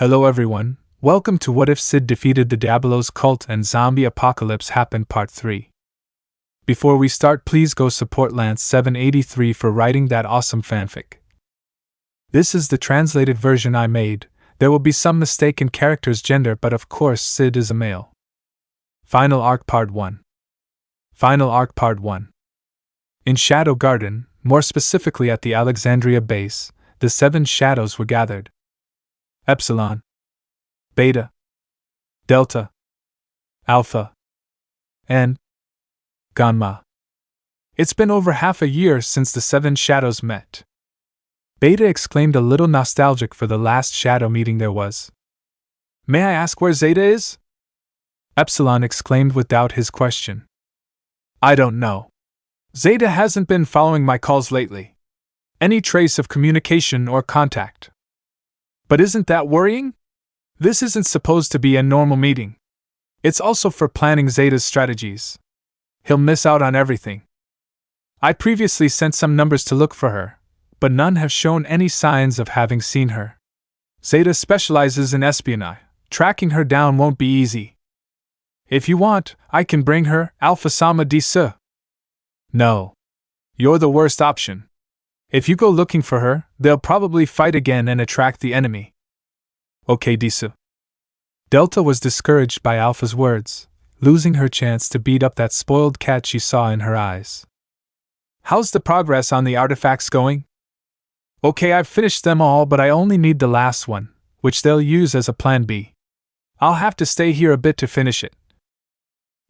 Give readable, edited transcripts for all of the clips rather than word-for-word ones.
Hello everyone, welcome to What If Cid Defeated the Diabolos Cult and Zombie Apocalypse Happened Part 3. Before we start, please go support Lance783 for writing that awesome fanfic. This is the translated version I made. There will be some mistake in character's gender, but of course Cid is a male. Final Arc Part 1. Final Arc Part 1. In Shadow Garden, more specifically at the Alexandria base, the 7 shadows were gathered. Epsilon, Beta, Delta, Alpha, and Gamma. It's been over half a year since the 7 shadows met. Beta exclaimed a little nostalgic for the last shadow meeting there was. May I ask where Zeta is? Epsilon exclaimed without his question. I don't know. Zeta hasn't been following my calls lately. Any trace of communication or contact. But isn't that worrying? This isn't supposed to be a normal meeting. It's also for planning Zeta's strategies. He'll miss out on everything. I previously sent some numbers to look for her, but none have shown any signs of having seen her. Zeta specializes in espionage. Tracking her down won't be easy. If you want, I can bring her, Alpha-sama Disa. No. You're the worst option. If you go looking for her, they'll probably fight again and attract the enemy. Okay, Disa. Delta was discouraged by Alpha's words, losing her chance to beat up that spoiled cat she saw in her eyes. How's the progress on the artifacts going? Okay, I've finished them all, but I only need the last one, which they'll use as a plan B. I'll have to stay here a bit to finish it.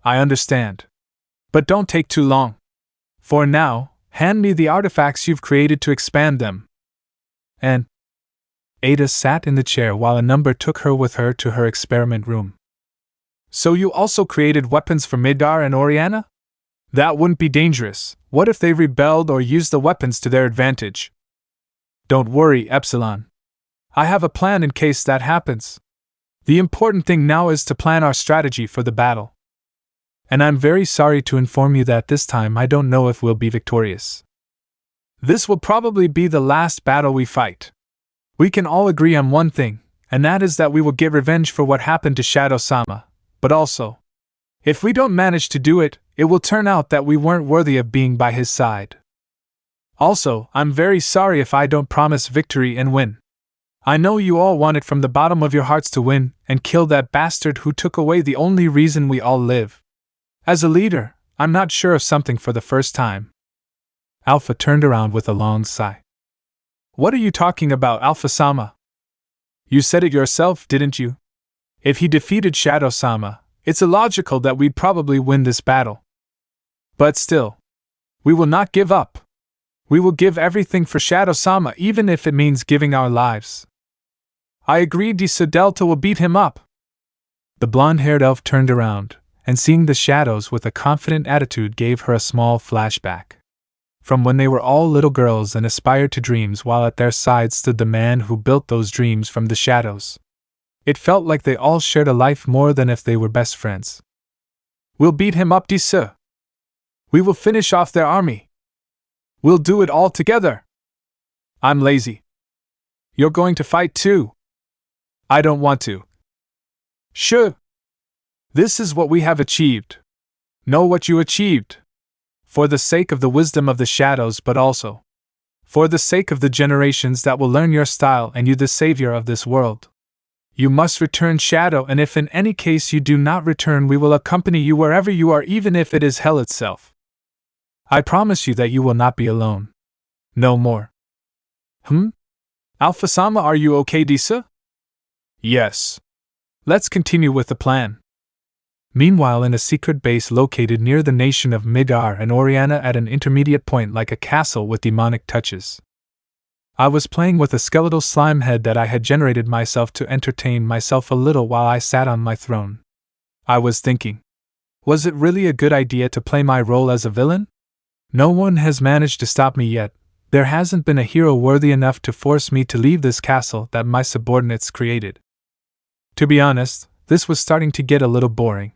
I understand. But don't take too long. For now, hand me the artifacts you've created to expand them. And Ada sat in the chair while a number took her with her to her experiment room. So you also created weapons for Midgar and Oriana? That wouldn't be dangerous. What if they rebelled or used the weapons to their advantage? Don't worry, Epsilon. I have a plan in case that happens. The important thing now is to plan our strategy for the battle. And I'm very sorry to inform you that this time I don't know if we'll be victorious. This will probably be the last battle we fight. We can all agree on one thing, and that is that we will get revenge for what happened to Shadow-sama, but also, if we don't manage to do it, it will turn out that we weren't worthy of being by his side. Also, I'm very sorry if I don't promise victory and win. I know you all want it from the bottom of your hearts to win and kill that bastard who took away the only reason we all live. As a leader, I'm not sure of something for the first time. Alpha turned around with a long sigh. What are you talking about, Alpha-sama? You said it yourself, didn't you? If he defeated Shadow-sama, it's illogical that we'd probably win this battle. But still, we will not give up. We will give everything for Shadow-sama, even if it means giving our lives. I agree, Disa. Delta will beat him up. The blonde-haired elf turned around, and seeing the shadows with a confident attitude gave her a small flashback. From when they were all little girls and aspired to dreams, while at their side stood the man who built those dreams from the shadows. It felt like they all shared a life more than if they were best friends. We'll beat him up, Disa. We will finish off their army. We'll do it all together. I'm lazy. You're going to fight too. I don't want to. Sure. This is what we have achieved. Know what you achieved. For the sake of the wisdom of the shadows, but also for the sake of the generations that will learn your style and you the savior of this world. You must return, Shadow, and if in any case you do not return, we will accompany you wherever you are, even if it is hell itself. I promise you that you will not be alone. No more. Alpha-sama, are you okay, Disa? Yes. Let's continue with the plan. Meanwhile, in a secret base located near the nation of Midgar and Oriana at an intermediate point like a castle with demonic touches, I was playing with a skeletal slime head that I had generated myself to entertain myself a little while I sat on my throne. I was thinking, was it really a good idea to play my role as a villain? No one has managed to stop me yet. There hasn't been a hero worthy enough to force me to leave this castle that my subordinates created. To be honest, this was starting to get a little boring.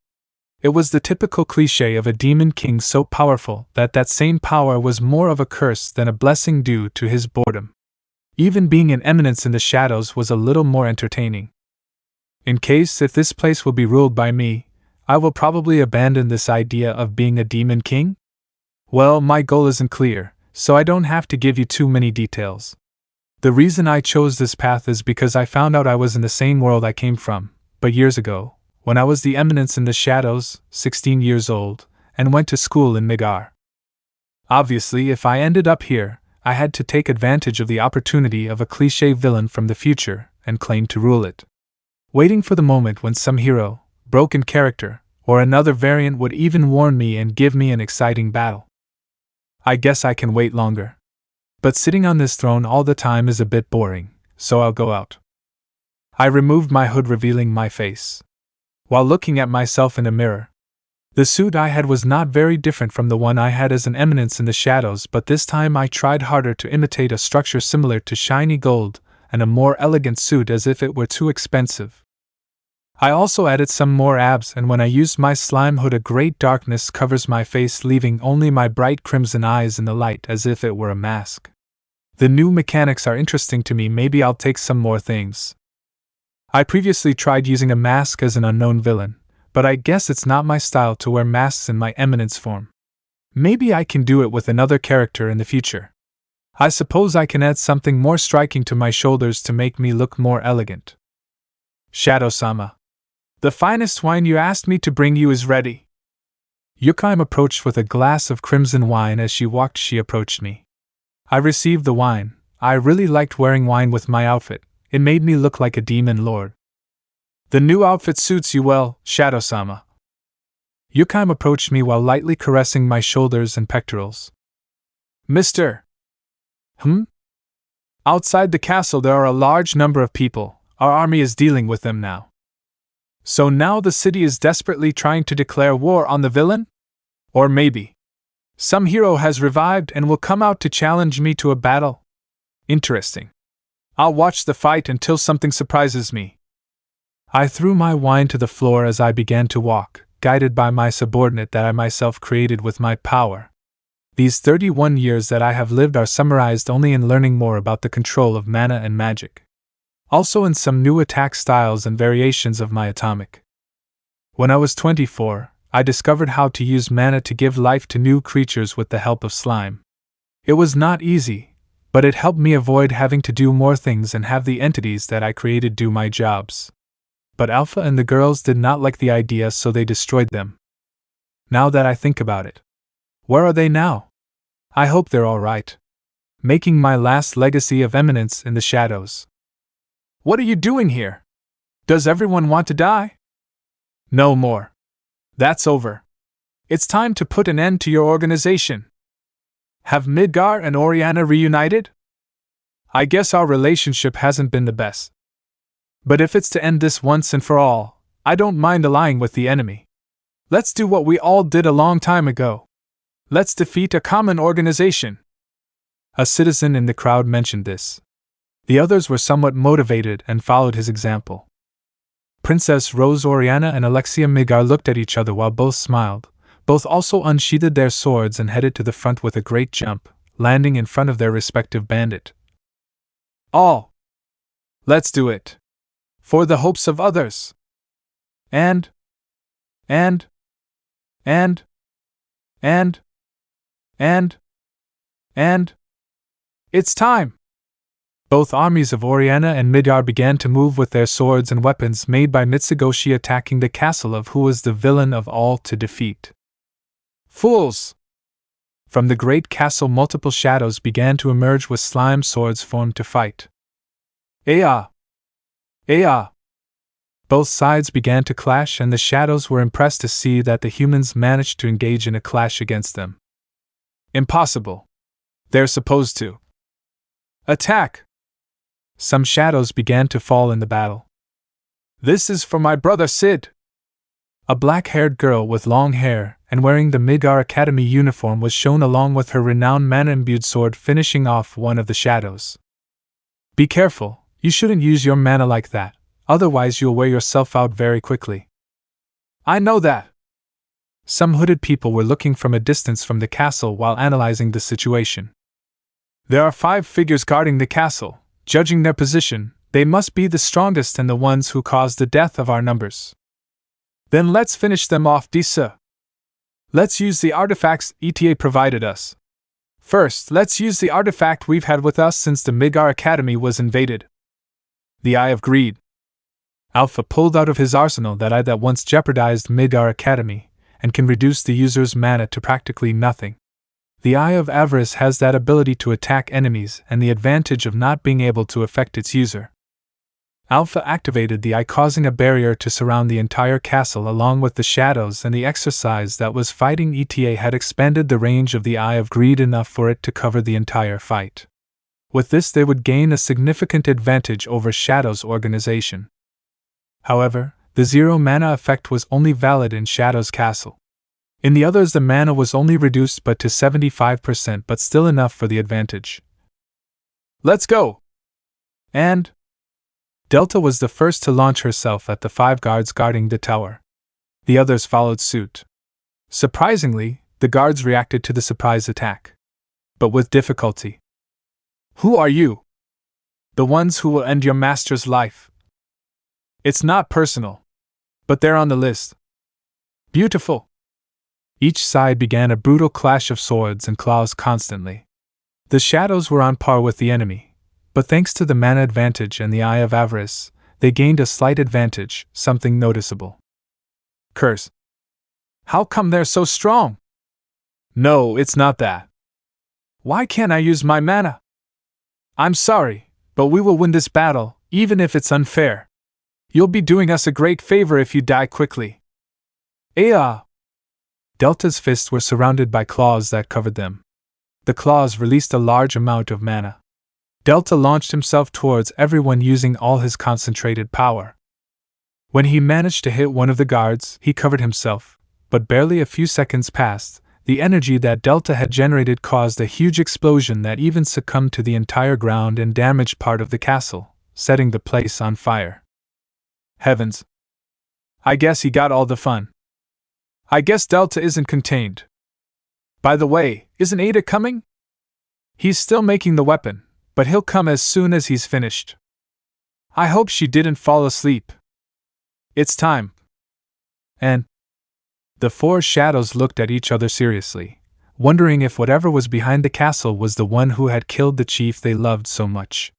It was the typical cliché of a demon king so powerful that that same power was more of a curse than a blessing due to his boredom. Even being an eminence in the shadows was a little more entertaining. In case if this place will be ruled by me, I will probably abandon this idea of being a demon king? Well, my goal isn't clear, so I don't have to give you too many details. The reason I chose this path is because I found out I was in the same world I came from, but years ago, when I was the Eminence in the Shadows, 16 years old, and went to school in Midgar. Obviously, if I ended up here, I had to take advantage of the opportunity of a cliché villain from the future and claim to rule it. Waiting for the moment when some hero, broken character, or another variant would even warn me and give me an exciting battle. I guess I can wait longer. But sitting on this throne all the time is a bit boring, so I'll go out. I removed my hood, revealing my face. While looking at myself in a mirror, the suit I had was not very different from the one I had as an Eminence in the Shadows, but this time I tried harder to imitate a structure similar to shiny gold and a more elegant suit as if it were too expensive. I also added some more abs, and when I used my slime hood, a great darkness covers my face, leaving only my bright crimson eyes in the light as if it were a mask. The new mechanics are interesting to me. Maybe I'll take some more things. I previously tried using a mask as an unknown villain, but I guess it's not my style to wear masks in my Eminence form. Maybe I can do it with another character in the future. I suppose I can add something more striking to my shoulders to make me look more elegant. Shadow-sama. The finest wine you asked me to bring you is ready. Yukime approached with a glass of crimson wine. As she walked, she approached me. I received the wine. I really liked wearing wine with my outfit. It made me look like a demon lord. The new outfit suits you well, Shadow-sama. Yukime approached me while lightly caressing my shoulders and pectorals. Mr. Outside the castle there are a large number of people. Our army is dealing with them now. So now the city is desperately trying to declare war on the villain? Or maybe some hero has revived and will come out to challenge me to a battle? Interesting. I'll watch the fight until something surprises me. I threw my wine to the floor as I began to walk, guided by my subordinate that I myself created with my power. These 31 years that I have lived are summarized only in learning more about the control of mana and magic. Also in some new attack styles and variations of my atomic. When I was 24, I discovered how to use mana to give life to new creatures with the help of slime. It was not easy, but it helped me avoid having to do more things and have the entities that I created do my jobs. But Alpha and the girls did not like the idea, so they destroyed them. Now that I think about it, where are they now? I hope they're all right. Making my last legacy of Eminence in the Shadows. What are you doing here? Does everyone want to die? No more. That's over. It's time to put an end to your organization. Have Midgar and Oriana reunited? I guess our relationship hasn't been the best. But if it's to end this once and for all, I don't mind allying with the enemy. Let's do what we all did a long time ago. Let's defeat a common organization. A citizen in the crowd mentioned this. The others were somewhat motivated and followed his example. Princess Rose, Oriana, and Alexia Midgar looked at each other while both smiled. Both also unsheathed their swords and headed to the front with a great jump, landing in front of their respective bandit. All! Let's do it! For the hopes of others! And it's time! Both armies of Oriana and Midgar began to move with their swords and weapons made by Mitsugoshi, attacking the castle of who was the villain of all to defeat. Fools! From the great castle multiple shadows began to emerge with slime swords formed to fight. Aya! Aya! Both sides began to clash, and the shadows were impressed to see that the humans managed to engage in a clash against them. Impossible! They're supposed to attack! Some shadows began to fall in the battle. This is for my brother Cid! A black-haired girl with long hair and wearing the Midgar Academy uniform was shown along with her renowned mana-imbued sword, finishing off one of the shadows. Be careful, you shouldn't use your mana like that, otherwise you'll wear yourself out very quickly. I know that! Some hooded people were looking from a distance from the castle while analyzing the situation. There are 5 figures guarding the castle. Judging their position, They must be the strongest and the ones who caused the death of our numbers. Then let's finish them off, Disa. Let's use the artifacts ETA provided us. First, let's use the artifact we've had with us since the Midgar Academy was invaded. The Eye of Greed. Alpha pulled out of his arsenal that eye that once jeopardized Midgar Academy, and can reduce the user's mana to practically nothing. The Eye of Avarice has that ability to attack enemies and the advantage of not being able to affect its user. Alpha activated the eye, causing a barrier to surround the entire castle along with the shadows, and the exercise that was fighting ETA had expanded the range of the Eye of Greed enough for it to cover the entire fight. With this, they would gain a significant advantage over Shadow's organization. However, the zero mana effect was only valid in Shadow's castle. In the others, the mana was only reduced but to 75%, but still enough for the advantage. Let's go! And Delta was the first to launch herself at the 5 guards guarding the tower. The others followed suit. Surprisingly, the guards reacted to the surprise attack, but with difficulty. Who are you? The ones who will end your master's life. It's not personal, but they're on the list. Beautiful. Each side began a brutal clash of swords and claws constantly. The shadows were on par with the enemy, but thanks to the mana advantage and the Eye of Avarice, they gained a slight advantage, something noticeable. Curse. How come they're so strong? No, it's not that. Why can't I use my mana? I'm sorry, but we will win this battle, even if it's unfair. You'll be doing us a great favor if you die quickly. Delta's fists were surrounded by claws that covered them. The claws released a large amount of mana. Delta launched himself towards everyone using all his concentrated power. When he managed to hit one of the guards, he covered himself, but barely a few seconds passed. The energy that Delta had generated caused a huge explosion that even succumbed to the entire ground and damaged part of the castle, setting the place on fire. Heavens! I guess he got all the fun. I guess Delta isn't contained. By the way, isn't Ada coming? He's still making the weapon, but he'll come as soon as he's finished. I hope she didn't fall asleep. It's time. And the 4 shadows looked at each other seriously, wondering if whatever was behind the castle was the one who had killed the chief they loved so much.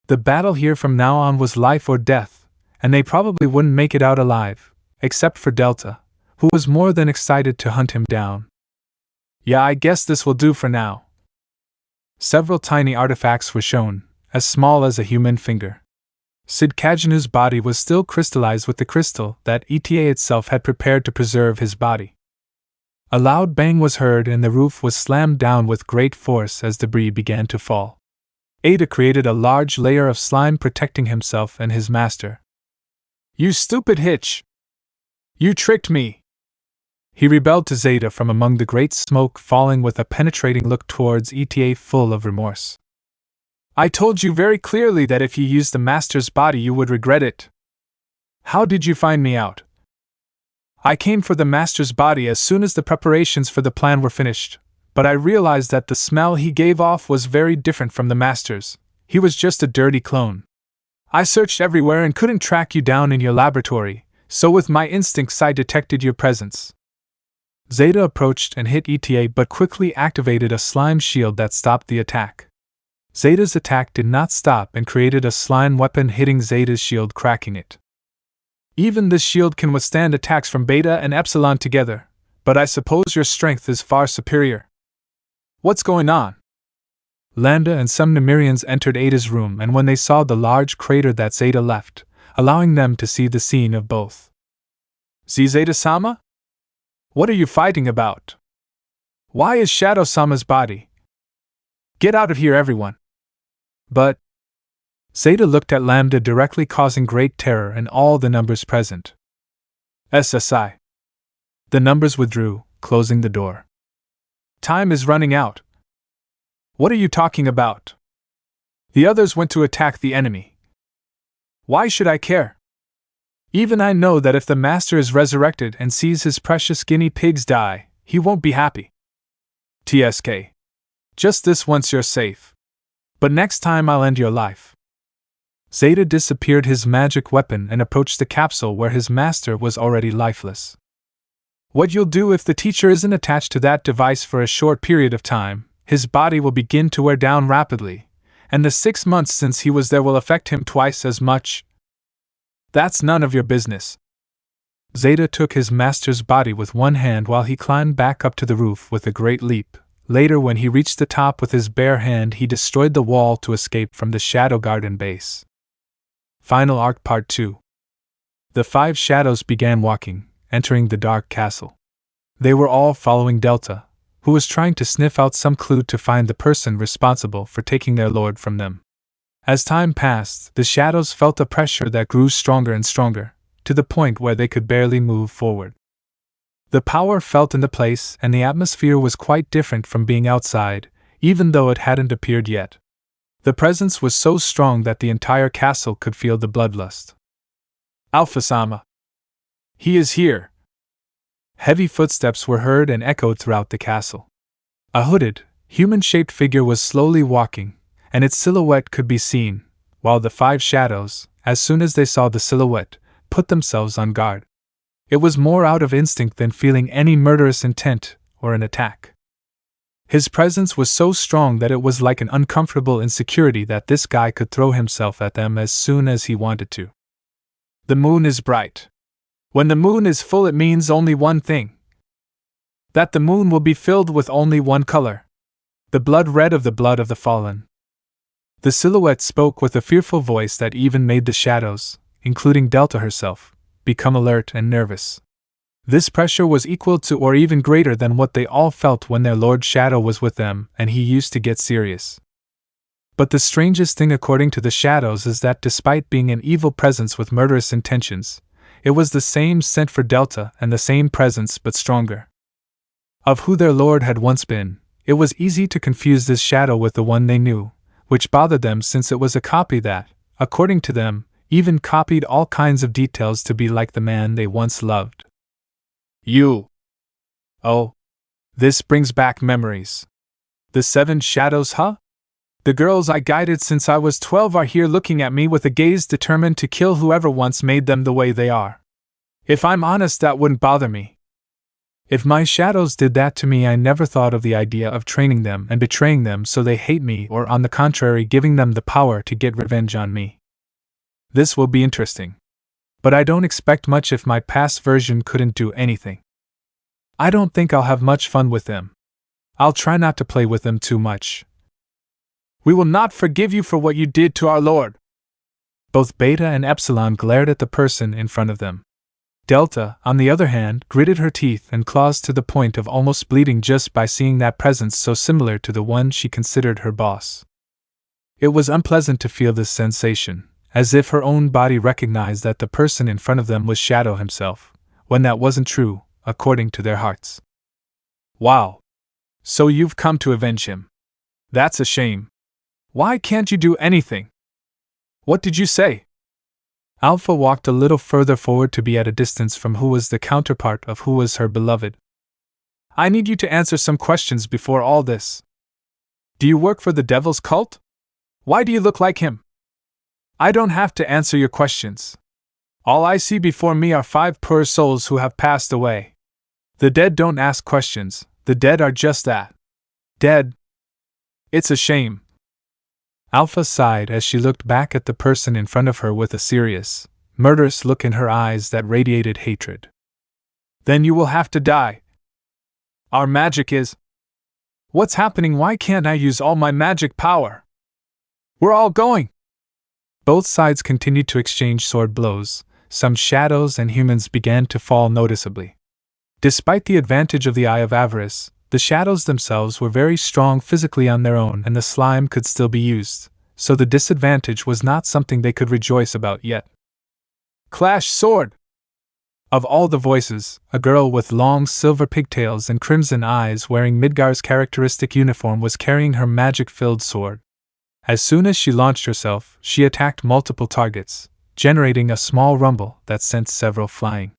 The battle here from now on was life or death, and they probably wouldn't make it out alive, except for Delta, who was more than excited to hunt him down. Yeah, I guess this will do for now. Several tiny artifacts were shown, as small as a human finger. Cid Kagenou's body was still crystallized with the crystal that ETA itself had prepared to preserve his body. A loud bang was heard and the roof was slammed down with great force as debris began to fall. Ada created a large layer of slime protecting himself and his master. You stupid hitch! You tricked me! He rebelled to Zeta from among the great smoke falling with a penetrating look towards ETA full of remorse. I told you very clearly that if you used the master's body you would regret it. How did you find me out? I came for the master's body as soon as the preparations for the plan were finished, but I realized that the smell he gave off was very different from the master's. He was just a dirty clone. I searched everywhere and couldn't track you down in your laboratory, so with my instincts I detected your presence. Zeta approached and hit ETA but quickly activated a slime shield that stopped the attack. Zeta's attack did not stop and created a slime weapon hitting Zeta's shield, cracking it. Even this shield can withstand attacks from Beta and Epsilon together, but I suppose your strength is far superior. What's going on? Lambda and some Nemirians entered Ada's room, and when they saw the large crater that Zeta left, allowing them to see the scene of both. Zeta-sama? What are you fighting about? Why is Shadow-sama's body? Get out of here, everyone! But Zeta looked at Lambda directly, causing great terror in all the numbers present. SSI. The numbers withdrew, closing the door. Time is running out. What are you talking about? The others went to attack the enemy. Why should I care? Even I know that if the master is resurrected and sees his precious guinea pigs die, he won't be happy. TSK. Just this once you're safe. But next time I'll end your life. Zeta disappeared his magic weapon and approached the capsule where his master was already lifeless. What you'll do if the teacher isn't attached to that device for a short period of time, his body will begin to wear down rapidly, and the 6 months since he was there will affect him twice as much. That's none of your business. Zeta took his master's body with one hand while he climbed back up to the roof with a great leap. Later, when he reached the top with his bare hand, he destroyed the wall to escape from the Shadow Garden base. Final Arc Part 2. The 5 shadows began walking, entering the dark castle. They were all following Delta, who was trying to sniff out some clue to find the person responsible for taking their lord from them. As time passed, the shadows felt a pressure that grew stronger and stronger, to the point where they could barely move forward. The power felt in the place, and the atmosphere was quite different from being outside, even though it hadn't appeared yet. The presence was so strong that the entire castle could feel the bloodlust. Alpha-sama! He is here! Heavy footsteps were heard and echoed throughout the castle. A hooded, human-shaped figure was slowly walking, and its silhouette could be seen, while the 5 shadows, as soon as they saw the silhouette, put themselves on guard. It was more out of instinct than feeling any murderous intent or an attack. His presence was so strong that it was like an uncomfortable insecurity that this guy could throw himself at them as soon as he wanted to. The moon is bright. When the moon is full, it means only one thing: that the moon will be filled with only one color, the blood red of the blood of the fallen. The silhouette spoke with a fearful voice that even made the shadows, including Delta herself, become alert and nervous. This pressure was equal to or even greater than what they all felt when their Lord Shadow was with them and he used to get serious. But the strangest thing according to the shadows is that despite being an evil presence with murderous intentions, it was the same sent for Delta and the same presence but stronger. Of who their Lord had once been, it was easy to confuse this shadow with the one they knew, which bothered them since it was a copy that, according to them, even copied all kinds of details to be like the man they once loved. You! Oh! This brings back memories. The 7 shadows, huh? The girls I guided since I was 12 are here looking at me with a gaze determined to kill whoever once made them the way they are. If I'm honest, that wouldn't bother me. If my shadows did that to me, I never thought of the idea of training them and betraying them so they hate me, or on the contrary giving them the power to get revenge on me. This will be interesting. But I don't expect much if my past version couldn't do anything. I don't think I'll have much fun with them. I'll try not to play with them too much. We will not forgive you for what you did to our Lord. Both Beta and Epsilon glared at the person in front of them. Delta, on the other hand, gritted her teeth and claws to the point of almost bleeding just by seeing that presence so similar to the one she considered her boss. It was unpleasant to feel this sensation, as if her own body recognized that the person in front of them was Shadow himself, when that wasn't true, according to their hearts. Wow! So you've come to avenge him. That's a shame. Why can't you do anything? What did you say? Alpha walked a little further forward to be at a distance from who was the counterpart of who was her beloved. I need you to answer some questions before all this. Do you work for the Devil's cult? Why do you look like him? I don't have to answer your questions. All I see before me are 5 poor souls who have passed away. The dead don't ask questions, the dead are just that. Dead. It's a shame. Alpha sighed as she looked back at the person in front of her with a serious, murderous look in her eyes that radiated hatred. Then you will have to die. Our magic is... What's happening? Why can't I use all my magic power? We're all going! Both sides continued to exchange sword blows. Some shadows and humans began to fall noticeably. Despite the advantage of the Eye of Avarice, the shadows themselves were very strong physically on their own and the slime could still be used, so the disadvantage was not something they could rejoice about yet. Clash sword! Of all the voices, a girl with long silver pigtails and crimson eyes wearing Midgar's characteristic uniform was carrying her magic-filled sword. As soon as she launched herself, she attacked multiple targets, generating a small rumble that sent several flying.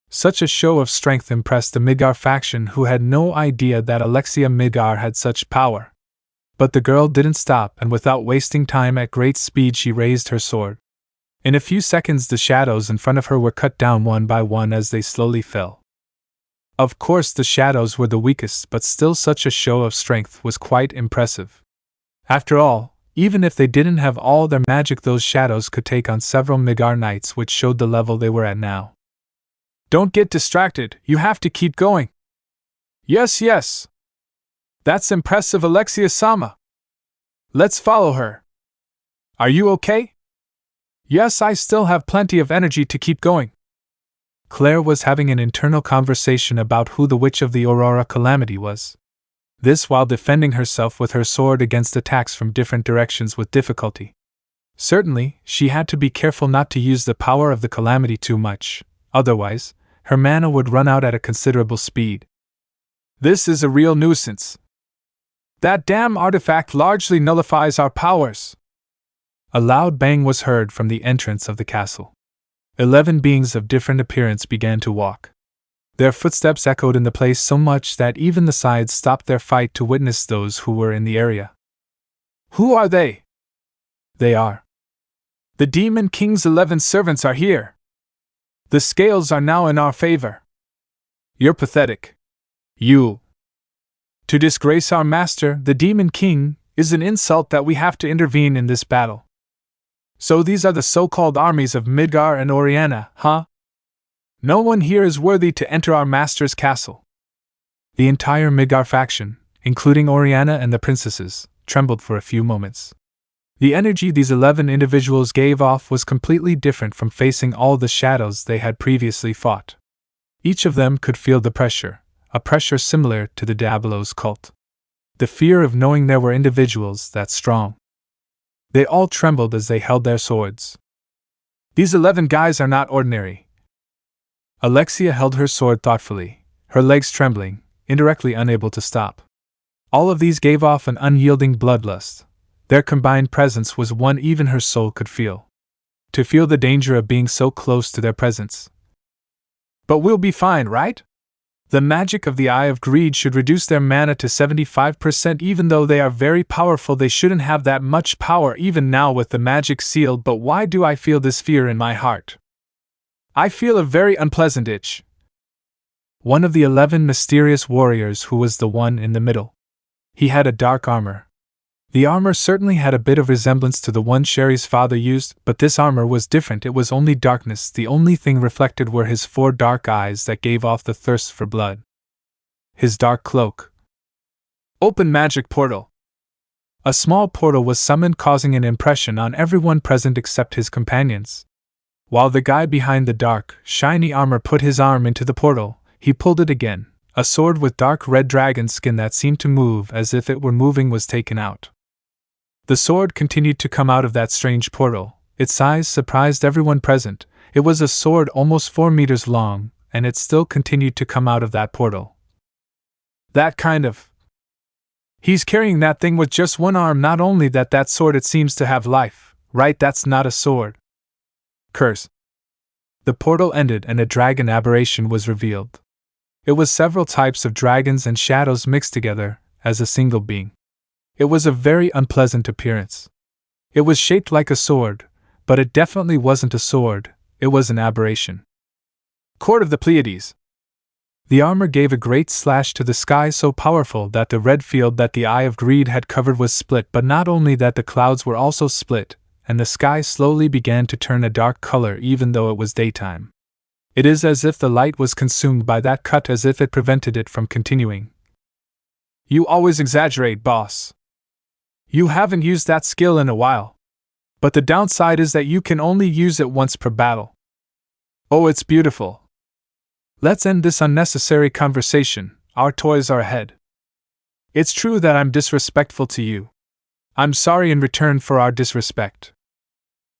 Such a show of strength impressed the Midgar faction, who had no idea that Alexia Midgar had such power. But the girl didn't stop, and without wasting time, at great speed she raised her sword. In a few seconds the shadows in front of her were cut down one by one as they slowly fell. Of course the shadows were the weakest, but still such a show of strength was quite impressive. After all, even if they didn't have all their magic, those shadows could take on several Midgar knights, which showed the level they were at now. Don't get distracted, you have to keep going. Yes. That's impressive, Alexia-sama. Let's follow her. Are you okay? Yes, I still have plenty of energy to keep going. Claire was having an internal conversation about who the Witch of the Aurora Calamity was. This while defending herself with her sword against attacks from different directions with difficulty. Certainly, she had to be careful not to use the power of the Calamity too much, otherwise, her mana would run out at a considerable speed. This is a real nuisance. That damn artifact largely nullifies our powers. A loud bang was heard from the entrance of the castle. 11 beings of different appearance began to walk. Their footsteps echoed in the place so much that even the sides stopped their fight to witness those who were in the area. Who are they? They are. The Demon King's 11 servants are here. The scales are now in our favor. You're pathetic. You. To disgrace our master, the Demon King, is an insult that we have to intervene in this battle. So these are the so-called armies of Midgar and Oriana, huh? No one here is worthy to enter our master's castle. The entire Midgar faction, including Oriana and the princesses, trembled for a few moments. The energy these 11 individuals gave off was completely different from facing all the shadows they had previously fought. Each of them could feel the pressure, a pressure similar to the Diabolos cult. The fear of knowing there were individuals that strong. They all trembled as they held their swords. These 11 guys are not ordinary. Alexia held her sword thoughtfully, her legs trembling, indirectly unable to stop. All of these gave off an unyielding bloodlust. Their combined presence was one even her soul could feel. To feel the danger of being so close to their presence. But we'll be fine, right? The magic of the Eye of Greed should reduce their mana to 75%. Even though they are very powerful, they shouldn't have that much power even now with the magic sealed. But why do I feel this fear in my heart? I feel a very unpleasant itch. One of the 11 mysterious warriors, who was the one in the middle. He had a dark armor. The armor certainly had a bit of resemblance to the one Sherry's father used, but this armor was different. It was only darkness. The only thing reflected were his 4 dark eyes that gave off the thirst for blood. His dark cloak. Open magic portal. A small portal was summoned, causing an impression on everyone present except his companions. While the guy behind the dark, shiny armor put his arm into the portal, he pulled it again. A sword with dark red dragon skin that seemed to move as if it were moving was taken out. The sword continued to come out of that strange portal. Its size surprised everyone present. It was a sword almost 4 meters long, and it still continued to come out of that portal. That kind of... He's carrying that thing with just one arm. Not only that sword, it seems to have life. Right, that's not a sword. Curse. The portal ended and a dragon aberration was revealed. It was several types of dragons and shadows mixed together as a single being. It was a very unpleasant appearance. It was shaped like a sword, but it definitely wasn't a sword, it was an aberration. Court of the Pleiades. The armor gave a great slash to the sky, so powerful that the red field that the Eye of Greed had covered was split, but not only that, the clouds were also split, and the sky slowly began to turn a dark color even though it was daytime. It is as if the light was consumed by that cut, as if it prevented it from continuing. You always exaggerate, boss. You haven't used that skill in a while. But the downside is that you can only use it once per battle. Oh, it's beautiful. Let's end this unnecessary conversation. Our toys are ahead. It's true that I'm disrespectful to you. I'm sorry in return for our disrespect.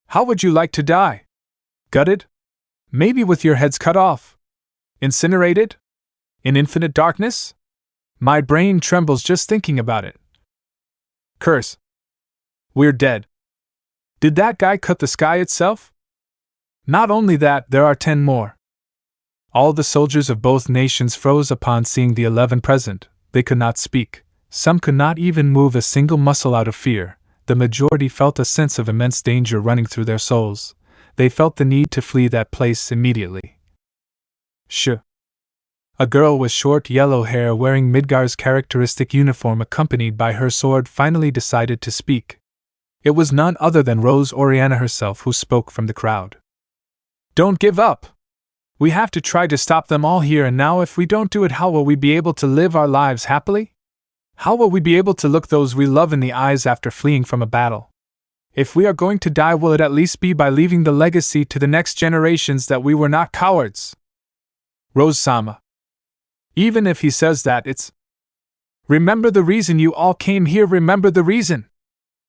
How would you like to die? Gutted? Maybe with your heads cut off? Incinerated? In infinite darkness? My brain trembles just thinking about it. Curse. We're dead. Did that guy cut the sky itself? Not only that, there are 10 more. All the soldiers of both nations froze upon seeing the 11 present. They could not speak. Some could not even move a single muscle out of fear. The majority felt a sense of immense danger running through their souls. They felt the need to flee that place immediately. A girl with short yellow hair wearing Midgar's characteristic uniform accompanied by her sword finally decided to speak. It was none other than Rose Oriana herself who spoke from the crowd. "Don't give up! We have to try to stop them all here and now. If we don't do it, how will we be able to live our lives happily? How will we be able to look those we love in the eyes after fleeing from a battle? If we are going to die, will it at least be by leaving the legacy to the next generations that we were not cowards?" Rose-sama. Even if he says that, it's... Remember the reason you all came here, remember the reason!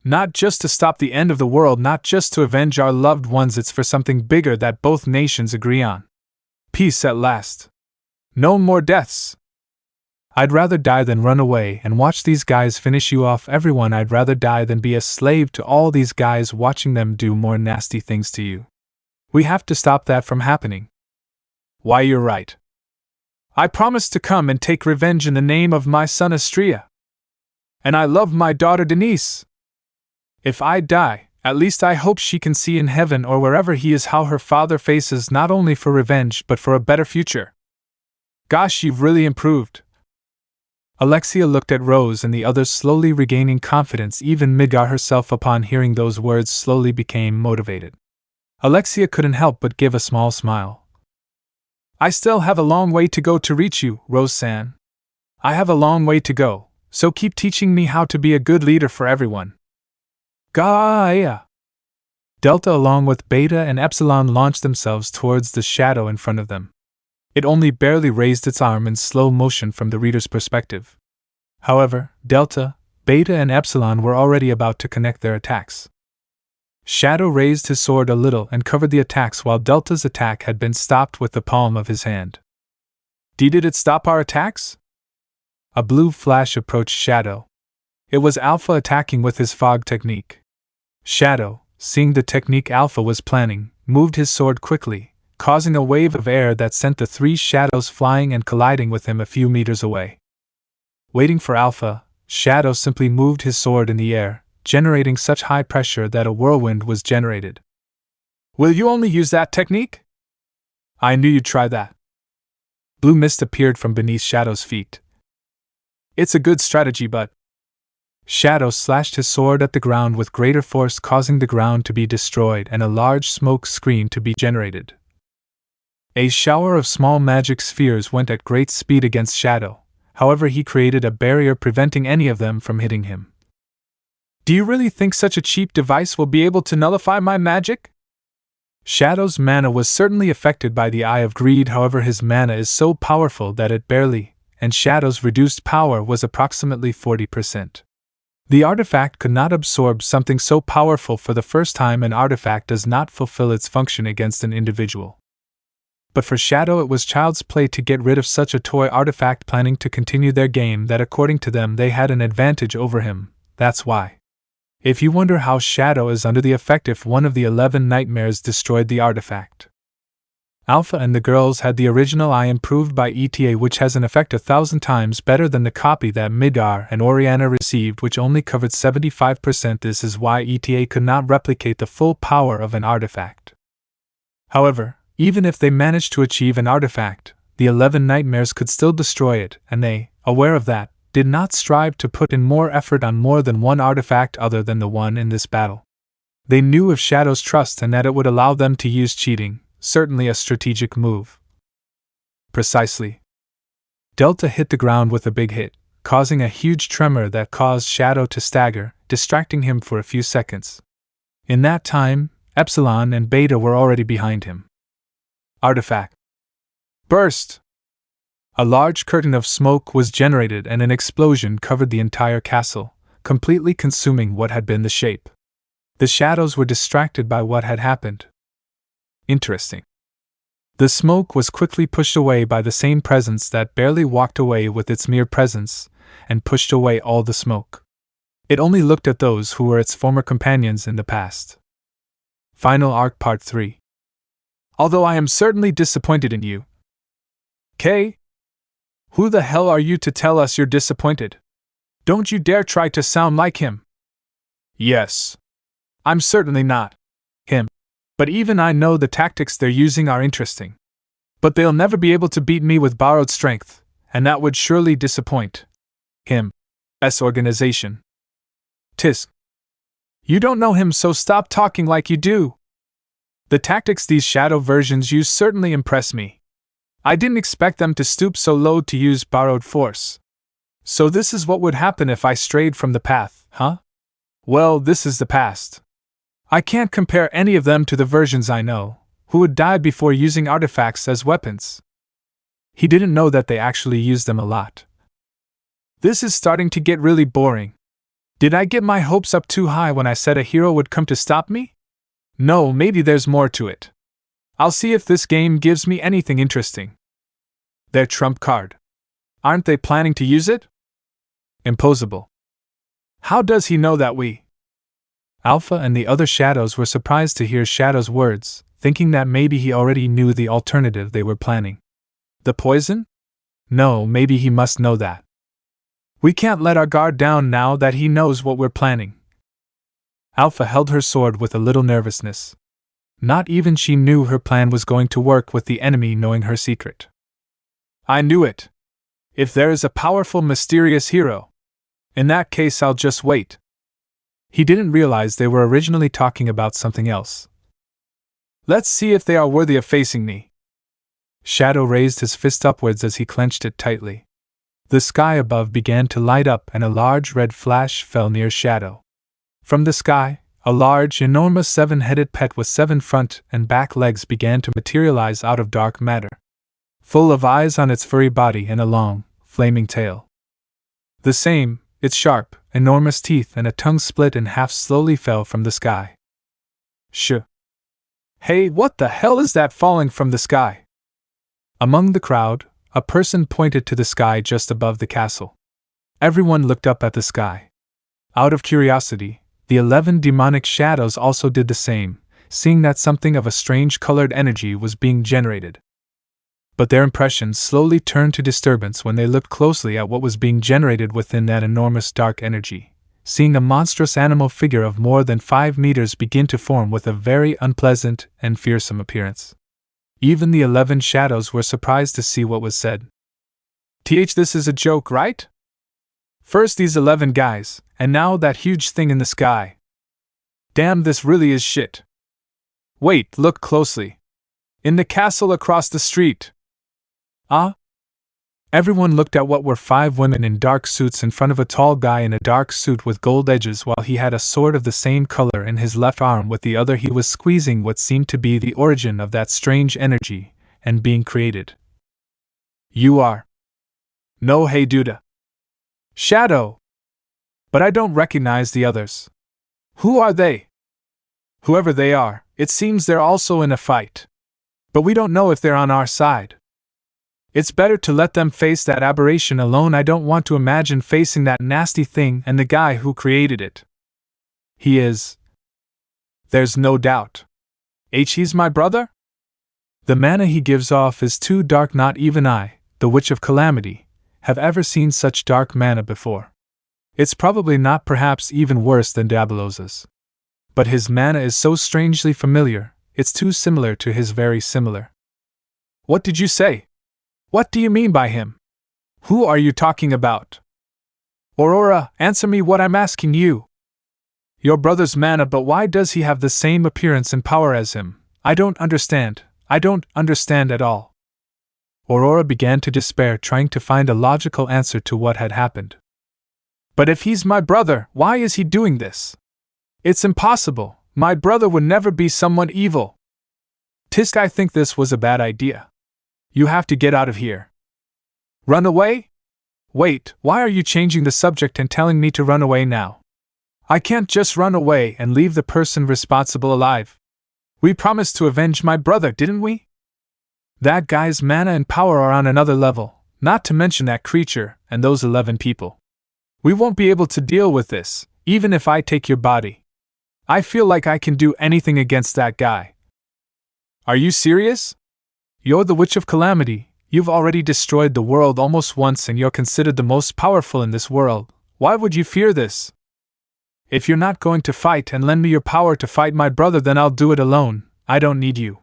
Not just to stop the end of the world, not just to avenge our loved ones, it's for something bigger that both nations agree on. Peace at last. No more deaths. I'd rather die than run away and watch these guys finish you off, everyone. I'd rather die than be a slave to all these guys, watching them do more nasty things to you. We have to stop that from happening. Why, you're right. I promised to come and take revenge in the name of my son Astria. And I love my daughter Denise. If I die, at least I hope she can see in heaven or wherever he is how her father faces not only for revenge but for a better future. Gosh, you've really improved. Alexia looked at Rose and the others, slowly regaining confidence. Even Midgar herself, upon hearing those words, slowly became motivated. Alexia couldn't help but give a small smile. I still have a long way to go to reach you, Rose-san. I have a long way to go, so keep teaching me how to be a good leader for everyone. Gaia! Delta along with Beta and Epsilon launched themselves towards the shadow in front of them. It only barely raised its arm in slow motion from the reader's perspective. However, Delta, Beta and Epsilon were already about to connect their attacks. Shadow raised his sword a little and covered the attacks, while Delta's attack had been stopped with the palm of his hand. Did it stop our attacks? A blue flash approached Shadow. It was Alpha attacking with his fog technique. Shadow, seeing the technique Alpha was planning, moved his sword quickly, causing a wave of air that sent the three shadows flying and colliding with him a few meters away. Waiting for Alpha, Shadow simply moved his sword in the air, generating such high pressure that a whirlwind was generated. Will you only use that technique? I knew you'd try that. Blue mist appeared from beneath Shadow's feet. It's a good strategy, but... Shadow slashed his sword at the ground with greater force, causing the ground to be destroyed and a large smoke screen to be generated. A shower of small magic spheres went at great speed against Shadow, however he created a barrier preventing any of them from hitting him. Do you really think such a cheap device will be able to nullify my magic? Shadow's mana was certainly affected by the Eye of Greed, however his mana is so powerful that it barely, and Shadow's reduced power was approximately 40%. The artifact could not absorb something so powerful. For the first time, an artifact does not fulfill its function against an individual. But for Shadow it was child's play to get rid of such a toy artifact, planning to continue their game that according to them they had an advantage over him. That's why. If you wonder how Shadow is under the effect, if one of the 11 nightmares destroyed the artifact. Alpha and the girls had the original eye improved by ETA, which has an effect 1,000 times better than the copy that Midgar and Oriana received, which only covered 75%. This is why ETA could not replicate the full power of an artifact. However, even if they managed to achieve an artifact, the 11 nightmares could still destroy it, and they, aware of that, did not strive to put in more effort on more than one artifact other than the one in this battle. They knew of Shadow's trust and that it would allow them to use cheating, certainly a strategic move. Precisely. Delta hit the ground with a big hit, causing a huge tremor that caused Shadow to stagger, distracting him for a few seconds. In that time, Epsilon and Beta were already behind him. Artifact. Burst! A large curtain of smoke was generated and an explosion covered the entire castle, completely consuming what had been the shape. The shadows were distracted by what had happened. Interesting. The smoke was quickly pushed away by the same presence that barely walked away with its mere presence, and pushed away all the smoke. It only looked at those who were its former companions in the past. Final Arc Part 3. Although I am certainly disappointed in you. Kay? Who the hell are you to tell us you're disappointed? Don't you dare try to sound like him. Yes. I'm certainly not him. But even I know the tactics they're using are interesting. But they'll never be able to beat me with borrowed strength, and that would surely disappoint him's organization. Tisk. You don't know him, so stop talking like you do. The tactics these shadow versions use certainly impress me. I didn't expect them to stoop so low to use borrowed force. So this is what would happen if I strayed from the path, huh? Well, this is the past. I can't compare any of them to the versions I know, who would die before using artifacts as weapons. He didn't know that they actually used them a lot. This is starting to get really boring. Did I get my hopes up too high when I said a hero would come to stop me? No, maybe there's more to it. I'll see if this game gives me anything interesting. Their trump card. Aren't they planning to use it? Impossible. How does he know that we? Alpha and the other shadows were surprised to hear Shadow's words, thinking that maybe he already knew the alternative they were planning. The poison? No, maybe he must know that. We can't let our guard down now that he knows what we're planning. Alpha held her sword with a little nervousness. Not even she knew her plan was going to work with the enemy knowing her secret. I knew it. If there is a powerful, mysterious hero, in that case I'll just wait. He didn't realize they were originally talking about something else. Let's see if they are worthy of facing me. Shadow raised his fist upwards as he clenched it tightly. The sky above began to light up and a large red flash fell near Shadow. From the sky, a large, enormous 7-headed pet with 7 front and back legs began to materialize out of dark matter, full of eyes on its furry body and a long, flaming tail. The same, its sharp, enormous teeth and a tongue split in half slowly fell from the sky. Shh. Hey, what the hell is that falling from the sky? Among the crowd, a person pointed to the sky just above the castle. Everyone looked up at the sky. Out of curiosity, the 11 demonic shadows also did the same, seeing that something of a strange colored energy was being generated. But their impressions slowly turned to disturbance when they looked closely at what was being generated within that enormous dark energy, seeing a monstrous animal figure of more than 5 meters begin to form with a very unpleasant and fearsome appearance. Even the 11 shadows were surprised to see what was said. This is a joke, right? First these 11 guys, and now that huge thing in the sky. Damn, this really is shit. Wait, look closely. In the castle across the street. Ah? Everyone looked at what were 5 women in dark suits in front of a tall guy in a dark suit with gold edges while he had a sword of the same color in his left arm. With the other he was squeezing what seemed to be the origin of that strange energy, and being created. You are. No, hey Duda. Shadow. But I don't recognize the others. Who are they? Whoever they are, it seems they're also in a fight. But we don't know if they're on our side. It's better to let them face that aberration alone. I don't want to imagine facing that nasty thing and the guy who created it. He is. There's no doubt. He's my brother? The mana he gives off is too dark. Not even I, the Witch of Calamity, have ever seen such dark mana before. It's probably not, perhaps even worse than Diabolos's. But his mana is so strangely familiar, it's too similar to his very similar. What did you say? What do you mean by him? Who are you talking about? Aurora, answer me what I'm asking you. Your brother's mana, but why does he have the same appearance and power as him? I don't understand. I don't understand at all. Aurora began to despair, trying to find a logical answer to what had happened. But if he's my brother, why is he doing this? It's impossible. My brother would never be someone evil. Tisk, I think this was a bad idea. You have to get out of here. Run away? Wait, why are you changing the subject and telling me to run away now? I can't just run away and leave the person responsible alive. We promised to avenge my brother, didn't we? That guy's mana and power are on another level, not to mention that creature and those 11 people. We won't be able to deal with this, even if I take your body. I feel like I can do anything against that guy. Are you serious? You're the Witch of Calamity. You've already destroyed the world almost once and you're considered the most powerful in this world. Why would you fear this? If you're not going to fight and lend me your power to fight my brother, then I'll do it alone. I don't need you.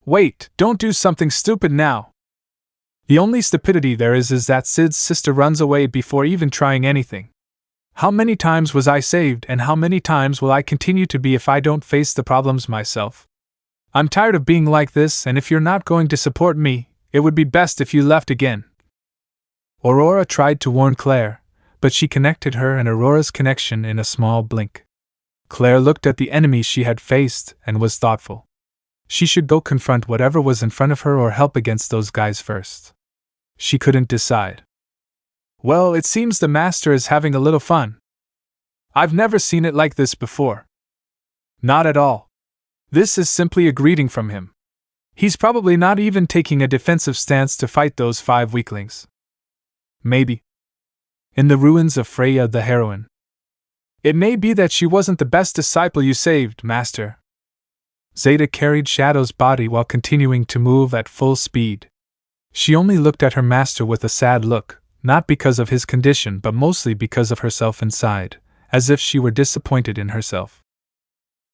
Wait, don't do something stupid now. The only stupidity there is that Cid's sister runs away before even trying anything. How many times was I saved, and how many times will I continue to be if I don't face the problems myself? I'm tired of being like this, and if you're not going to support me, it would be best if you left again. Aurora tried to warn Claire, but she connected her and Aurora's connection in a small blink. Claire looked at the enemy she had faced and was thoughtful. She should go confront whatever was in front of her or help against those guys first. She couldn't decide. Well, it seems the master is having a little fun. I've never seen it like this before. Not at all. This is simply a greeting from him. He's probably not even taking a defensive stance to fight those 5 weaklings. Maybe. In the ruins of Freya the heroine. It may be that she wasn't the best disciple you saved, master. Zeta carried Shadow's body while continuing to move at full speed. She only looked at her master with a sad look, not because of his condition but mostly because of herself inside, as if she were disappointed in herself.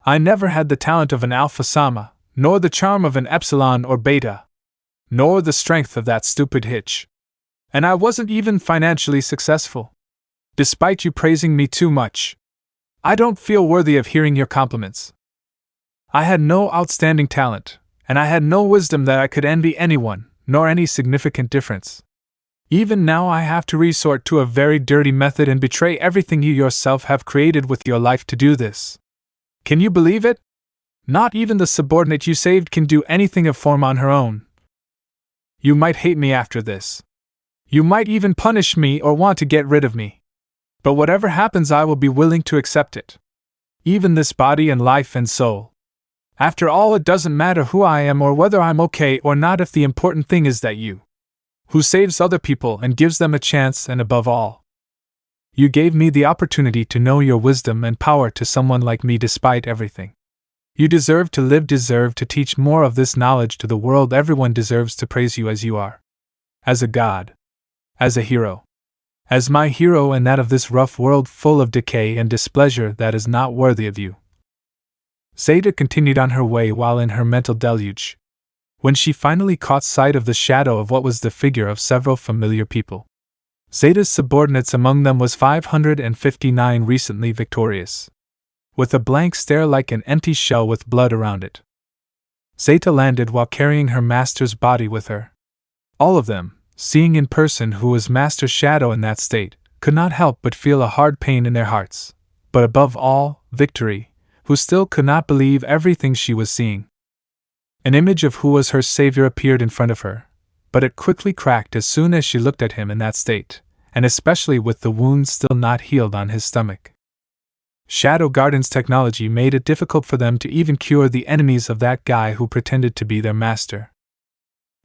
I never had the talent of an Alpha Sama, nor the charm of an Epsilon or Beta, nor the strength of that stupid Hitch. And I wasn't even financially successful. Despite you praising me too much, I don't feel worthy of hearing your compliments. I had no outstanding talent, and I had no wisdom that I could envy anyone, nor any significant difference. Even now I have to resort to a very dirty method and betray everything you yourself have created with your life to do this. Can you believe it? Not even the subordinate you saved can do anything of form on her own. You might hate me after this. You might even punish me or want to get rid of me. But whatever happens, I will be willing to accept it. Even this body and life and soul. After all, it doesn't matter who I am or whether I'm okay or not if the important thing is that you, who saves other people and gives them a chance, and above all, you gave me the opportunity to know your wisdom and power to someone like me despite everything. You deserve to live, deserve to teach more of this knowledge to the world. Everyone deserves to praise you as you are. As a god. As a hero. As my hero and that of this rough world full of decay and displeasure that is not worthy of you. Zeta continued on her way while in her mental deluge. When she finally caught sight of the shadow of what was the figure of several familiar people. Zeta's subordinates, among them was 559 recently victorious. With a blank stare like an empty shell with blood around it. Zeta landed while carrying her master's body with her. All of them, seeing in person who was Master Shadow in that state, could not help but feel a hard pain in their hearts. But above all, Victory, who still could not believe everything she was seeing. An image of who was her savior appeared in front of her, but it quickly cracked as soon as she looked at him in that state, and especially with the wound still not healed on his stomach. Shadow Garden's technology made it difficult for them to even cure the enemies of that guy who pretended to be their master.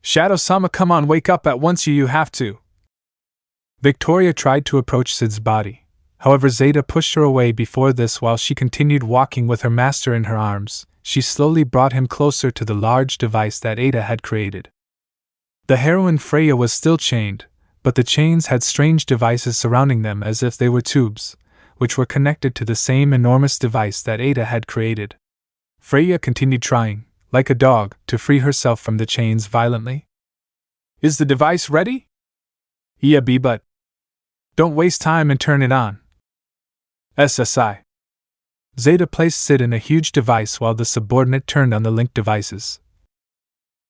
Shadow-sama, come on, wake up at once, you have to. Victoria tried to approach Cid's body. However, Zeta pushed her away before this. While she continued walking with her master in her arms, she slowly brought him closer to the large device that Ada had created. The heroine Freya was still chained, but the chains had strange devices surrounding them as if they were tubes, which were connected to the same enormous device that Ada had created. Freya continued trying, like a dog, to free herself from the chains violently. Is the device ready? Yeah, but don't waste time and turn it on. SSI. Zeta placed Cid in a huge device while the subordinate turned on the linked devices.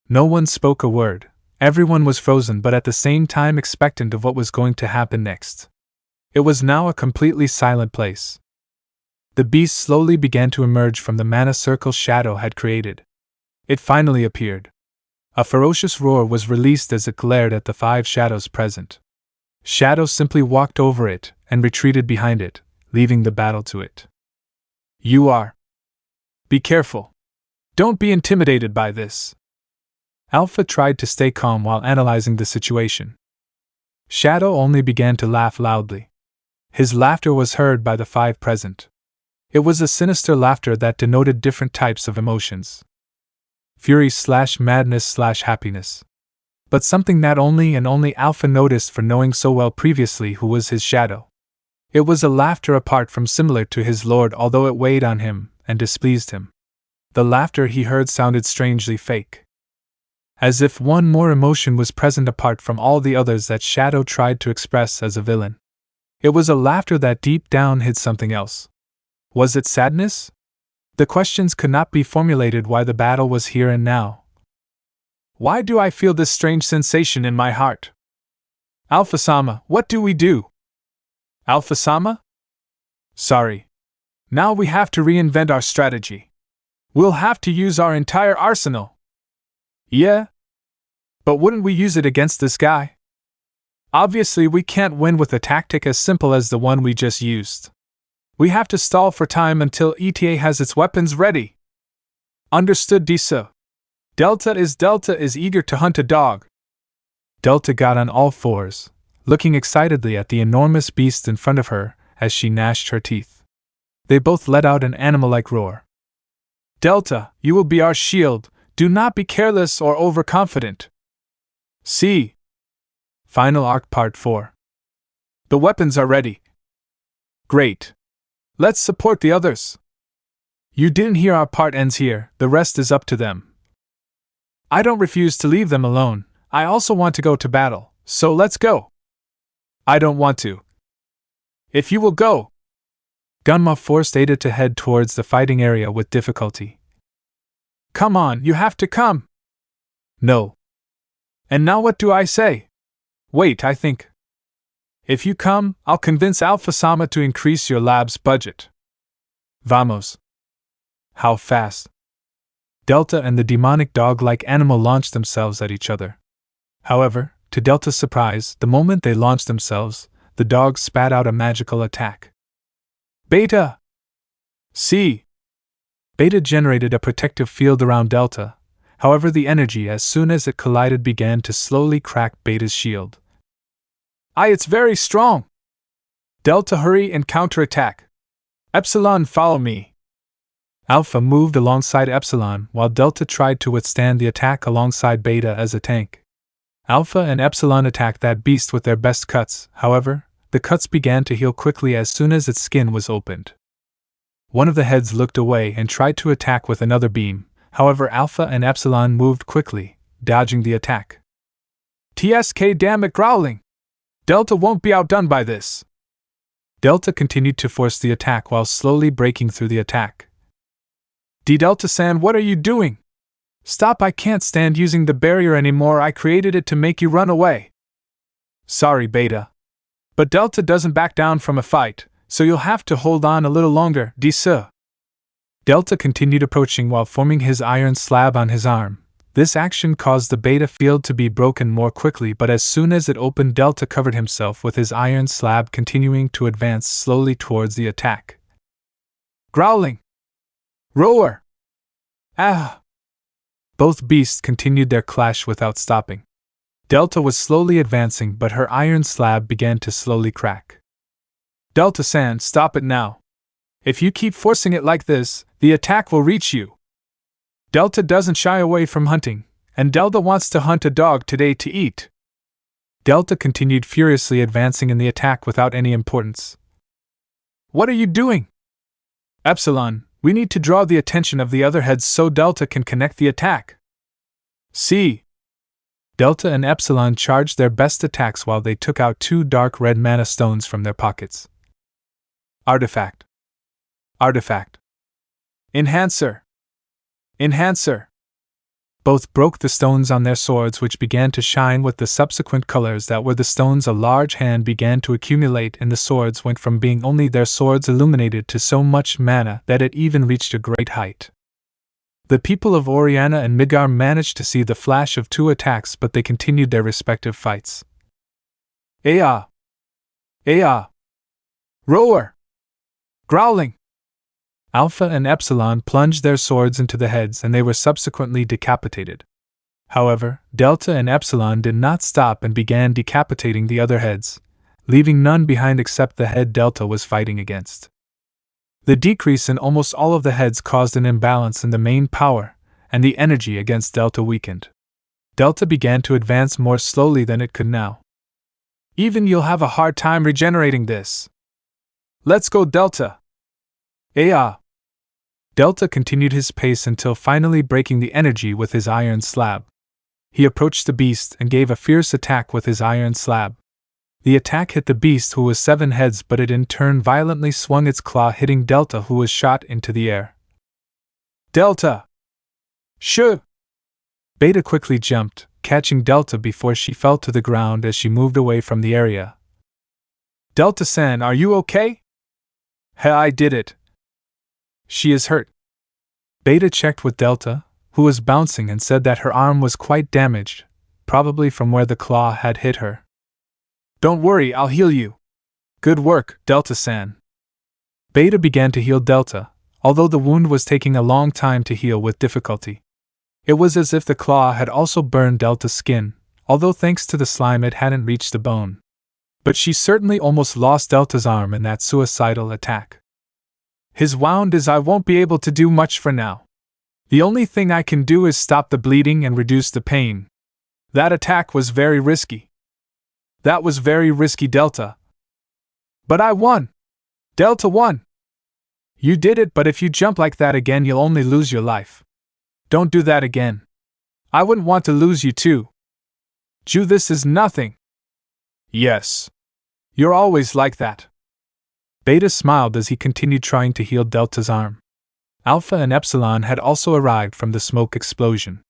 No one spoke a word. Everyone was frozen but at the same time expectant of what was going to happen next. It was now a completely silent place. The beast slowly began to emerge from the mana circle Shadow had created. It finally appeared. A ferocious roar was released as it glared at the 5 shadows present. Shadow simply walked over it and retreated behind it, leaving the battle to it. You are. Be careful. Don't be intimidated by this. Alpha tried to stay calm while analyzing the situation. Shadow only began to laugh loudly. His laughter was heard by the 5 present. It was a sinister laughter that denoted different types of emotions. Fury/madness/happiness. But something that only Alpha noticed for knowing so well previously who was his shadow. It was a laughter apart from similar to his lord, although it weighed on him and displeased him. The laughter he heard sounded strangely fake. As if one more emotion was present apart from all the others that Shadow tried to express as a villain. It was a laughter that deep down hid something else. Was it sadness? The questions could not be formulated why the battle was here and now. Why do I feel this strange sensation in my heart? Alpha-sama, what do we do? Alpha-sama? Sorry. Now we have to reinvent our strategy. We'll have to use our entire arsenal. Yeah? But wouldn't we use it against this guy? Obviously we can't win with a tactic as simple as the one we just used. We have to stall for time until ETA has its weapons ready. Understood, Disa. Delta is eager to hunt a dog. Delta got on all fours, looking excitedly at the enormous beast in front of her as she gnashed her teeth. They both let out an animal-like roar. Delta, you will be our shield. Do not be careless or overconfident. See. Final Arc Part 4. The weapons are ready. Great. Let's support the others. You didn't hear our part ends here, the rest is up to them. I don't refuse to leave them alone, I also want to go to battle, so let's go. I don't want to. If you will go. Gunma forced Ada to head towards the fighting area with difficulty. Come on, you have to come. No. And now what do I say? Wait, I think. If you come, I'll convince Alpha-sama to increase your lab's budget. Vamos. How fast? Delta and the demonic dog-like animal launched themselves at each other. However, to Delta's surprise, the moment they launched themselves, the dog spat out a magical attack. Beta! See! Beta generated a protective field around Delta, however the energy as soon as it collided began to slowly crack Beta's shield. It's very strong! Delta, hurry and counterattack! Epsilon, follow me! Alpha moved alongside Epsilon while Delta tried to withstand the attack alongside Beta as a tank. Alpha and Epsilon attacked that beast with their best cuts, however, the cuts began to heal quickly as soon as its skin was opened. One of the heads looked away and tried to attack with another beam, however Alpha and Epsilon moved quickly, dodging the attack. TSK, damn it, growling! Delta won't be outdone by this. Delta continued to force the attack while slowly breaking through the attack. D-Delta-san, what are you doing? Stop, I can't stand using the barrier anymore, I created it to make you run away. Sorry, Beta. But Delta doesn't back down from a fight, so you'll have to hold on a little longer, D-sir. Delta continued approaching while forming his iron slab on his arm. This action caused the Beta field to be broken more quickly, but as soon as it opened, Delta covered himself with his iron slab, continuing to advance slowly towards the attack. Growling! Roar! Ah! Both beasts continued their clash without stopping. Delta was slowly advancing, but her iron slab began to slowly crack. Delta-san, stop it now. If you keep forcing it like this, the attack will reach you. Delta doesn't shy away from hunting, and Delta wants to hunt a dog today to eat. Delta continued furiously advancing in the attack without any importance. What are you doing? Epsilon, we need to draw the attention of the other heads so Delta can connect the attack. See. Delta and Epsilon charged their best attacks while they took out 2 dark red mana stones from their pockets. Artifact. Artifact. Enhancer. Enhancer. Both broke the stones on their swords, which began to shine with the subsequent colors that were the stones. A large hand began to accumulate, and the swords went from being only their swords illuminated to so much mana that it even reached a great height. The people of Oriana and Midgar managed to see the flash of 2 attacks, but they continued their respective fights. Aya! Aya! Roar! Growling! Alpha and Epsilon plunged their swords into the heads, and they were subsequently decapitated. However, Delta and Epsilon did not stop and began decapitating the other heads, leaving none behind except the head Delta was fighting against. The decrease in almost all of the heads caused an imbalance in the main power, and the energy against Delta weakened. Delta began to advance more slowly than it could now. Even you'll have a hard time regenerating this. Let's go, Delta! Ah! Delta continued his pace until finally breaking the energy with his iron slab. He approached the beast and gave a fierce attack with his iron slab. The attack hit the beast, who was 7 heads, but it in turn violently swung its claw, hitting Delta, who was shot into the air. Delta! Shoo! Beta quickly jumped, catching Delta before she fell to the ground as she moved away from the area. Delta-san, are you okay? Hey, I did it. She is hurt. Beta checked with Delta, who was bouncing, and said that her arm was quite damaged, probably from where the claw had hit her. Don't worry, I'll heal you. Good work, Delta-san. Beta began to heal Delta, although the wound was taking a long time to heal with difficulty. It was as if the claw had also burned Delta's skin, although thanks to the slime it hadn't reached the bone. But she certainly almost lost Delta's arm in that suicidal attack. His wound is I won't be able to do much for now. The only thing I can do is stop the bleeding and reduce the pain. That attack was very risky. That was very risky, Delta. But I won! Delta won! You did it, but if you jump like that again, you'll only lose your life. Don't do that again. I wouldn't want to lose you too. Ju, this is nothing. Yes. You're always like that. Beta smiled as he continued trying to heal Delta's arm. Alpha and Epsilon had also arrived from the smoke explosion.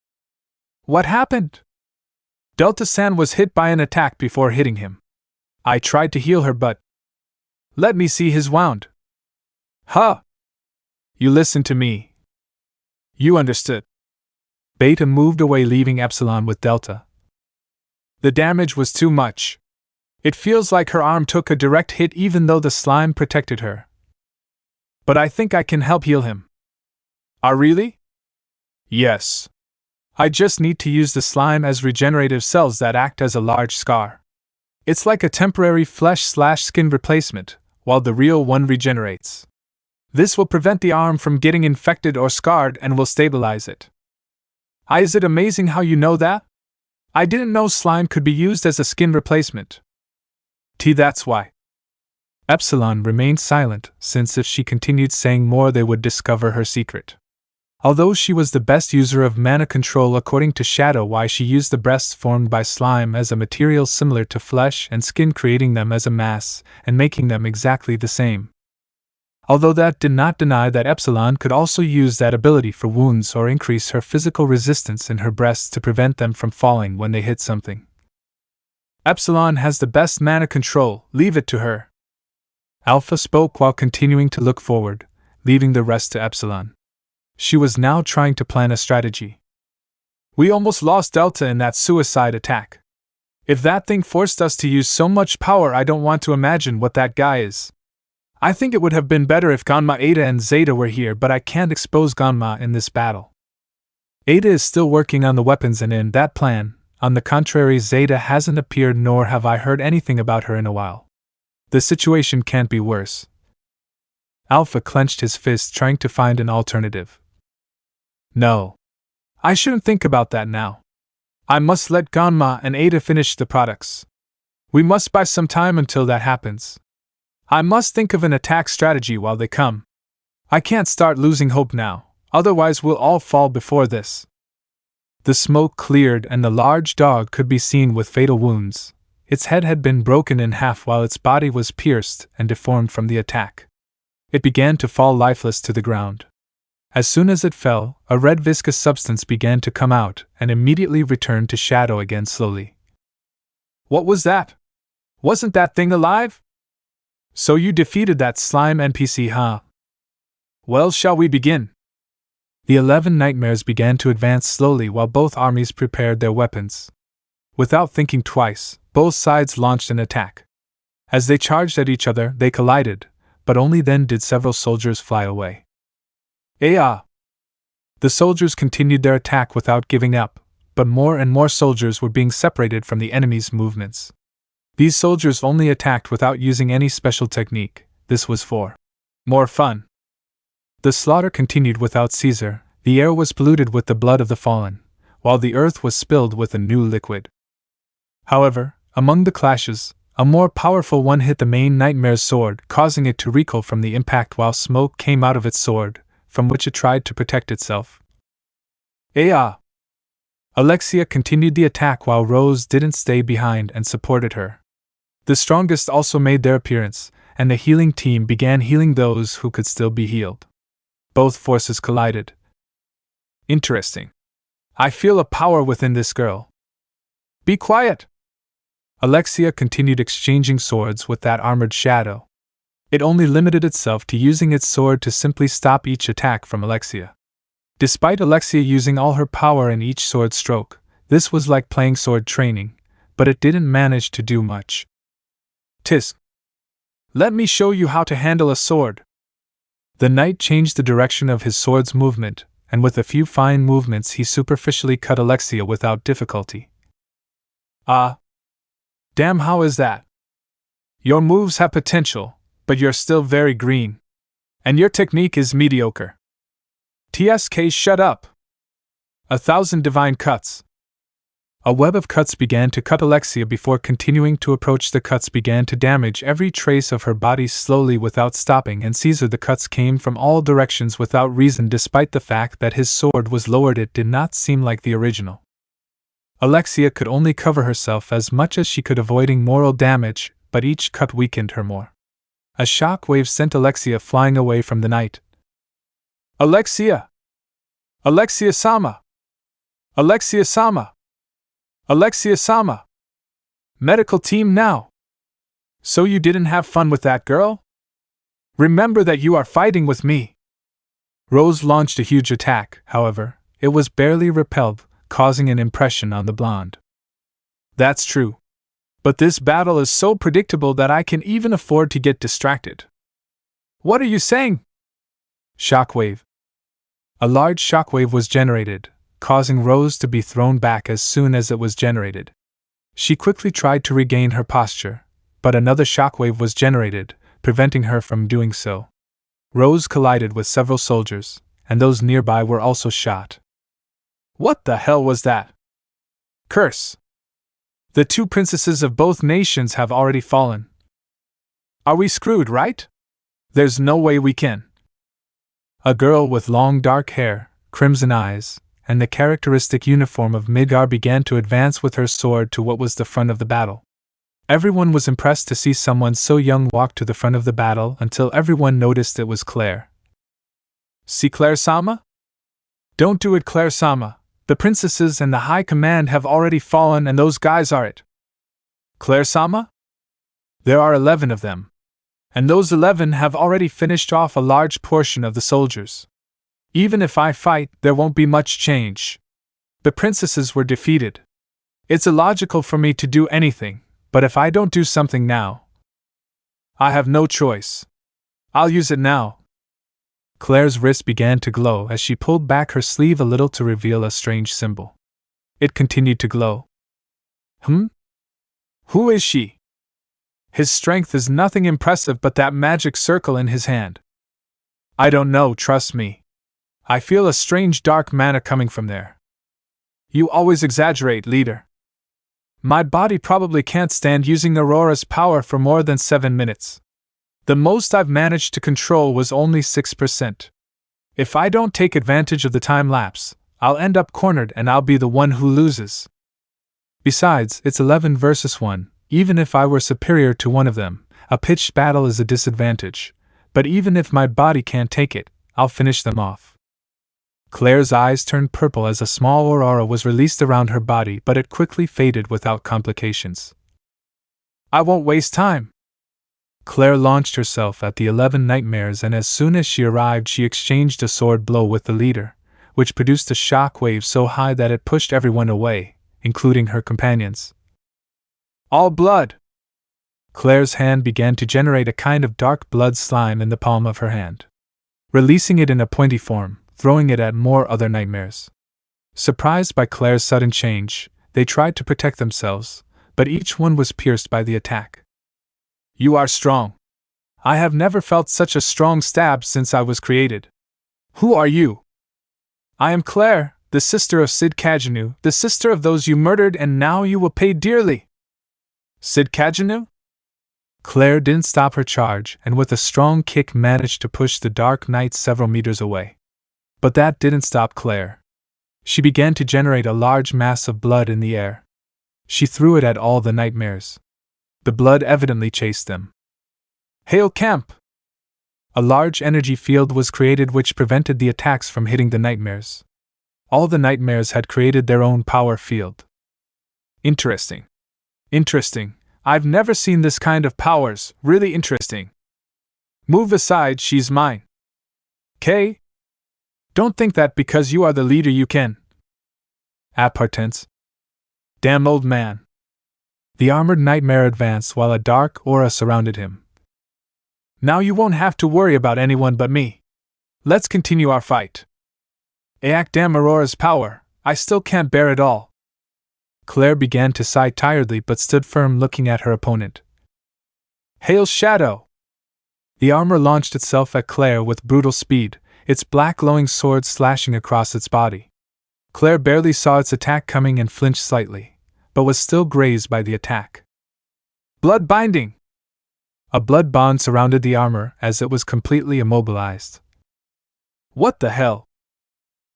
What happened? Delta-san was hit by an attack before hitting him. I tried to heal her, but... Let me see his wound. Huh? You listened to me. You understood. Beta moved away, leaving Epsilon with Delta. The damage was too much. It feels like her arm took a direct hit even though the slime protected her. But I think I can help heal him. Ah, really? Yes. I just need to use the slime as regenerative cells that act as a large scar. It's like a temporary flesh/skin replacement, while the real one regenerates. This will prevent the arm from getting infected or scarred and will stabilize it. Is it amazing how you know that? I didn't know slime could be used as a skin replacement. That's why. Epsilon remained silent, since if she continued saying more they would discover her secret. Although she was the best user of mana control according to Shadow, why she used the breasts formed by slime as a material similar to flesh and skin, creating them as a mass, and making them exactly the same. Although that did not deny that Epsilon could also use that ability for wounds or increase her physical resistance in her breasts to prevent them from falling when they hit something. Epsilon has the best mana control, leave it to her. Alpha spoke while continuing to look forward, leaving the rest to Epsilon. She was now trying to plan a strategy. We almost lost Delta in that suicide attack. If that thing forced us to use so much power, I don't want to imagine what that guy is. I think it would have been better if Ganma, Eta and Zeta were here, but I can't expose Ganma in this battle. Eta is still working on the weapons and in that plan. On the contrary, Zeta hasn't appeared, nor have I heard anything about her in a while. The situation can't be worse. Alpha clenched his fist, trying to find an alternative. No. I shouldn't think about that now. I must let Ganma and Eta finish the products. We must buy some time until that happens. I must think of an attack strategy while they come. I can't start losing hope now, otherwise we'll all fall before this. The smoke cleared and the large dog could be seen with fatal wounds. Its head had been broken in half while its body was pierced and deformed from the attack. It began to fall lifeless to the ground. As soon as it fell, a red viscous substance began to come out and immediately returned to Shadow again slowly. What was that? Wasn't that thing alive? So you defeated that slime NPC, huh? Well, shall we begin? The 11 nightmares began to advance slowly while both armies prepared their weapons. Without thinking twice, both sides launched an attack. As they charged at each other, they collided, but only then did several soldiers fly away. The soldiers continued their attack without giving up, but more and more soldiers were being separated from the enemy's movements. These soldiers only attacked without using any special technique. This was for more fun. The slaughter continued without Caesar. The air was polluted with the blood of the fallen, while the earth was spilled with a new liquid. However, among the clashes, A more powerful one hit the main nightmare's sword, causing it to recoil from the impact while smoke came out of its sword, from which it tried to protect itself. Ah! Alexia continued the attack while Rose didn't stay behind and supported her. The strongest also made their appearance, and the healing team began healing those who could still be healed. Both forces collided. Interesting. I feel a power within this girl. Be quiet! Alexia continued exchanging swords with that armored shadow. It only limited itself to using its sword to simply stop each attack from Alexia. Despite Alexia using all her power in each sword stroke, this was like playing sword training, but it didn't manage to do much. Tisk. Let me show you how to handle a sword. The knight changed the direction of his sword's movement, and with a few fine movements he superficially cut Alexia without difficulty. Ah! Damn, how is that? Your moves have potential, but you're still very green. And your technique is mediocre. TSK, shut up! 1,000 divine cuts. A web of cuts began to cut Alexia before continuing to approach. The cuts began to damage every trace of her body slowly without stopping, and Caesar, the cuts came from all directions without reason. Despite the fact that his sword was lowered, it did not seem like the original. Alexia could only cover herself as much as she could, avoiding mortal damage, but each cut weakened her more. A shock wave sent Alexia flying away from the knight. Alexia! Alexia-sama! Alexia-sama! Alexia-sama! Medical team now! So you didn't have fun with that girl? Remember that you are fighting with me! Rose launched a huge attack, however, it was barely repelled, causing an impression on the blonde. That's true. But this battle is so predictable that I can even afford to get distracted. What are you saying? Shockwave. A large shockwave was generated, causing Rose to be thrown back as soon as it was generated. She quickly tried to regain her posture, but another shockwave was generated, preventing her from doing so. Rose collided with several soldiers, and those nearby were also shot. What the hell was that? Curse! The two princesses of both nations have already fallen. Are we screwed, right? There's no way we can. A girl with long dark hair, crimson eyes, and the characteristic uniform of Midgar began to advance with her sword to what was the front of the battle. Everyone was impressed to see someone so young walk to the front of the battle until everyone noticed it was Claire. See Claire-sama? Don't do it, Claire-sama. The princesses and the high command have already fallen and those guys are it. Claire-sama? There are 11 of them. And those 11 have already finished off a large portion of the soldiers. Even if I fight, there won't be much change. The princesses were defeated. It's illogical for me to do anything, but if I don't do something now, I have no choice. I'll use it now. Claire's wrist began to glow as she pulled back her sleeve a little to reveal a strange symbol. It continued to glow. Who is she? His strength is nothing impressive but that magic circle in his hand. I don't know, trust me. I feel a strange dark mana coming from there. You always exaggerate, leader. My body probably can't stand using Aurora's power for more than 7 minutes. The most I've managed to control was only 6%. If I don't take advantage of the time lapse, I'll end up cornered and I'll be the one who loses. Besides, it's 11 versus 1. Even if I were superior to one of them, a pitched battle is a disadvantage. But even if my body can't take it, I'll finish them off. Claire's eyes turned purple as a small aurora was released around her body, but it quickly faded without complications. I won't waste time. Claire launched herself at the 11 nightmares, and as soon as she arrived she exchanged a sword blow with the leader, which produced a shock wave so high that it pushed everyone away, including her companions. All blood! Claire's hand began to generate a kind of dark blood slime in the palm of her hand, releasing it in a pointy form, throwing it at more other nightmares. Surprised by Claire's sudden change, they tried to protect themselves, but each one was pierced by the attack. You are strong. I have never felt such a strong stab since I was created. Who are you? I am Claire, the sister of Cid Kagenou, the sister of those you murdered, and now you will pay dearly. Cid Kagenou? Claire didn't stop her charge and with a strong kick managed to push the Dark Knight several meters away. But that didn't stop Claire. She began to generate a large mass of blood in the air. She threw it at all the nightmares. The blood evidently chased them. Hail camp! A large energy field was created which prevented the attacks from hitting the nightmares. All the nightmares had created their own power field. Interesting. Interesting. I've never seen this kind of powers, really interesting. Move aside, she's mine. Kay? Don't think that because you are the leader you can. Appartenance. Damn old man. The armored nightmare advanced while a dark aura surrounded him. Now you won't have to worry about anyone but me. Let's continue our fight. Aak damn Aurora's power, I still can't bear it all. Claire began to sigh tiredly but stood firm looking at her opponent. Hail Shadow! The armor launched itself at Claire with brutal speed, its black glowing sword slashing across its body. Claire barely saw its attack coming and flinched slightly, but was still grazed by the attack. Blood binding! A blood bond surrounded the armor as it was completely immobilized. What the hell?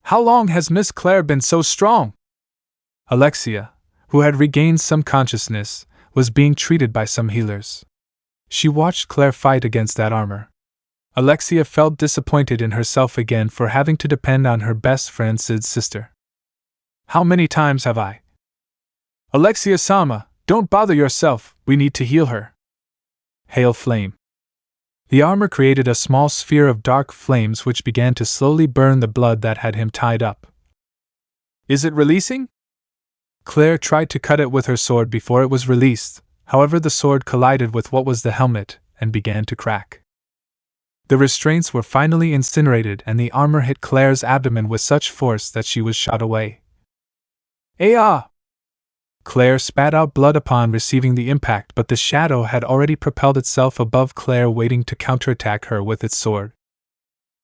How long has Miss Claire been so strong? Alexia, who had regained some consciousness, was being treated by some healers. She watched Claire fight against that armor. Alexia felt disappointed in herself again for having to depend on her best friend Cid's sister. How many times have I? Alexia-sama, don't bother yourself, we need to heal her. Hail flame. The armor created a small sphere of dark flames which began to slowly burn the blood that had him tied up. Is it releasing? Claire tried to cut it with her sword before it was released, however the sword collided with what was the helmet and began to crack. The restraints were finally incinerated and the armor hit Claire's abdomen with such force that she was shot away. Ah! Claire spat out blood upon receiving the impact, but the shadow had already propelled itself above Claire, waiting to counterattack her with its sword.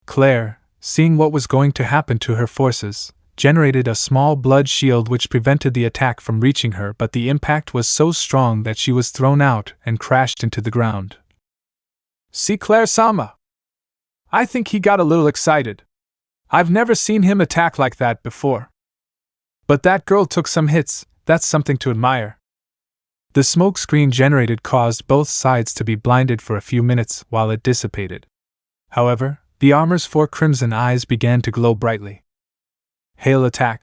Claire, seeing what was going to happen to her forces, generated a small blood shield which prevented the attack from reaching her, but the impact was so strong that she was thrown out and crashed into the ground. See Claire-sama? I think he got a little excited. I've never seen him attack like that before. But that girl took some hits, that's something to admire. The smoke screen generated caused both sides to be blinded for a few minutes while it dissipated. However, the armor's 4 crimson eyes began to glow brightly. Hail attack.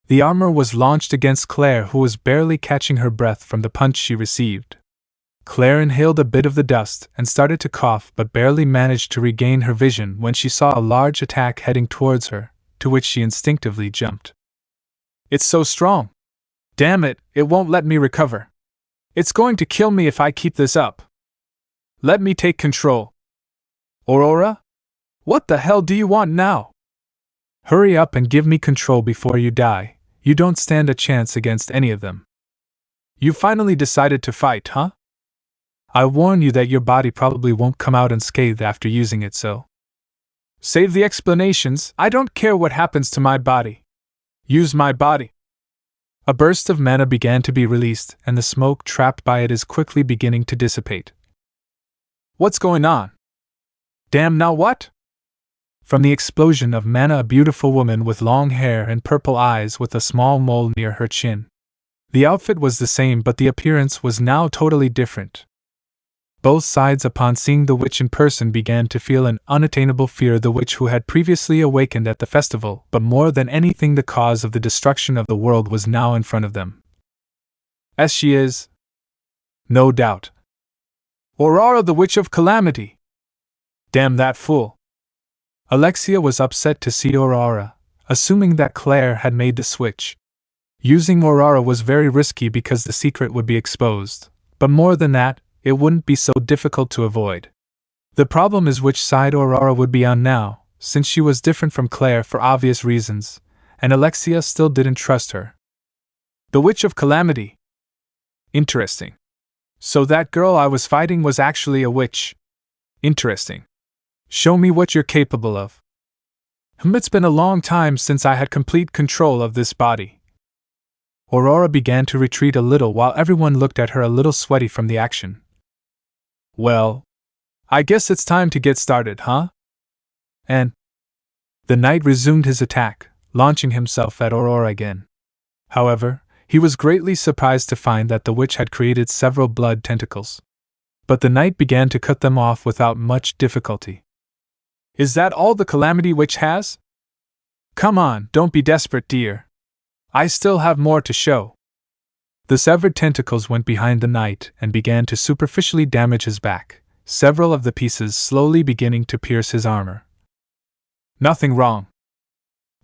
The armor was launched against Claire, who was barely catching her breath from the punch she received. Claire inhaled a bit of the dust and started to cough, but barely managed to regain her vision when she saw a large attack heading towards her, to which she instinctively jumped. It's so strong. Damn it, it won't let me recover. It's going to kill me if I keep this up. Let me take control. Aurora? What the hell do you want now? Hurry up and give me control before you die. You don't stand a chance against any of them. You finally decided to fight, huh? I warn you that your body probably won't come out unscathed after using it, so save the explanations. I don't care what happens to my body. Use my body. A burst of mana began to be released, and the smoke trapped by it is quickly beginning to dissipate. What's going on? Damn, now what? From the explosion of mana, a beautiful woman with long hair and purple eyes with a small mole near her chin. The outfit was the same, but the appearance was now totally different. Both sides, upon seeing the witch in person, began to feel an unattainable fear. The witch who had previously awakened at the festival, but more than anything the cause of the destruction of the world, was now in front of them. As she is, no doubt, Aurora, the Witch of Calamity. Damn that fool. Alexia was upset to see Aurora, assuming that Claire had made the switch. Using Aurora was very risky because the secret would be exposed, but more than that, it wouldn't be so difficult to avoid. The problem is which side Aurora would be on now, since she was different from Claire for obvious reasons, and Alexia still didn't trust her. The Witch of Calamity. Interesting. So that girl I was fighting was actually a witch. Interesting. Show me what you're capable of. It's been a long time since I had complete control of this body. Aurora began to retreat a little while everyone looked at her a little sweaty from the action. Well, I guess it's time to get started, huh? And the knight resumed his attack, launching himself at Aurora again. However, he was greatly surprised to find that the witch had created several blood tentacles. But the knight began to cut them off without much difficulty. Is that all the Calamity Witch has? Come on, don't be desperate, dear. I still have more to show. The severed tentacles went behind the knight and began to superficially damage his back, several of the pieces slowly beginning to pierce his armor. Nothing wrong.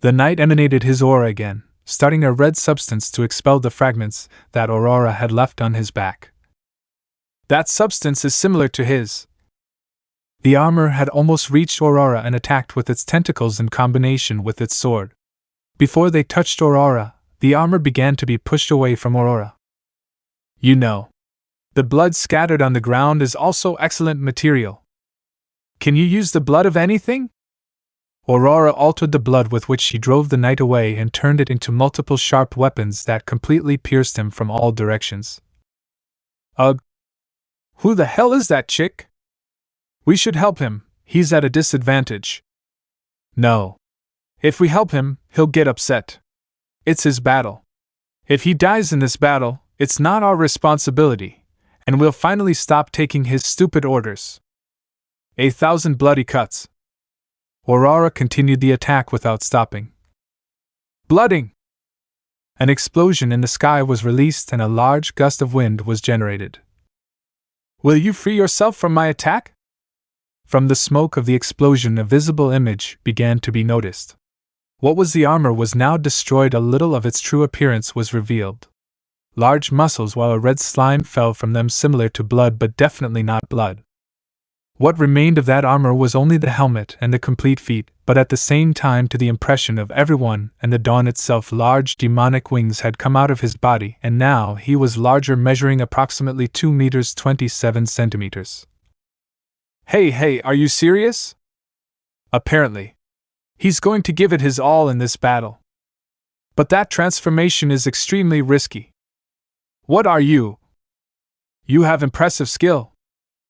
The knight emanated his aura again, starting a red substance to expel the fragments that Aurora had left on his back. That substance is similar to his. The armor had almost reached Aurora and attacked with its tentacles in combination with its sword. Before they touched Aurora, the armor began to be pushed away from Aurora. You know, the blood scattered on the ground is also excellent material. Can you use the blood of anything? Aurora altered the blood with which she drove the knight away and turned it into multiple sharp weapons that completely pierced him from all directions. Ugh! Who the hell is that chick? We should help him, he's at a disadvantage. No. If we help him, he'll get upset. It's his battle. If he dies in this battle, it's not our responsibility, and we'll finally stop taking his stupid orders. 1,000 bloody cuts. Aurora continued the attack without stopping. Blooding! An explosion in the sky was released and a large gust of wind was generated. Will you free yourself from my attack? From the smoke of the explosion, a visible image began to be noticed. What was the armor was now destroyed, a little of its true appearance was revealed. Large muscles, while a red slime fell from them similar to blood but definitely not blood. What remained of that armor was only the helmet and the complete feet, but at the same time, to the impression of everyone and the dawn itself, large demonic wings had come out of his body, and now he was larger, measuring approximately 2 meters 27 centimeters. Hey, are you serious? Apparently. He's going to give it his all in this battle. But that transformation is extremely risky. What are you? You have impressive skill.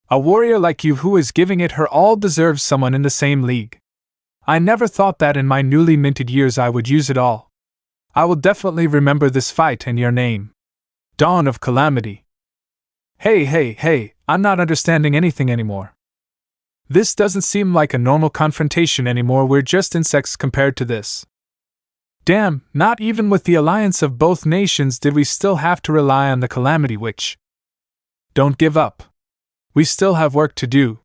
A warrior like you who is giving it her all deserves someone in the same league. I never thought that in my newly minted years I would use it all. I will definitely remember this fight and your name. Dawn of Calamity. Hey, I'm not understanding anything anymore. This doesn't seem like a normal confrontation anymore, we're just insects compared to this. Damn, not even with the alliance of both nations did we still have to rely on the Calamity Witch. Don't give up. We still have work to do.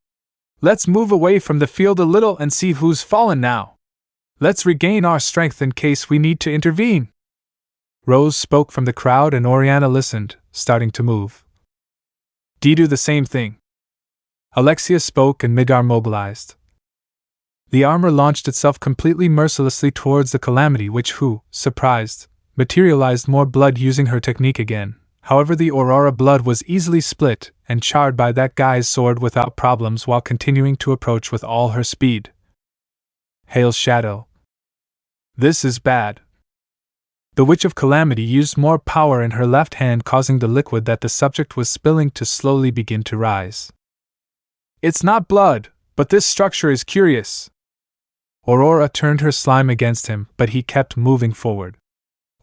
Let's move away from the field a little and see who's fallen now. Let's regain our strength in case we need to intervene. Rose spoke from the crowd and Oriana listened, starting to move. Do the same thing. Alexia spoke and Midgar mobilized. The armor launched itself completely mercilessly towards the Calamity Witch, who, surprised, materialized more blood using her technique again. However, the Aurora blood was easily split and charred by that guy's sword without problems while continuing to approach with all her speed. Hail Shadow. This is bad. The Witch of Calamity used more power in her left hand, causing the liquid that the subject was spilling to slowly begin to rise. It's not blood, but this structure is curious. Aurora turned her slime against him, but he kept moving forward.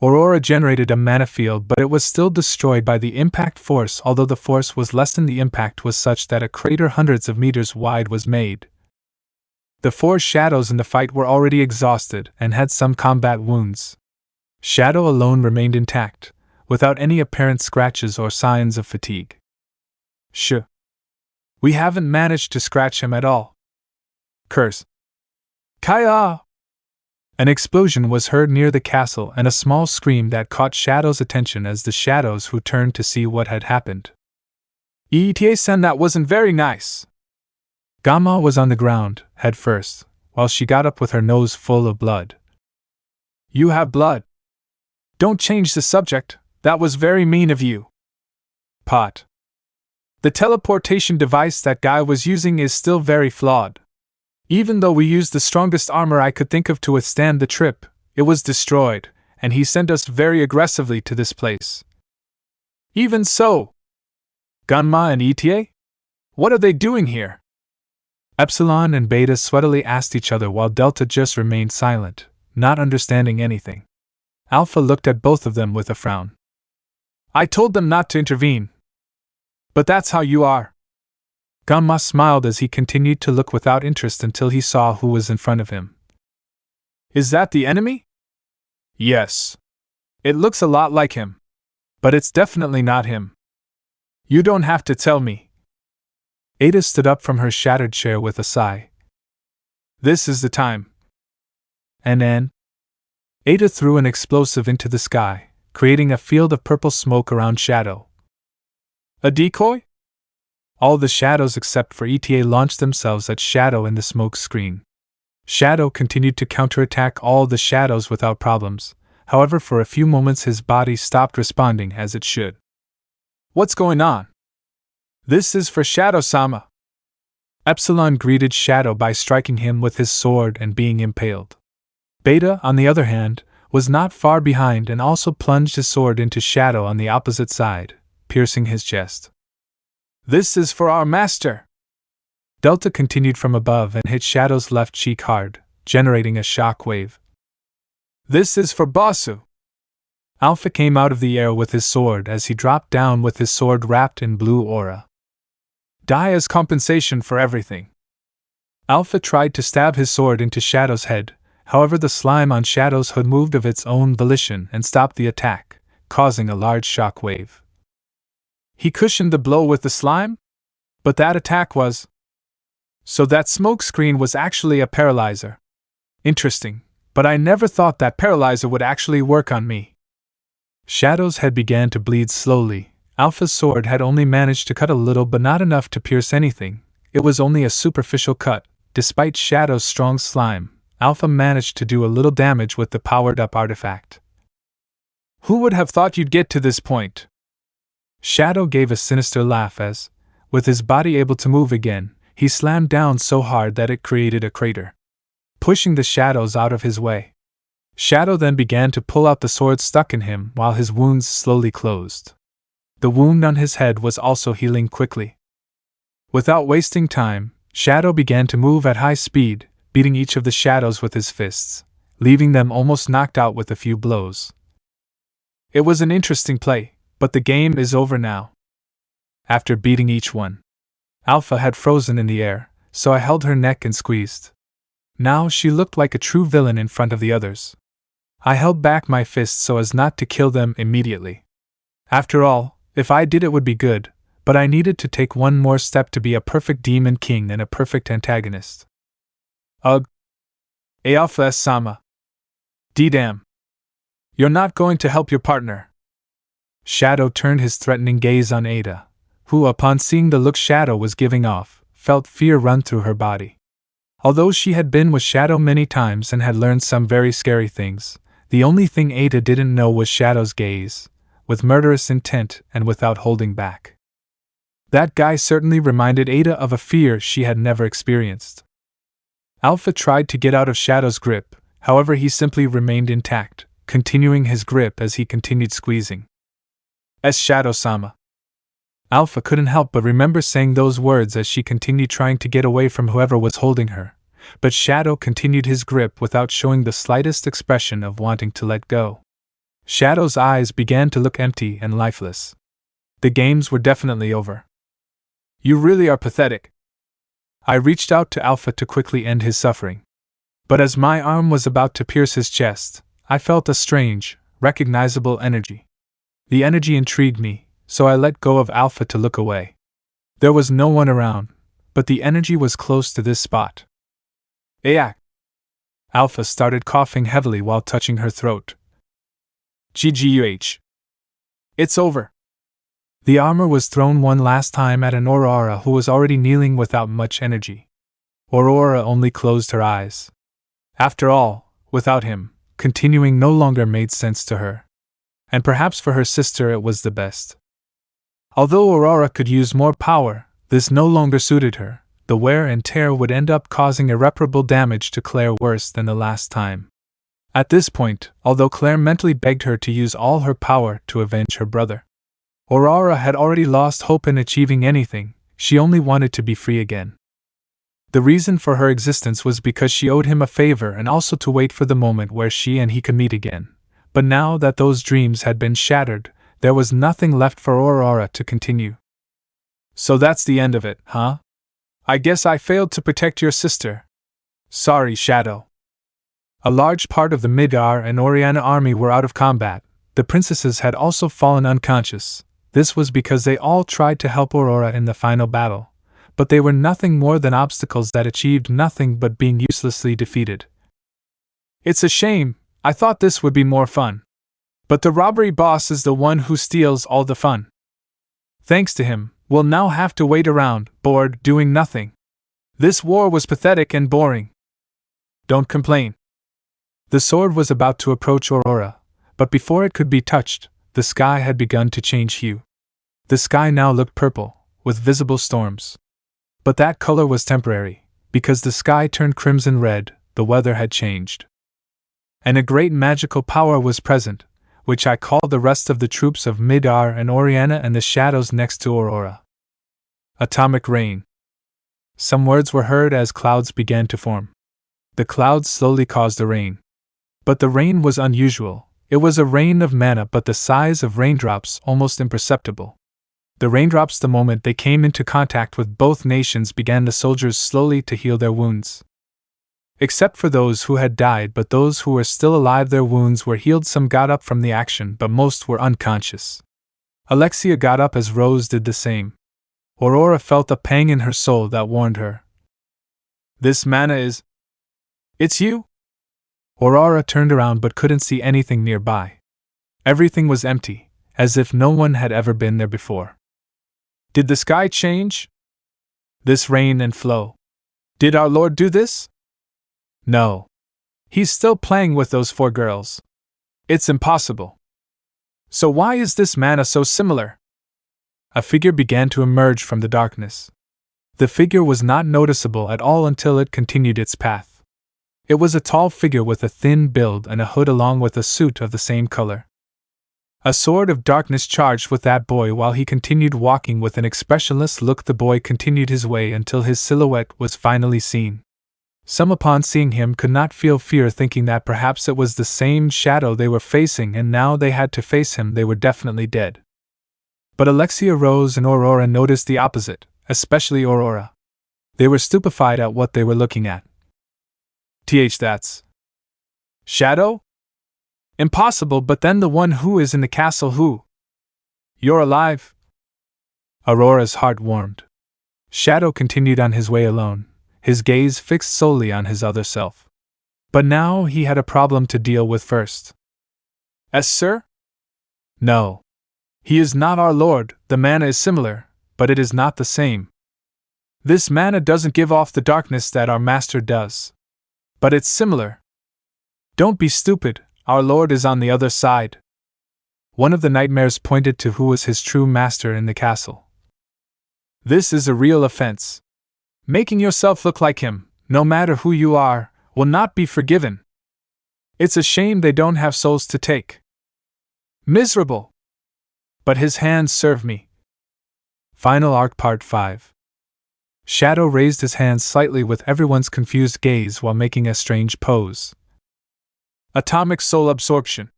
Aurora generated a mana field, but it was still destroyed by the impact force, although the force was lessened. The impact was such that a crater hundreds of meters wide was made. The 4 shadows in the fight were already exhausted and had some combat wounds. Shadow alone remained intact, without any apparent scratches or signs of fatigue. Shh. We haven't managed to scratch him at all. Curse. Kaya! An explosion was heard near the castle and a small scream that caught Shadow's attention as the shadows who turned to see what had happened. Iie-san, that wasn't very nice. Gamma was on the ground, head first, while she got up with her nose full of blood. You have blood. Don't change the subject, that was very mean of you. Pot. The teleportation device that guy was using is still very flawed. Even though we used the strongest armor I could think of to withstand the trip, it was destroyed, and he sent us very aggressively to this place. Even so, Ganma and Eta? What are they doing here? Epsilon and Beta sweatily asked each other while Delta just remained silent, not understanding anything. Alpha looked at both of them with a frown. I told them not to intervene. But that's how you are. Gamma smiled as he continued to look without interest until he saw who was in front of him. Is that the enemy? Yes. It looks a lot like him. But it's definitely not him. You don't have to tell me. Ada stood up from her shattered chair with a sigh. This is the time. And then, Ada threw an explosive into the sky, creating a field of purple smoke around Shadow. A decoy? All the shadows except for ETA launched themselves at Shadow in the smoke screen. Shadow continued to counterattack all the shadows without problems, however for a few moments his body stopped responding as it should. What's going on? This is for Shadow-sama. Epsilon greeted Shadow by striking him with his sword and being impaled. Beta, on the other hand, was not far behind and also plunged his sword into Shadow on the opposite side, piercing his chest. This is for our master! Delta continued from above and hit Shadow's left cheek hard, generating a shock wave. This is for Basu! Alpha came out of the air with his sword as he dropped down with his sword wrapped in blue aura. Die as compensation for everything. Alpha tried to stab his sword into Shadow's head, however the slime on Shadow's hood moved of its own volition and stopped the attack, causing a large shock wave. He cushioned the blow with the slime? But that attack was... So that smoke screen was actually a paralyzer. Interesting, but I never thought that paralyzer would actually work on me. Shadow's head began to bleed slowly. Alpha's sword had only managed to cut a little but not enough to pierce anything. It was only a superficial cut. Despite Shadow's strong slime, Alpha managed to do a little damage with the powered-up artifact. Who would have thought you'd get to this point? Shadow gave a sinister laugh as, with his body able to move again, he slammed down so hard that it created a crater, pushing the shadows out of his way. Shadow then began to pull out the sword stuck in him while his wounds slowly closed. The wound on his head was also healing quickly. Without wasting time, Shadow began to move at high speed, beating each of the shadows with his fists, leaving them almost knocked out with a few blows. It was an interesting play, but the game is over now. After beating each one, Alpha had frozen in the air, so I held her neck and squeezed. Now she looked like a true villain in front of the others. I held back my fists so as not to kill them immediately. After all, if I did it would be good, but I needed to take one more step to be a perfect demon king and a perfect antagonist. Ugh. Alpha-sama. D-damn. You're not going to help your partner. Shadow turned his threatening gaze on Ada, who, upon seeing the look Shadow was giving off, felt fear run through her body. Although she had been with Shadow many times and had learned some very scary things, the only thing Ada didn't know was Shadow's gaze, with murderous intent and without holding back. That guy certainly reminded Ada of a fear she had never experienced. Alpha tried to get out of Shadow's grip, however he simply remained intact, continuing his grip as he continued squeezing. Shadow-sama. Alpha couldn't help but remember saying those words as she continued trying to get away from whoever was holding her, but Shadow continued his grip without showing the slightest expression of wanting to let go. Shadow's eyes began to look empty and lifeless. The games were definitely over. You really are pathetic. I reached out to Alpha to quickly end his suffering. But as my arm was about to pierce his chest, I felt a strange, recognizable energy. The energy intrigued me, so I let go of Alpha to look away. There was no one around, but the energy was close to this spot. Ayak! Alpha started coughing heavily while touching her throat. GGUH. It's over. The armor was thrown one last time at an Aurora who was already kneeling without much energy. Aurora only closed her eyes. After all, without him, continuing no longer made sense to her. And perhaps for her sister it was the best. Although Aurora could use more power, this no longer suited her. The wear and tear would end up causing irreparable damage to Claire worse than the last time. At this point, although Claire mentally begged her to use all her power to avenge her brother, Aurora had already lost hope in achieving anything, she only wanted to be free again. The reason for her existence was because she owed him a favor and also to wait for the moment where she and he could meet again. But now that those dreams had been shattered, there was nothing left for Aurora to continue. So that's the end of it, huh? I guess I failed to protect your sister. Sorry, Shadow. A large part of the Midgar and Oriana army were out of combat. The princesses had also fallen unconscious. This was because they all tried to help Aurora in the final battle, but they were nothing more than obstacles that achieved nothing but being uselessly defeated. It's a shame, I thought this would be more fun. But the robbery boss is the one who steals all the fun. Thanks to him, we'll now have to wait around, bored, doing nothing. This war was pathetic and boring. Don't complain. The sword was about to approach Aurora, but before it could be touched, the sky had begun to change hue. The sky now looked purple, with visible storms. But that color was temporary, because the sky turned crimson red, the weather had changed. And a great magical power was present, which I called the rest of the troops of Midgar and Oriana and the shadows next to Aurora. Atomic rain. Some words were heard as clouds began to form. The clouds slowly caused the rain. But the rain was unusual. It was a rain of mana, but the size of raindrops, almost imperceptible. The raindrops, the moment they came into contact with both nations, began the soldiers slowly to heal their wounds. Except for those who had died, but those who were still alive, their wounds were healed. Some got up from the action, but most were unconscious. Alexia got up as Rose did the same. Aurora felt a pang in her soul that warned her. This mana is... It's you? Aurora turned around but couldn't see anything nearby. Everything was empty, as if no one had ever been there before. Did the sky change? This rain and flow. Did our Lord do this? No. He's still playing with those 4 girls. It's impossible. So why is this mana so similar? A figure began to emerge from the darkness. The figure was not noticeable at all until it continued its path. It was a tall figure with a thin build and a hood along with a suit of the same color. A sword of darkness charged with that boy while he continued walking with an expressionless look. The boy continued his way until his silhouette was finally seen. Some, upon seeing him, could not feel fear, thinking that perhaps it was the same shadow they were facing, and now they had to face him. They were definitely dead. But Alexia, Rose, and Aurora noticed the opposite, especially Aurora. They were stupefied at what they were looking at. That's Shadow? Impossible, but then the one who is in the castle who? You're alive? Aurora's heart warmed. Shadow continued on his way alone, his gaze fixed solely on his other self. But now he had a problem to deal with first. Sir? No. He is not our Lord. The mana is similar, but it is not the same. This mana doesn't give off the darkness that our master does. But it's similar. Don't be stupid, our Lord is on the other side. One of the nightmares pointed to who was his true master in the castle. This is a real offense. Making yourself look like him, no matter who you are, will not be forgiven. It's a shame they don't have souls to take. Miserable! But his hands serve me. Final Arc Part 5. Shadow raised his hands slightly with everyone's confused gaze while making a strange pose. Atomic soul absorption.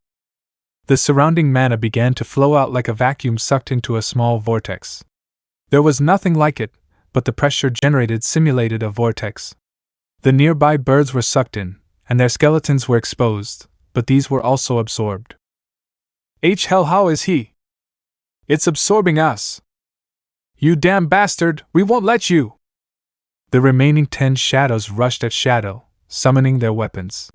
The surrounding mana began to flow out like a vacuum sucked into a small vortex. There was nothing like it, but the pressure generated simulated a vortex. The nearby birds were sucked in, and their skeletons were exposed, but these were also absorbed. Hell, how is he? It's absorbing us. You damn bastard, we won't let you! The remaining 10 shadows rushed at Shadow, summoning their weapons.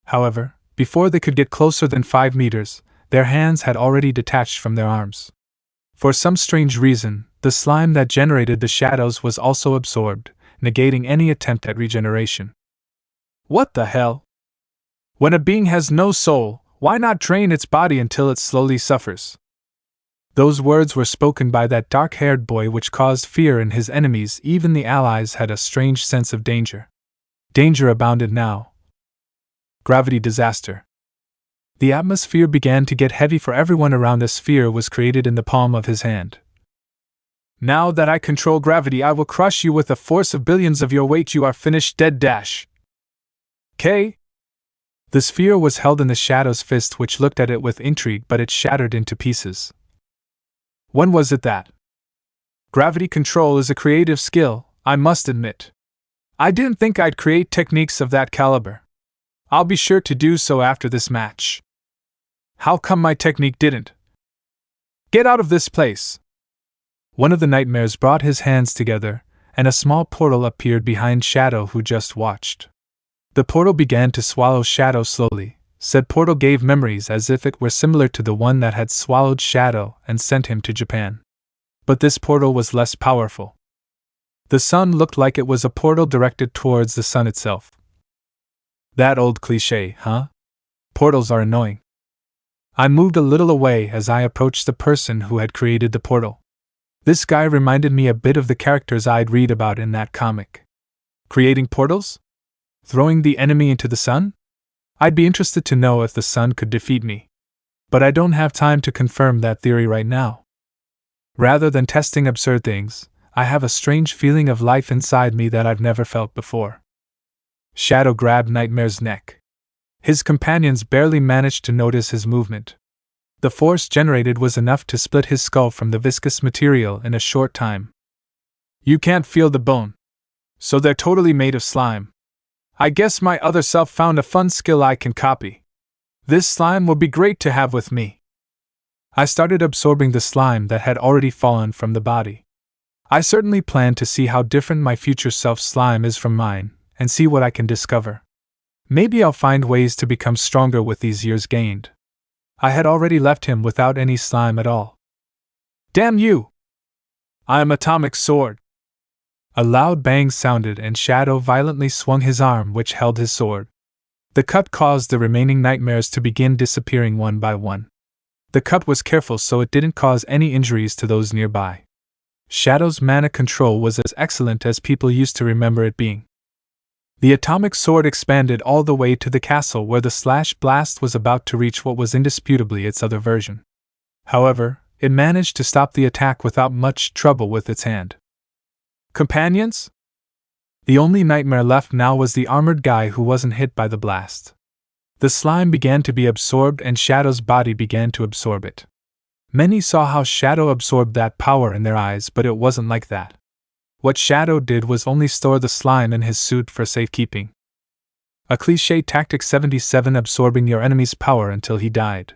However, before they could get closer than 5 meters, their hands had already detached from their arms. For some strange reason, the slime that generated the shadows was also absorbed, negating any attempt at regeneration. What the hell? When a being has no soul, why not train its body until it slowly suffers? Those words were spoken by that dark-haired boy, which caused fear in his enemies. Even the allies had a strange sense of danger. Danger abounded now. Gravity disaster. The atmosphere began to get heavy for everyone around. A sphere was created in the palm of his hand. Now that I control gravity, I will crush you with a force of billions of your weight. You are finished dead dash. K. The sphere was held in the Shadow's fist, which looked at it with intrigue, but it shattered into pieces. When was it that? Gravity control is a creative skill, I must admit. I didn't think I'd create techniques of that caliber. I'll be sure to do so after this match. How come my technique didn't? Get out of this place! One of the nightmares brought his hands together, and a small portal appeared behind Shadow, who just watched. The portal began to swallow Shadow slowly. Said portal gave memories as if it were similar to the one that had swallowed Shadow and sent him to Japan. But this portal was less powerful. The sun looked like it was a portal directed towards the sun itself. That old cliché, huh? Portals are annoying. I moved a little away as I approached the person who had created the portal. This guy reminded me a bit of the characters I'd read about in that comic. Creating portals? Throwing the enemy into the sun? I'd be interested to know if the sun could defeat me. But I don't have time to confirm that theory right now. Rather than testing absurd things, I have a strange feeling of life inside me that I've never felt before. Shadow grabbed Nightmare's neck. His companions barely managed to notice his movement. The force generated was enough to split his skull from the viscous material in a short time. You can't feel the bone. So they're totally made of slime. I guess my other self found a fun skill I can copy. This slime will be great to have with me. I started absorbing the slime that had already fallen from the body. I certainly plan to see how different my future self's slime is from mine, and see what I can discover. Maybe I'll find ways to become stronger with these years gained. I had already left him without any slime at all. Damn you! I am Atomic Sword! A loud bang sounded and Shadow violently swung his arm which held his sword. The cut caused the remaining nightmares to begin disappearing one by one. The cut was careful so it didn't cause any injuries to those nearby. Shadow's mana control was as excellent as people used to remember it being. The atomic sword expanded all the way to the castle where the slash blast was about to reach what was indisputably its other version. However, it managed to stop the attack without much trouble with its hand. Companions? The only nightmare left now was the armored guy who wasn't hit by the blast. The slime began to be absorbed and Shadow's body began to absorb it. Many saw how Shadow absorbed that power in their eyes, but it wasn't like that. What Shadow did was only store the slime in his suit for safekeeping. A cliché tactic 77, absorbing your enemy's power until he died.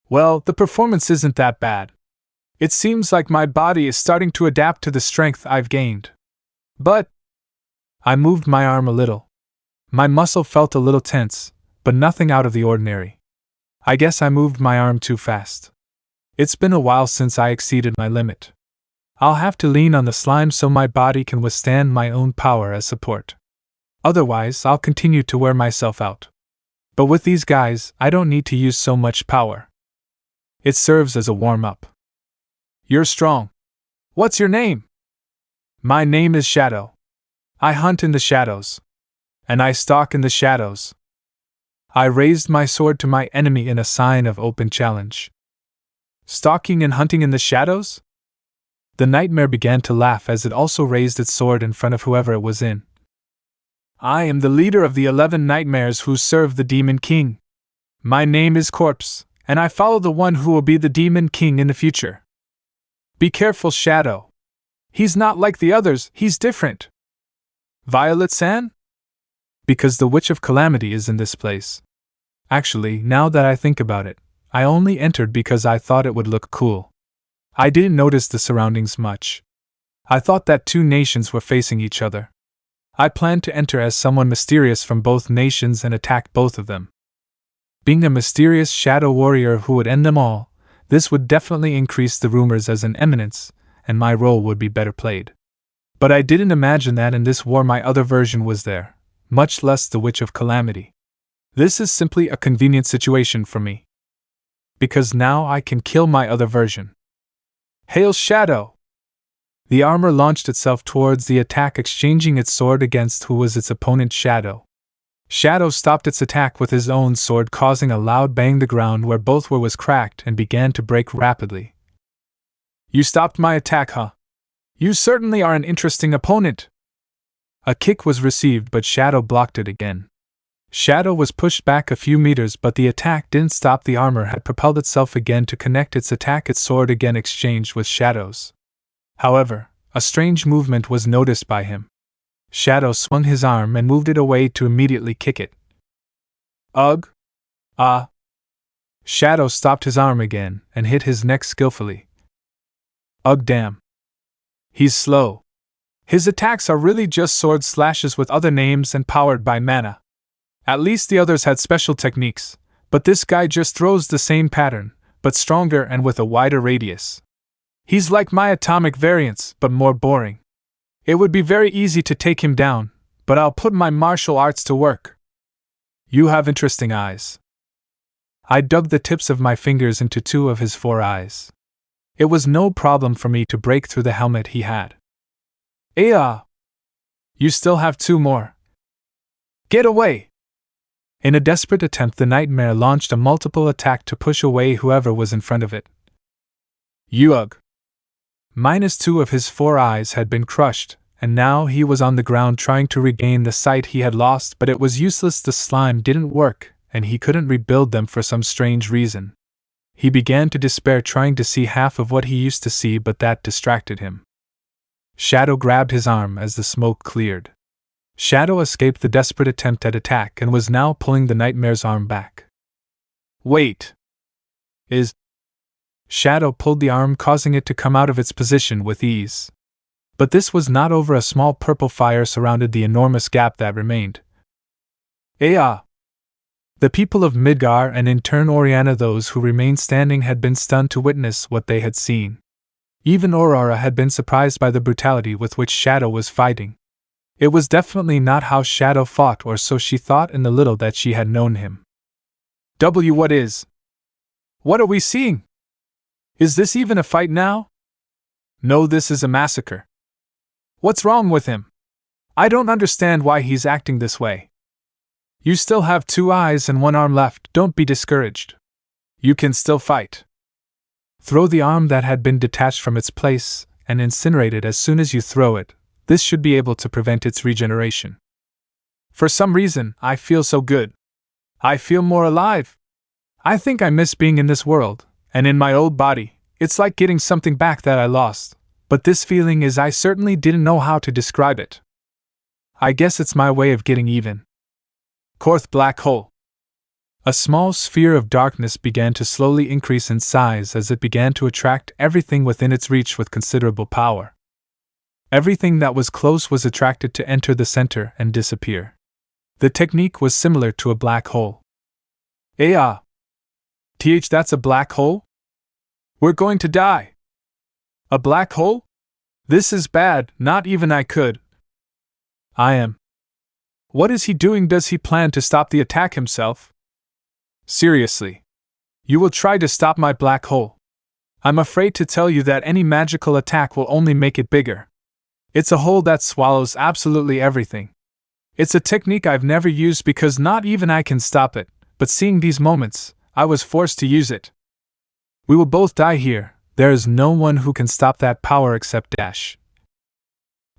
Well, the performance isn't that bad. It seems like my body is starting to adapt to the strength I've gained. But I moved my arm a little. My muscle felt a little tense, but nothing out of the ordinary. I guess I moved my arm too fast. It's been a while since I exceeded my limit. I'll have to lean on the slime so my body can withstand my own power as support. Otherwise, I'll continue to wear myself out. But with these guys, I don't need to use so much power. It serves as a warm-up. You're strong. What's your name? My name is Shadow. I hunt in the shadows. And I stalk in the shadows. I raised my sword to my enemy in a sign of open challenge. Stalking and hunting in the shadows? The nightmare began to laugh as it also raised its sword in front of whoever it was in. I am the leader of the 11 nightmares who serve the Demon King. My name is Corpse, and I follow the one who will be the Demon King in the future. Be careful, Shadow. He's not like the others, he's different. Violet-san? Because the Witch of Calamity is in this place. Actually, now that I think about it, I only entered because I thought it would look cool. I didn't notice the surroundings much. I thought that two nations were facing each other. I planned to enter as someone mysterious from both nations and attack both of them. Being a mysterious shadow warrior who would end them all, this would definitely increase the rumors as an eminence, and my role would be better played. But I didn't imagine that in this war my other version was there, much less the Witch of Calamity. This is simply a convenient situation for me. Because now I can kill my other version. Hail Shadow! The armor launched itself towards the attack, exchanging its sword against who was its opponent, Shadow. Shadow stopped its attack with his own sword, causing a loud bang. The ground where both were was cracked and began to break rapidly. You stopped my attack, huh? You certainly are an interesting opponent. A kick was received, but Shadow blocked it again. Shadow was pushed back a few meters, but the attack didn't stop. The armor had propelled itself again to connect its attack. Its sword again exchanged with Shadow's. However, a strange movement was noticed by him. Shadow swung his arm and moved it away to immediately kick it. Ugh! Ah! Shadow stopped his arm again and hit his neck skillfully. Ugh, damn. He's slow. His attacks are really just sword slashes with other names and powered by mana. At least the others had special techniques, but this guy just throws the same pattern, but stronger and with a wider radius. He's like my atomic variants, but more boring. It would be very easy to take him down, but I'll put my martial arts to work. You have interesting eyes. I dug the tips of my fingers into 2 of his 4 eyes. It was no problem for me to break through the helmet he had. You still have 2 more. Get away! In a desperate attempt, the nightmare launched a multiple attack to push away whoever was in front of it. Ugh! -2 of his 4 eyes had been crushed, and now he was on the ground trying to regain the sight he had lost, but it was useless. The slime didn't work, and he couldn't rebuild them for some strange reason. He began to despair, trying to see half of what he used to see, but that distracted him. Shadow grabbed his arm as the smoke cleared. Shadow escaped the desperate attempt at attack and was now pulling the nightmare's arm back. Wait! Shadow pulled the arm, causing it to come out of its position with ease. But this was not over. A small purple fire surrounded the enormous gap that remained. The people of Midgar, and in turn Oriana, those who remained standing, had been stunned to witness what they had seen. Even Aurora had been surprised by the brutality with which Shadow was fighting. It was definitely not how Shadow fought, or so she thought in the little that she had known him. What are we seeing? Is this even a fight now? No, this is a massacre. What's wrong with him? I don't understand why he's acting this way. You still have 2 eyes and 1 arm left. Don't be discouraged. You can still fight. Throw the arm that had been detached from its place and incinerate it as soon as you throw it. This should be able to prevent its regeneration. For some reason, I feel so good. I feel more alive. I think I miss being in this world, and in my old body. It's like getting something back that I lost, but this feeling I certainly didn't know how to describe it. I guess it's my way of getting even. Korth black hole. A small sphere of darkness began to slowly increase in size as it began to attract everything within its reach with considerable power. Everything that was close was attracted to enter the center and disappear. The technique was similar to a black hole. That's a black hole? We're going to die. A black hole? This is bad, not even I could. I am. What is he doing? Does he plan to stop the attack himself? Seriously. You will try to stop my black hole. I'm afraid to tell you that any magical attack will only make it bigger. It's a hole that swallows absolutely everything. It's a technique I've never used because not even I can stop it, but seeing these moments, I was forced to use it. We will both die here. There is no one who can stop that power except Dash.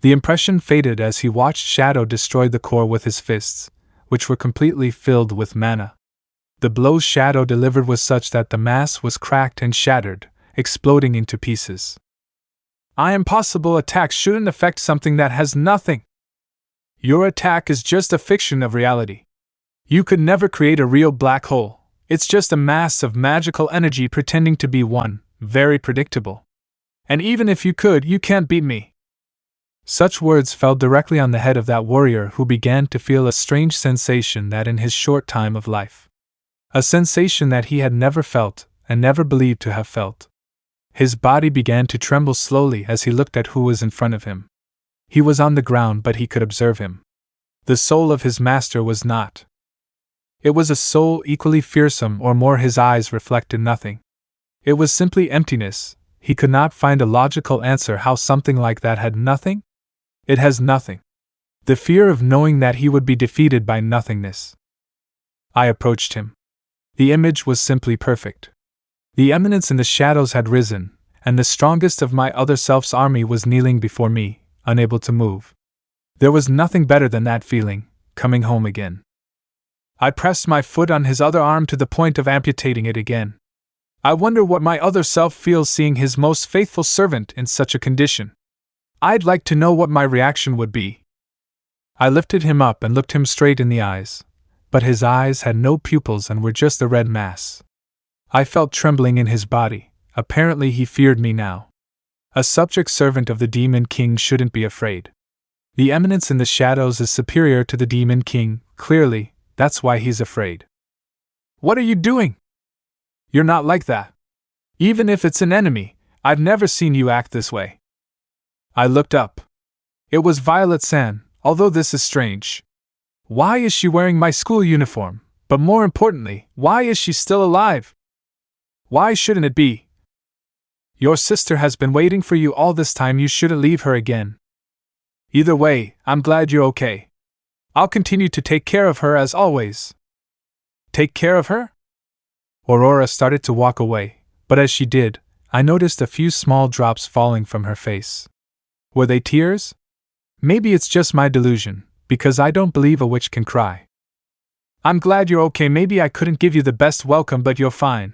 The impression faded as he watched Shadow destroy the core with his fists, which were completely filled with mana. The blows Shadow delivered was such that the mass was cracked and shattered, exploding into pieces. Impossible attacks shouldn't affect something that has nothing. Your attack is just a fiction of reality. You could never create a real black hole. It's just a mass of magical energy pretending to be one, very predictable. And even if you could, you can't beat me. Such words fell directly on the head of that warrior, who began to feel a strange sensation that in his short time of life. A sensation that he had never felt, and never believed to have felt. His body began to tremble slowly as he looked at who was in front of him. He was on the ground, but he could observe him. The soul of his master was not. It was a soul equally fearsome, or more. His eyes reflected nothing. It was simply emptiness. He could not find a logical answer how something like that had nothing. It has nothing. The fear of knowing that he would be defeated by nothingness. I approached him. The image was simply perfect. The eminence in the shadows had risen, and the strongest of my other self's army was kneeling before me, unable to move. There was nothing better than that feeling, coming home again. I pressed my foot on his other arm to the point of amputating it again. I wonder what my other self feels seeing his most faithful servant in such a condition. I'd like to know what my reaction would be. I lifted him up and looked him straight in the eyes, but his eyes had no pupils and were just a red mass. I felt trembling in his body. Apparently he feared me now. A subject servant of the Demon King shouldn't be afraid. The Eminence in the shadows is superior to the Demon King, clearly, that's why he's afraid. What are you doing? You're not like that. Even if it's an enemy, I've never seen you act this way. I looked up. It was Violet-san, although this is strange. Why is she wearing my school uniform? But more importantly, why is she still alive? Why shouldn't it be? Your sister has been waiting for you all this time, you shouldn't leave her again. Either way, I'm glad you're okay. I'll continue to take care of her as always. Take care of her? Aurora started to walk away, but as she did, I noticed a few small drops falling from her face. Were they tears? Maybe it's just my delusion, because I don't believe a witch can cry. I'm glad you're okay. Maybe I couldn't give you the best welcome, but you're fine.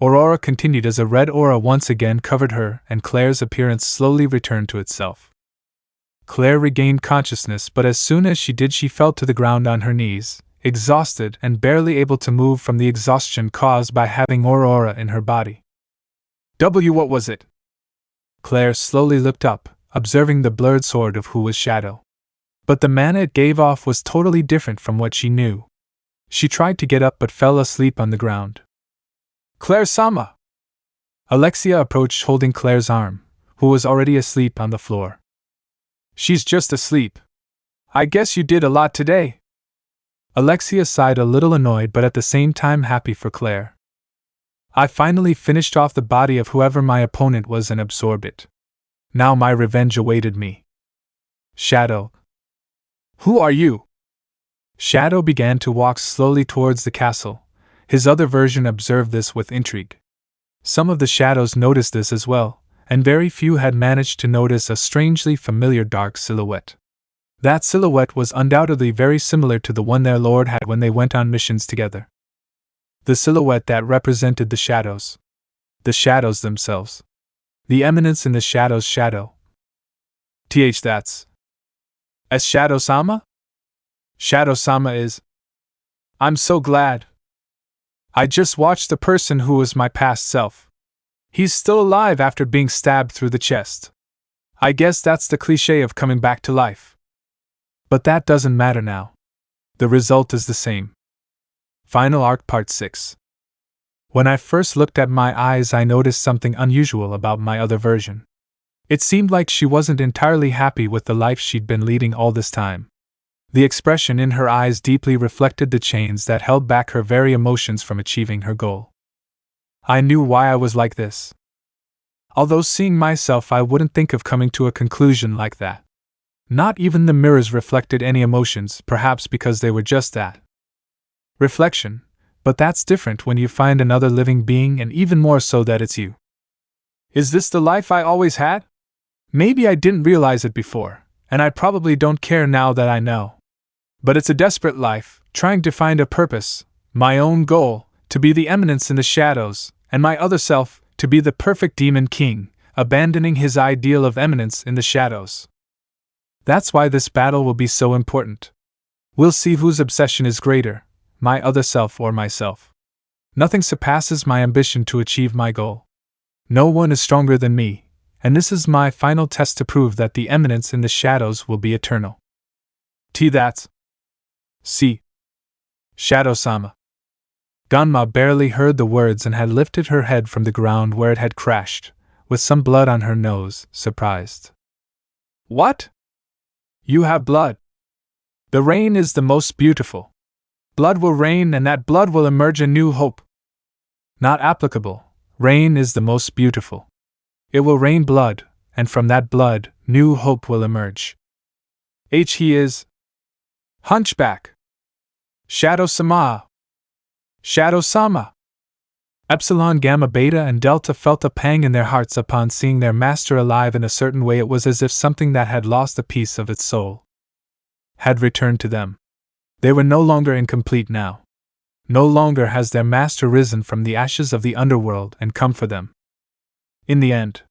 Aurora continued as a red aura once again covered her and Claire's appearance slowly returned to itself. Claire regained consciousness, but as soon as she did she fell to the ground on her knees, exhausted and barely able to move from the exhaustion caused by having aurora in her body. What was it? Claire slowly looked up, observing the blurred sword of who was Shadow. But the mana it gave off was totally different from what she knew. She tried to get up but fell asleep on the ground. Claire-sama! Alexia approached holding Claire's arm, who was already asleep on the floor. She's just asleep. I guess you did a lot today. Alexia sighed, a little annoyed but at the same time happy for Claire. I finally finished off the body of whoever my opponent was and absorbed it. Now my revenge awaited me. Shadow. Who are you? Shadow began to walk slowly towards the castle. His other version observed this with intrigue. Some of the shadows noticed this as well, and very few had managed to notice a strangely familiar dark silhouette. That silhouette was undoubtedly very similar to the one their lord had when they went on missions together. The silhouette that represented the shadows. The shadows themselves. The Eminence in the shadows shadow. That's. As Shadow-sama? Shadow-sama is. I'm so glad. I just watched the person who was my past self. He's still alive after being stabbed through the chest. I guess that's the cliché of coming back to life. But that doesn't matter now. The result is the same. Final Arc Part 6. When I first looked at my eyes, I noticed something unusual about my other version. It seemed like she wasn't entirely happy with the life she'd been leading all this time. The expression in her eyes deeply reflected the chains that held back her very emotions from achieving her goal. I knew why I was like this. Although seeing myself, I wouldn't think of coming to a conclusion like that. Not even the mirrors reflected any emotions, perhaps because they were just that. Reflection, but that's different when you find another living being, and even more so that it's you. Is this the life I always had? Maybe I didn't realize it before, and I probably don't care now that I know. But it's a desperate life, trying to find a purpose, my own goal, to be the Eminence in the shadows, and my other self, to be the perfect Demon King, abandoning his ideal of eminence in the shadows. That's why this battle will be so important. We'll see whose obsession is greater, my other self or myself. Nothing surpasses my ambition to achieve my goal. No one is stronger than me, and this is my final test to prove that the Eminence in the shadows will be eternal. That's. See. Shadow-sama. Ganma barely heard the words and had lifted her head from the ground where it had crashed, with some blood on her nose, surprised. What? You have blood. The rain is the most beautiful. Blood will rain, and that blood will emerge a new hope. Not applicable. Rain is the most beautiful. It will rain blood, and from that blood, new hope will emerge. He is. Hunchback. Shadow-sama. Shadow-sama. Epsilon, Gamma, Beta, and Delta felt a pang in their hearts upon seeing their master alive in a certain way. It was as if something that had lost a piece of its soul had returned to them. They were no longer incomplete now. No longer has their master risen from the ashes of the underworld and come for them. In the end,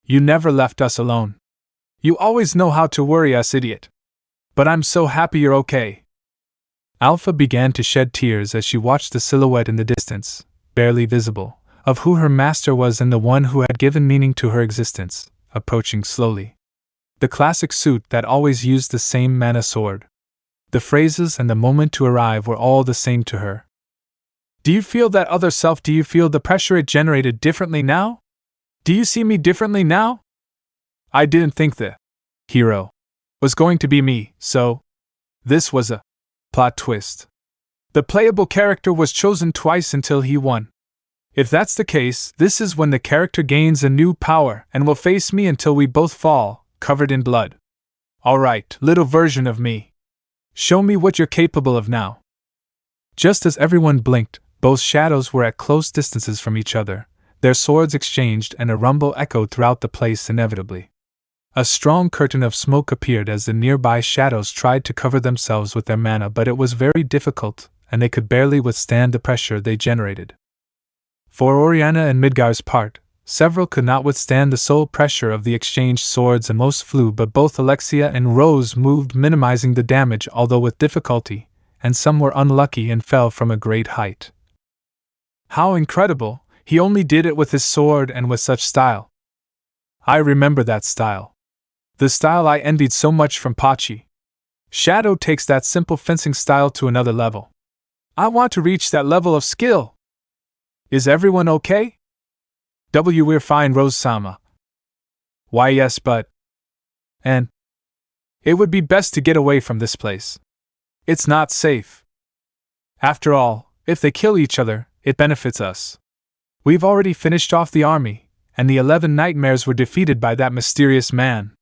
you never left us alone. You always know how to worry us, idiot. But I'm so happy you're okay. Alpha began to shed tears as she watched the silhouette in the distance, barely visible, of who her master was and the one who had given meaning to her existence, approaching slowly. The classic suit that always used the same mana sword. The phrases and the moment to arrive were all the same to her. Do you feel that other self? Do you feel the pressure it generated differently now? Do you see me differently now? I didn't think the hero was going to be me, so this was a plot twist. The playable character was chosen twice until he won. If that's the case, this is when the character gains a new power and will face me until we both fall, covered in blood. Alright, little version of me. Show me what you're capable of now. Just as everyone blinked, both shadows were at close distances from each other. Their swords exchanged and a rumble echoed throughout the place inevitably. A strong curtain of smoke appeared as the nearby shadows tried to cover themselves with their mana, but it was very difficult, and they could barely withstand the pressure they generated. For Oriana and Midgar's part, several could not withstand the soul pressure of the exchanged swords and most flew, but both Alexia and Rose moved, minimizing the damage although with difficulty, and some were unlucky and fell from a great height. How incredible! He only did it with his sword and with such style. I remember that style. The style I envied so much from Pachi. Shadow takes that simple fencing style to another level. I want to reach that level of skill. Is everyone okay? We're fine, Rose-sama. Why yes, but... And... It would be best to get away from this place. It's not safe. After all, if they kill each other, it benefits us. We've already finished off the army, and the 11 nightmares were defeated by that mysterious man.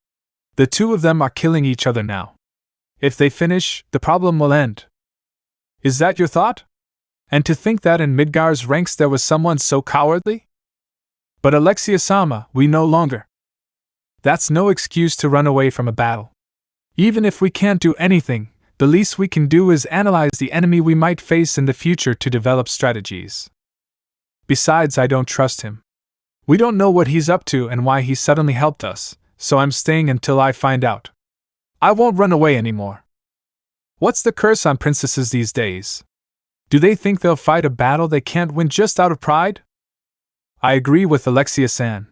The two of them are killing each other now. If they finish, the problem will end. Is that your thought? And to think that in Midgar's ranks there was someone so cowardly? But Alexia-sama, we no longer. That's no excuse to run away from a battle. Even if we can't do anything, the least we can do is analyze the enemy we might face in the future to develop strategies. Besides, I don't trust him. We don't know what he's up to and why he suddenly helped us, so I'm staying until I find out. I won't run away anymore. What's the curse on princesses these days? Do they think they'll fight a battle they can't win just out of pride? I agree with Alexia-san.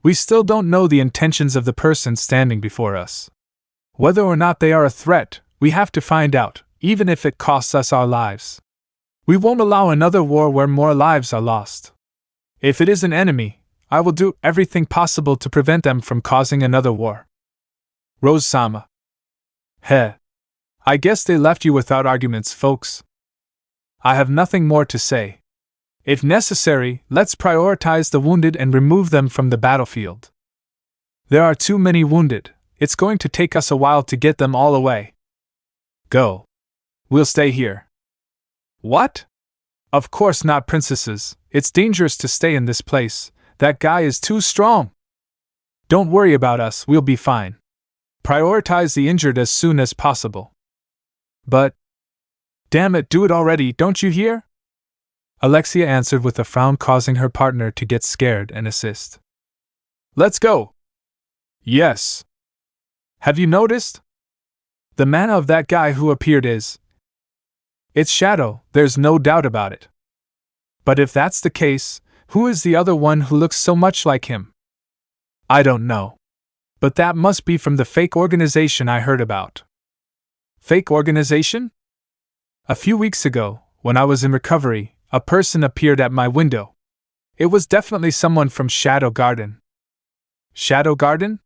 We still don't know the intentions of the person standing before us. Whether or not they are a threat, we have to find out, even if it costs us our lives. We won't allow another war where more lives are lost. If it is an enemy, I will do everything possible to prevent them from causing another war. Rose-sama. Heh. I guess they left you without arguments, folks. I have nothing more to say. If necessary, let's prioritize the wounded and remove them from the battlefield. There are too many wounded. It's going to take us a while to get them all away. Go. We'll stay here. What? Of course not, princesses. It's dangerous to stay in this place. That guy is too strong. Don't worry about us, we'll be fine. Prioritize the injured as soon as possible. But... damn it, do it already, don't you hear? Alexia answered with a frown, causing her partner to get scared and assist. Let's go! Yes. Have you noticed? The mana of that guy who appeared is... It's Shadow, there's no doubt about it. But if that's the case, who is the other one who looks so much like him? I don't know. But that must be from the fake organization I heard about. Fake organization? A few weeks ago, when I was in recovery, a person appeared at my window. It was definitely someone from Shadow Garden. Shadow Garden?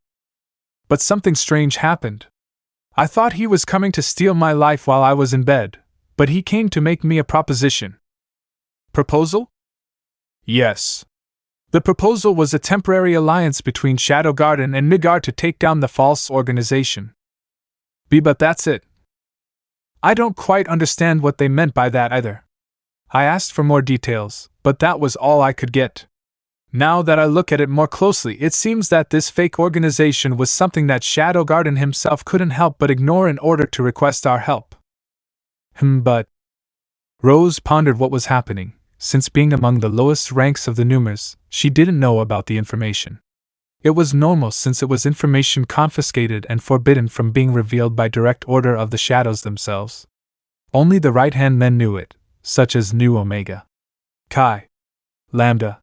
But something strange happened. I thought he was coming to steal my life while I was in bed, but he came to make me a proposition. Proposal? Yes. The proposal was a temporary alliance between Shadow Garden and Midgar to take down the false organization. But that's it. I don't quite understand what they meant by that either. I asked for more details, but that was all I could get. Now that I look at it more closely, it seems that this fake organization was something that Shadow Garden himself couldn't help but ignore in order to request our help. But... Rose pondered what was happening. Since being among the lowest ranks of the Numers, she didn't know about the information. It was normal since it was information confiscated and forbidden from being revealed by direct order of the Shadows themselves. Only the right-hand men knew it, such as Nu Omega, Chi, Lambda.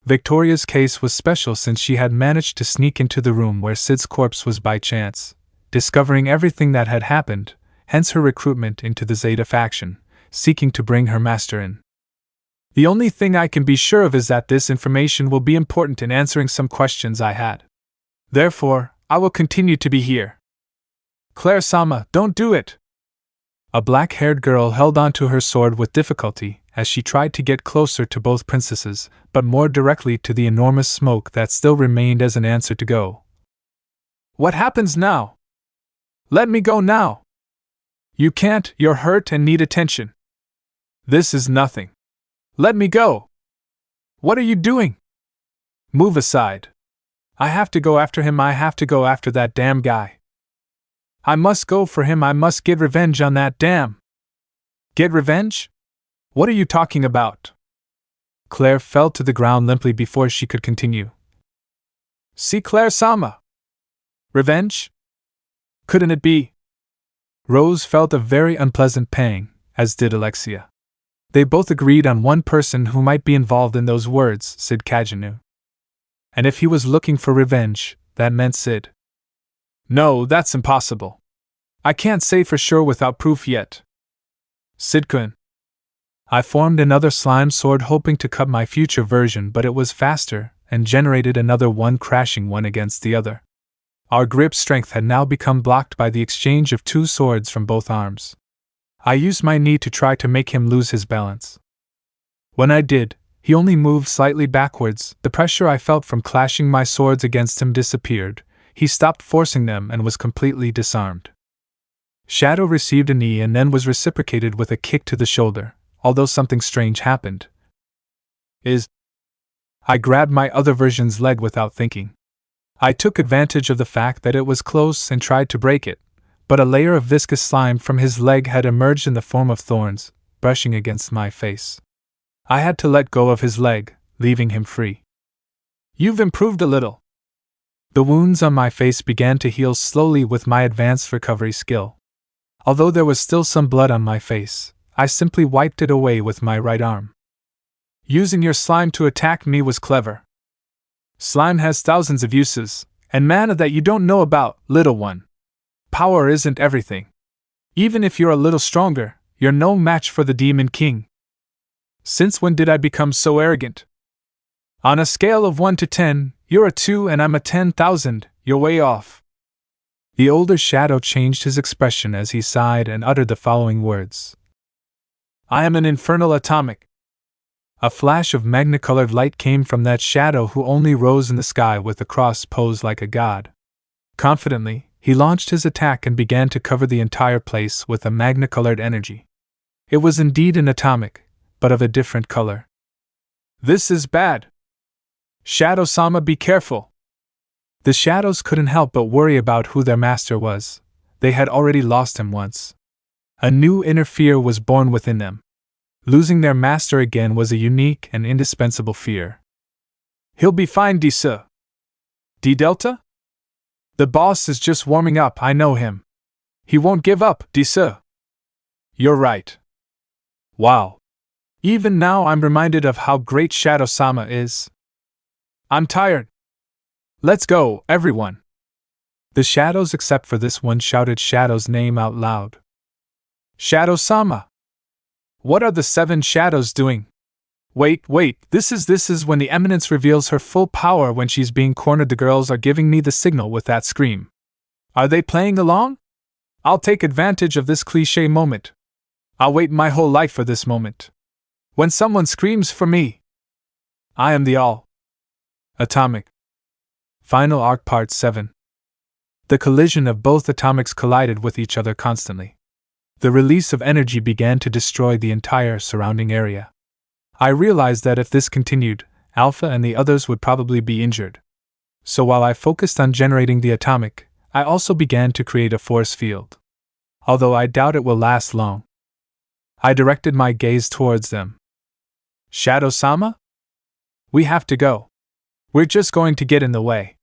Victoria's case was special since she had managed to sneak into the room where Cid's corpse was by chance, discovering everything that had happened, hence her recruitment into the Zeta faction, seeking to bring her master in. The only thing I can be sure of is that this information will be important in answering some questions I had. Therefore, I will continue to be here. Claire-sama, don't do it! A black-haired girl held onto her sword with difficulty as she tried to get closer to both princesses, but more directly to the enormous smoke that still remained as an answer to go. What happens now? Let me go now! You can't, you're hurt and need attention. This is nothing. Let me go! What are you doing? Move aside. I have to go after him, I have to go after that damn guy. I must go for him, I must get revenge on that damn. Get revenge? What are you talking about? Claire fell to the ground limply before she could continue. See, Claire-sama. Revenge? Couldn't it be? Rose felt a very unpleasant pang, as did Alexia. They both agreed on one person who might be involved in those words, Cid Kagenou. And if he was looking for revenge, that meant Cid. No, that's impossible. I can't say for sure without proof yet. Cid-kun. I formed another slime sword hoping to cut my future version, but it was faster, and generated another one, crashing one against the other. Our grip strength had now become blocked by the exchange of two swords from both arms. I used my knee to try to make him lose his balance. When I did, he only moved slightly backwards. The pressure I felt from clashing my swords against him disappeared. He stopped forcing them and was completely disarmed. Shadow received a knee and then was reciprocated with a kick to the shoulder, although something strange happened. I grabbed my other version's leg without thinking. I took advantage of the fact that it was close and tried to break it, but a layer of viscous slime from his leg had emerged in the form of thorns, brushing against my face. I had to let go of his leg, leaving him free. You've improved a little. The wounds on my face began to heal slowly with my advanced recovery skill. Although there was still some blood on my face, I simply wiped it away with my right arm. Using your slime to attack me was clever. Slime has thousands of uses, and mana that you don't know about, little one. Power isn't everything. Even if you're a little stronger, you're no match for the Demon King. Since when did I become so arrogant? On a scale of 1 to 10, you're a 2 and I'm a 10,000, you're way off. The older Shadow changed his expression as he sighed and uttered the following words. I am an infernal atomic. A flash of magna-colored light came from that Shadow who only rose in the sky with the cross posed like a god. Confidently, he launched his attack and began to cover the entire place with a magna-colored energy. It was indeed an atomic, but of a different color. This is bad. Shadow-sama, be careful. The Shadows couldn't help but worry about who their master was. They had already lost him once. A new inner fear was born within them. Losing their master again was a unique and indispensable fear. He'll be fine, D-Sir. D-Delta? The boss is just warming up, I know him. He won't give up, D-Sir. You're right. Wow. Even now I'm reminded of how great Shadow-sama is. I'm tired. Let's go, everyone. The Shadows except for this one shouted Shadow's name out loud. Shadow-sama. What are the 7 Shadows doing? Wait, this is when the Eminence reveals her full power when she's being cornered. The girls are giving me the signal with that scream. Are they playing along? I'll take advantage of this cliché moment. I'll wait my whole life for this moment. When someone screams for me. I am the Atomic. Final Arc Part 7. The collision of both atomics collided with each other constantly. The release of energy began to destroy the entire surrounding area. I realized that if this continued, Alpha and the others would probably be injured. So while I focused on generating the atomic, I also began to create a force field. Although I doubt it will last long. I directed my gaze towards them. Shadow-sama? We have to go. We're just going to get in the way.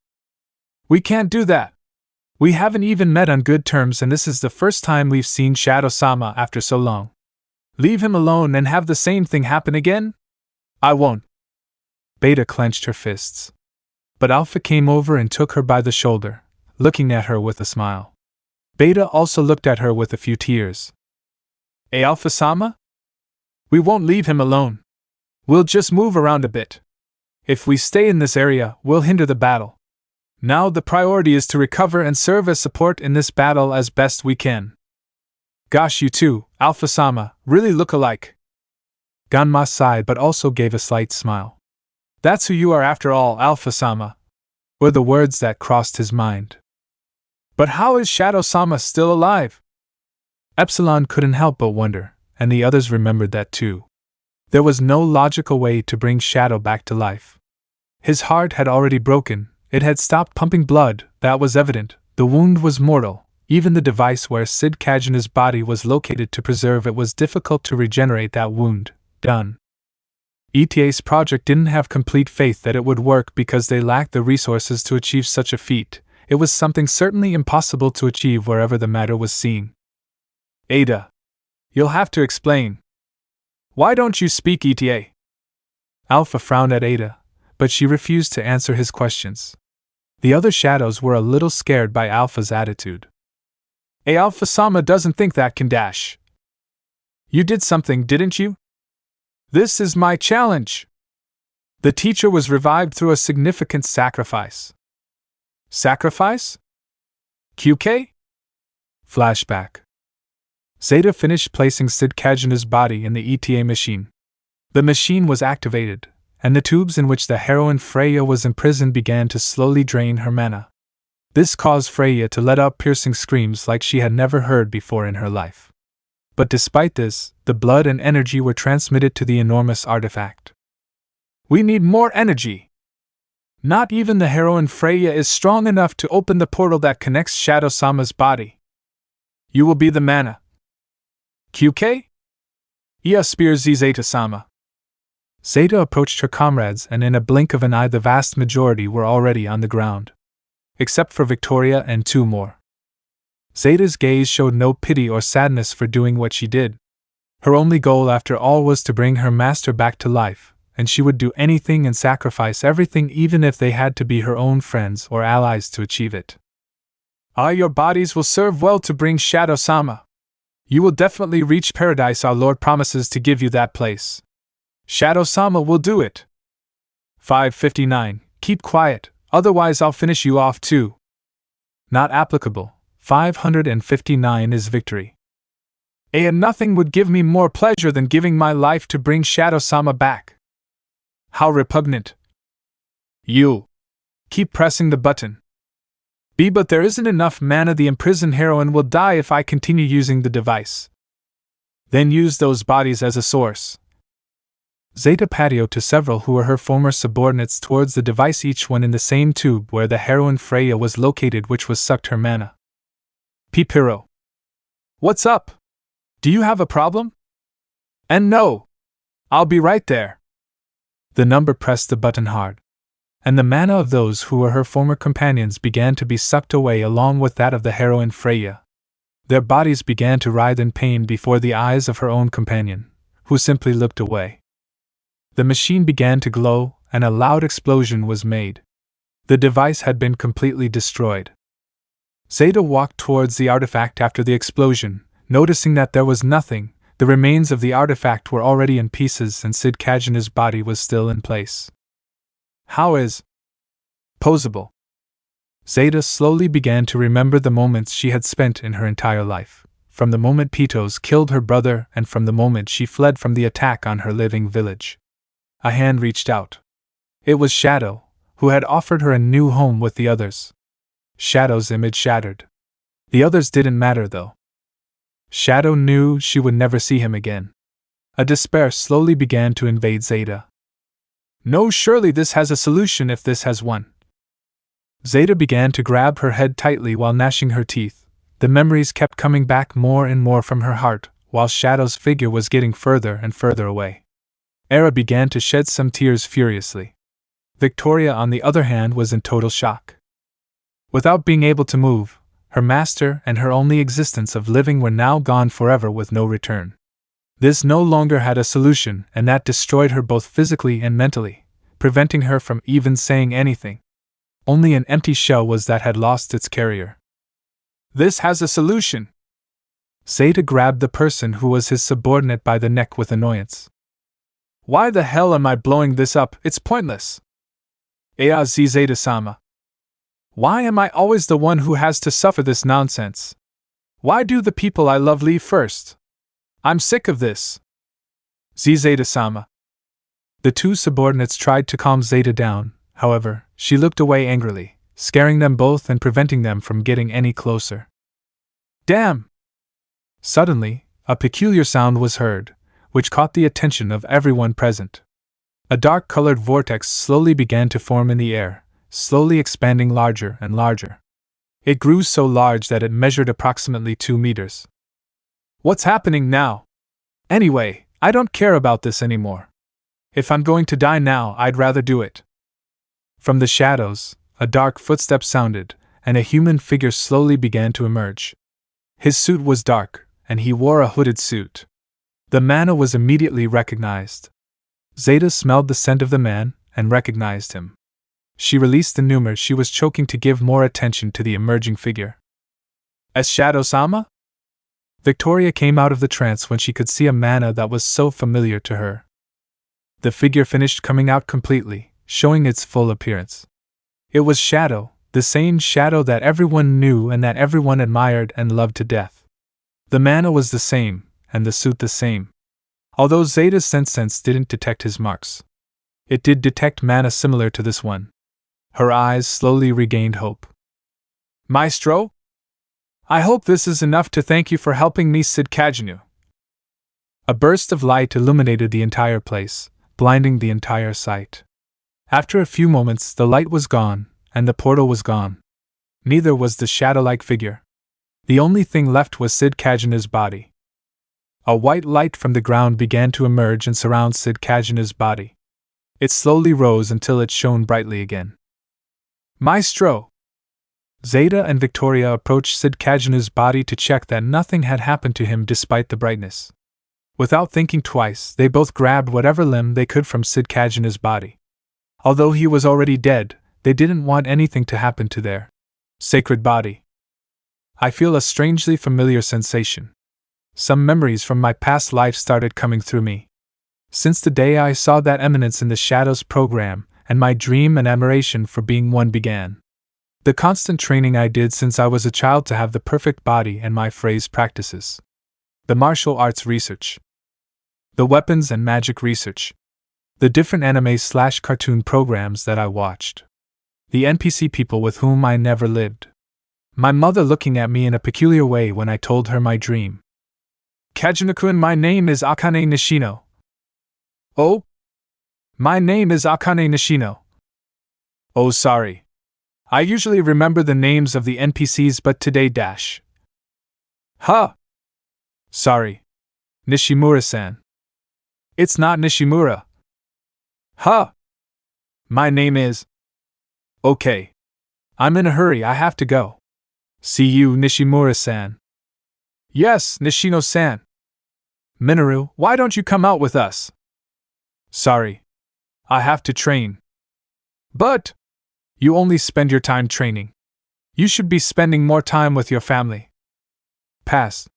We can't do that. We haven't even met on good terms, and this is the first time we've seen Shadow-sama after so long. Leave him alone and have the same thing happen again? I won't. Beta clenched her fists. But Alpha came over and took her by the shoulder, looking at her with a smile. Beta also looked at her with a few tears. Alpha-sama? We won't leave him alone. We'll just move around a bit. If we stay in this area, we'll hinder the battle. Now the priority is to recover and serve as support in this battle as best we can. Gosh, you two, Alpha-sama, really look alike. Ganma sighed but also gave a slight smile. That's who you are after all, Alpha-sama, were the words that crossed his mind. But how is Shadow-sama still alive? Epsilon couldn't help but wonder, and the others remembered that too. There was no logical way to bring Shadow back to life. His heart had already broken, it had stopped pumping blood, that was evident, the wound was mortal, even the device where Cid Kagenou's body was located to preserve it was difficult to regenerate that wound. Done. ETA's project didn't have complete faith that it would work because they lacked the resources to achieve such a feat. It was something certainly impossible to achieve wherever the matter was seen. Ada. You'll have to explain. Why don't you speak, ETA? Alpha frowned at Ada, but she refused to answer his questions. The other shadows were a little scared by Alpha's attitude. Alpha-sama doesn't think that can dash. You did something, didn't you? This is my challenge. The teacher was revived through a significant sacrifice. Sacrifice? QK? Flashback. Zeta finished placing Cid Kagenou's body in the ETA machine. The machine was activated, and the tubes in which the heroine Freya was imprisoned began to slowly drain her mana. This caused Freya to let out piercing screams like she had never heard before in her life. But despite this, the blood and energy were transmitted to the enormous artifact. We need more energy! Not even the heroine Freya is strong enough to open the portal that connects Shadow-sama's body. You will be the mana. QK? Ia spears Zeta-sama. Zeta approached her comrades, and in a blink of an eye the vast majority were already on the ground. Except for Victoria and two more. Zeta's gaze showed no pity or sadness for doing what she did. Her only goal after all was to bring her master back to life, and she would do anything and sacrifice everything even if they had to be her own friends or allies to achieve it. Your bodies will serve well to bring Shadow-sama. You will definitely reach paradise. Our Lord promises to give you that place. Shadow-sama will do it. 559. Keep quiet, otherwise I'll finish you off too. Not applicable. 559 is victory. And nothing would give me more pleasure than giving my life to bring Shadow-sama back. How repugnant. You. Keep pressing the button. But there isn't enough mana. The imprisoned heroine will die if I continue using the device. Then use those bodies as a source. Zeta patioed to several who were her former subordinates towards the device, each one in the same tube where the heroine Freya was located, which was sucked her mana. Pipiro. What's up? Do you have a problem? And no. I'll be right there. The number pressed the button hard, and the mana of those who were her former companions began to be sucked away along with that of the heroine Freya. Their bodies began to writhe in pain before the eyes of her own companion, who simply looked away. The machine began to glow, and a loud explosion was made. The device had been completely destroyed. Zeta walked towards the artifact after the explosion, noticing that there was nothing. The remains of the artifact were already in pieces and Cid Kagenou's body was still in place. How is possible? Zeta slowly began to remember the moments she had spent in her entire life, from the moment Pitos killed her brother and from the moment she fled from the attack on her living village. A hand reached out. It was Shadow, who had offered her a new home with the others. Shadow's image shattered. The others didn't matter though. Shadow knew she would never see him again. A despair slowly began to invade Zeta. No, surely this has a solution if this has one. Zeta began to grab her head tightly while gnashing her teeth. The memories kept coming back more and more from her heart, while Shadow's figure was getting further and further away. Era began to shed some tears furiously. Victoria, on the other hand, was in total shock. Without being able to move, her master and her only existence of living were now gone forever with no return. This no longer had a solution, and that destroyed her both physically and mentally, preventing her from even saying anything. Only an empty shell was that had lost its carrier. This has a solution! Zeta grabbed the person who was his subordinate by the neck with annoyance. Why the hell am I blowing this up? It's pointless. Zeta-sama. Why am I always the one who has to suffer this nonsense? Why do the people I love leave first? I'm sick of this. Zeta-sama. The two subordinates tried to calm Zeta down, however, she looked away angrily, scaring them both and preventing them from getting any closer. Damn! Suddenly, a peculiar sound was heard, which caught the attention of everyone present. A dark-colored vortex slowly began to form in the air, slowly expanding larger and larger. It grew so large that it measured approximately 2 meters. What's happening now? Anyway, I don't care about this anymore. If I'm going to die now, I'd rather do it. From the shadows, a dark footstep sounded, and a human figure slowly began to emerge. His suit was dark, and he wore a hooded suit. The man was immediately recognized. Zeta smelled the scent of the man and recognized him. She released the pneumer she was choking to give more attention to the emerging figure. As Shadow-sama? Victoria came out of the trance when she could see a mana that was so familiar to her. The figure finished coming out completely, showing its full appearance. It was Shadow, the same Shadow that everyone knew and that everyone admired and loved to death. The mana was the same, and the suit the same. Although Zeta's sense didn't detect his marks, it did detect mana similar to this one. Her eyes slowly regained hope. Maestro? I hope this is enough to thank you for helping me, Cid Kagenou. A burst of light illuminated the entire place, blinding the entire site. After a few moments, the light was gone, and the portal was gone. Neither was the shadow-like figure. The only thing left was Cid Kagenou's body. A white light from the ground began to emerge and surround Cid Kagenou's body. It slowly rose until it shone brightly again. Maestro! Zeta and Victoria approached Cid Kagenou's body to check that nothing had happened to him despite the brightness. Without thinking twice, they both grabbed whatever limb they could from Cid Kagenou's body. Although he was already dead, they didn't want anything to happen to their sacred body. I feel a strangely familiar sensation. Some memories from my past life started coming through me. Since the day I saw that Eminence in the Shadows program, and my dream and admiration for being one began. The constant training I did since I was a child to have the perfect body and my phrase practices. The martial arts research. The weapons and magic research. The different anime/cartoon programs that I watched. The NPC people with whom I never lived. My mother looking at me in a peculiar way when I told her my dream. Kagenou-kun, my name is Akane Nishino. Oh? My name is Akane Nishino. Oh, sorry. I usually remember the names of the NPCs, but today dash. Huh? Sorry. Nishimura-san. It's not Nishimura. Huh? My name is... Okay. I'm in a hurry, I have to go. See you, Nishimura-san. Yes, Nishino-san. Minoru, why don't you come out with us? Sorry. I have to train. But... You only spend your time training. You should be spending more time with your family. Pass.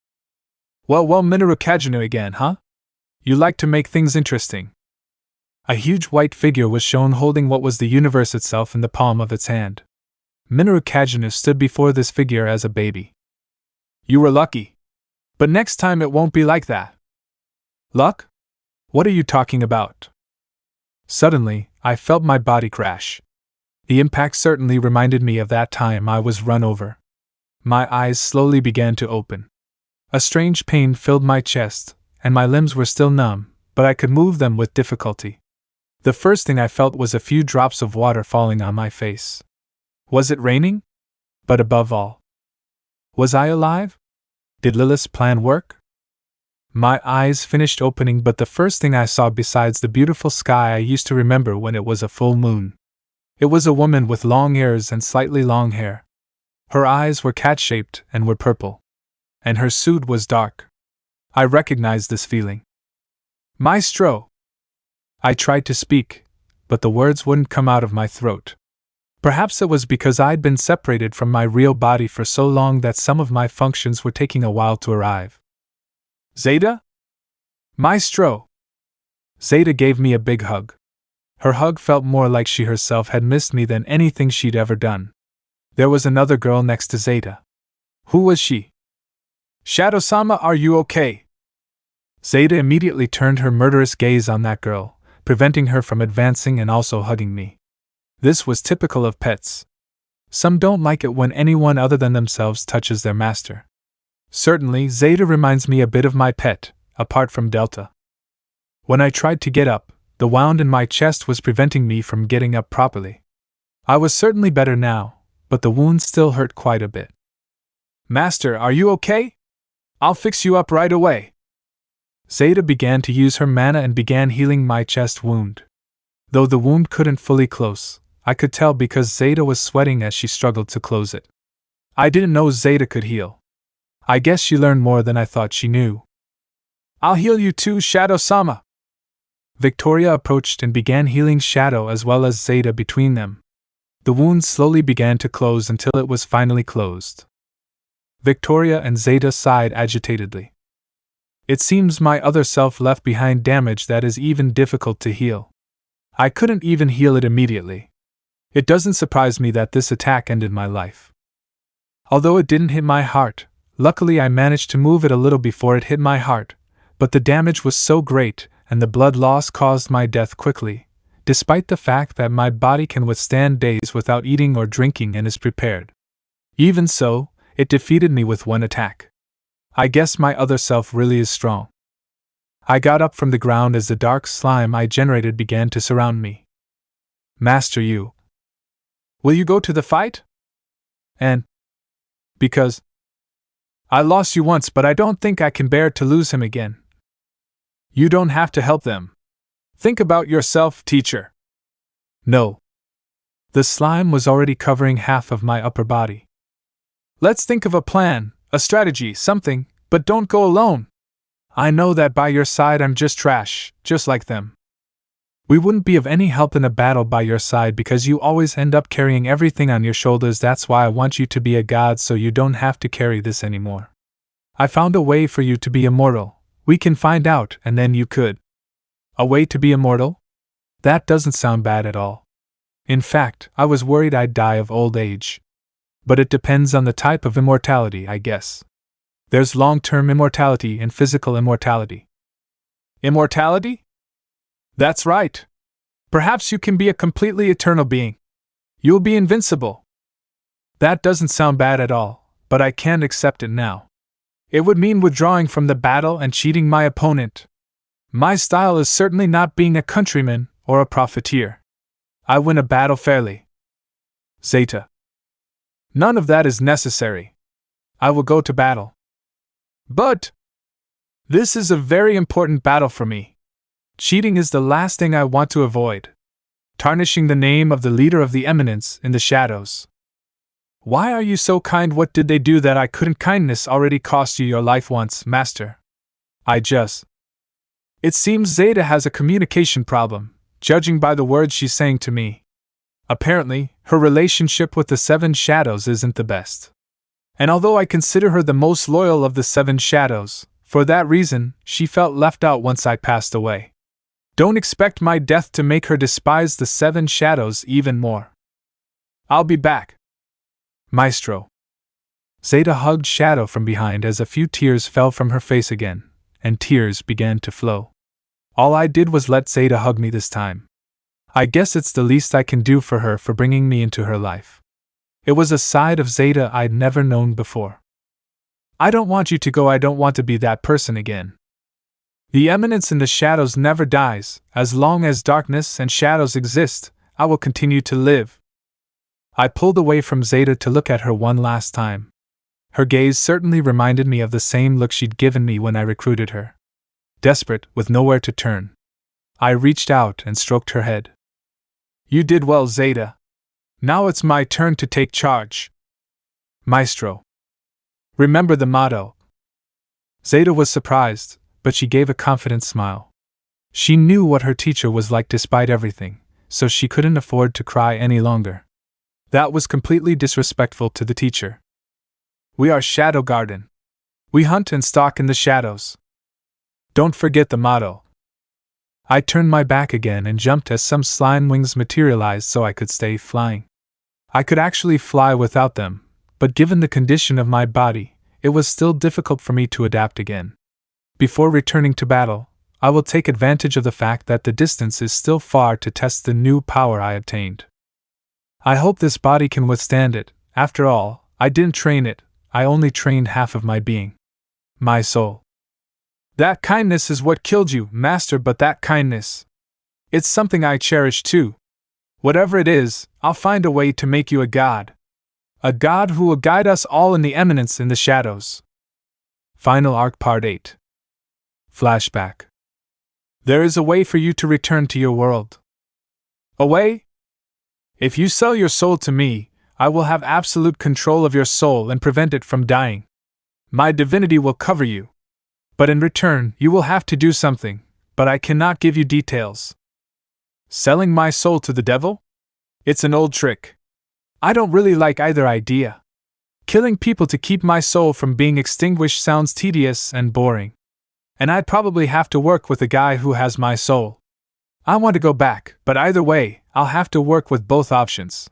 Well, Minoru Kagenou again, huh? You like to make things interesting. A huge white figure was shown holding what was the universe itself in the palm of its hand. Minoru Kagenou stood before this figure as a baby. You were lucky. But next time it won't be like that. Luck? What are you talking about? Suddenly, I felt my body crash. The impact certainly reminded me of that time I was run over. My eyes slowly began to open. A strange pain filled my chest, and my limbs were still numb, but I could move them with difficulty. The first thing I felt was a few drops of water falling on my face. Was it raining? But above all, was I alive? Did Lilith's plan work? My eyes finished opening, but the first thing I saw besides the beautiful sky I used to remember when it was a full moon. It was a woman with long ears and slightly long hair. Her eyes were cat-shaped and were purple. And her suit was dark. I recognized this feeling. Maestro! I tried to speak, but the words wouldn't come out of my throat. Perhaps it was because I'd been separated from my real body for so long that some of my functions were taking a while to arrive. Zeta? Maestro! Zeta gave me a big hug. Her hug felt more like she herself had missed me than anything she'd ever done. There was another girl next to Zeta. Who was she? Shadow-sama, are you okay? Zeta immediately turned her murderous gaze on that girl, preventing her from advancing and also hugging me. This was typical of pets. Some don't like it when anyone other than themselves touches their master. Certainly, Zeta reminds me a bit of my pet, apart from Delta. When I tried to get up, the wound in my chest was preventing me from getting up properly. I was certainly better now, but the wound still hurt quite a bit. Master, are you okay? I'll fix you up right away. Zeta began to use her mana and began healing my chest wound. Though the wound couldn't fully close, I could tell because Zeta was sweating as she struggled to close it. I didn't know Zeta could heal. I guess she learned more than I thought she knew. I'll heal you too, Shadow-sama. Victoria approached and began healing Shadow as well as Zeta between them. The wound slowly began to close until it was finally closed. Victoria and Zeta sighed agitatedly. It seems my other self left behind damage that is even difficult to heal. I couldn't even heal it immediately. It doesn't surprise me that this attack ended my life. Although it didn't hit my heart, luckily I managed to move it a little before it hit my heart, but the damage was so great, and the blood loss caused my death quickly, despite the fact that my body can withstand days without eating or drinking and is prepared. Even so, it defeated me with one attack. I guess my other self really is strong. I got up from the ground as the dark slime I generated began to surround me. Master, will you go to the fight? And because I lost you once, but I don't think I can bear to lose him again. You don't have to help them. Think about yourself, teacher. No. The slime was already covering half of my upper body. Let's think of a plan, a strategy, something, but don't go alone. I know that by your side I'm just trash, just like them. We wouldn't be of any help in a battle by your side because you always end up carrying everything on your shoulders. That's why I want you to be a god so you don't have to carry this anymore. I found a way for you to be immortal. We can find out and then you could. A way to be immortal? That doesn't sound bad at all. In fact, I was worried I'd die of old age. But it depends on the type of immortality, I guess. There's long-term immortality and physical immortality. Immortality? That's right. Perhaps you can be a completely eternal being. You'll be invincible. That doesn't sound bad at all, but I can't accept it now. It would mean withdrawing from the battle and cheating my opponent. My style is certainly not being a countryman or a profiteer. I win a battle fairly. Zeta. None of that is necessary. I will go to battle. But this is a very important battle for me. Cheating is the last thing I want to avoid. Tarnishing the name of the leader of the Eminence in the shadows. Why are you so kind? What did they do that I couldn't? Kindness already cost you your life once, Master. It seems Zeta has a communication problem, judging by the words she's saying to me. Apparently, her relationship with the Seven Shadows isn't the best. And although I consider her the most loyal of the Seven Shadows, for that reason, she felt left out once I passed away. Don't expect my death to make her despise the Seven Shadows even more. I'll be back. Maestro. Zeta hugged Shadow from behind as a few tears fell from her face again, and tears began to flow. All I did was let Zeta hug me this time. I guess it's the least I can do for her for bringing me into her life. It was a side of Zeta I'd never known before. I don't want you to go. I don't want to be that person again. The eminence in the shadows never dies. As long as darkness and shadows exist, I will continue to live. I pulled away from Zeta to look at her one last time. Her gaze certainly reminded me of the same look she'd given me when I recruited her. Desperate, with nowhere to turn, I reached out and stroked her head. You did well, Zeta. Now it's my turn to take charge. Maestro. Remember the motto. Zeta was surprised, but she gave a confident smile. She knew what her teacher was like despite everything, so she couldn't afford to cry any longer. That was completely disrespectful to the teacher. We are Shadow Garden. We hunt and stalk in the shadows. Don't forget the motto. I turned my back again and jumped as some slime wings materialized so I could stay flying. I could actually fly without them, but given the condition of my body, it was still difficult for me to adapt again. Before returning to battle, I will take advantage of the fact that the distance is still far to test the new power I obtained. I hope this body can withstand it. After all, I didn't train it, I only trained half of my being. My soul. That kindness is what killed you, Master, but that kindness. It's something I cherish too. Whatever it is, I'll find a way to make you a god. A god who will guide us all in the eminence in the shadows. Final Arc Part 8. Flashback. There is a way for you to return to your world. A way? If you sell your soul to me, I will have absolute control of your soul and prevent it from dying. My divinity will cover you. But in return, you will have to do something, but I cannot give you details. Selling my soul to the devil? It's an old trick. I don't really like either idea. Killing people to keep my soul from being extinguished sounds tedious and boring. And I'd probably have to work with the guy who has my soul. I want to go back, but either way, I'll have to work with both options.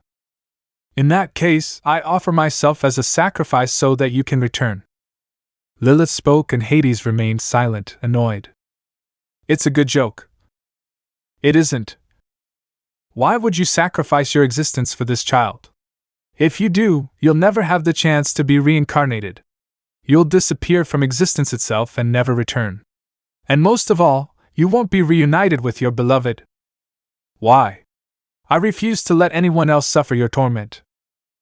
In that case, I offer myself as a sacrifice so that you can return. Lilith spoke and Hades remained silent, annoyed. It's a good joke. It isn't. Why would you sacrifice your existence for this child? If you do, you'll never have the chance to be reincarnated. You'll disappear from existence itself and never return. And most of all, you won't be reunited with your beloved. Why? I refuse to let anyone else suffer your torment.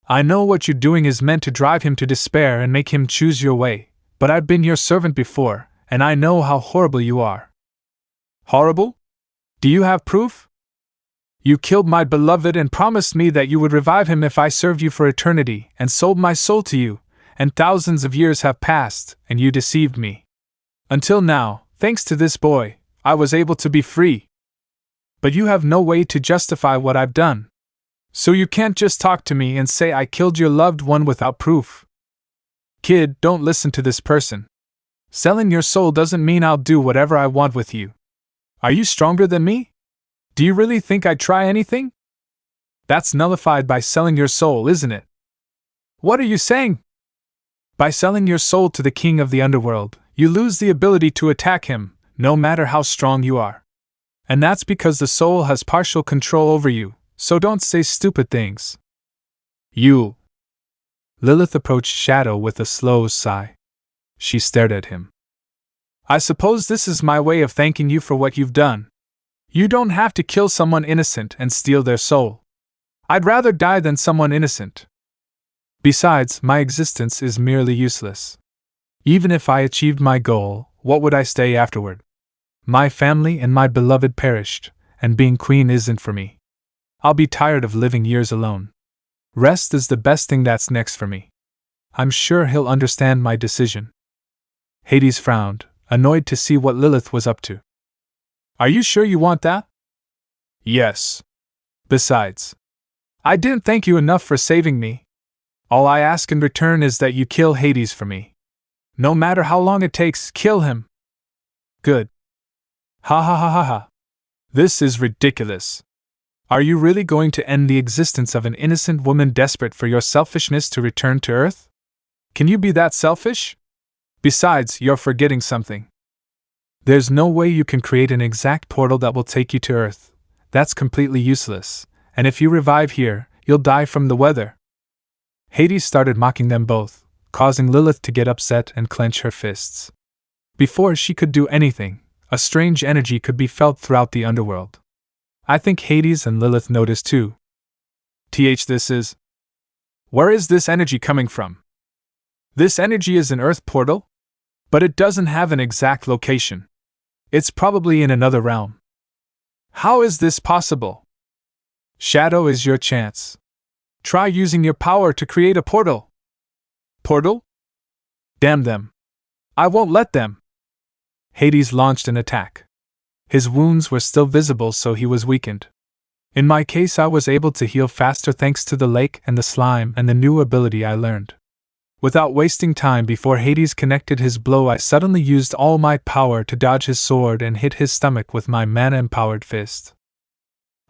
I know what you're doing is meant to drive him to despair and make him choose your way, but I've been your servant before, and I know how horrible you are. Horrible? Do you have proof? You killed my beloved and promised me that you would revive him if I served you for eternity, and sold my soul to you, and thousands of years have passed, and you deceived me. Until now, thanks to this boy, I was able to be free. But you have no way to justify what I've done. So you can't just talk to me and say I killed your loved one without proof. Kid, don't listen to this person. Selling your soul doesn't mean I'll do whatever I want with you. Are you stronger than me? Do you really think I'd try anything? That's nullified by selling your soul, isn't it? What are you saying? By selling your soul to the king of the underworld, you lose the ability to attack him, no matter how strong you are. And that's because the soul has partial control over you, so don't say stupid things. You. Lilith approached Shadow with a slow sigh. She stared at him. I suppose this is my way of thanking you for what you've done. You don't have to kill someone innocent and steal their soul. I'd rather die than someone innocent. Besides, my existence is merely useless. Even if I achieved my goal, what would I stay afterward? My family and my beloved perished, and being queen isn't for me. I'll be tired of living years alone. Rest is the best thing that's next for me. I'm sure he'll understand my decision. Hades frowned, annoyed to see what Lilith was up to. Are you sure you want that? Yes. Besides, I didn't thank you enough for saving me. All I ask in return is that you kill Hades for me. No matter how long it takes, kill him. Good. Ha ha ha ha ha. This is ridiculous. Are you really going to end the existence of an innocent woman desperate for your selfishness to return to Earth? Can you be that selfish? Besides, you're forgetting something. There's no way you can create an exact portal that will take you to Earth. That's completely useless, and if you revive here, you'll die from the weather. Hades started mocking them both, causing Lilith to get upset and clench her fists. Before she could do anything, a strange energy could be felt throughout the underworld. I think Hades and Lilith noticed too. Where is this energy coming from? This energy is an earth portal? But it doesn't have an exact location. It's probably in another realm. How is this possible? Shadow is your chance. Try using your power to create a portal. Portal? Damn them. I won't let them. Hades launched an attack. His wounds were still visible, so he was weakened. In my case, I was able to heal faster thanks to the lake and the slime and the new ability I learned. Without wasting time, before Hades connected his blow, I suddenly used all my power to dodge his sword and hit his stomach with my mana-empowered fist.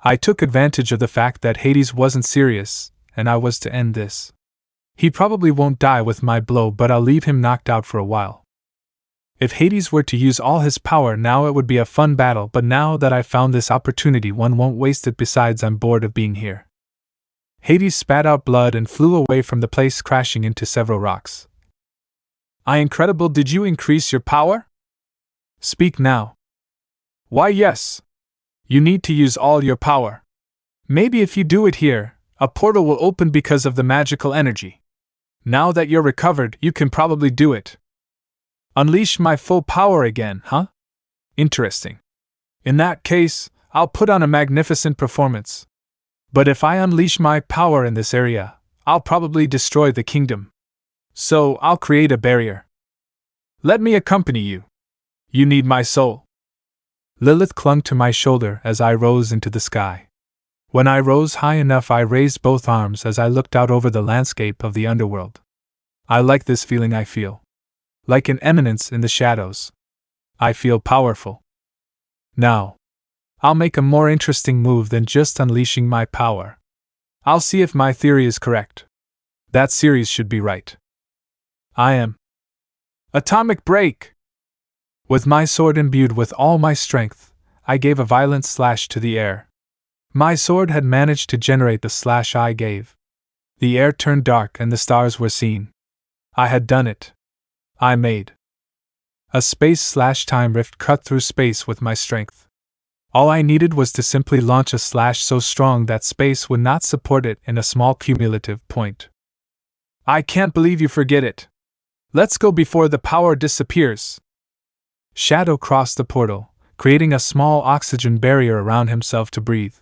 I took advantage of the fact that Hades wasn't serious, and I was to end this. He probably won't die with my blow, but I'll leave him knocked out for a while. If Hades were to use all his power now, it would be a fun battle, but now that I've found this opportunity, one won't waste it. Besides, I'm bored of being here. Hades spat out blood and flew away from the place, crashing into several rocks. Incredible, did you increase your power? Speak now. Why, yes. You need to use all your power. Maybe if you do it here, a portal will open because of the magical energy. Now that you're recovered, you can probably do it. Unleash my full power again, huh? Interesting. In that case, I'll put on a magnificent performance. But if I unleash my power in this area, I'll probably destroy the kingdom. So I'll create a barrier. Let me accompany you. You need my soul. Lilith clung to my shoulder as I rose into the sky. When I rose high enough, I raised both arms as I looked out over the landscape of the underworld. I like this feeling I feel. Like an eminence in the shadows. I feel powerful. Now, I'll make a more interesting move than just unleashing my power. I'll see if my theory is correct. That series should be right. I am. Atomic break! With my sword imbued with all my strength, I gave a violent slash to the air. My sword had managed to generate the slash I gave. The air turned dark and the stars were seen. I had done it. I made a space/time rift cut through space with my strength. All I needed was to simply launch a slash so strong that space would not support it in a small cumulative point. I can't believe you forget it. Let's go before the power disappears. Shadow crossed the portal, creating a small oxygen barrier around himself to breathe.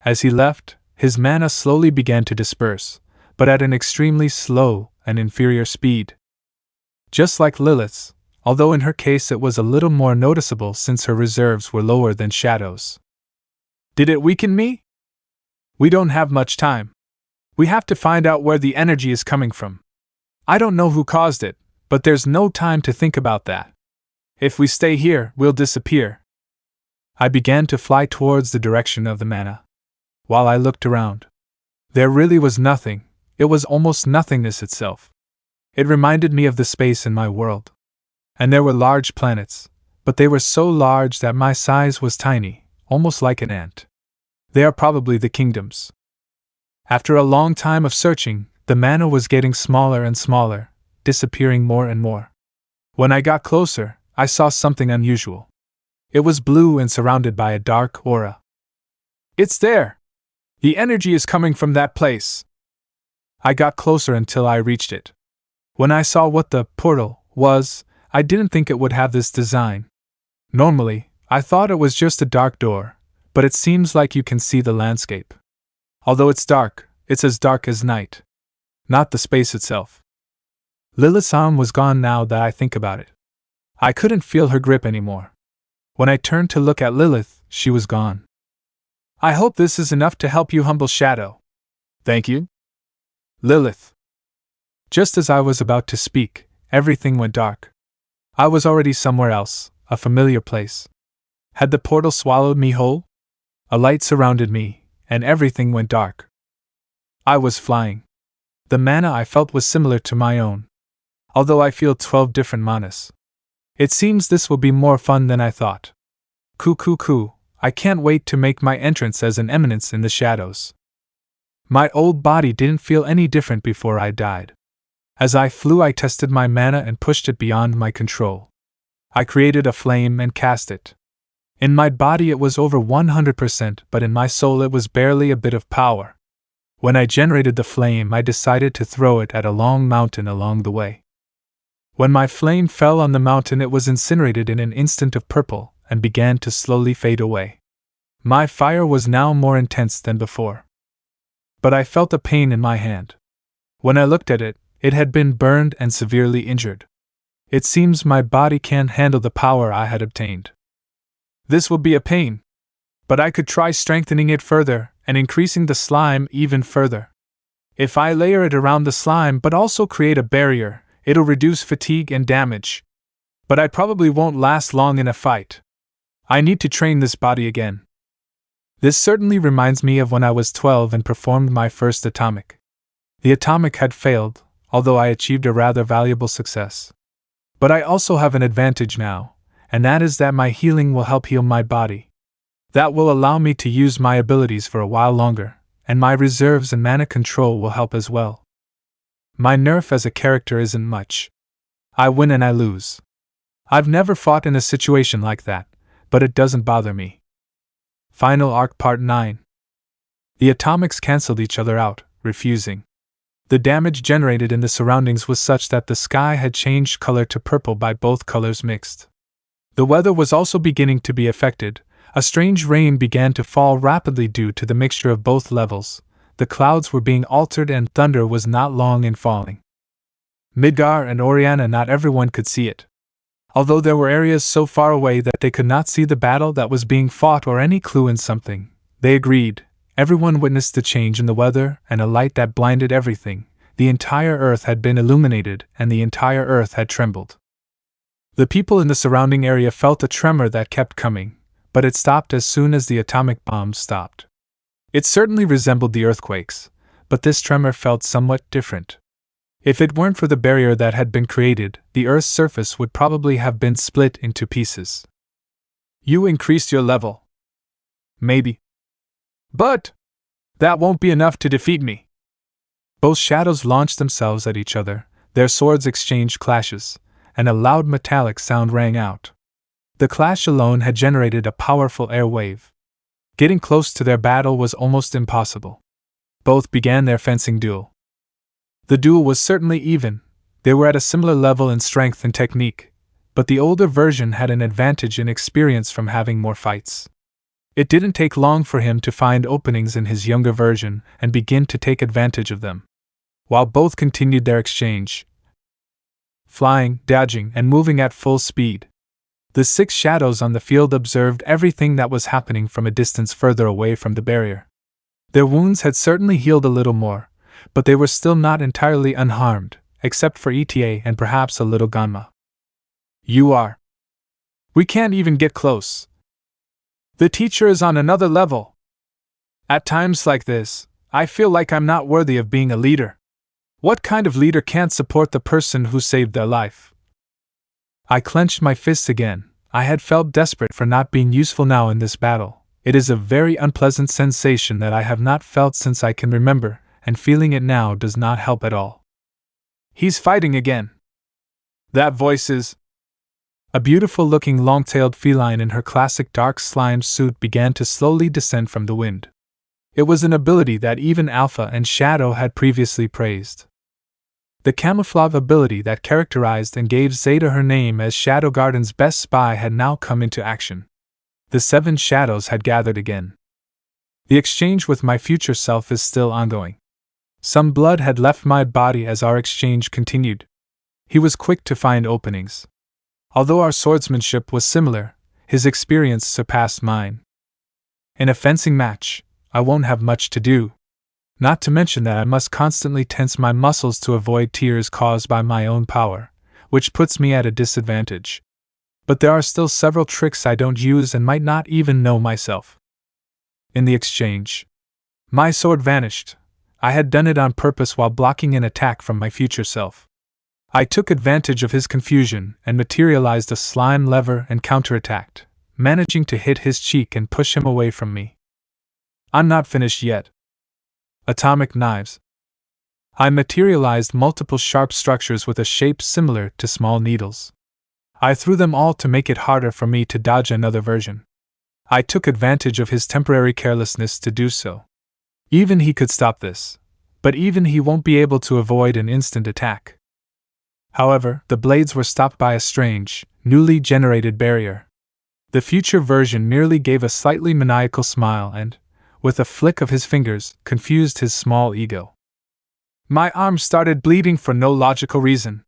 As he left, his mana slowly began to disperse, but at an extremely slow and inferior speed. Just like Lilith's, although in her case it was a little more noticeable since her reserves were lower than Shadow's. Did it weaken me? We don't have much time. We have to find out where the energy is coming from. I don't know who caused it, but there's no time to think about that. If we stay here, we'll disappear. I began to fly towards the direction of the mana. While I looked around, there really was nothing. It was almost nothingness itself. It reminded me of the space in my world. And there were large planets, but they were so large that my size was tiny, almost like an ant. They are probably the kingdoms. After a long time of searching, the mana was getting smaller and smaller, disappearing more and more. When I got closer, I saw something unusual. It was blue and surrounded by a dark aura. It's there! The energy is coming from that place. I got closer until I reached it. When I saw what the portal was, I didn't think it would have this design. Normally, I thought it was just a dark door, but it seems like you can see the landscape. Although it's dark, it's as dark as night. Not the space itself. Lilith's arm was gone now that I think about it. I couldn't feel her grip anymore. When I turned to look at Lilith, she was gone. I hope this is enough to help you, humble Shadow. Thank you. Lilith. Just as I was about to speak, everything went dark. I was already somewhere else, a familiar place. Had the portal swallowed me whole? A light surrounded me, and everything went dark. I was flying. The mana I felt was similar to my own, although I feel 12 different manas. It seems this will be more fun than I thought. Coo, I can't wait to make my entrance as an eminence in the shadows. My old body didn't feel any different before I died. As I flew, I tested my mana and pushed it beyond my control. I created a flame and cast it. In my body it was over 100%, but in my soul it was barely a bit of power. When I generated the flame, I decided to throw it at a long mountain along the way. When my flame fell on the mountain, it was incinerated in an instant of purple and began to slowly fade away. My fire was now more intense than before. But I felt a pain in my hand. When I looked at it, it had been burned and severely injured. It seems my body can't handle the power I had obtained. This will be a pain. But I could try strengthening it further and increasing the slime even further. If I layer it around the slime but also create a barrier, it'll reduce fatigue and damage. But I probably won't last long in a fight. I need to train this body again. This certainly reminds me of when I was 12 and performed my first atomic. The atomic had failed, although I achieved a rather valuable success. But I also have an advantage now, and that is that my healing will help heal my body. That will allow me to use my abilities for a while longer, and my reserves and mana control will help as well. My nerf as a character isn't much. I win and I lose. I've never fought in a situation like that, but it doesn't bother me. Final Arc Part 9. The atomics cancelled each other out, refusing. The damage generated in the surroundings was such that the sky had changed color to purple by both colors mixed. The weather was also beginning to be affected. A strange rain began to fall rapidly due to the mixture of both levels. The clouds were being altered and thunder was not long in falling. Midgar and Oriana, not everyone could see it. Although there were areas so far away that they could not see the battle that was being fought or any clue in something, they agreed. Everyone witnessed the change in the weather and a light that blinded everything. The entire earth had been illuminated and the entire earth had trembled. The people in the surrounding area felt a tremor that kept coming, but it stopped as soon as the atomic bombs stopped. It certainly resembled the earthquakes, but this tremor felt somewhat different. If it weren't for the barrier that had been created, the Earth's surface would probably have been split into pieces. You increased your level. Maybe. But that won't be enough to defeat me. Both shadows launched themselves at each other, their swords exchanged clashes, and a loud metallic sound rang out. The clash alone had generated a powerful air wave. Getting close to their battle was almost impossible. Both began their fencing duel. The duel was certainly even. They were at a similar level in strength and technique, but the older version had an advantage in experience from having more fights. It didn't take long for him to find openings in his younger version and begin to take advantage of them. While both continued their exchange, flying, dodging, and moving at full speed, the 6 shadows on the field observed everything that was happening from a distance further away from the barrier. Their wounds had certainly healed a little more, but they were still not entirely unharmed, except for ETA and perhaps a little Ganma. You are. We can't even get close. The teacher is on another level. At times like this, I feel like I'm not worthy of being a leader. What kind of leader can't support the person who saved their life? I clenched my fists again. I had felt desperate for not being useful now in this battle. It is a very unpleasant sensation that I have not felt since I can remember, and feeling it now does not help at all. He's fighting again. That voice is... A beautiful-looking long-tailed feline in her classic dark slime suit began to slowly descend from the wind. It was an ability that even Alpha and Shadow had previously praised. The camouflage ability that characterized and gave Zeta her name as Shadow Garden's best spy had now come into action. The 7 shadows had gathered again. The exchange with my future self is still ongoing. Some blood had left my body as our exchange continued. He was quick to find openings. Although our swordsmanship was similar, his experience surpassed mine. In a fencing match, I won't have much to do. Not to mention that I must constantly tense my muscles to avoid tears caused by my own power, which puts me at a disadvantage. But there are still several tricks I don't use and might not even know myself. In the exchange, my sword vanished. I had done it on purpose while blocking an attack from my future self. I took advantage of his confusion and materialized a slime lever and counterattacked, managing to hit his cheek and push him away from me. I'm not finished yet. Atomic knives. I materialized multiple sharp structures with a shape similar to small needles. I threw them all to make it harder for me to dodge another version. I took advantage of his temporary carelessness to do so. Even he could stop this, but even he won't be able to avoid an instant attack. However, the blades were stopped by a strange, newly generated barrier. The future version merely gave a slightly maniacal smile and, with a flick of his fingers, confused his small ego. My arm started bleeding for no logical reason.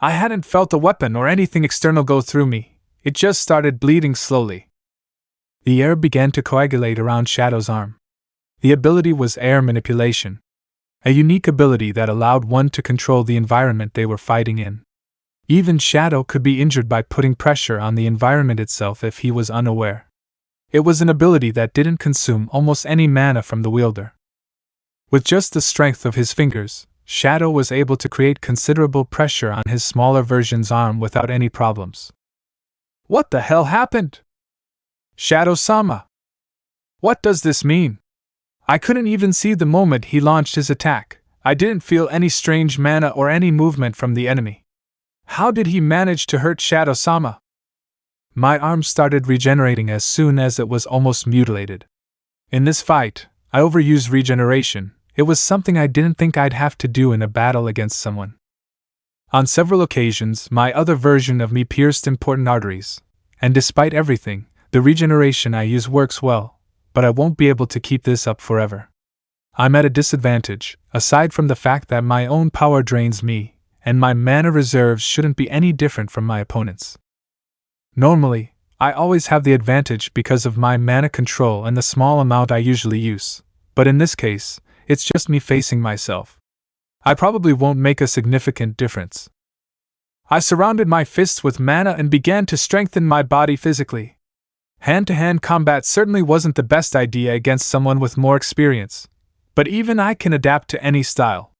I hadn't felt a weapon or anything external go through me, it just started bleeding slowly. The air began to coagulate around Shadow's arm. The ability was air manipulation, a unique ability that allowed one to control the environment they were fighting in. Even Shadow could be injured by putting pressure on the environment itself if he was unaware. It was an ability that didn't consume almost any mana from the wielder. With just the strength of his fingers, Shadow was able to create considerable pressure on his smaller version's arm without any problems. What the hell happened? Shadow-sama! What does this mean? I couldn't even see the moment he launched his attack. I didn't feel any strange mana or any movement from the enemy. How did he manage to hurt Shadow-sama? My arm started regenerating as soon as it was almost mutilated. In this fight, I overused regeneration. It was something I didn't think I'd have to do in a battle against someone. On several occasions, my other version of me pierced important arteries, and despite everything, the regeneration I use works well, but I won't be able to keep this up forever. I'm at a disadvantage, aside from the fact that my own power drains me, and my mana reserves shouldn't be any different from my opponent's. Normally, I always have the advantage because of my mana control and the small amount I usually use, but in this case, it's just me facing myself. I probably won't make a significant difference. I surrounded my fists with mana and began to strengthen my body physically. Hand-to-hand combat certainly wasn't the best idea against someone with more experience, but even I can adapt to any style.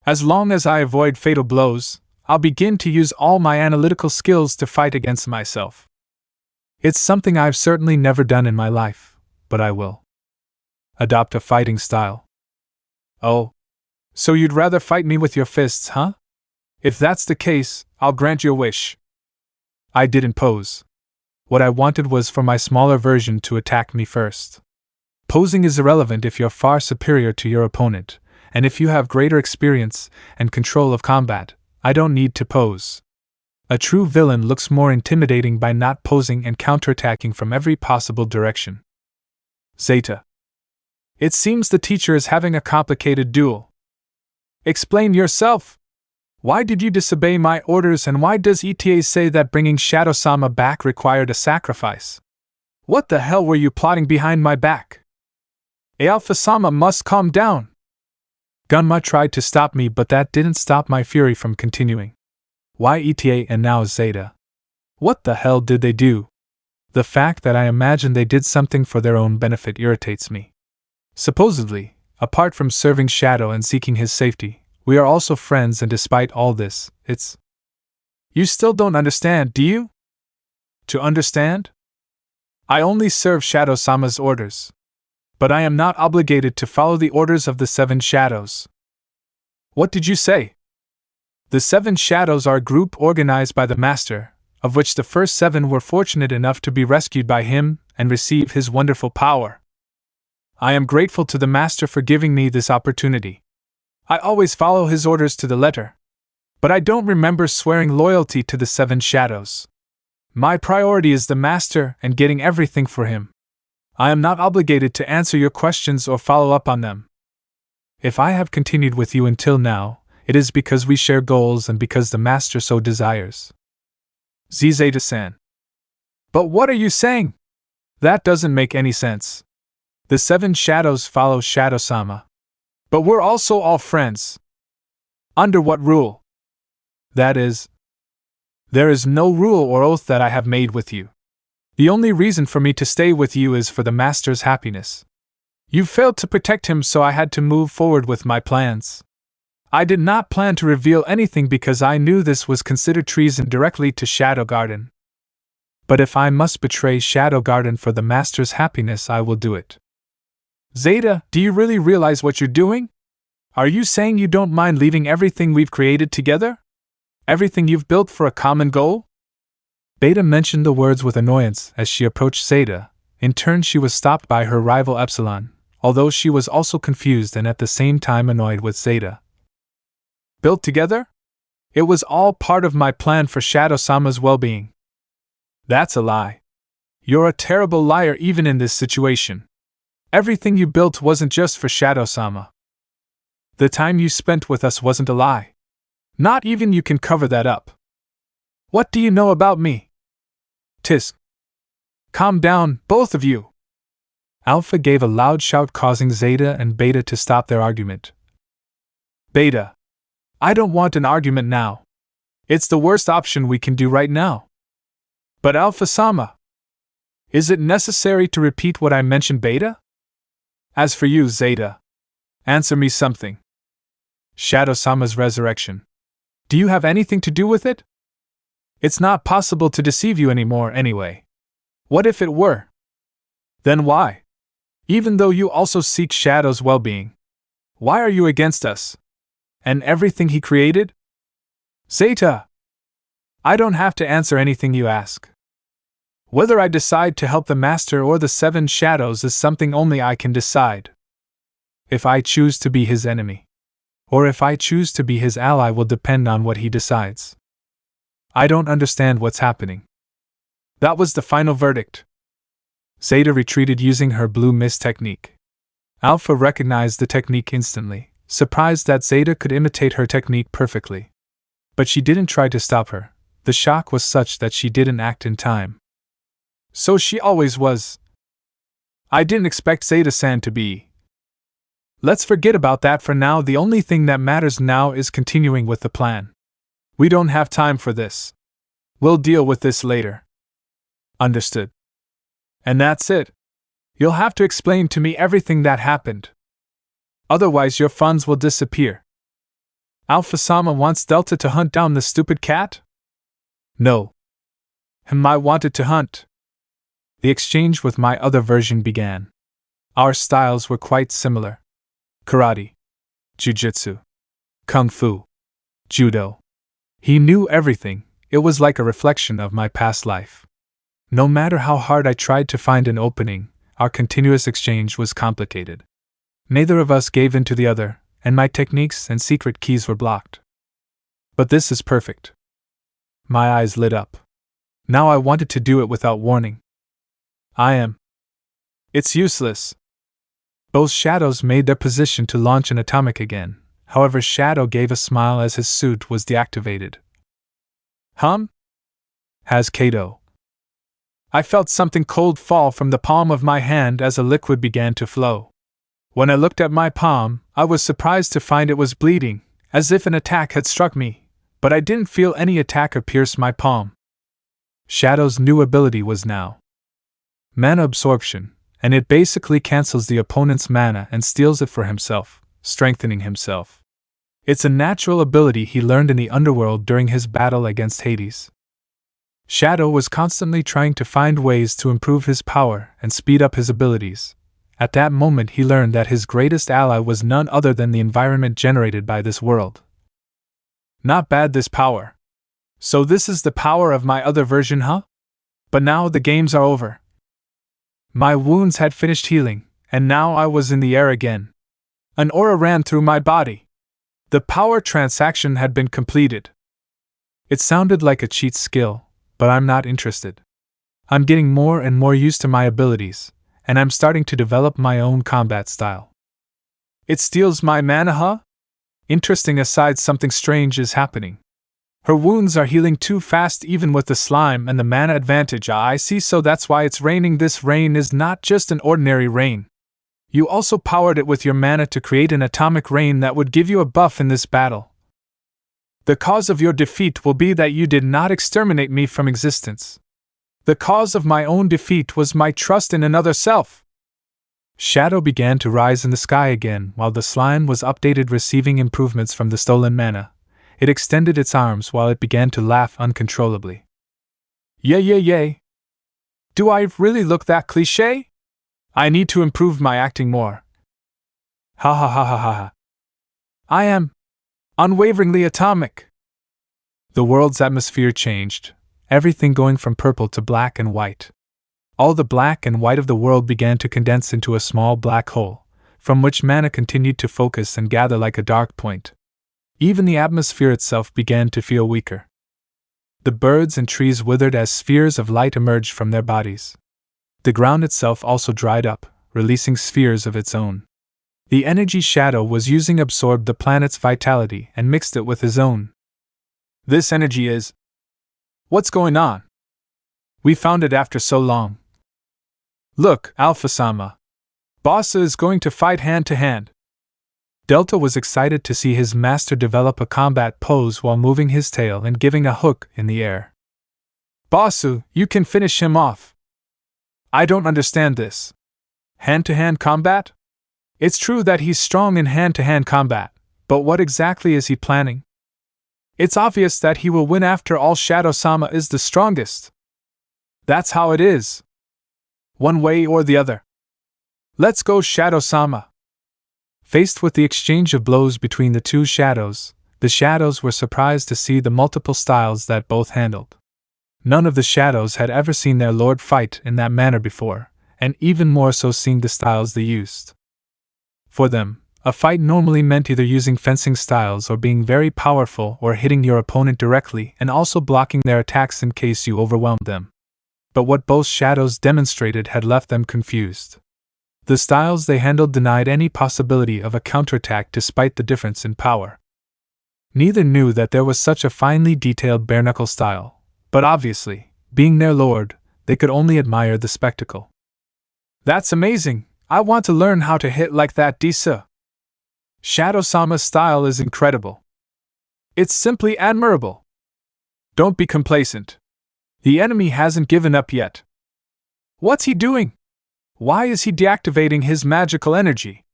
As long as I avoid fatal blows, I'll begin to use all my analytical skills to fight against myself. It's something I've certainly never done in my life, but I will. Adopt a fighting style. Oh, so you'd rather fight me with your fists, huh? If that's the case, I'll grant your wish. I didn't pose. What I wanted was for my smaller version to attack me first. Posing is irrelevant if you're far superior to your opponent, and if you have greater experience and control of combat, I don't need to pose. A true villain looks more intimidating by not posing and counterattacking from every possible direction. Zeta. It seems the teacher is having a complicated duel. Explain yourself. Why did you disobey my orders, and why does ETA say that bringing Shadow-sama back required a sacrifice? What the hell were you plotting behind my back? Alpha-sama must calm down. Gunma tried to stop me, but that didn't stop my fury from continuing. Why ETA and now Zeta? What the hell did they do? The fact that I imagine they did something for their own benefit irritates me. Supposedly, apart from serving Shadow and seeking his safety, we are also friends, and despite all this, it's... You still don't understand, do you? To understand? I only serve Shadow-sama's orders. But I am not obligated to follow the orders of the 7 Shadows. What did you say? The 7 Shadows are a group organized by the Master, of which the first 7 were fortunate enough to be rescued by him and receive his wonderful power. I am grateful to the Master for giving me this opportunity. I always follow his orders to the letter. But I don't remember swearing loyalty to the 7 Shadows. My priority is the Master and getting everything for him. I am not obligated to answer your questions or follow up on them. If I have continued with you until now, it is because we share goals and because the Master so desires. Zeta-san. But what are you saying? That doesn't make any sense. The 7 Shadows follow Shadow-sama. But we're also all friends. Under what rule? That is, there is no rule or oath that I have made with you. The only reason for me to stay with you is for the Master's happiness. You failed to protect him, so I had to move forward with my plans. I did not plan to reveal anything because I knew this was considered treason directly to Shadow Garden. But if I must betray Shadow Garden for the Master's happiness, I will do it. Zeta, do you really realize what you're doing? Are you saying you don't mind leaving everything we've created together? Everything you've built for a common goal? Beta mentioned the words with annoyance as she approached Zeta. In turn, she was stopped by her rival Epsilon, although she was also confused and at the same time annoyed with Zeta. Built together? It was all part of my plan for Shadow-sama's well-being. That's a lie. You're a terrible liar even in this situation. Everything you built wasn't just for Shadow-sama. The time you spent with us wasn't a lie. Not even you can cover that up. What do you know about me? Tisk. Calm down, both of you. Alpha gave a loud shout, causing Zeta and Beta to stop their argument. Beta. I don't want an argument now. It's the worst option we can do right now. But Alpha-sama. Is it necessary to repeat what I mentioned, Beta? As for you, Zeta. Answer me something. Shadow-sama's resurrection. Do you have anything to do with it? It's not possible to deceive you anymore anyway. What if it were? Then why? Even though you also seek Shadow's well-being, why are you against us? And everything he created? Zeta! I don't have to answer anything you ask. Whether I decide to help the Master or the Seven Shadows is something only I can decide. If I choose to be his enemy, or if I choose to be his ally, will depend on what he decides. I don't understand what's happening. That was the final verdict. Zeta retreated using her blue mist technique. Alpha recognized the technique instantly, surprised that Zeta could imitate her technique perfectly. But she didn't try to stop her. The shock was such that she didn't act in time. So she always was. I didn't expect Zeta-san to be. Let's forget about that for now. The only thing that matters now is continuing with the plan. We don't have time for this. We'll deal with this later. Understood. And that's it. You'll have to explain to me everything that happened. Otherwise your funds will disappear. Alpha-sama wants Delta to hunt down the stupid cat? No. I wanted to hunt. The exchange with my other version began. Our styles were quite similar. Karate, Jiu-Jitsu, Kung Fu, Judo. He knew everything. It was like a reflection of my past life. No matter how hard I tried to find an opening, our continuous exchange was complicated. Neither of us gave in to the other, and my techniques and secret keys were blocked. But this is perfect. My eyes lit up. Now I wanted to do it without warning. It's useless. Both shadows made their position to launch an atomic again. However, Shadow gave a smile as his suit was deactivated. Has Kato. I felt something cold fall from the palm of my hand as a liquid began to flow. When I looked at my palm, I was surprised to find it was bleeding, as if an attack had struck me, but I didn't feel any attacker pierce my palm. Shadow's new ability was now mana absorption, and it basically cancels the opponent's mana and steals it for himself, strengthening himself. It's a natural ability he learned in the underworld during his battle against Hades. Shadow was constantly trying to find ways to improve his power and speed up his abilities. At that moment he learned that his greatest ally was none other than the environment generated by this world. Not bad, this power. So this is the power of my other version, huh? But now the games are over. My wounds had finished healing, and now I was in the air again. An aura ran through my body. The power transaction had been completed. It sounded like a cheat skill, but I'm not interested. I'm getting more and more used to my abilities, and I'm starting to develop my own combat style. It steals my mana, huh? Interesting. Aside, something strange is happening. Her wounds are healing too fast even with the slime and the mana advantage. I see, so that's why it's raining. This rain is not just an ordinary rain. You also powered it with your mana to create an atomic rain that would give you a buff in this battle. The cause of your defeat will be that you did not exterminate me from existence. The cause of my own defeat was my trust in another self. Shadow began to rise in the sky again while the slime was updated, receiving improvements from the stolen mana. It extended its arms while it began to laugh uncontrollably. Yay. Do I really look that cliché? I need to improve my acting more. Ha. I am unwaveringly atomic. The world's atmosphere changed, everything going from purple to black and white. All the black and white of the world began to condense into a small black hole, from which mana continued to focus and gather like a dark point. Even the atmosphere itself began to feel weaker. The birds and trees withered as spheres of light emerged from their bodies. The ground itself also dried up, releasing spheres of its own. The energy Shadow was using absorbed the planet's vitality and mixed it with his own. This energy is... What's going on? We found it after so long. Look, Alpha-sama. Bossa is going to fight hand to hand. Delta was excited to see his master develop a combat pose while moving his tail and giving a hook in the air. Bossu, you can finish him off. I don't understand this. Hand-to-hand combat? It's true that he's strong in hand-to-hand combat, but what exactly is he planning? It's obvious that he will win after all. Shadow-sama is the strongest. That's how it is. One way or the other. Let's go, Shadow-sama. Faced with the exchange of blows between the two shadows, the shadows were surprised to see the multiple styles that both handled. None of the shadows had ever seen their lord fight in that manner before, and even more so seeing the styles they used. For them, a fight normally meant either using fencing styles or being very powerful or hitting your opponent directly and also blocking their attacks in case you overwhelmed them. But what both shadows demonstrated had left them confused. The styles they handled denied any possibility of a counterattack despite the difference in power. Neither knew that there was such a finely detailed bare-knuckle style, but obviously, being their lord, they could only admire the spectacle. That's amazing! I want to learn how to hit like that, Disa. Shadow-sama's style is incredible. It's simply admirable. Don't be complacent. The enemy hasn't given up yet. What's he doing? Why is he deactivating his magical energy?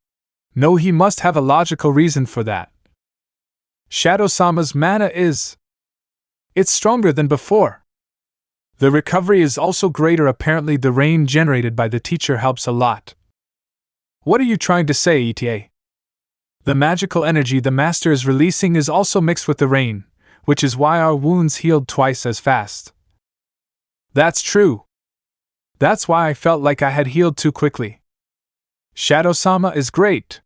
No, he must have a logical reason for that. Shadow-sama's mana is... It's stronger than before. The recovery is also greater. Apparently the rain generated by the teacher helps a lot. What are you trying to say, ETA? The magical energy the master is releasing is also mixed with the rain, which is why our wounds healed twice as fast. That's true. That's why I felt like I had healed too quickly. Shadow-sama is great.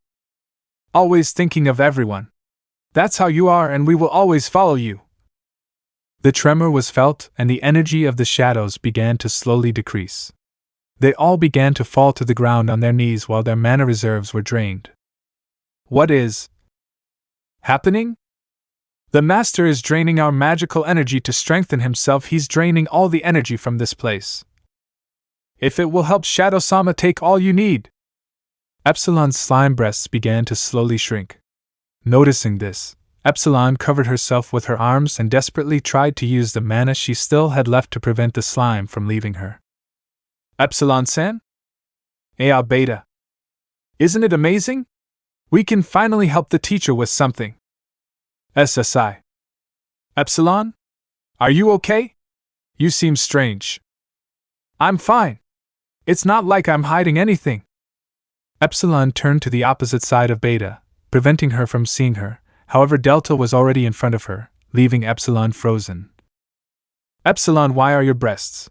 Always thinking of everyone. That's how you are, and we will always follow you. The tremor was felt, and the energy of the shadows began to slowly decrease. They all began to fall to the ground on their knees while their mana reserves were drained. What is happening? The master is draining our magical energy to strengthen himself. He's draining all the energy from this place. If it will help Shadow-sama, take all you need. Epsilon's slime breasts began to slowly shrink. Noticing this, Epsilon covered herself with her arms and desperately tried to use the mana she still had left to prevent the slime from leaving her. Epsilon-san? Beta. Isn't it amazing? We can finally help the teacher with something. SSI. Epsilon? Are you okay? You seem strange. I'm fine. It's not like I'm hiding anything. Epsilon turned to the opposite side of Beta, preventing her from seeing her. However, Delta was already in front of her, leaving Epsilon frozen. Epsilon, why are your breasts?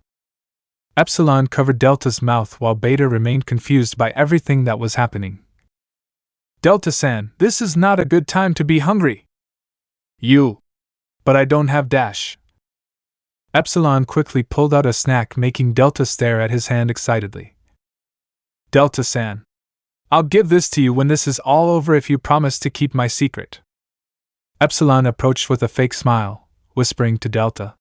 Epsilon covered Delta's mouth while Beta remained confused by everything that was happening. Delta-san, this is not a good time to be hungry. But I don't have dash. Epsilon quickly pulled out a snack, making Delta stare at his hand excitedly. Delta-san, I'll give this to you when this is all over if you promise to keep my secret. Epsilon approached with a fake smile, whispering to Delta.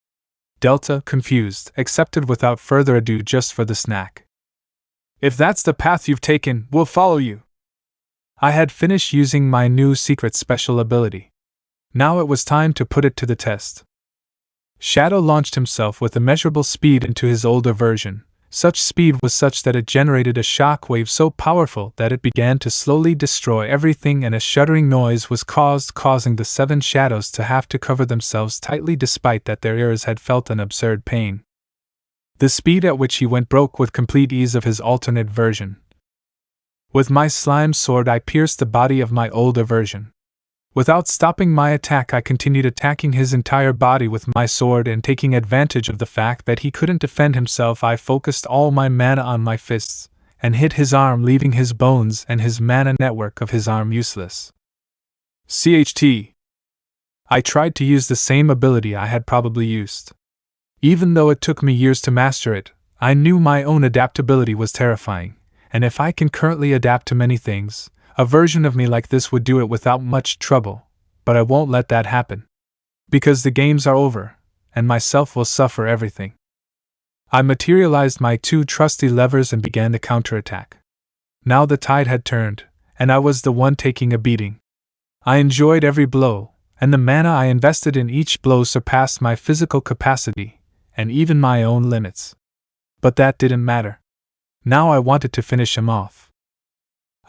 Delta, confused, accepted without further ado just for the snack. If that's the path you've taken, we'll follow you. I had finished using my new secret special ability. Now it was time to put it to the test. Shadow launched himself with immeasurable speed into his older version. Such speed was such that it generated a shock wave so powerful that it began to slowly destroy everything, and a shuddering noise was caused, causing the 7 shadows to have to cover themselves tightly despite that their ears had felt an absurd pain. The speed at which he went broke with complete ease of his alternate version. With my slime sword I pierced the body of my older version. Without stopping my attack, I continued attacking his entire body with my sword, and taking advantage of the fact that he couldn't defend himself, I focused all my mana on my fists, and hit his arm, leaving his bones and his mana network of his arm useless. CHT. I tried to use the same ability I had probably used. Even though it took me years to master it, I knew my own adaptability was terrifying, and if I can currently adapt to many things, a version of me like this would do it without much trouble, but I won't let that happen. Because the games are over, and myself will suffer everything. I materialized my 2 trusty levers and began the counterattack. Now the tide had turned, and I was the one taking a beating. I enjoyed every blow, and the mana I invested in each blow surpassed my physical capacity, and even my own limits. But that didn't matter. Now I wanted to finish him off.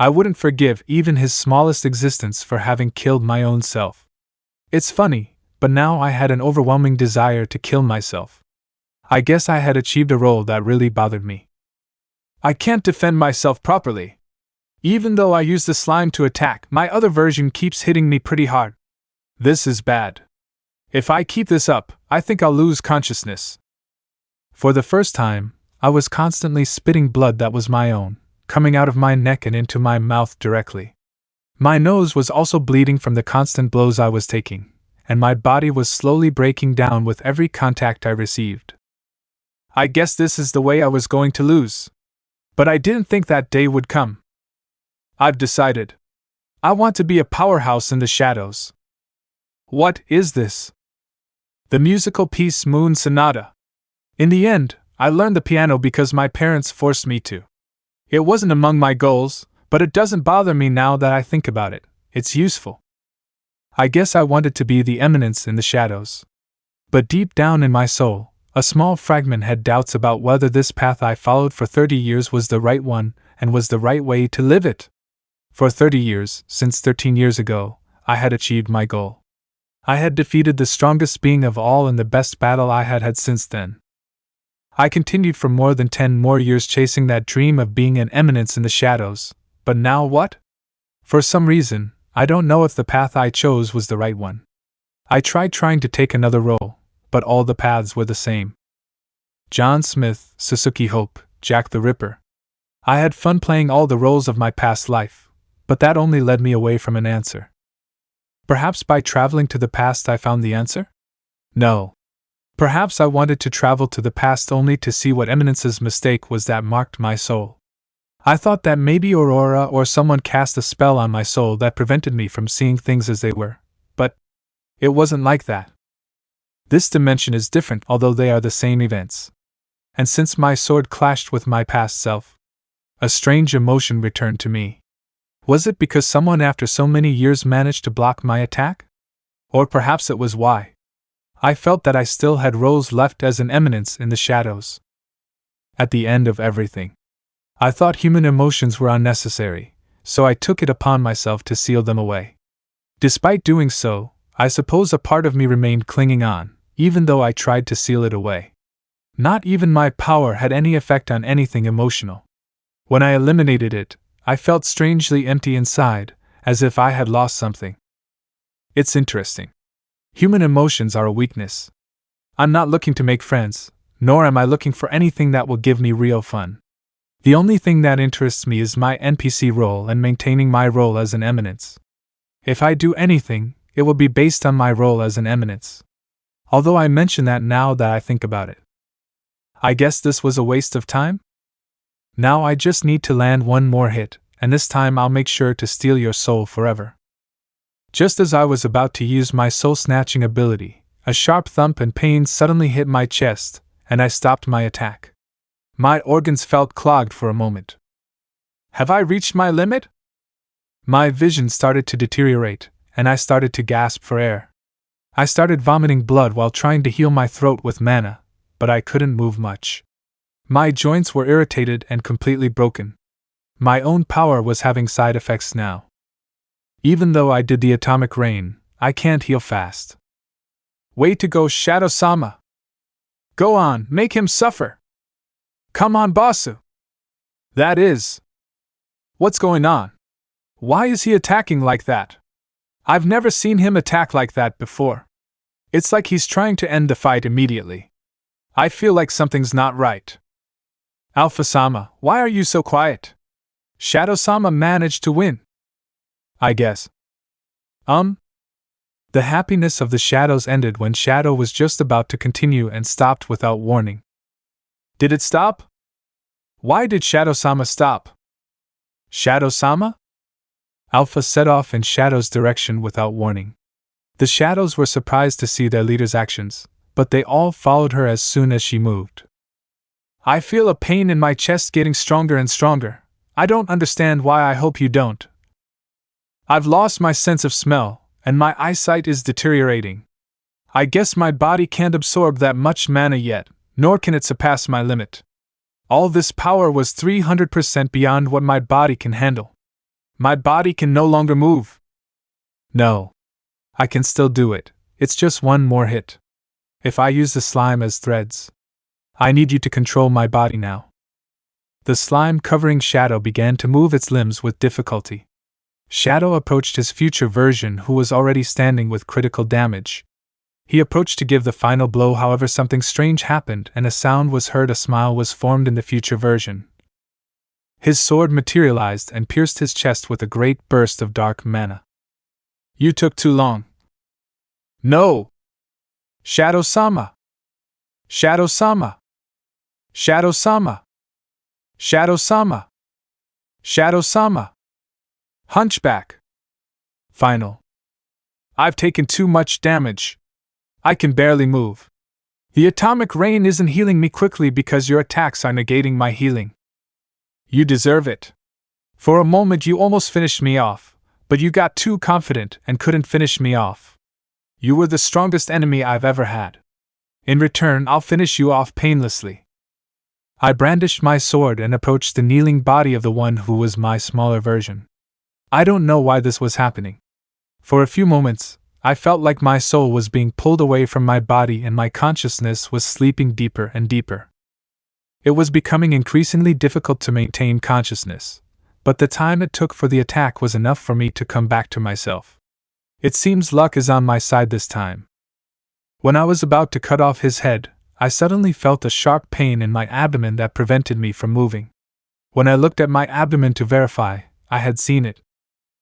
I wouldn't forgive even his smallest existence for having killed my own self. It's funny, but now I had an overwhelming desire to kill myself. I guess I had achieved a role that really bothered me. I can't defend myself properly. Even though I use the slime to attack, my other version keeps hitting me pretty hard. This is bad. If I keep this up, I think I'll lose consciousness. For the first time, I was constantly spitting blood that was my own, coming out of my neck and into my mouth directly. My nose was also bleeding from the constant blows I was taking, and my body was slowly breaking down with every contact I received. I guess this is the way I was going to lose. But I didn't think that day would come. I've decided. I want to be a powerhouse in the shadows. What is this? The musical piece Moon Sonata. In the end, I learned the piano because my parents forced me to. It wasn't among my goals, but it doesn't bother me now that I think about it. It's useful. I guess I wanted to be the Eminence in the shadows. But deep down in my soul, a small fragment had doubts about whether this path I followed for 30 years was the right one, and was the right way to live it. For 30 years, since 13 years ago, I had achieved my goal. I had defeated the strongest being of all in the best battle I had had since then. I continued for more than 10 more years chasing that dream of being an eminence in the shadows, but now what? For some reason, I don't know if the path I chose was the right one. I tried trying to take another role, but all the paths were the same. John Smith, Sasuke Hope, Jack the Ripper. I had fun playing all the roles of my past life, but that only led me away from an answer. Perhaps by traveling to the past I found the answer? No. Perhaps I wanted to travel to the past only to see what Eminence's mistake was that marked my soul. I thought that maybe Aurora or someone cast a spell on my soul that prevented me from seeing things as they were, but it wasn't like that. This dimension is different, although they are the same events. And since my sword clashed with my past self, a strange emotion returned to me. Was it because someone after so many years managed to block my attack? Or perhaps it was why I felt that I still had roles left as an eminence in the shadows. At the end of everything, I thought human emotions were unnecessary, so I took it upon myself to seal them away. Despite doing so, I suppose a part of me remained clinging on, even though I tried to seal it away. Not even my power had any effect on anything emotional. When I eliminated it, I felt strangely empty inside, as if I had lost something. It's interesting. Human emotions are a weakness. I'm not looking to make friends, nor am I looking for anything that will give me real fun. The only thing that interests me is my NPC role and maintaining my role as an eminence. If I do anything, it will be based on my role as an eminence. Although I mention that now that I think about it. I guess this was a waste of time? Now I just need to land one more hit, and this time I'll make sure to steal your soul forever. Just as I was about to use my soul-snatching ability, a sharp thump and pain suddenly hit my chest, and I stopped my attack. My organs felt clogged for a moment. Have I reached my limit? My vision started to deteriorate, and I started to gasp for air. I started vomiting blood while trying to heal my throat with mana, but I couldn't move much. My joints were irritated and completely broken. My own power was having side effects now. Even though I did the atomic rain, I can't heal fast. Way to go, Shadow-sama! Go on, make him suffer! Come on, Basu! That is... What's going on? Why is he attacking like that? I've never seen him attack like that before. It's like he's trying to end the fight immediately. I feel like something's not right. Alpha-sama, why are you so quiet? Shadow-sama managed to win. I guess. The happiness of the shadows ended when Shadow was just about to continue and stopped without warning. Did it stop? Why did Shadow-sama stop? Shadow-sama? Alpha set off in Shadow's direction without warning. The shadows were surprised to see their leader's actions, but they all followed her as soon as she moved. I feel a pain in my chest getting stronger and stronger. I don't understand why. I hope you don't. I've lost my sense of smell, and my eyesight is deteriorating. I guess my body can't absorb that much mana yet, nor can it surpass my limit. All this power was 300% beyond what my body can handle. My body can no longer move. No. I can still do it. It's just one more hit. If I use the slime as threads. I need you to control my body now. The slime covering Shadow began to move its limbs with difficulty. Shadow approached his future version, who was already standing with critical damage. He approached to give the final blow, however something strange happened and a sound was heard. A smile was formed in the future version. His sword materialized and pierced his chest with a great burst of dark mana. You took too long. No! Shadow-sama! Shadow-sama! Shadow-sama! Shadow-sama! Shadow-sama! Hunchback! Final. I've taken too much damage. I can barely move. The atomic rain isn't healing me quickly because your attacks are negating my healing. You deserve it. For a moment you almost finished me off, but you got too confident and couldn't finish me off. You were the strongest enemy I've ever had. In return, I'll finish you off painlessly. I brandished my sword and approached the kneeling body of the one who was my smaller version. I don't know why this was happening. For a few moments, I felt like my soul was being pulled away from my body and my consciousness was sleeping deeper and deeper. It was becoming increasingly difficult to maintain consciousness, but the time it took for the attack was enough for me to come back to myself. It seems luck is on my side this time. When I was about to cut off his head, I suddenly felt a sharp pain in my abdomen that prevented me from moving. When I looked at my abdomen to verify, I had seen it.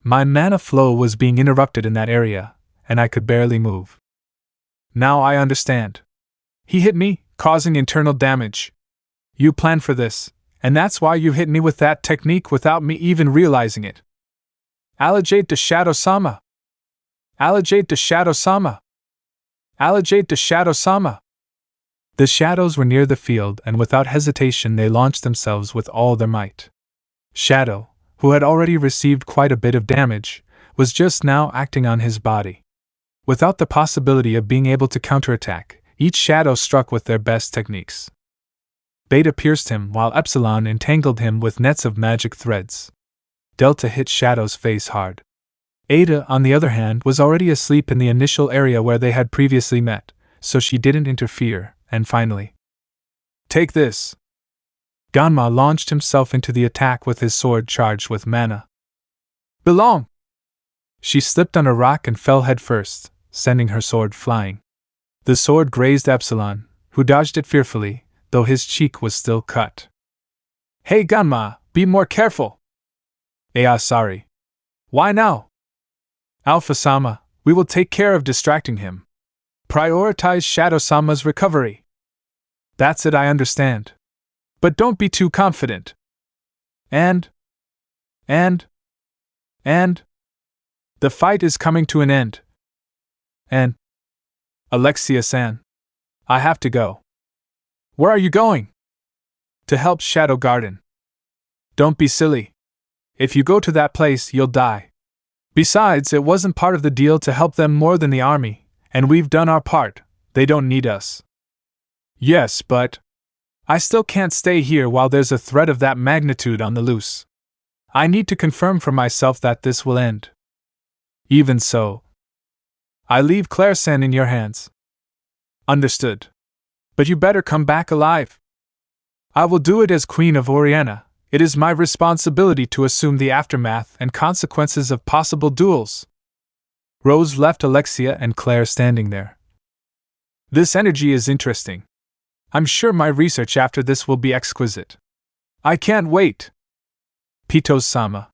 My mana flow was being interrupted in that area, and I could barely move. Now I understand. He hit me, causing internal damage. You planned for this, and that's why you hit me with that technique without me even realizing it. Allocate to Shadow-sama! Allocate to Shadow-sama! Allocate to Shadow-sama! The shadows were near the field, and without hesitation they launched themselves with all their might. Shadow, who had already received quite a bit of damage, was just now acting on his body. Without the possibility of being able to counterattack, each shadow struck with their best techniques. Beta pierced him while Epsilon entangled him with nets of magic threads. Delta hit Shadow's face hard. Ada, on the other hand, was already asleep in the initial area where they had previously met, so she didn't interfere, and finally, take this! Ganma launched himself into the attack with his sword charged with mana. Belong! She slipped on a rock and fell headfirst, sending her sword flying. The sword grazed Epsilon, who dodged it fearfully, though his cheek was still cut. Hey Ganma, be more careful! Sorry. Why now? Alpha-sama, we will take care of distracting him. Prioritize Shadow-sama's recovery. That's it, I understand. But don't be too confident. And the fight is coming to an end. And Alexia-san, I have to go. Where are you going? To help Shadow Garden. Don't be silly. If you go to that place, you'll die. Besides, it wasn't part of the deal to help them more than the army, and we've done our part. They don't need us. Yes, but I still can't stay here while there's a threat of that magnitude on the loose. I need to confirm for myself that this will end. Even so, I leave Claire-san in your hands. Understood. But you better come back alive. I will do it as Queen of Oriana. It is my responsibility to assume the aftermath and consequences of possible duels. Rose left Alexia and Claire standing there. This energy is interesting. I'm sure my research after this will be exquisite. I can't wait. Pito-sama.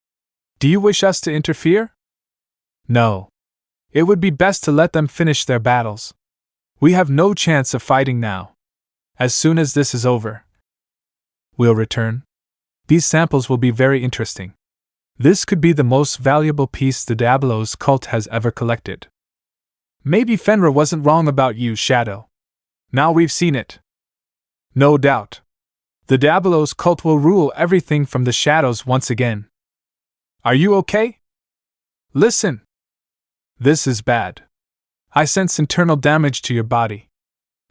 Do you wish us to interfere? No. It would be best to let them finish their battles. We have no chance of fighting now. As soon as this is over, we'll return. These samples will be very interesting. This could be the most valuable piece the Diabolos cult has ever collected. Maybe Fenrir wasn't wrong about you, Shadow. Now we've seen it. No doubt. The Diabolos cult will rule everything from the shadows once again. Are you okay? Listen. This is bad. I sense internal damage to your body.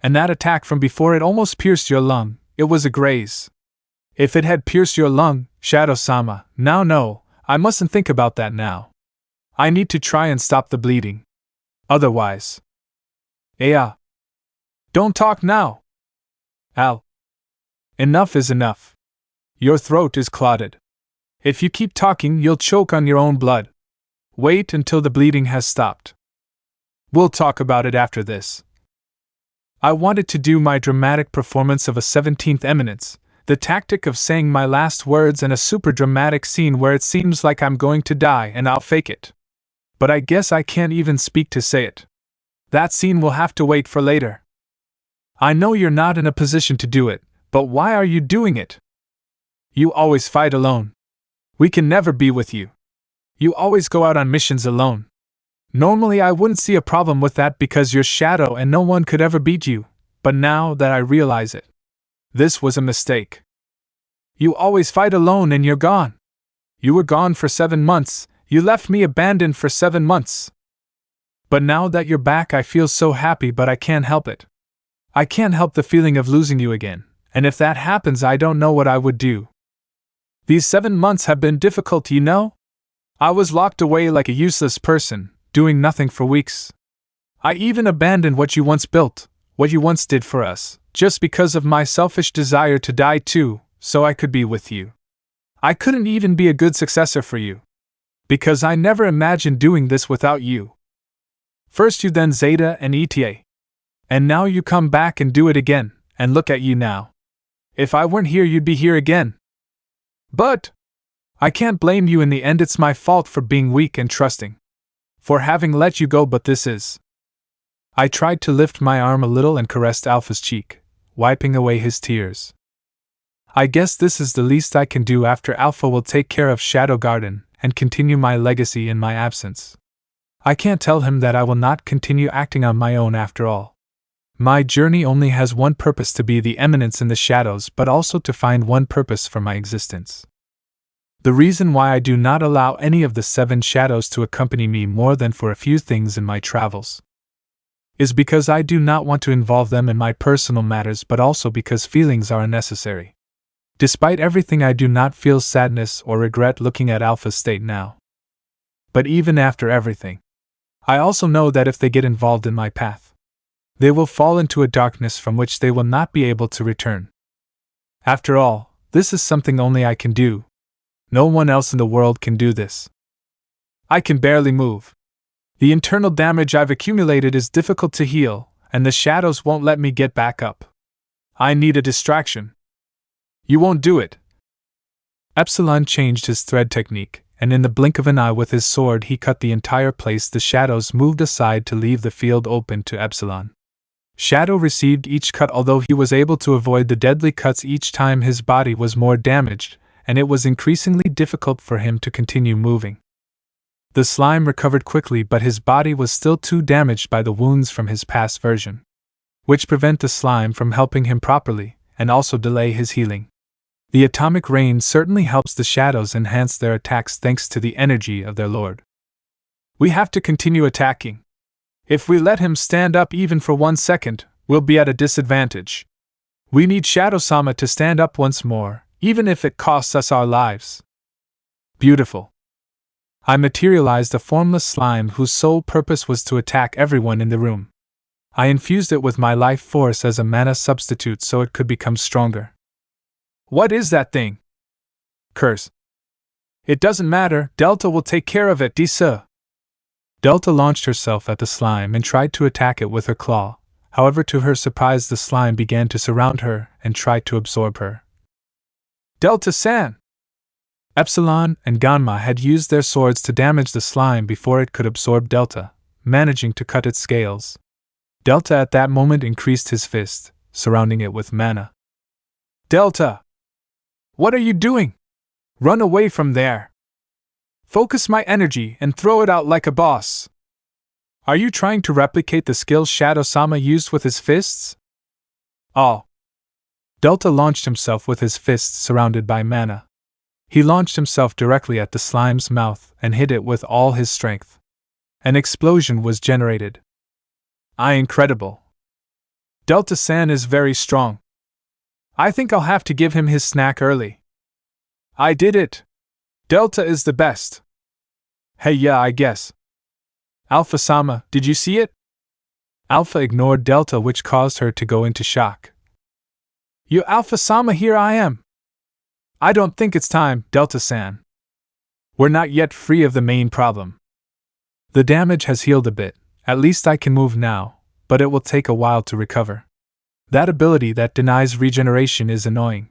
And that attack from before, it almost pierced your lung. It was a graze. If it had pierced your lung, Shadow-sama, now no, I mustn't think about that now. I need to try and stop the bleeding. Otherwise. Aya. Don't talk now. Al. Enough is enough. Your throat is clotted. If you keep talking, you'll choke on your own blood. Wait until the bleeding has stopped. We'll talk about it after this. I wanted to do my dramatic performance of a 17th Eminence, the tactic of saying my last words in a super dramatic scene where it seems like I'm going to die and I'll fake it. But I guess I can't even speak to say it. That scene will have to wait for later. I know you're not in a position to do it, but why are you doing it? You always fight alone. We can never be with you. You always go out on missions alone. Normally I wouldn't see a problem with that because you're Shadow and no one could ever beat you, but now that I realize it, this was a mistake. You always fight alone and you're gone. You were gone for 7 months, you left me abandoned for 7 months. But now that you're back I feel so happy, but I can't help it. I can't help the feeling of losing you again, and if that happens I don't know what I would do. These 7 months have been difficult, you know? I was locked away like a useless person, doing nothing for weeks. I even abandoned what you once built, what you once did for us, just because of my selfish desire to die too, so I could be with you. I couldn't even be a good successor for you. Because I never imagined doing this without you. First you, then Zeta and Eta. And now you come back and do it again, and look at you now. If I weren't here you'd be here again. But I can't blame you in the end, it's my fault for being weak and trusting. For having let you go, but this is. I tried to lift my arm a little and caressed Alpha's cheek, wiping away his tears. I guess this is the least I can do after Alpha will take care of Shadow Garden and continue my legacy in my absence. I can't tell him that I will not continue acting on my own after all. My journey only has one purpose, to be the Eminence in the shadows, but also to find one purpose for my existence. The reason why I do not allow any of the 7 shadows to accompany me more than for a few things in my travels is because I do not want to involve them in my personal matters, but also because feelings are unnecessary. Despite everything, I do not feel sadness or regret looking at Alpha's state now. But even after everything, I also know that if they get involved in my path, they will fall into a darkness from which they will not be able to return. After all, this is something only I can do. No one else in the world can do this. I can barely move. The internal damage I've accumulated is difficult to heal, and the shadows won't let me get back up. I need a distraction. You won't do it. Epsilon changed his thread technique, and in the blink of an eye with his sword he cut the entire place. The shadows moved aside to leave the field open to Epsilon. Shadow received each cut, although he was able to avoid the deadly cuts each time his body was more damaged, and it was increasingly difficult for him to continue moving. The slime recovered quickly, but his body was still too damaged by the wounds from his past version, which prevent the slime from helping him properly, and also delay his healing. The atomic rain certainly helps the shadows enhance their attacks thanks to the energy of their lord. We have to continue attacking. If we let him stand up even for 1 second, we'll be at a disadvantage. We need Shadow-sama to stand up once more, even if it costs us our lives. Beautiful. I materialized a formless slime whose sole purpose was to attack everyone in the room. I infused it with my life force as a mana substitute so it could become stronger. What is that thing? Curse. It doesn't matter, Delta will take care of it, Disa. Delta launched herself at the slime and tried to attack it with her claw. However, to her surprise, the slime began to surround her and tried to absorb her. Delta-san! Epsilon and Ganma had used their swords to damage the slime before it could absorb Delta, managing to cut its scales. Delta at that moment increased his fist, surrounding it with mana. Delta! What are you doing? Run away from there! Focus my energy and throw it out like a boss! Are you trying to replicate the skills Shadow-sama used with his fists? Oh! Delta launched himself with his fists surrounded by mana. He launched himself directly at the slime's mouth and hit it with all his strength. An explosion was generated. Incredible! Delta-san is very strong. I think I'll have to give him his snack early. I did it! Delta is the best! Hey, yeah, I guess. Alpha-sama, did you see it? Alpha ignored Delta, which caused her to go into shock. You Alpha-sama, here I am! I don't think it's time, Delta-san. We're not yet free of the main problem. The damage has healed a bit, at least I can move now, but it will take a while to recover. That ability that denies regeneration is annoying.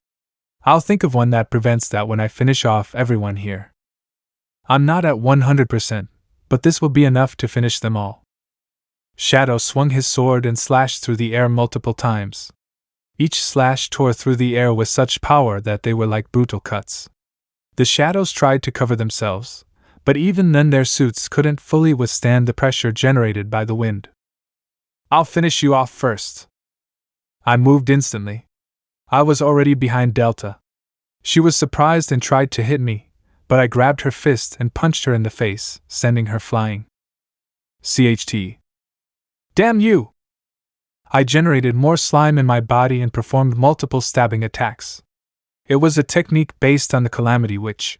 I'll think of one that prevents that when I finish off everyone here. I'm not at 100%, but this will be enough to finish them all. Shadow swung his sword and slashed through the air multiple times. Each slash tore through the air with such power that they were like brutal cuts. The shadows tried to cover themselves, but even then their suits couldn't fully withstand the pressure generated by the wind. I'll finish you off first. I moved instantly. I was already behind Delta. She was surprised and tried to hit me, but I grabbed her fist and punched her in the face, sending her flying. CHT. Damn you! I generated more slime in my body and performed multiple stabbing attacks. It was a technique based on the Calamity Witch.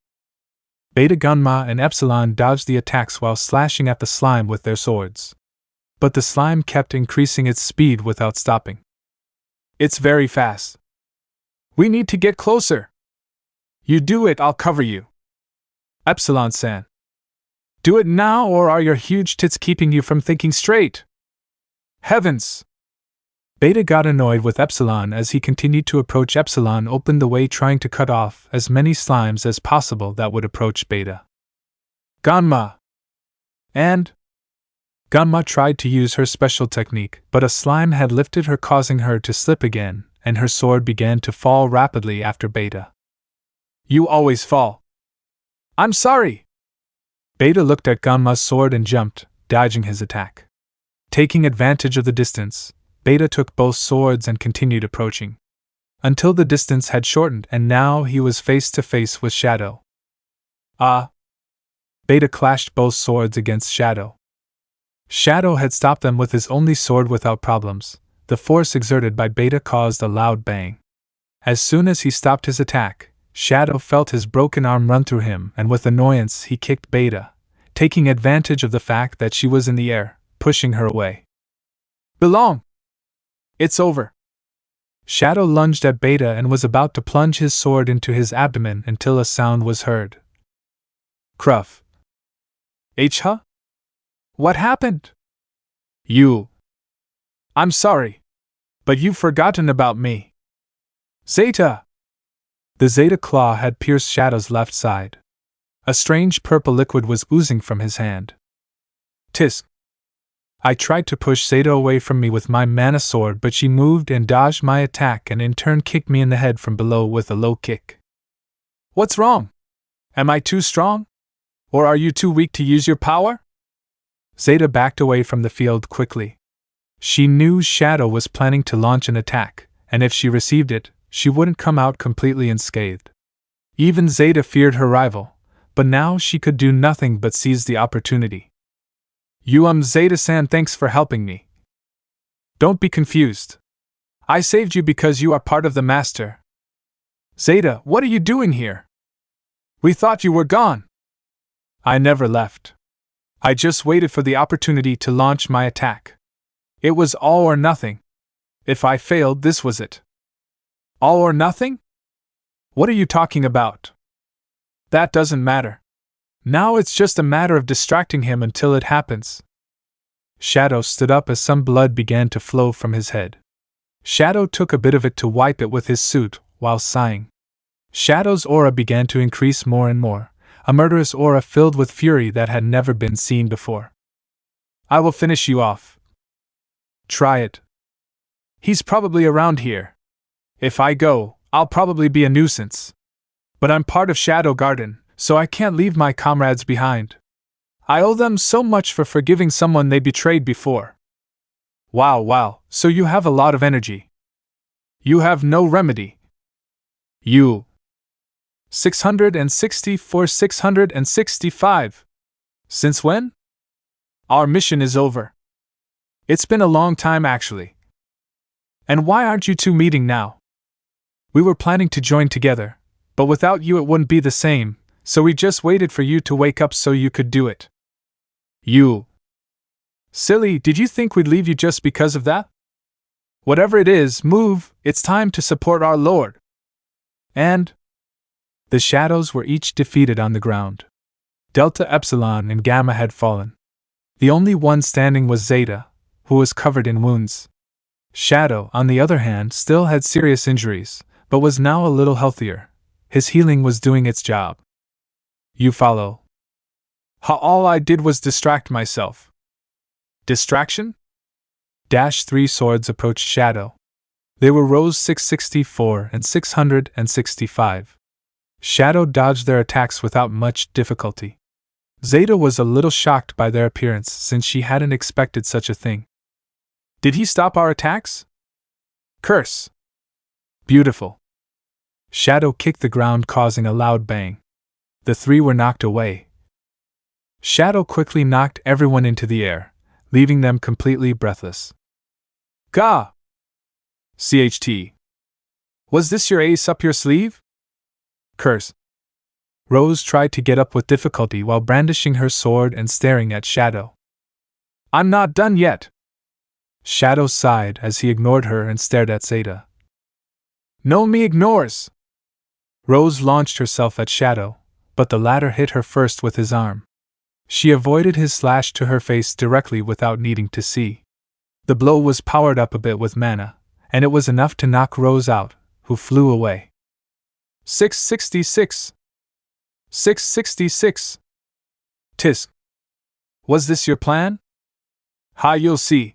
Beta Ganma and Epsilon dodged the attacks while slashing at the slime with their swords. But the slime kept increasing its speed without stopping. It's very fast. We need to get closer. You do it, I'll cover you. Epsilon-san. Do it now, or are your huge tits keeping you from thinking straight? Heavens! Beta got annoyed with Epsilon as he continued to approach. Epsilon opened the way, trying to cut off as many slimes as possible that would approach Beta. Ganma! And? Ganma tried to use her special technique, but a slime had lifted her, causing her to slip again, and her sword began to fall rapidly after Beta. You always fall. I'm sorry! Beta looked at Ganma's sword and jumped, dodging his attack. Taking advantage of the distance, Beta took both swords and continued approaching. Until the distance had shortened and now he was face to face with Shadow. Beta clashed both swords against Shadow. Shadow had stopped them with his only sword without problems. The force exerted by Beta caused a loud bang. As soon as he stopped his attack, Shadow felt his broken arm run through him, and with annoyance he kicked Beta, taking advantage of the fact that she was in the air, pushing her away. Belong! It's over! Shadow lunged at Beta and was about to plunge his sword into his abdomen until a sound was heard. Cruff. Huh? What happened? You. I'm sorry. But you've forgotten about me. Zeta! The Zeta claw had pierced Shadow's left side. A strange purple liquid was oozing from his hand. Tisk. I tried to push Zeta away from me with my mana sword, but she moved and dodged my attack and in turn kicked me in the head from below with a low kick. What's wrong? Am I too strong? Or are you too weak to use your power? Zeta backed away from the field quickly. She knew Shadow was planning to launch an attack, and if she received it, she wouldn't come out completely unscathed. Even Zeta feared her rival, but now she could do nothing but seize the opportunity. Zeta-san, thanks for helping me. Don't be confused. I saved you because you are part of the Master. Zeta, what are you doing here? We thought you were gone. I never left. I just waited for the opportunity to launch my attack. It was all or nothing. If I failed, this was it. All or nothing? What are you talking about? That doesn't matter. Now it's just a matter of distracting him until it happens. Shadow stood up as some blood began to flow from his head. Shadow took a bit of it to wipe it with his suit, while sighing. Shadow's aura began to increase more and more, a murderous aura filled with fury that had never been seen before. I will finish you off. Try it. He's probably around here. If I go, I'll probably be a nuisance. But I'm part of Shadow Garden, so I can't leave my comrades behind. I owe them so much for forgiving someone they betrayed before. Wow, so you have a lot of energy. You have no remedy. You. 664, 665. Since when? Our mission is over. It's been a long time actually. And why aren't you two meeting now? We were planning to join together, but without you it wouldn't be the same, so we just waited for you to wake up so you could do it. You. Silly, did you think we'd leave you just because of that? Whatever it is, move, it's time to support our Lord. And the shadows were each defeated on the ground. Delta, Epsilon, and Gamma had fallen. The only one standing was Zeta, who was covered in wounds. Shadow, on the other hand, still had serious injuries, but was now a little healthier. His healing was doing its job. You follow. All I did was distract myself. Distraction? 3 swords approached Shadow. They were rows 664 and 665. Shadow dodged their attacks without much difficulty. Zeta was a little shocked by their appearance since she hadn't expected such a thing. Did he stop our attacks? Curse! Beautiful. Shadow kicked the ground, causing a loud bang. The 3 were knocked away. Shadow quickly knocked everyone into the air, leaving them completely breathless. Gah! CHT. Was this your ace up your sleeve? Curse. Rose tried to get up with difficulty while brandishing her sword and staring at Shadow. I'm not done yet. Shadow sighed as he ignored her and stared at Zeta. No, me ignores. Rose launched herself at Shadow, but the latter hit her first with his arm. She avoided his slash to her face directly without needing to see. The blow was powered up a bit with mana, and it was enough to knock Rose out, who flew away. 666. 666. Tisk. Was this your plan? Ha, you'll see.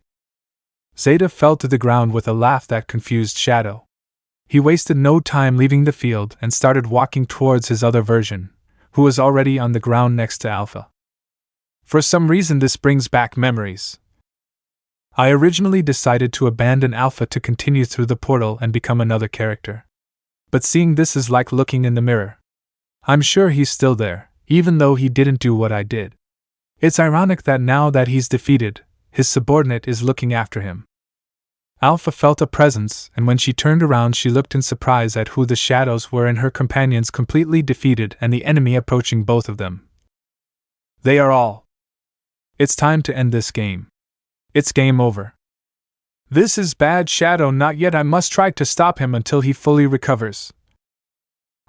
Zeta fell to the ground with a laugh that confused Shadow. He wasted no time leaving the field and started walking towards his other version, who was already on the ground next to Alpha. For some reason this brings back memories. I originally decided to abandon Alpha to continue through the portal and become another character. But seeing this is like looking in the mirror. I'm sure he's still there, even though he didn't do what I did. It's ironic that now that he's defeated, his subordinate is looking after him. Alpha felt a presence, and when she turned around she looked in surprise at who the shadows were and her companions completely defeated and the enemy approaching both of them. They are all. It's time to end this game. It's game over. This is bad, Shadow, not yet. I must try to stop him until he fully recovers.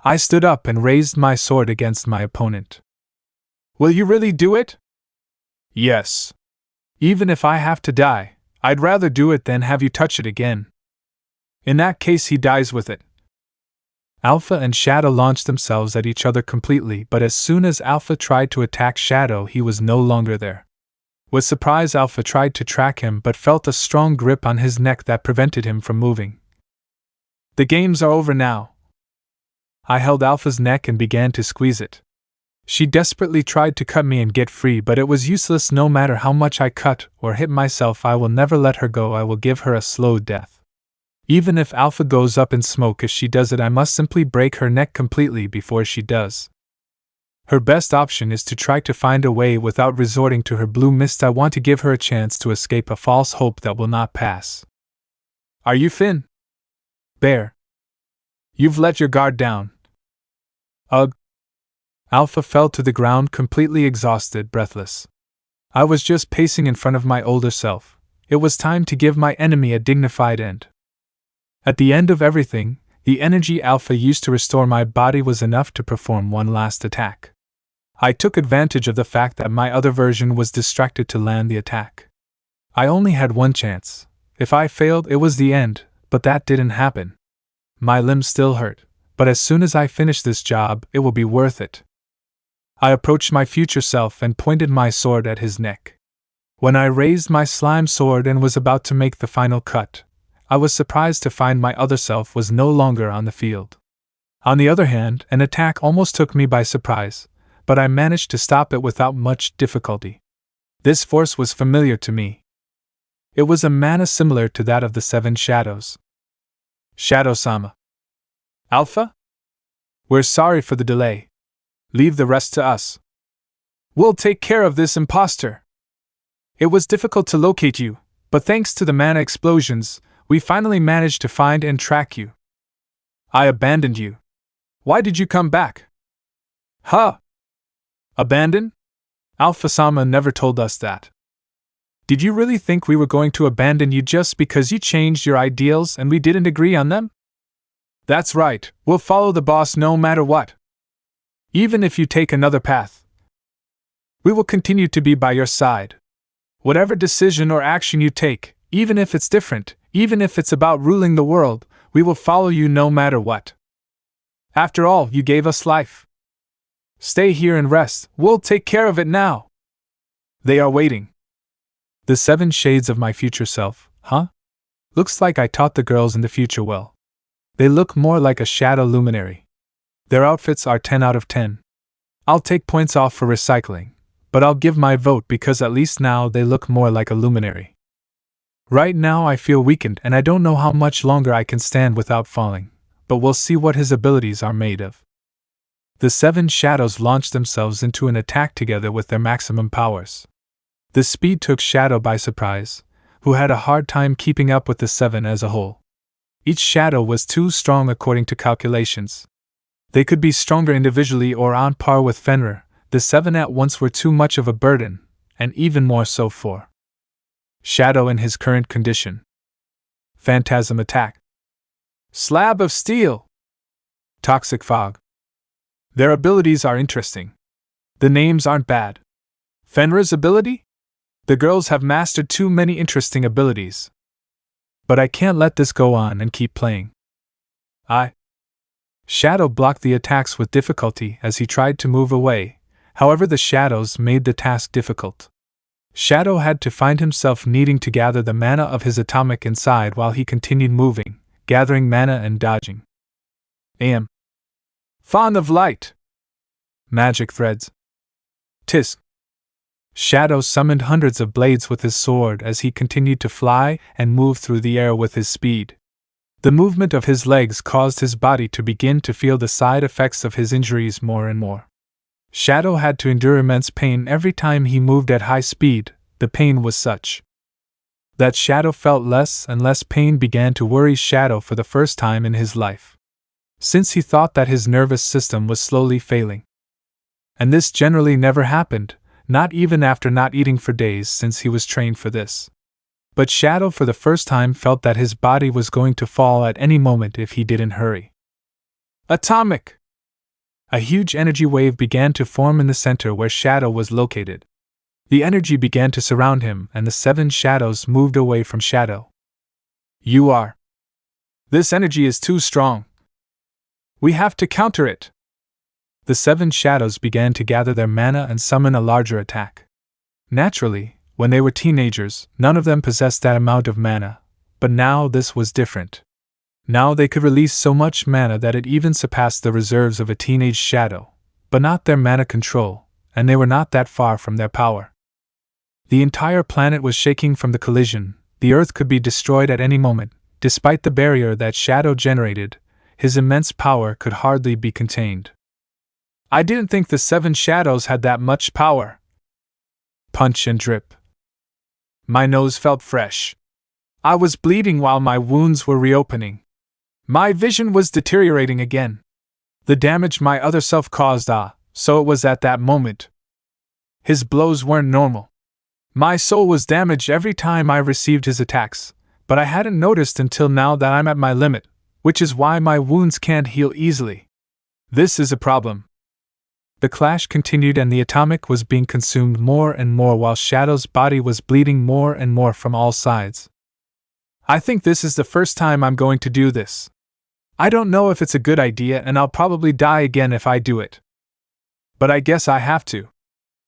I stood up and raised my sword against my opponent. Will you really do it? Yes. Even if I have to die, I'd rather do it than have you touch it again. In that case, he dies with it. Alpha and Shadow launched themselves at each other completely, but as soon as Alpha tried to attack Shadow, he was no longer there. With surprise, Alpha tried to track him but felt a strong grip on his neck that prevented him from moving. The games are over now. I held Alpha's neck and began to squeeze it. She desperately tried to cut me and get free, but it was useless. No matter how much I cut or hit myself, I will never let her go. I will give her a slow death. Even if Alpha goes up in smoke as she does it, I must simply break her neck completely before she does. Her best option is to try to find a way without resorting to her blue mist. I want to give her a chance to escape a false hope that will not pass. Are you Finn? Bear. You've let your guard down. Ugh. Alpha fell to the ground completely exhausted, breathless. I was just pacing in front of my older self. It was time to give my enemy a dignified end. At the end of everything, the energy Alpha used to restore my body was enough to perform one last attack. I took advantage of the fact that my other version was distracted to land the attack. I only had one chance. If I failed, it was the end, but that didn't happen. My limbs still hurt, but as soon as I finish this job, it will be worth it. I approached my future self and pointed my sword at his neck. When I raised my slime sword and was about to make the final cut, I was surprised to find my other self was no longer on the field. On the other hand, an attack almost took me by surprise, but I managed to stop it without much difficulty. This force was familiar to me. It was a mana similar to that of the Seven Shadows. Shadow-sama. Alpha? We're sorry for the delay. Leave the rest to us. We'll take care of this imposter. It was difficult to locate you, but thanks to the mana explosions, we finally managed to find and track you. I abandoned you. Why did you come back? Huh? Abandon? Alpha-sama never told us that. Did you really think we were going to abandon you just because you changed your ideals and we didn't agree on them? That's right, we'll follow the boss no matter what. Even if you take another path, we will continue to be by your side. Whatever decision or action you take, even if it's different, even if it's about ruling the world, we will follow you no matter what. After all, you gave us life. Stay here and rest, we'll take care of it now. They are waiting. The 7 shades of my future self, huh? Looks like I taught the girls in the future well. They look more like a shadow luminary. Their outfits are 10 out of 10. I'll take points off for recycling, but I'll give my vote because at least now they look more like a luminary. Right now I feel weakened and I don't know how much longer I can stand without falling, but we'll see what his abilities are made of. The 7 shadows launched themselves into an attack together with their maximum powers. The speed took Shadow by surprise, who had a hard time keeping up with the 7 as a whole. Each shadow was too strong according to calculations. They could be stronger individually or on par with Fenrir. The 7 at once were too much of a burden, and even more so for Shadow in his current condition. Phantasm attack. Slab of steel. Toxic fog. Their abilities are interesting. The names aren't bad. Fenrir's ability? The girls have mastered too many interesting abilities. But I can't let this go on and keep playing. Shadow blocked the attacks with difficulty as he tried to move away, however the shadows made the task difficult. Shadow had to find himself needing to gather the mana of his atomic inside while he continued moving, gathering mana and dodging. Am. Fawn of light. Magic threads. Tisk. Shadow summoned hundreds of blades with his sword as he continued to fly and move through the air with his speed. The movement of his legs caused his body to begin to feel the side effects of his injuries more and more. Shadow had to endure immense pain every time he moved at high speed. The pain was such that Shadow felt less and less pain began to worry Shadow for the first time in his life, since he thought that his nervous system was slowly failing. And this generally never happened, not even after not eating for days since he was trained for this. But Shadow for the first time felt that his body was going to fall at any moment if he didn't hurry. Atomic! A huge energy wave began to form in the center where Shadow was located. The energy began to surround him and the 7 shadows moved away from Shadow. You are. This energy is too strong. We have to counter it. The 7 shadows began to gather their mana and summon a larger attack. Naturally, when they were teenagers, none of them possessed that amount of mana, but now this was different. Now they could release so much mana that it even surpassed the reserves of a teenage shadow, but not their mana control, and they were not that far from their power. The entire planet was shaking from the collision. The Earth could be destroyed at any moment. Despite the barrier that Shadow generated, his immense power could hardly be contained. I didn't think the 7 shadows had that much power. Punch and drip. My nose felt fresh. I was bleeding while my wounds were reopening. My vision was deteriorating again. The damage my other self caused, so it was at that moment. His blows weren't normal. My soul was damaged every time I received his attacks, but I hadn't noticed until now that I'm at my limit, which is why my wounds can't heal easily. This is a problem. The clash continued and the atomic was being consumed more and more while Shadow's body was bleeding more and more from all sides. I think this is the first time I'm going to do this. I don't know if it's a good idea and I'll probably die again if I do it. But I guess I have to.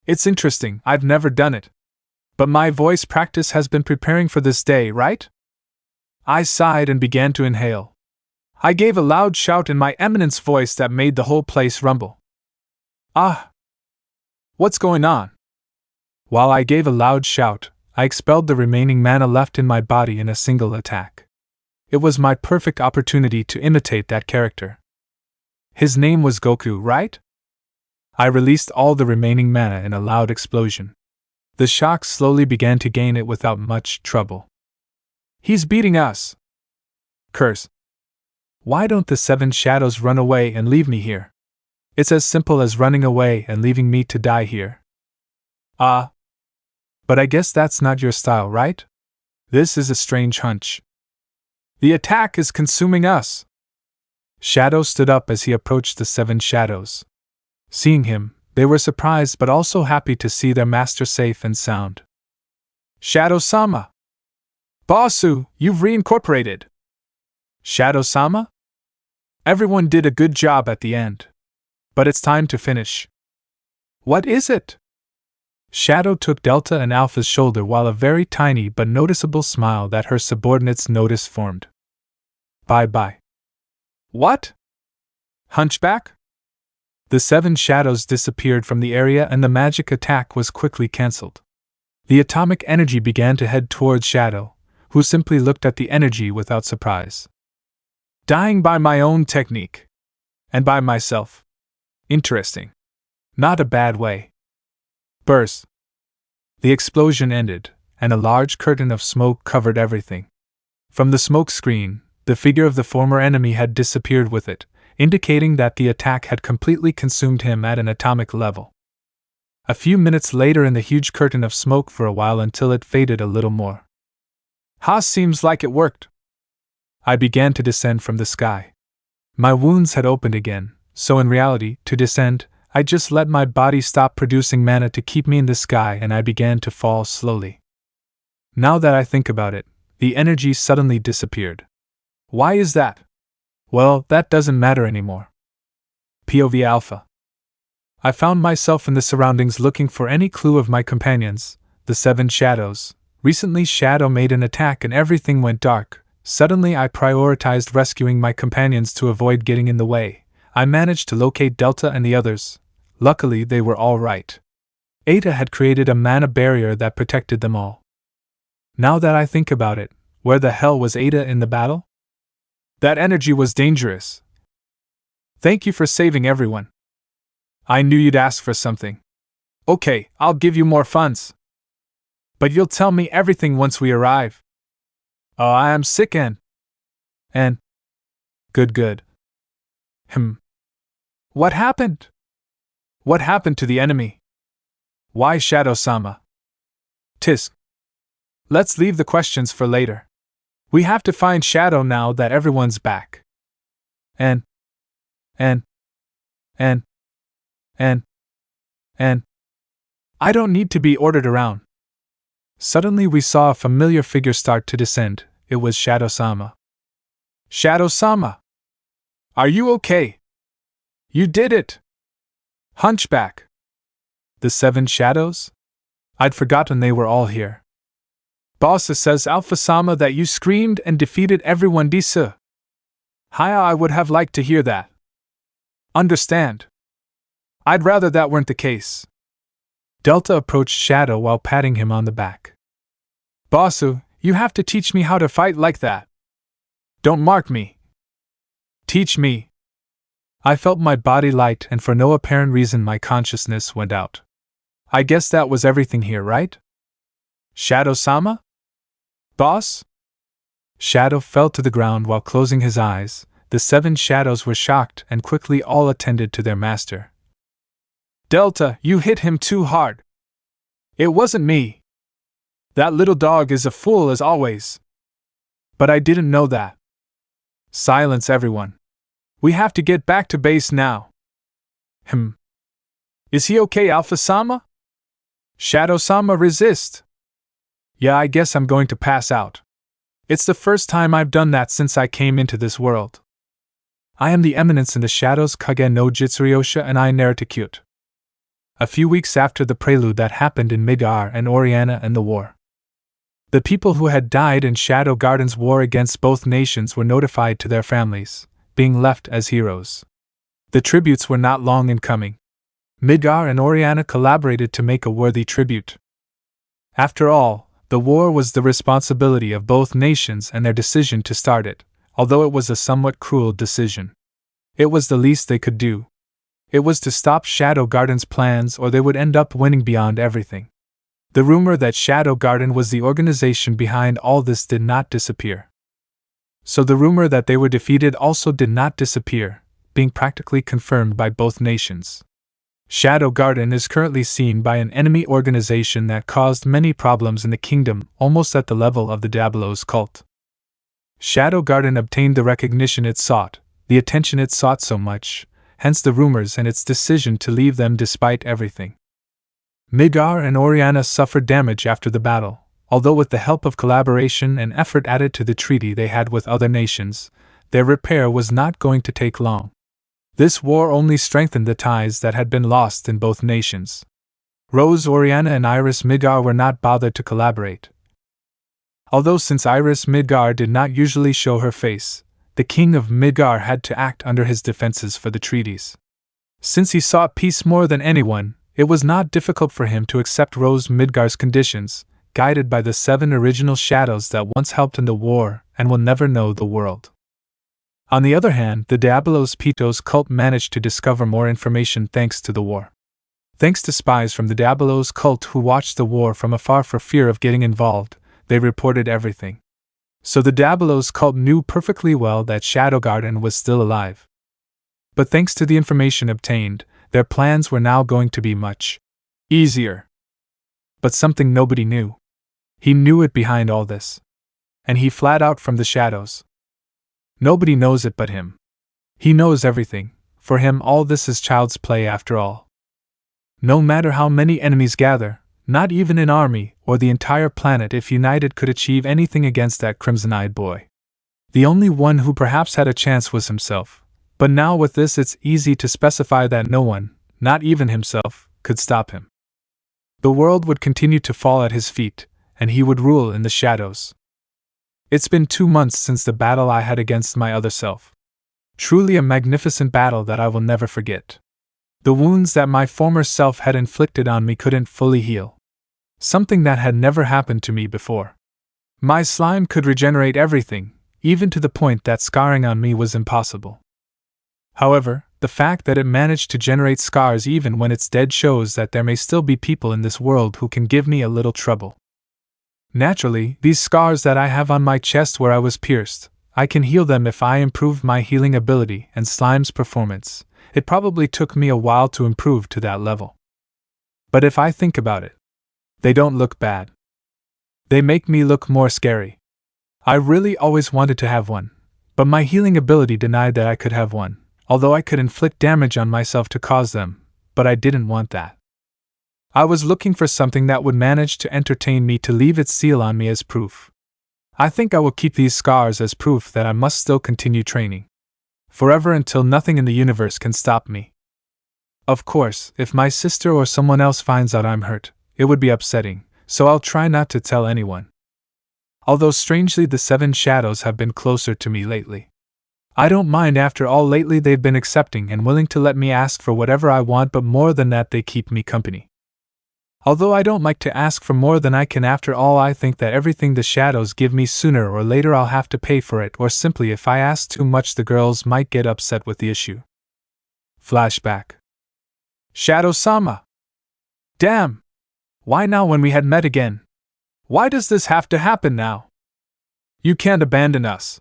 It's interesting, I've never done it. But my voice practice has been preparing for this day, right? I sighed and began to inhale. I gave a loud shout in my Eminence voice that made the whole place rumble. Ah! What's going on? While I gave a loud shout, I expelled the remaining mana left in my body in a single attack. It was my perfect opportunity to imitate that character. His name was Goku, right? I released all the remaining mana in a loud explosion. The shock slowly began to gain it without much trouble. He's beating us! Curse! Why don't the 7 shadows run away and leave me here? It's as simple as running away and leaving me to die here. But I guess that's not your style, right? This is a strange hunch. The attack is consuming us! Shadow stood up as he approached the 7 shadows. Seeing him, they were surprised but also happy to see their master safe and sound. Shadow-sama! Bossu, you've reincorporated! Shadow-sama? Everyone did a good job at the end. But it's time to finish. What is it? Shadow took Delta and Alpha's shoulder while a very tiny but noticeable smile that her subordinates noticed formed. Bye-bye. What? Hunchback? The 7 shadows disappeared from the area and the magic attack was quickly cancelled. The atomic energy began to head towards Shadow, who simply looked at the energy without surprise. Dying by my own technique. And by myself. Interesting. Not a bad way. Burst. The explosion ended, and a large curtain of smoke covered everything. From the smoke screen, the figure of the former enemy had disappeared with it, indicating that the attack had completely consumed him at an atomic level. A few minutes later in the huge curtain of smoke for a while until it faded a little more. Seems like it worked. I began to descend from the sky. My wounds had opened again, so in reality, to descend, I just let my body stop producing mana to keep me in the sky and I began to fall slowly. Now that I think about it, the energy suddenly disappeared. Why is that? Well, that doesn't matter anymore. POV Alpha. I found myself in the surroundings looking for any clue of my companions, the 7 shadows. Recently Shadow made an attack and everything went dark. Suddenly I prioritized rescuing my companions to avoid getting in the way. I managed to locate Delta and the others. Luckily they were all right. Ada had created a mana barrier that protected them all. Now that I think about it, where the hell was Ada in the battle? That energy was dangerous. Thank you for saving everyone. I knew you'd ask for something. Okay, I'll give you more funds. But you'll tell me everything once we arrive. Oh, I am sick and... Good. What happened? What happened to the enemy? Why Shadow-sama? Tisk. Let's leave the questions for later. We have to find Shadow now that everyone's back. And I don't need to be ordered around. Suddenly we saw a familiar figure start to descend. It was Shadow-sama. Shadow-sama! Are you okay? You did it! Hunchback! The 7 shadows? I'd forgotten they were all here. Bossa says Alpha-sama that you screamed and defeated everyone Disa. Hiya, I would have liked to hear that. Understand. I'd rather that weren't the case. Delta approached Shadow while patting him on the back. Bossu, you have to teach me how to fight like that. Don't mark me. Teach me. I felt my body light and for no apparent reason my consciousness went out. I guess that was everything here, right? Shadow-sama? Boss? Shadow fell to the ground while closing his eyes. The 7 shadows were shocked and quickly all attended to their master. Delta, you hit him too hard. It wasn't me. That little dog is a fool as always. But I didn't know that. Silence everyone. We have to get back to base now. Is he okay, Alpha-sama? Shadow-sama, resist! Yeah, I guess I'm going to pass out. It's the first time I've done that since I came into this world. I am the Eminence in the shadows, Kagenou Jitsuryosha, and I narrate. A few weeks after the prelude that happened in Midgar and Oriana and the war. The people who had died in Shadow Garden's war against both nations were notified to their families, being left as heroes. The tributes were not long in coming. Midgar and Oriana collaborated to make a worthy tribute. After all, the war was the responsibility of both nations and their decision to start it, although it was a somewhat cruel decision. It was the least they could do. It was to stop Shadow Garden's plans, or they would end up winning beyond everything. The rumor that Shadow Garden was the organization behind all this did not disappear. So the rumor that they were defeated also did not disappear, being practically confirmed by both nations. Shadow Garden is currently seen by an enemy organization that caused many problems in the kingdom, almost at the level of the Diabolos cult. Shadow Garden obtained the recognition it sought, the attention it sought so much, hence the rumors and its decision to leave them despite everything. Midgar and Oriana suffered damage after the battle, although with the help of collaboration and effort added to the treaty they had with other nations, their repair was not going to take long. This war only strengthened the ties that had been lost in both nations. Rose, Oriana, and Iris Midgar were not bothered to collaborate. Although since Iris Midgar did not usually show her face, the king of Midgar had to act under his defenses for the treaties. Since he sought peace more than anyone, it was not difficult for him to accept Rose Midgar's conditions, guided by the 7 original shadows that once helped in the war and will never know the world. On the other hand, the Diabolos Pitos cult managed to discover more information thanks to the war. Thanks to spies from the Diabolos cult who watched the war from afar for fear of getting involved, they reported everything. So the Diabolos cult knew perfectly well that Shadow Garden was still alive. But thanks to the information obtained, their plans were now going to be much easier. But something nobody knew. He knew it behind all this. And he flat out from the shadows. Nobody knows it but him. He knows everything. For him all this is child's play after all. No matter how many enemies gather, not even an army or the entire planet if united could achieve anything against that crimson-eyed boy. The only one who perhaps had a chance was himself, but now with this it's easy to specify that no one, not even himself, could stop him. The world would continue to fall at his feet, and he would rule in the shadows. It's been 2 months since the battle I had against my other self. Truly a magnificent battle that I will never forget. The wounds that my former self had inflicted on me couldn't fully heal. Something that had never happened to me before. My slime could regenerate everything, even to the point that scarring on me was impossible. However, the fact that it managed to generate scars even when it's dead shows that there may still be people in this world who can give me a little trouble. Naturally, these scars that I have on my chest where I was pierced, I can heal them if I improve my healing ability and slime's performance. It probably took me a while to improve to that level. But if I think about it, they don't look bad. They make me look more scary. I really always wanted to have one, but my healing ability denied that I could have one, although I could inflict damage on myself to cause them, but I didn't want that. I was looking for something that would manage to entertain me to leave its seal on me as proof. I think I will keep these scars as proof that I must still continue training. Forever until nothing in the universe can stop me. Of course, if my sister or someone else finds out I'm hurt, it would be upsetting, so I'll try not to tell anyone. Although strangely the 7 shadows have been closer to me lately. I don't mind after all lately they've been accepting and willing to let me ask for whatever I want, but more than that they keep me company. Although I don't like to ask for more than I can after all, I think that everything the shadows give me sooner or later I'll have to pay for it, or simply if I ask too much the girls might get upset with the issue. Flashback. Shadow-sama! Damn! Why now when we had met again? Why does this have to happen now? You can't abandon us.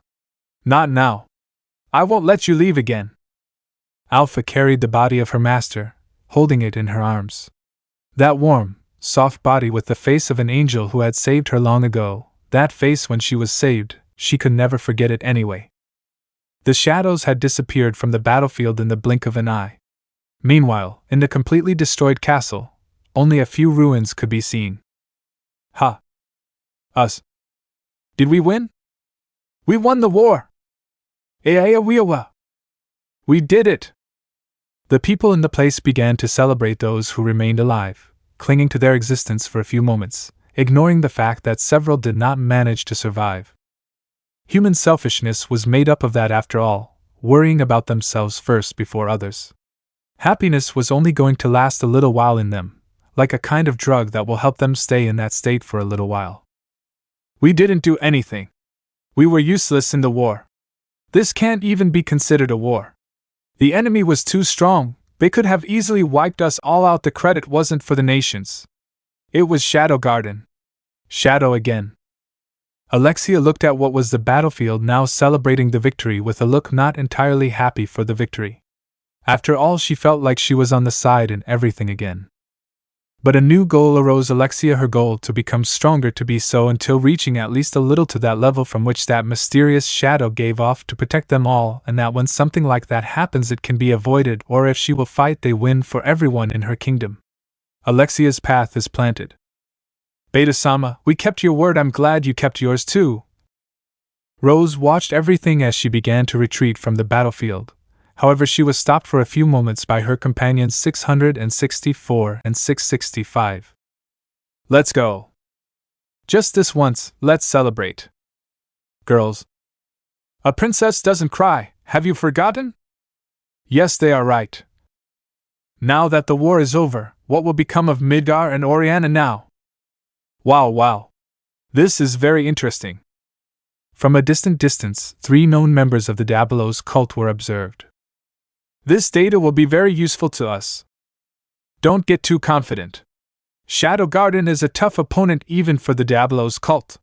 Not now. I won't let you leave again. Alpha carried the body of her master, holding it in her arms. That warm, soft body with the face of an angel who had saved her long ago, that face when she was saved, she could never forget it anyway. The shadows had disappeared from the battlefield in the blink of an eye. Meanwhile, in the completely destroyed castle, only a few ruins could be seen. Ha! Us! Did we win? We won the war! We did it! The people in the place began to celebrate those who remained alive, clinging to their existence for a few moments, ignoring the fact that several did not manage to survive. Human selfishness was made up of that after all, worrying about themselves first before others. Happiness was only going to last a little while in them, like a kind of drug that will help them stay in that state for a little while. We didn't do anything. We were useless in the war. This can't even be considered a war. The enemy was too strong, they could have easily wiped us all out. The credit wasn't for the nations. It was Shadow Garden. Shadow again. Alexia looked at what was the battlefield now, celebrating the victory with a look not entirely happy for the victory. After all, she felt like she was on the side in everything again. But a new goal arose. Alexia, her goal to become stronger, to be so until reaching at least a little to that level from which that mysterious shadow gave off to protect them all, and that when something like that happens it can be avoided, or if she will fight they win for everyone in her kingdom. Alexia's path is planted. Beta-sama, we kept your word. I'm glad you kept yours too. Rose watched everything as she began to retreat from the battlefield. However, she was stopped for a few moments by her companions 664 and 665. Let's go. Just this once, let's celebrate. Girls. A princess doesn't cry, have you forgotten? Yes, they are right. Now that the war is over, what will become of Midgar and Oriana now? Wow. This is very interesting. From a distant distance, 3 known members of the Diabolos cult were observed. This data will be very useful to us. Don't get too confident. Shadow Garden is a tough opponent even for the Diabolos cult.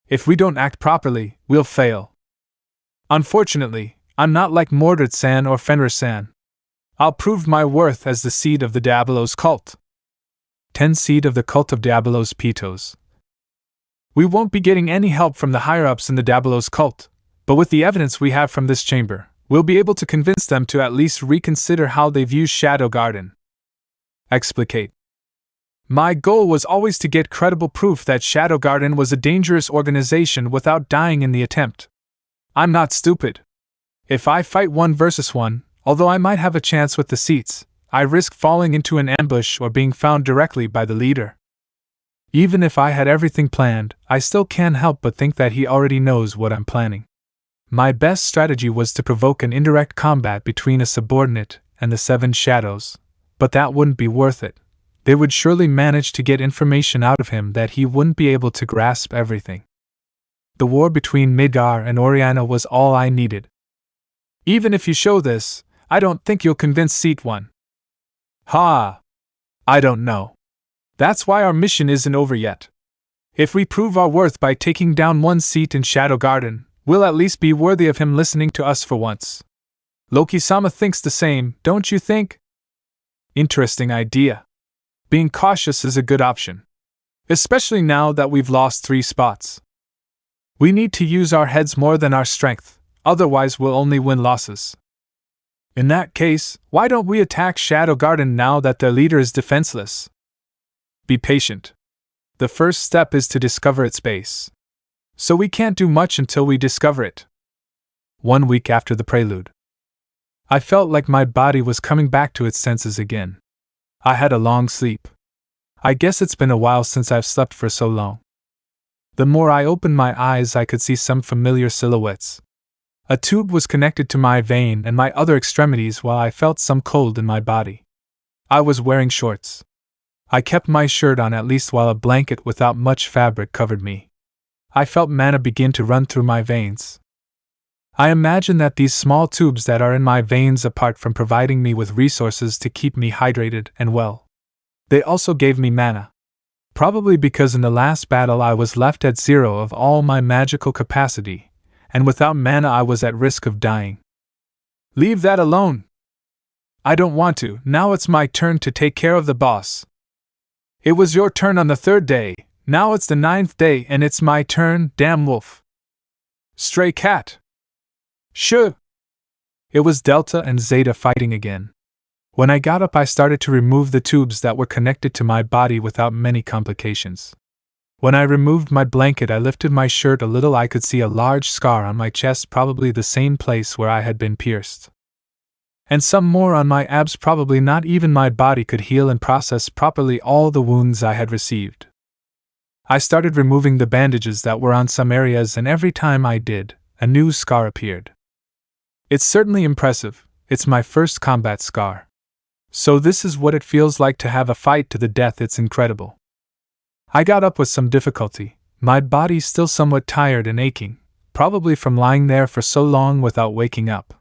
If we don't act properly, we'll fail. Unfortunately, I'm not like Mordred-san or Fenrir-san. I'll prove my worth as the seed of the Diabolos cult. 10 Seed of the Cult of Diabolos Pitos. We won't be getting any help from the higher-ups in the Diabolos cult, but with the evidence we have from this chamber, we'll be able to convince them to at least reconsider how they view Shadow Garden. Explicate. My goal was always to get credible proof that Shadow Garden was a dangerous organization without dying in the attempt. I'm not stupid. If I fight 1 versus 1, although I might have a chance with the seats, I risk falling into an ambush or being found directly by the leader. Even if I had everything planned, I still can't help but think that he already knows what I'm planning. My best strategy was to provoke an indirect combat between a subordinate and the 7 shadows, but that wouldn't be worth it. They would surely manage to get information out of him that he wouldn't be able to grasp everything. The war between Midgar and Oriana was all I needed. Even if you show this, I don't think you'll convince Seat 1. Ha! I don't know. That's why our mission isn't over yet. If we prove our worth by taking down 1 seat in Shadow Garden, we'll at least be worthy of him listening to us for once. Loki-sama thinks the same, don't you think? Interesting idea. Being cautious is a good option. Especially now that we've lost 3 spots. We need to use our heads more than our strength, otherwise we'll only win losses. In that case, why don't we attack Shadow Garden now that their leader is defenseless? Be patient. The first step is to discover its base. So we can't do much until we discover it. 1 week after the prelude. I felt like my body was coming back to its senses again. I had a long sleep. I guess it's been a while since I've slept for so long. The more I opened my eyes, I could see some familiar silhouettes. A tube was connected to my vein and my other extremities while I felt some cold in my body. I was wearing shorts. I kept my shirt on at least while a blanket without much fabric covered me. I felt mana begin to run through my veins. I imagine that these small tubes that are in my veins, apart from providing me with resources to keep me hydrated and well, they also gave me mana. Probably because in the last battle I was left at 0 of all my magical capacity, and without mana I was at risk of dying. Leave that alone! I don't want to. Now it's my turn to take care of the boss. It was your turn on the 3rd day. Now it's the 9th day and it's my turn, damn wolf. Stray cat. Shoo! It was Delta and Zeta fighting again. When I got up, I started to remove the tubes that were connected to my body without many complications. When I removed my blanket, I lifted my shirt a little. I could see a large scar on my chest, probably the same place where I had been pierced. And some more on my abs. Probably not even my body could heal and process properly all the wounds I had received. I started removing the bandages that were on some areas, and every time I did, a new scar appeared. It's certainly impressive. It's my first combat scar. So this is what it feels like to have a fight to the death. It's incredible. I got up with some difficulty, my body still somewhat tired and aching, probably from lying there for so long without waking up.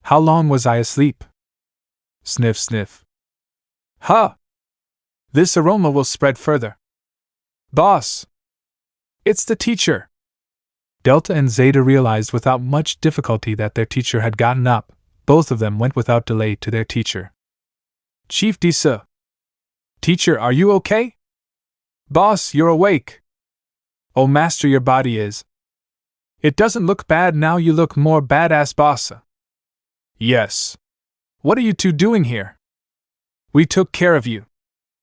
How long was I asleep? Sniff, sniff. Huh! This aroma will spread further. Boss! It's the teacher! Delta and Zeta realized without much difficulty that their teacher had gotten up. Both of them went without delay to their teacher. Chief Disa. Teacher, are you okay? Boss, you're awake. Oh, master, your body is. It doesn't look bad now. You look more badass, bossa. Yes. What are you two doing here? We took care of you.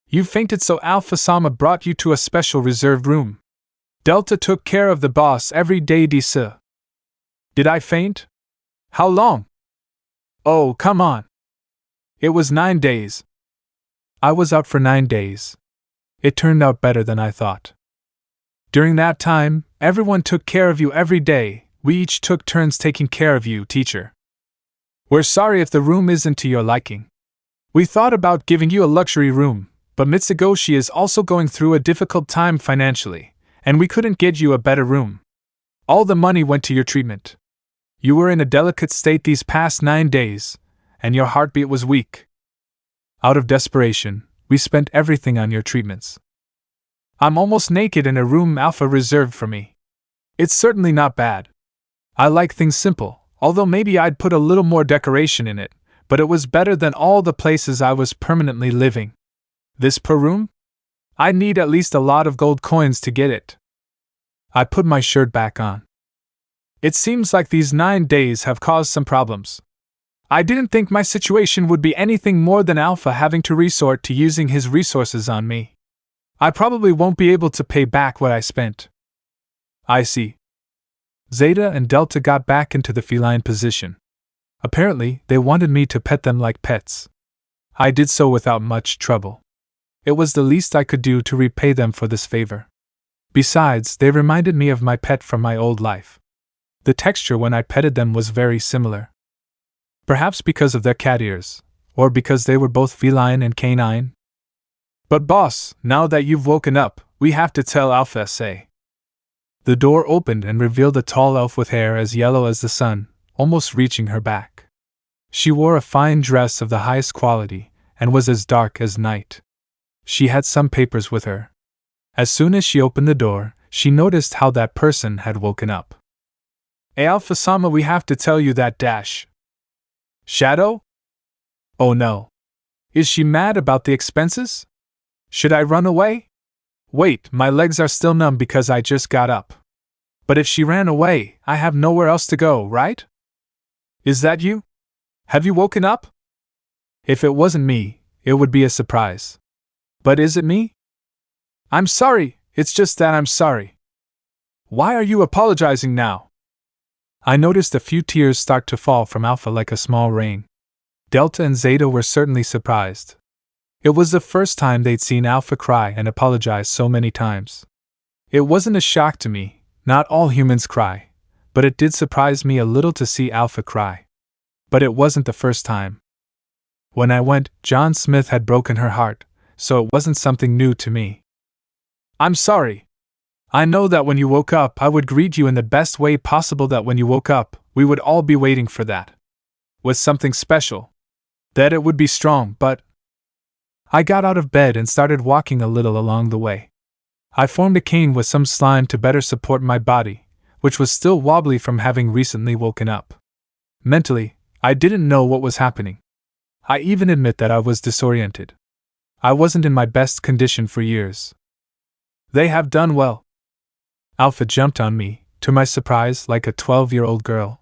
You fainted, so Alpha-sama brought you to a special reserved room. Delta took care of the boss every day, Disa. Did I faint? How long? Oh, come on. It was 9 days. I was out for 9 days. It turned out better than I thought. During that time, everyone took care of you every day. We each took turns taking care of you, teacher. We're sorry if the room isn't to your liking. We thought about giving you a luxury room, but Mitsugoshi is also going through a difficult time financially, and we couldn't get you a better room. All the money went to your treatment. You were in a delicate state these past 9 days, and your heartbeat was weak. Out of desperation, we spent everything on your treatments. I'm almost naked in a room Alpha reserved for me. It's certainly not bad. I like things simple, although maybe I'd put a little more decoration in it, but it was better than all the places I was permanently living. This per room? I'd need at least a lot of gold coins to get it. I put my shirt back on. It seems like these 9 days have caused some problems. I didn't think my situation would be anything more than Alpha having to resort to using his resources on me. I probably won't be able to pay back what I spent. I see. Zeta and Delta got back into the feline position. Apparently, they wanted me to pet them like pets. I did so without much trouble. It was the least I could do to repay them for this favor. Besides, they reminded me of my pet from my old life. The texture when I petted them was very similar. Perhaps because of their cat ears, or because they were both feline and canine. But boss, now that you've woken up, we have to tell Alpha S.A. The door opened and revealed a tall elf with hair as yellow as the sun, almost reaching her back. She wore a fine dress of the highest quality, and was as dark as night. She had some papers with her. As soon as she opened the door, she noticed how that person had woken up. Hey Alpha-sama, we have to tell you that dash. Shadow? Oh no. Is she mad about the expenses? Should I run away? Wait, my legs are still numb because I just got up. But if she ran away, I have nowhere else to go, right? Is that you? Have you woken up? If it wasn't me, it would be a surprise. But is it me? I'm sorry, it's just that I'm sorry. Why are you apologizing now? I noticed a few tears start to fall from Alpha like a small rain. Delta and Zeta were certainly surprised. It was the first time they'd seen Alpha cry and apologize so many times. It wasn't a shock to me, not all humans cry, but it did surprise me a little to see Alpha cry. But it wasn't the first time. When I went, John Smith had broken her heart, so it wasn't something new to me. I'm sorry. I know that when you woke up I would greet you in the best way possible, that when you woke up, we would all be waiting for that. With something special. That it would be strong, but... I got out of bed and started walking a little along the way. I formed a cane with some slime to better support my body, which was still wobbly from having recently woken up. Mentally, I didn't know what was happening. I even admit that I was disoriented. I wasn't in my best condition for years. They have done well. Alpha jumped on me, to my surprise, like a 12-year-old girl.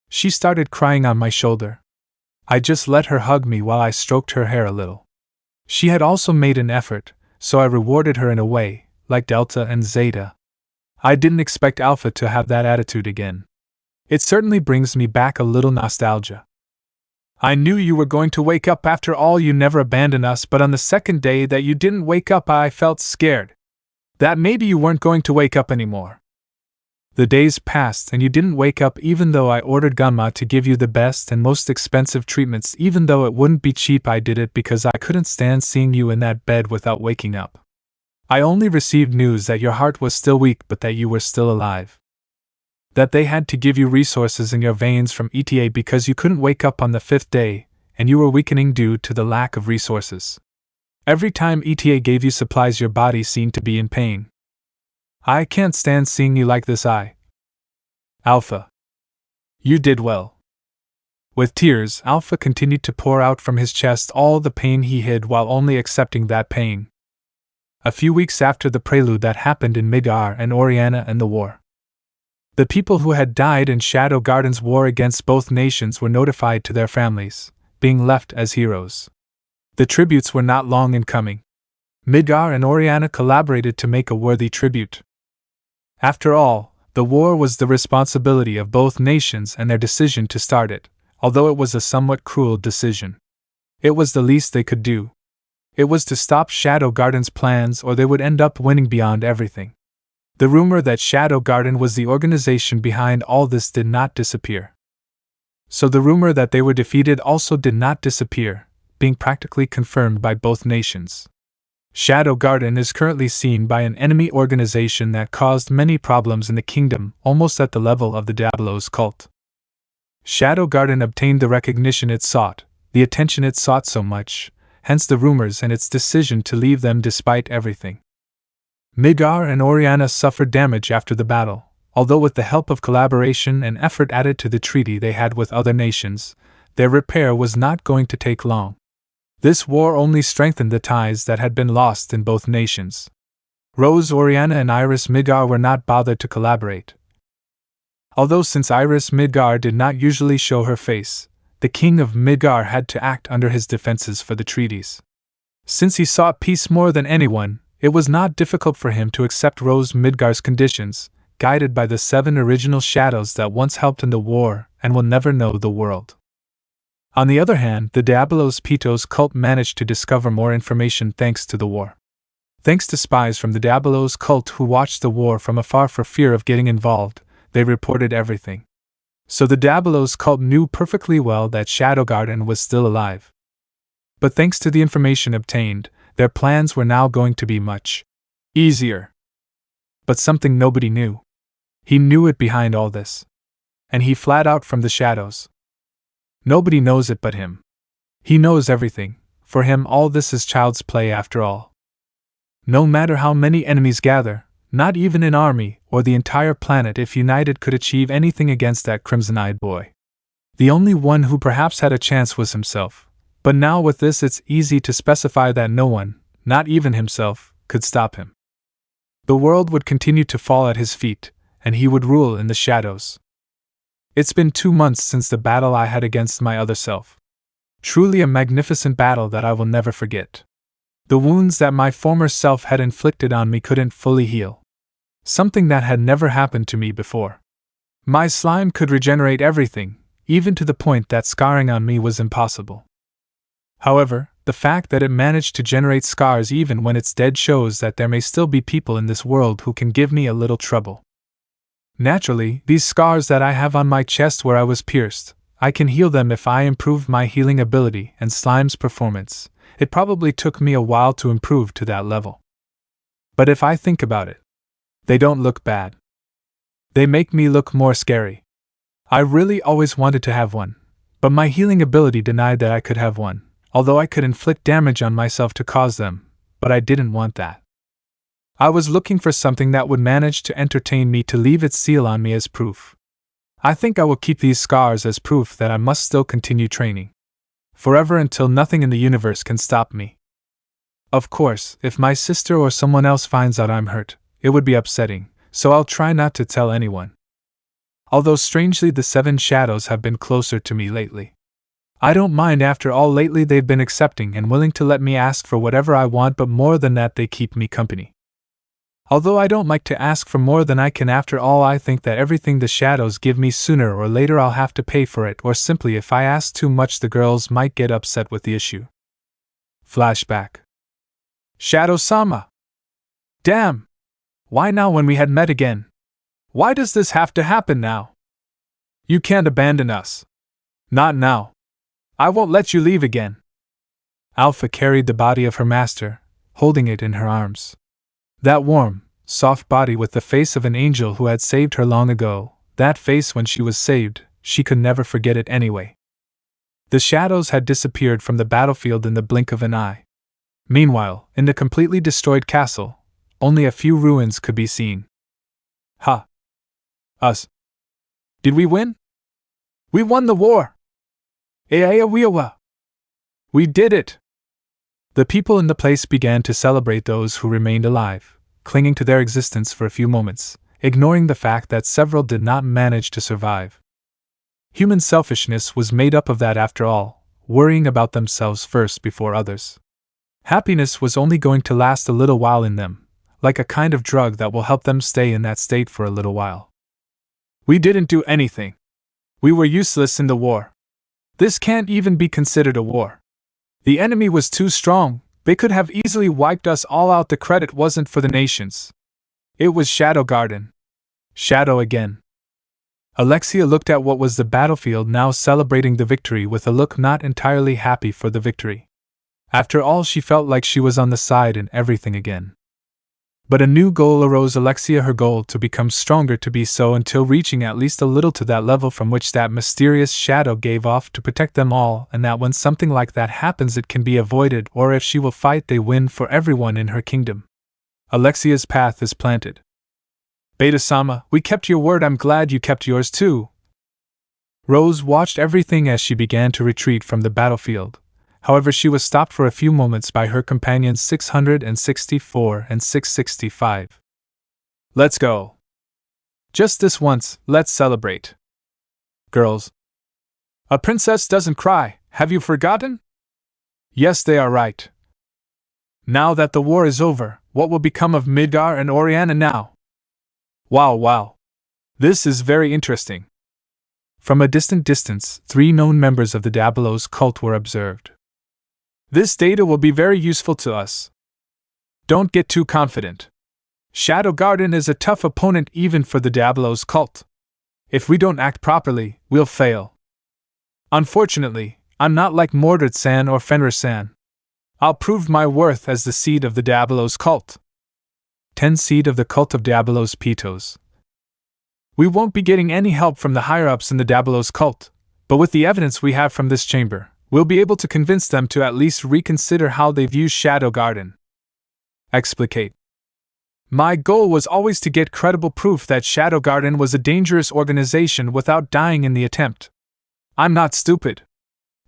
She started crying on my shoulder. I just let her hug me while I stroked her hair a little. She had also made an effort, so I rewarded her in a way, like Delta and Zeta. I didn't expect Alpha to have that attitude again. It certainly brings me back a little nostalgia. I knew you were going to wake up after all. You never abandoned us, but on the second day that you didn't wake up, I felt scared. That maybe you weren't going to wake up anymore. The days passed and you didn't wake up, even though I ordered Gamma to give you the best and most expensive treatments. Even though it wouldn't be cheap, I did it because I couldn't stand seeing you in that bed without waking up. I only received news that your heart was still weak but that you were still alive. That they had to give you resources in your veins from ETA because you couldn't wake up on the 5th day, and you were weakening due to the lack of resources. Every time ETA gave you supplies, your body seemed to be in pain. I can't stand seeing you like this. Alpha. You did well. With tears, Alpha continued to pour out from his chest all the pain he hid while only accepting that pain. A few weeks after the prelude that happened in Midgar and Oriana and the war, the people who had died in Shadow Garden's war against both nations were notified to their families, being left as heroes. The tributes were not long in coming. Midgar and Oriana collaborated to make a worthy tribute. After all, the war was the responsibility of both nations and their decision to start it, although it was a somewhat cruel decision. It was the least they could do. It was to stop Shadow Garden's plans, or they would end up winning beyond everything. The rumor that Shadow Garden was the organization behind all this did not disappear. So the rumor that they were defeated also did not disappear, being practically confirmed by both nations. Shadow Garden is currently seen by an enemy organization that caused many problems in the kingdom, almost at the level of the Diabolos cult. Shadow Garden obtained the recognition it sought, the attention it sought so much, hence the rumors and its decision to leave them despite everything. Midgar and Oriana suffered damage after the battle, although with the help of collaboration and effort added to the treaty they had with other nations, their repair was not going to take long. This war only strengthened the ties that had been lost in both nations. Rose, Oriana, and Iris Midgar were not bothered to collaborate. Although since Iris Midgar did not usually show her face, the king of Midgar had to act under his defenses for the treaties. Since he sought peace more than anyone, it was not difficult for him to accept Rose Midgar's conditions, guided by the 7 original shadows that once helped in the war and will never know the world. On the other hand, the Diabolos Pitos cult managed to discover more information thanks to the war. Thanks to spies from the Diabolos cult who watched the war from afar for fear of getting involved, they reported everything. So the Diabolos cult knew perfectly well that Shadow Garden was still alive. But thanks to the information obtained, their plans were now going to be much easier. But something nobody knew. He knew it behind all this. And he flat out from the shadows. Nobody knows it but him. He knows everything. For him all this is child's play after all. No matter how many enemies gather, not even an army or the entire planet if united could achieve anything against that crimson-eyed boy. The only one who perhaps had a chance was himself. But now with this it's easy to specify that no one, not even himself, could stop him. The world would continue to fall at his feet, and he would rule in the shadows. It's been 2 months since the battle I had against my other self. Truly a magnificent battle that I will never forget. The wounds that my former self had inflicted on me couldn't fully heal. Something that had never happened to me before. My slime could regenerate everything, even to the point that scarring on me was impossible. However, the fact that it managed to generate scars even when it's dead shows that there may still be people in this world who can give me a little trouble. Naturally, these scars that I have on my chest where I was pierced, I can heal them if I improve my healing ability and slime's performance. It probably took me a while to improve to that level. But if I think about it, they don't look bad. They make me look more scary. I really always wanted to have one, but my healing ability denied that I could have one. Although I could inflict damage on myself to cause them, but I didn't want that. I was looking for something that would manage to entertain me to leave its seal on me as proof. I think I will keep these scars as proof that I must still continue training. Forever until nothing in the universe can stop me. Of course, if my sister or someone else finds out I'm hurt, it would be upsetting, so I'll try not to tell anyone. Although strangely the 7 shadows have been closer to me lately. I don't mind, after all. Lately they've been accepting and willing to let me ask for whatever I want, but more than that, they keep me company. Although I don't like to ask for more than I can, after all, I think that everything the shadows give me, sooner or later I'll have to pay for it, or simply if I ask too much the girls might get upset with the issue. Flashback. Shadow-sama! Damn! Why now, when we had met again? Why does this have to happen now? You can't abandon us. Not now. I won't let you leave again. Alpha carried the body of her master, holding it in her arms. That warm, soft body with the face of an angel who had saved her long ago, that face when she was saved, she could never forget it anyway. The shadows had disappeared from the battlefield in the blink of an eye. Meanwhile, in the completely destroyed castle, only a few ruins could be seen. Ha! Us. Did we win? We won the war! We did it! The people in the place began to celebrate those who remained alive, clinging to their existence for a few moments, ignoring the fact that several did not manage to survive. Human selfishness was made up of that, after all, worrying about themselves first before others. Happiness was only going to last a little while in them, like a kind of drug that will help them stay in that state for a little while. We didn't do anything. We were useless in the war. This can't even be considered a war. The enemy was too strong. They could have easily wiped us all out. The credit wasn't for the nations. It was Shadow Garden. Shadow again. Alexia looked at what was the battlefield now, celebrating the victory with a look not entirely happy for the victory. After all, she felt like she was on the side in everything again. But a new goal arose. Alexia, her goal to become stronger, to be so until reaching at least a little to that level from which that mysterious shadow gave off to protect them all, and that when something like that happens it can be avoided, or if she will fight they win for everyone in her kingdom. Alexia's path is planted. Beta-sama, we kept your word. I'm glad you kept yours too. Rose watched everything as she began to retreat from the battlefield. However, she was stopped for a few moments by her companions 664 and 665. Let's go. Just this once, let's celebrate. Girls. A princess doesn't cry, have you forgotten? Yes, they are right. Now that the war is over, what will become of Midgar and Oriana now? Wow. This is very interesting. From a distant distance, 3 known members of the Diabolos cult were observed. This data will be very useful to us. Don't get too confident. Shadow Garden is a tough opponent even for the Diabolos cult. If we don't act properly, we'll fail. Unfortunately, I'm not like Mordred-san or Fenrir-san. I'll prove my worth as the seed of the Diabolos cult. 10 seed of the cult of Diabolos Pitos. We won't be getting any help from the higher-ups in the Diabolos cult, but with the evidence we have from this chamber, we'll be able to convince them to at least reconsider how they view Shadow Garden. Explicate. My goal was always to get credible proof that Shadow Garden was a dangerous organization without dying in the attempt. I'm not stupid.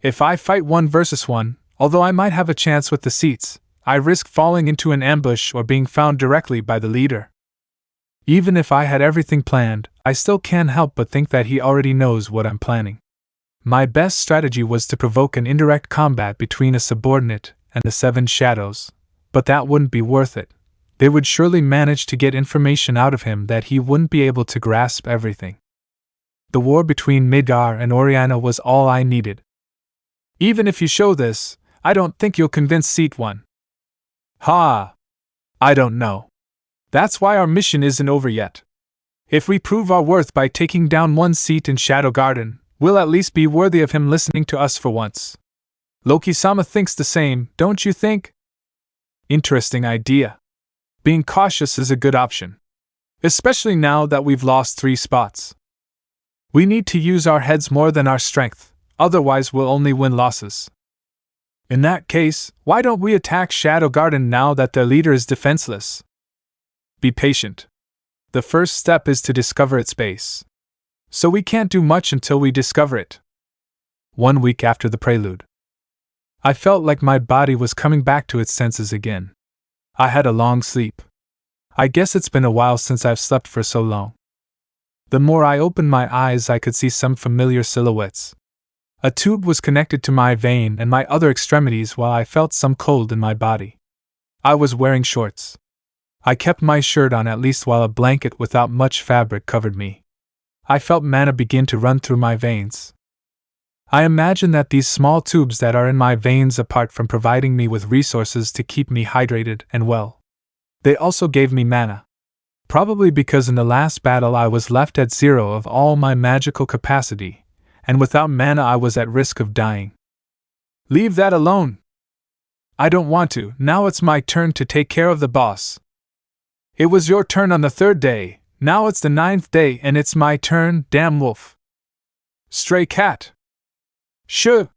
If I fight 1 versus 1, although I might have a chance with the seats, I risk falling into an ambush or being found directly by the leader. Even if I had everything planned, I still can't help but think that he already knows what I'm planning. My best strategy was to provoke an indirect combat between a subordinate and the 7 shadows, but that wouldn't be worth it. They would surely manage to get information out of him that he wouldn't be able to grasp everything. The war between Midgar and Oriana was all I needed. Even if you show this, I don't think you'll convince Seat 1. Ha! I don't know. That's why our mission isn't over yet. If we prove our worth by taking down 1 seat in Shadow Garden, we'll at least be worthy of him listening to us for once. Loki-sama thinks the same, don't you think? Interesting idea. Being cautious is a good option. Especially now that we've lost 3 spots. We need to use our heads more than our strength, otherwise we'll only win losses. In that case, why don't we attack Shadow Garden now that their leader is defenseless? Be patient. The first step is to discover its base. So we can't do much until we discover it. 1 week after the prelude. I felt like my body was coming back to its senses again. I had a long sleep. I guess it's been a while since I've slept for so long. The more I opened my eyes, I could see some familiar silhouettes. A tube was connected to my vein and my other extremities while I felt some cold in my body. I was wearing shorts. I kept my shirt on at least while a blanket without much fabric covered me. I felt mana begin to run through my veins. I imagine that these small tubes that are in my veins, apart from providing me with resources to keep me hydrated and well, they also gave me mana. Probably because in the last battle I was left at 0 of all my magical capacity, and without mana I was at risk of dying. Leave that alone! I don't want to. Now it's my turn to take care of the boss. It was your turn on the 3rd day, now it's the 9th day and it's my turn, damn wolf. Stray cat. Sure.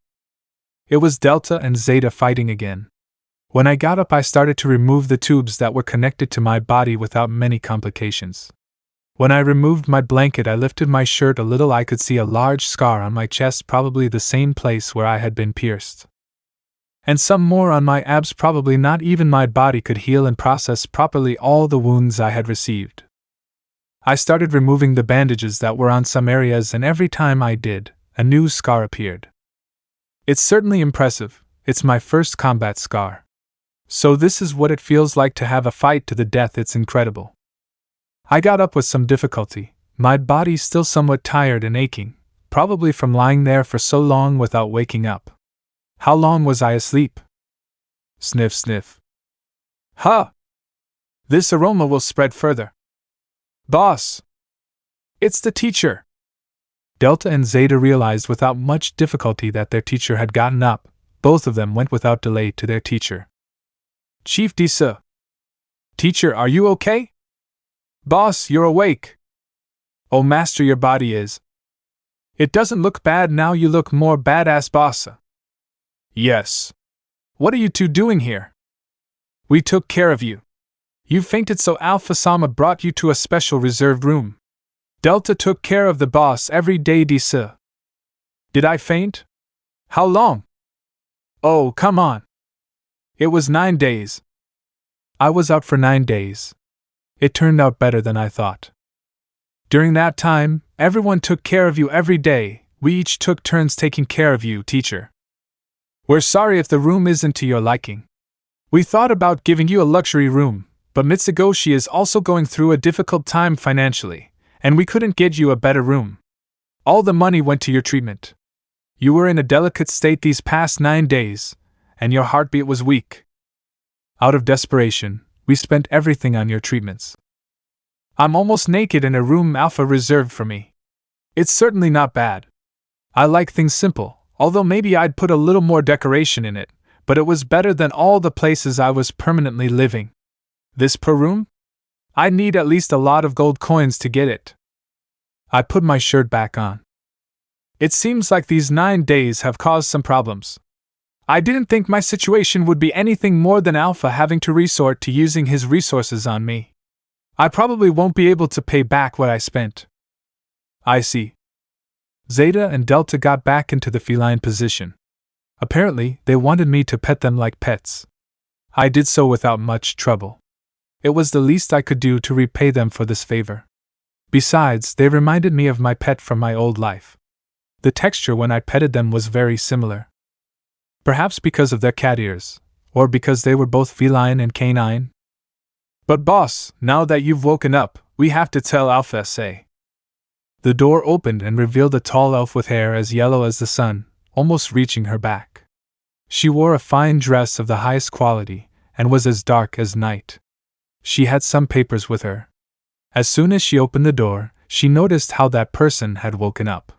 It was Delta and Zeta fighting again. When I got up I started to remove the tubes that were connected to my body without many complications. When I removed my blanket I lifted my shirt a little. I could see a large scar on my chest, probably the same place where I had been pierced. And some more on my abs. Probably not even my body could heal and process properly all the wounds I had received. I started removing the bandages that were on some areas, and every time I did, a new scar appeared. It's certainly impressive. It's my first combat scar. So this is what it feels like to have a fight to the death. It's incredible. I got up with some difficulty, my body still somewhat tired and aching, probably from lying there for so long without waking up. How long was I asleep? Sniff, sniff. Ha! This aroma will spread further. Boss! It's the teacher! Delta and Zeta realized without much difficulty that their teacher had gotten up. Both of them went without delay to their teacher. Chief Disa. Teacher, are you okay? Boss, you're awake. Oh, master, your body is. It doesn't look bad now. You look more badass, bossa. Yes. What are you two doing here? We took care of you. You fainted, so Alpha-sama brought you to a special reserved room. Delta took care of the boss every day, Disa. Did I faint? How long? Oh, come on. It was 9 days. I was out for 9 days. It turned out better than I thought. During that time, everyone took care of you every day. We each took turns taking care of you, teacher. We're sorry if the room isn't to your liking. We thought about giving you a luxury room, but Mitsugoshi is also going through a difficult time financially, and we couldn't get you a better room. All the money went to your treatment. You were in a delicate state these past 9 days, and your heartbeat was weak. Out of desperation, we spent everything on your treatments. I'm almost naked in a room Alpha reserved for me. It's certainly not bad. I like things simple, although maybe I'd put a little more decoration in it, but it was better than all the places I was permanently living. This per room? I'd need at least a lot of gold coins to get it. I put my shirt back on. It seems like these 9 days have caused some problems. I didn't think my situation would be anything more than Alpha having to resort to using his resources on me. I probably won't be able to pay back what I spent. I see. Zeta and Delta got back into the feline position. Apparently, they wanted me to pet them like pets. I did so without much trouble. It was the least I could do to repay them for this favor. Besides, they reminded me of my pet from my old life. The texture when I petted them was very similar. Perhaps because of their cat ears, or because they were both feline and canine. But boss, now that you've woken up, we have to tell Alpha SA. The door opened and revealed a tall elf with hair as yellow as the sun, almost reaching her back. She wore a fine dress of the highest quality, and was as dark as night. She had some papers with her. As soon as she opened the door, she noticed how that person had woken up.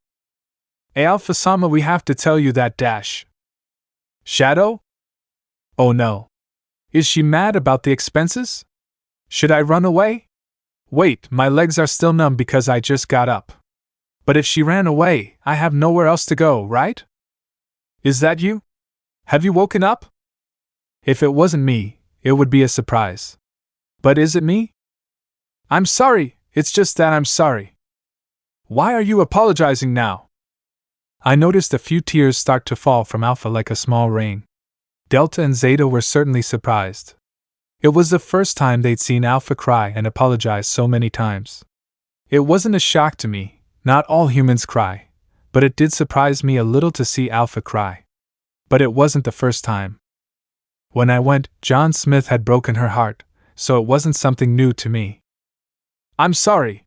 Hey Alpha-sama, we have to tell you that dash. Shadow? Oh no. Is she mad about the expenses? Should I run away? Wait, my legs are still numb because I just got up. But if she ran away, I have nowhere else to go, right? Is that you? Have you woken up? If it wasn't me, it would be a surprise. But is it me? I'm sorry, it's just that I'm sorry. Why are you apologizing now? I noticed a few tears start to fall from Alpha like a small rain. Delta and Zeta were certainly surprised. It was the first time they'd seen Alpha cry and apologize so many times. It wasn't a shock to me, not all humans cry, but it did surprise me a little to see Alpha cry. But it wasn't the first time. When I went, John Smith had broken her heart, so it wasn't something new to me. I'm sorry.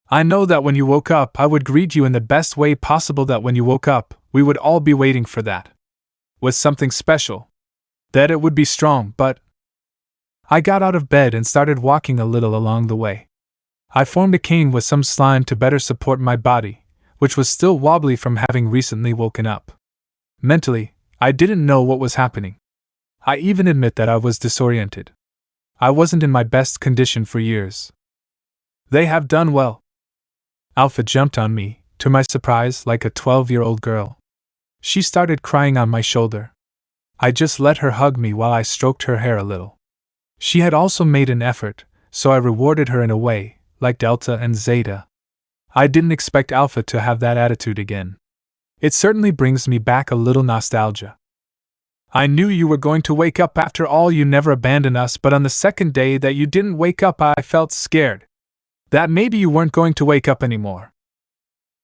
I know that when you woke up, I would greet you in the best way possible, that when you woke up, we would all be waiting for that. With something special. That it would be strong, but... I got out of bed and started walking a little along the way. I formed a cane with some slime to better support my body, which was still wobbly from having recently woken up. Mentally, I didn't know what was happening. I even admit that I was disoriented. I wasn't in my best condition for years. They have done well. Alpha jumped on me, to my surprise, like a 12-year-old girl. She started crying on my shoulder. I just let her hug me while I stroked her hair a little. She had also made an effort, so I rewarded her in a way, like Delta and Zeta. I didn't expect Alpha to have that attitude again. It certainly brings me back a little nostalgia. I knew you were going to wake up after all. You never abandoned us, but on the second day that you didn't wake up, I felt scared. That maybe you weren't going to wake up anymore.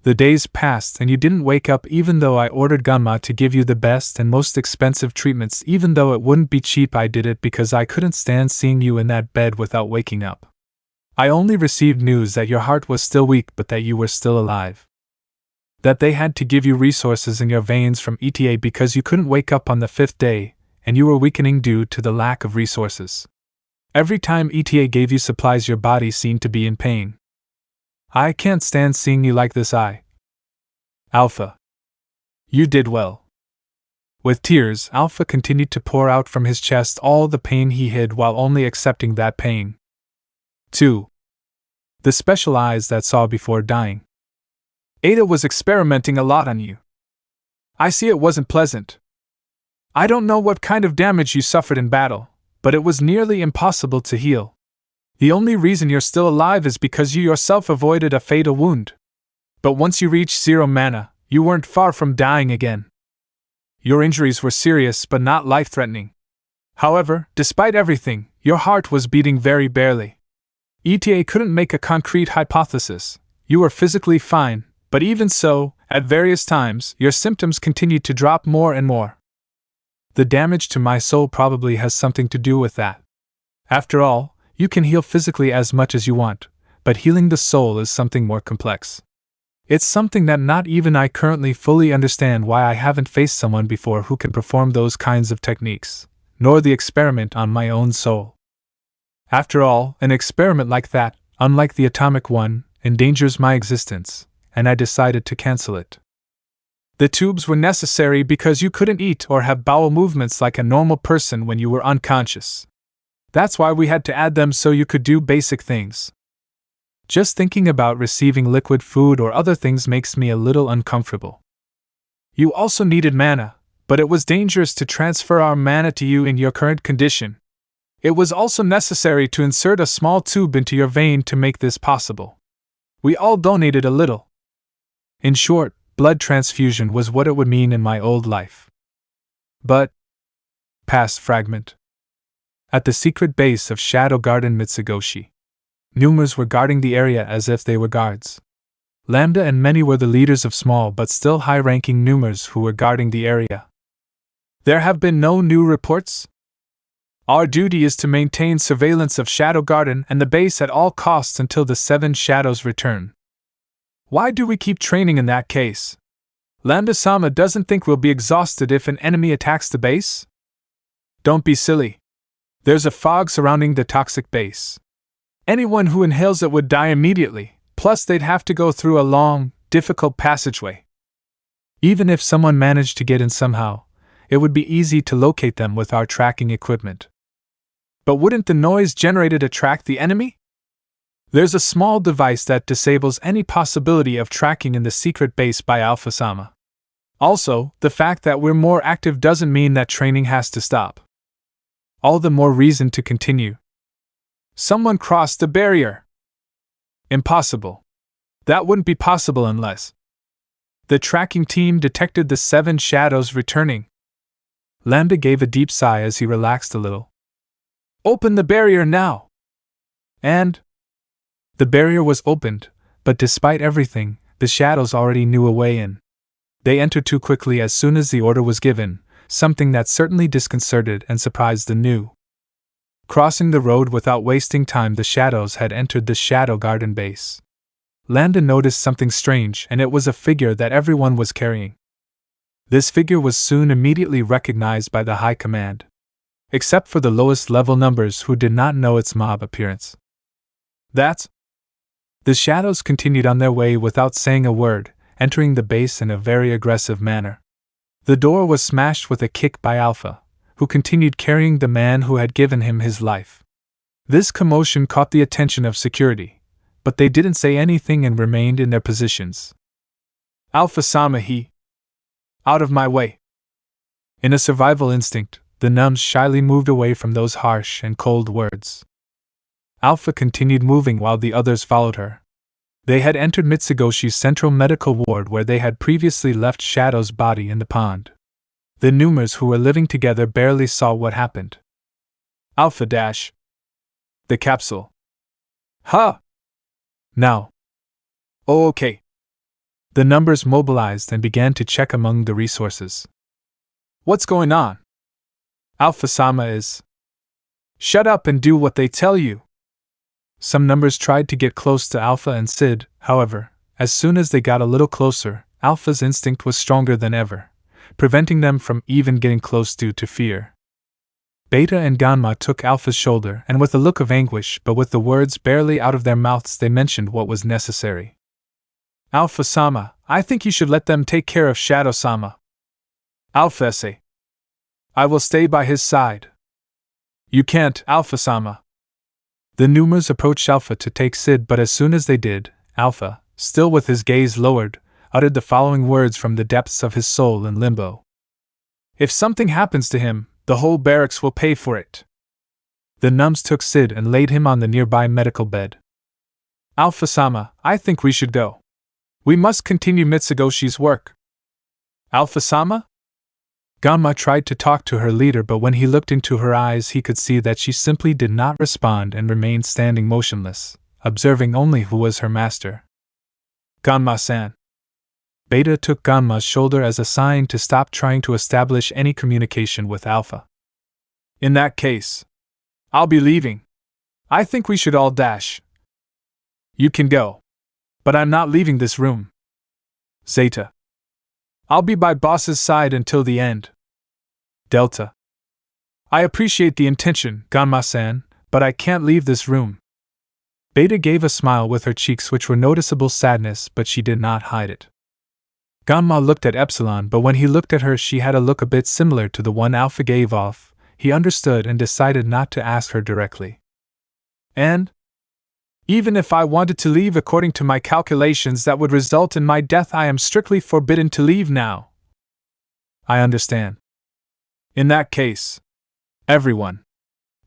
The days passed and you didn't wake up, even though I ordered Gunma to give you the best and most expensive treatments. Even though it wouldn't be cheap, I did it because I couldn't stand seeing you in that bed without waking up. I only received news that your heart was still weak but that you were still alive. That they had to give you resources in your veins from ETA because you couldn't wake up on the 5th day, and you were weakening due to the lack of resources. Every time ETA gave you supplies, your body seemed to be in pain. I can't stand seeing you like this. Alpha. You did well. With tears, Alpha continued to pour out from his chest all the pain he hid while only accepting that pain. 2. The special eyes that saw before dying. Ada was experimenting a lot on you. I see it wasn't pleasant. I don't know what kind of damage you suffered in battle, but it was nearly impossible to heal. The only reason you're still alive is because you yourself avoided a fatal wound. But once you reached 0 mana, you weren't far from dying again. Your injuries were serious but not life-threatening. However, despite everything, your heart was beating very barely. ETA couldn't make a concrete hypothesis. You were physically fine, but even so, at various times, your symptoms continued to drop more and more. The damage to my soul probably has something to do with that. After all, you can heal physically as much as you want, but healing the soul is something more complex. It's something that not even I currently fully understand, why I haven't faced someone before who can perform those kinds of techniques, nor the experiment on my own soul. After all, an experiment like that, unlike the atomic one, endangers my existence, and I decided to cancel it. The tubes were necessary because you couldn't eat or have bowel movements like a normal person when you were unconscious. That's why we had to add them, so you could do basic things. Just thinking about receiving liquid food or other things makes me a little uncomfortable. You also needed mana, but it was dangerous to transfer our mana to you in your current condition. It was also necessary to insert a small tube into your vein to make this possible. We all donated a little. In short, blood transfusion was what it would mean in my old life. But... Past fragment. At the secret base of Shadow Garden Mitsugoshi, Numers were guarding the area as if they were guards. Lambda and many were the leaders of small but still high-ranking Numers who were guarding the area. There have been no new reports? Our duty is to maintain surveillance of Shadow Garden and the base at all costs until the 7 Shadows return. Why do we keep training in that case? Lambda-sama doesn't think we'll be exhausted if an enemy attacks the base? Don't be silly. There's a fog surrounding the toxic base. Anyone who inhales it would die immediately, plus they'd have to go through a long, difficult passageway. Even if someone managed to get in somehow, it would be easy to locate them with our tracking equipment. But wouldn't the noise generated attract the enemy? There's a small device that disables any possibility of tracking in the secret base by Alpha-sama. Also, the fact that we're more active doesn't mean that training has to stop. All the more reason to continue. Someone crossed the barrier. Impossible. That wouldn't be possible unless the tracking team detected the 7 Shadows returning. Lambda gave a deep sigh as he relaxed a little. Open the barrier now! And the barrier was opened, but despite everything, the Shadows already knew a way in. They entered too quickly as soon as the order was given, something that certainly disconcerted and surprised the new. Crossing the road without wasting time, the shadows had entered the Shadow Garden base. Landon noticed something strange, and it was a figure that everyone was carrying. This figure was soon immediately recognized by the High Command, except for the lowest level numbers who did not know its mob appearance. That's... The shadows continued on their way without saying a word, entering the base in a very aggressive manner. The door was smashed with a kick by Alpha, who continued carrying the man who had given him his life. This commotion caught the attention of security, but they didn't say anything and remained in their positions. Alpha-sama, he... Out of my way. In a survival instinct, the nuns shyly moved away from those harsh and cold words. Alpha continued moving while the others followed her. They had entered Mitsugoshi's central medical ward where they had previously left Shadow's body in the pond. The Numers who were living together barely saw what happened. Alpha dash. The capsule. Huh! Now. Oh, okay. The numbers mobilized and began to check among the resources. What's going on? Alpha-sama is... Shut up and do what they tell you. Some numbers tried to get close to Alpha and Cid, however, as soon as they got a little closer, Alpha's instinct was stronger than ever, preventing them from even getting close due to fear. Beta and Ganma took Alpha's shoulder, and with a look of anguish but with the words barely out of their mouths they mentioned what was necessary. Alpha-sama, I think you should let them take care of Shadow-sama. Alpha-se. I will stay by his side. You can't, Alpha-sama. The Numers approached Alpha to take Cid, but as soon as they did, Alpha, still with his gaze lowered, uttered the following words from the depths of his soul in limbo. If something happens to him, the whole barracks will pay for it. The nuns took Cid and laid him on the nearby medical bed. Alpha-sama, I think we should go. We must continue Mitsugoshi's work. Alpha-sama? Ganma tried to talk to her leader, but when he looked into her eyes he could see that she simply did not respond and remained standing motionless, observing only who was her master. Ganma-san. Beta took Ganma's shoulder as a sign to stop trying to establish any communication with Alpha. In that case, I'll be leaving. I think we should all dash. You can go. But I'm not leaving this room. Zeta. I'll be by boss's side until the end. Delta. I appreciate the intention, Ganma-san, but I can't leave this room. Beta gave a smile with her cheeks which were noticeable sadness, but she did not hide it. Ganma looked at Epsilon, but when he looked at her she had a look a bit similar to the one Alpha gave off. He understood and decided not to ask her directly. And? Even if I wanted to leave according to my calculations that would result in my death, I am strictly forbidden to leave now. I understand. In that case, everyone,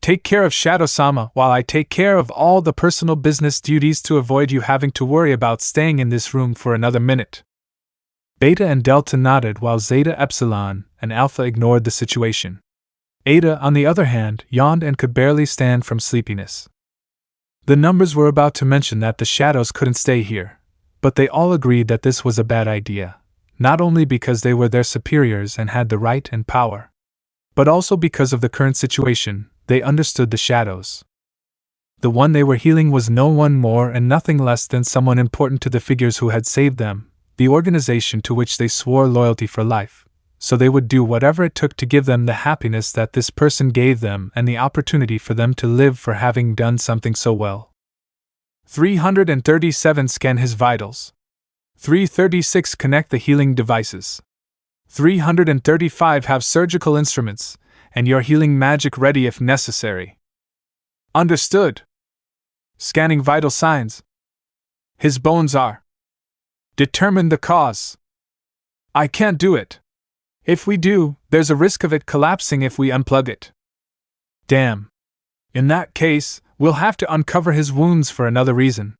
take care of Shadow-sama while I take care of all the personal business duties to avoid you having to worry about staying in this room for another minute. Beta and Delta nodded while Zeta, Epsilon, and Alpha ignored the situation. Ada, on the other hand, yawned and could barely stand from sleepiness. The numbers were about to mention that the shadows couldn't stay here, but they all agreed that this was a bad idea, not only because they were their superiors and had the right and power, but also because of the current situation. They understood the shadows. The one they were healing was no one more and nothing less than someone important to the figures who had saved them, the organization to which they swore loyalty for life, so they would do whatever it took to give them the happiness that this person gave them and the opportunity for them to live for having done something so well. 337 Scan his vitals. 336 Connect the healing devices. 335 Have surgical instruments, and your healing magic ready if necessary. Understood. Scanning vital signs. His bones are. Determine the cause. I can't do it. If we do, there's a risk of it collapsing if we unplug it. Damn. In that case, we'll have to uncover his wounds for another reason.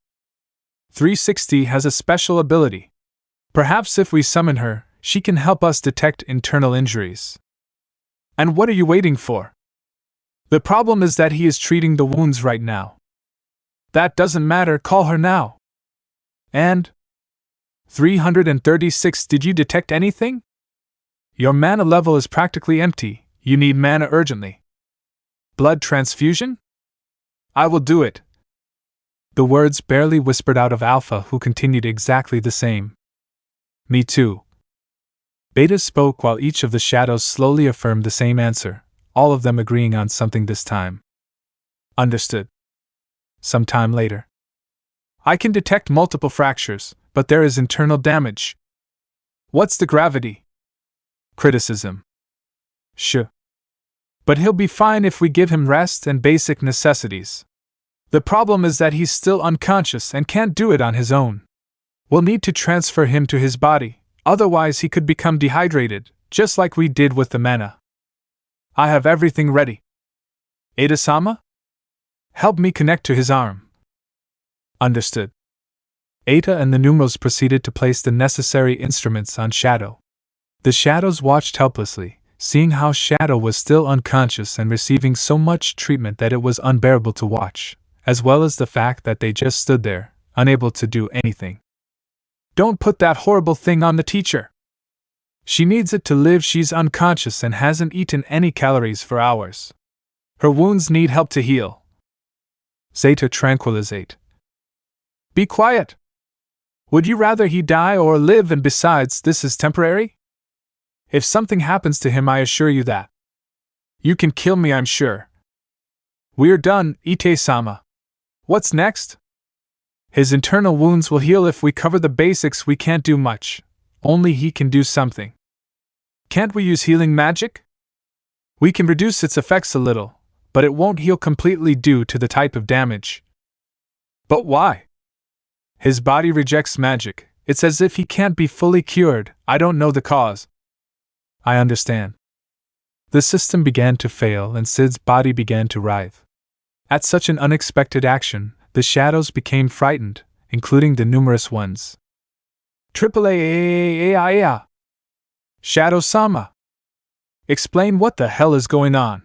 360 has a special ability. Perhaps if we summon her, she can help us detect internal injuries. And what are you waiting for? The problem is that he is treating the wounds right now. That doesn't matter, call her now. And 336. Did you detect anything? Your mana level is practically empty. You need mana urgently. Blood transfusion? I will do it. The words barely whispered out of Alpha, who continued exactly the same. Me too. Beta spoke while each of the shadows slowly affirmed the same answer, all of them agreeing on something this time. Understood. Some time later. I can detect multiple fractures, but there is internal damage. What's the gravity? Criticism. Sure. But he'll be fine if we give him rest and basic necessities. The problem is that he's still unconscious and can't do it on his own. We'll need to transfer him to his body, otherwise he could become dehydrated, just like we did with the mana. I have everything ready. Ada-sama? Help me connect to his arm. Understood. Ada and the Numos proceeded to place the necessary instruments on Shadow. The shadows watched helplessly, seeing how Shadow was still unconscious and receiving so much treatment that it was unbearable to watch, as well as the fact that they just stood there, unable to do anything. Don't put that horrible thing on the teacher. She needs it to live. She's unconscious and hasn't eaten any calories for hours. Her wounds need help to heal. Zeta tranquilizate. Be quiet. Would you rather he die or live, and besides, this is temporary? If something happens to him, I assure you that. You can kill me, I'm sure. We're done, Ite-sama. What's next? His internal wounds will heal if we cover the basics. We can't do much. Only he can do something. Can't we use healing magic? We can reduce its effects a little, but it won't heal completely due to the type of damage. But why? His body rejects magic. It's as if he can't be fully cured. I don't know the cause. I understand. The system began to fail and Cid's body began to writhe. At such an unexpected action, the shadows became frightened, including the numerous ones. AAAAAAA. Shadow-sama. Explain what the hell is going on.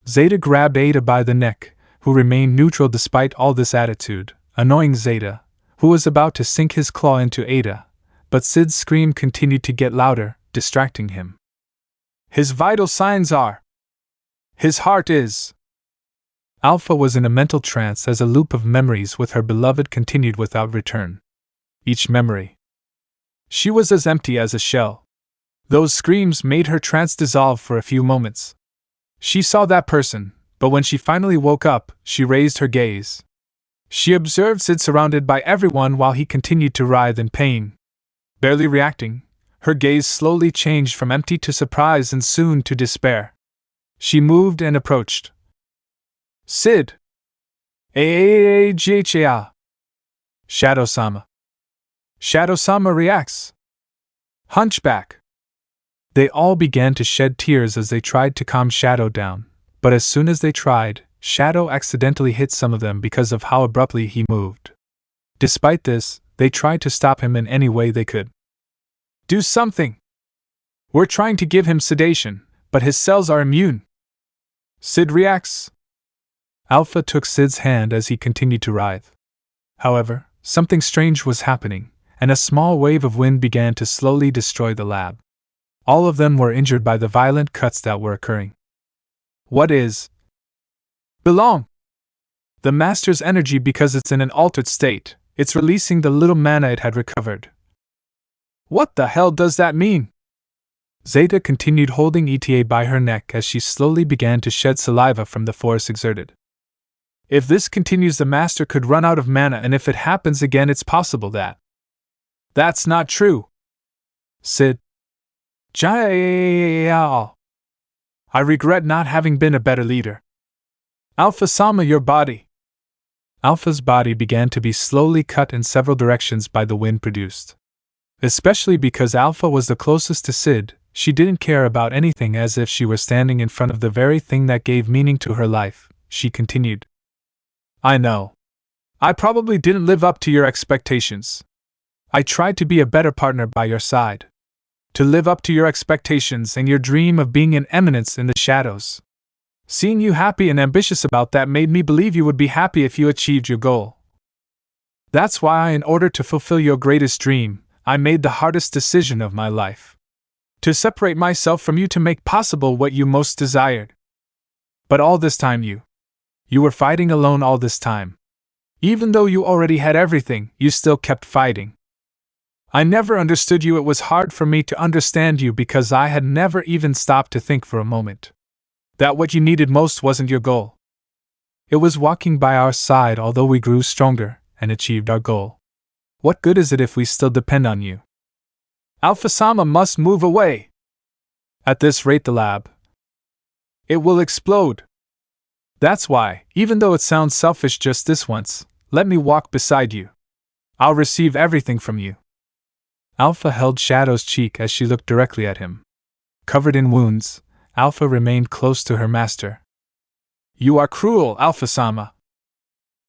Zeta grabbed Ada by the neck, who remained neutral despite all this attitude, annoying Zeta, who was about to sink his claw into Ada, but Cid's scream continued to get louder, distracting him. His vital signs are. His heart is. Alpha was in a mental trance as a loop of memories with her beloved continued without return. Each memory. She was as empty as a shell. Those screams made her trance dissolve for a few moments. She saw that person, but when she finally woke up, she raised her gaze. She observed Cid surrounded by everyone while he continued to writhe in pain. Barely reacting, her gaze slowly changed from empty to surprise and soon to despair. She moved and approached. Cid! Aagha! Shadow-sama. Shadow-sama reacts. Hunchback. They all began to shed tears as they tried to calm Shadow down, but as soon as they tried, Shadow accidentally hit some of them because of how abruptly he moved. Despite this, they tried to stop him in any way they could. Do something! We're trying to give him sedation, but his cells are immune. Cid reacts. Alpha took Cid's hand as he continued to writhe. However, something strange was happening, and a small wave of wind began to slowly destroy the lab. All of them were injured by the violent cuts that were occurring. What is? Belong! The Master's energy, because it's in an altered state, it's releasing the little mana it had recovered. What the hell does that mean? Zeta continued holding ETA by her neck as she slowly began to shed saliva from the force exerted. If this continues, the Master could run out of mana, and if it happens again, it's possible that. That's not true. Cid. I regret not having been a better leader. Alpha-sama, your body. Alpha's body began to be slowly cut in several directions by the wind produced. Especially because Alpha was the closest to Cid, she didn't care about anything, as if she were standing in front of the very thing that gave meaning to her life. She continued. I know. I probably didn't live up to your expectations. I tried to be a better partner by your side. To live up to your expectations and your dream of being an eminence in the shadows. Seeing you happy and ambitious about that made me believe you would be happy if you achieved your goal. That's why, in order to fulfill your greatest dream, I made the hardest decision of my life. To separate myself from you to make possible what you most desired. But all this time you were fighting alone all this time. Even though you already had everything, you still kept fighting. I never understood you. It was hard for me to understand you because I had never even stopped to think for a moment that what you needed most wasn't your goal. It was walking by our side although we grew stronger and achieved our goal. What good is it if we still depend on you? Alpha-sama must move away. At this rate, the lab, it will explode. That's why, even though it sounds selfish just this once, let me walk beside you. I'll receive everything from you. Alpha held Shadow's cheek as she looked directly at him. Covered in wounds, Alpha remained close to her master. You are cruel, Alpha-sama.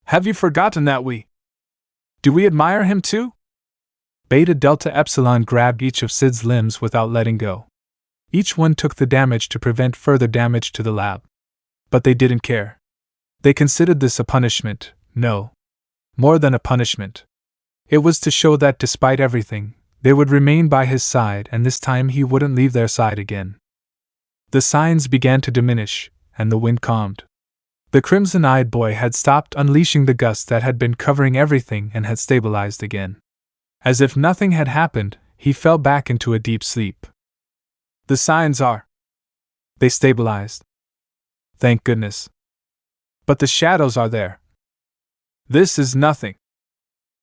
Have you forgotten that do we admire him too? Beta Delta Epsilon grabbed each of Cid's limbs without letting go. Each one took the damage to prevent further damage to the lab. But they didn't care. They considered this a punishment, no. More than a punishment. It was to show that despite everything, they would remain by his side and this time he wouldn't leave their side again. The signs began to diminish, and the wind calmed. The crimson-eyed boy had stopped unleashing the gust that had been covering everything and had stabilized again. As if nothing had happened, he fell back into a deep sleep. The signs they stabilized. Thank goodness. But the shadows are there. This is nothing.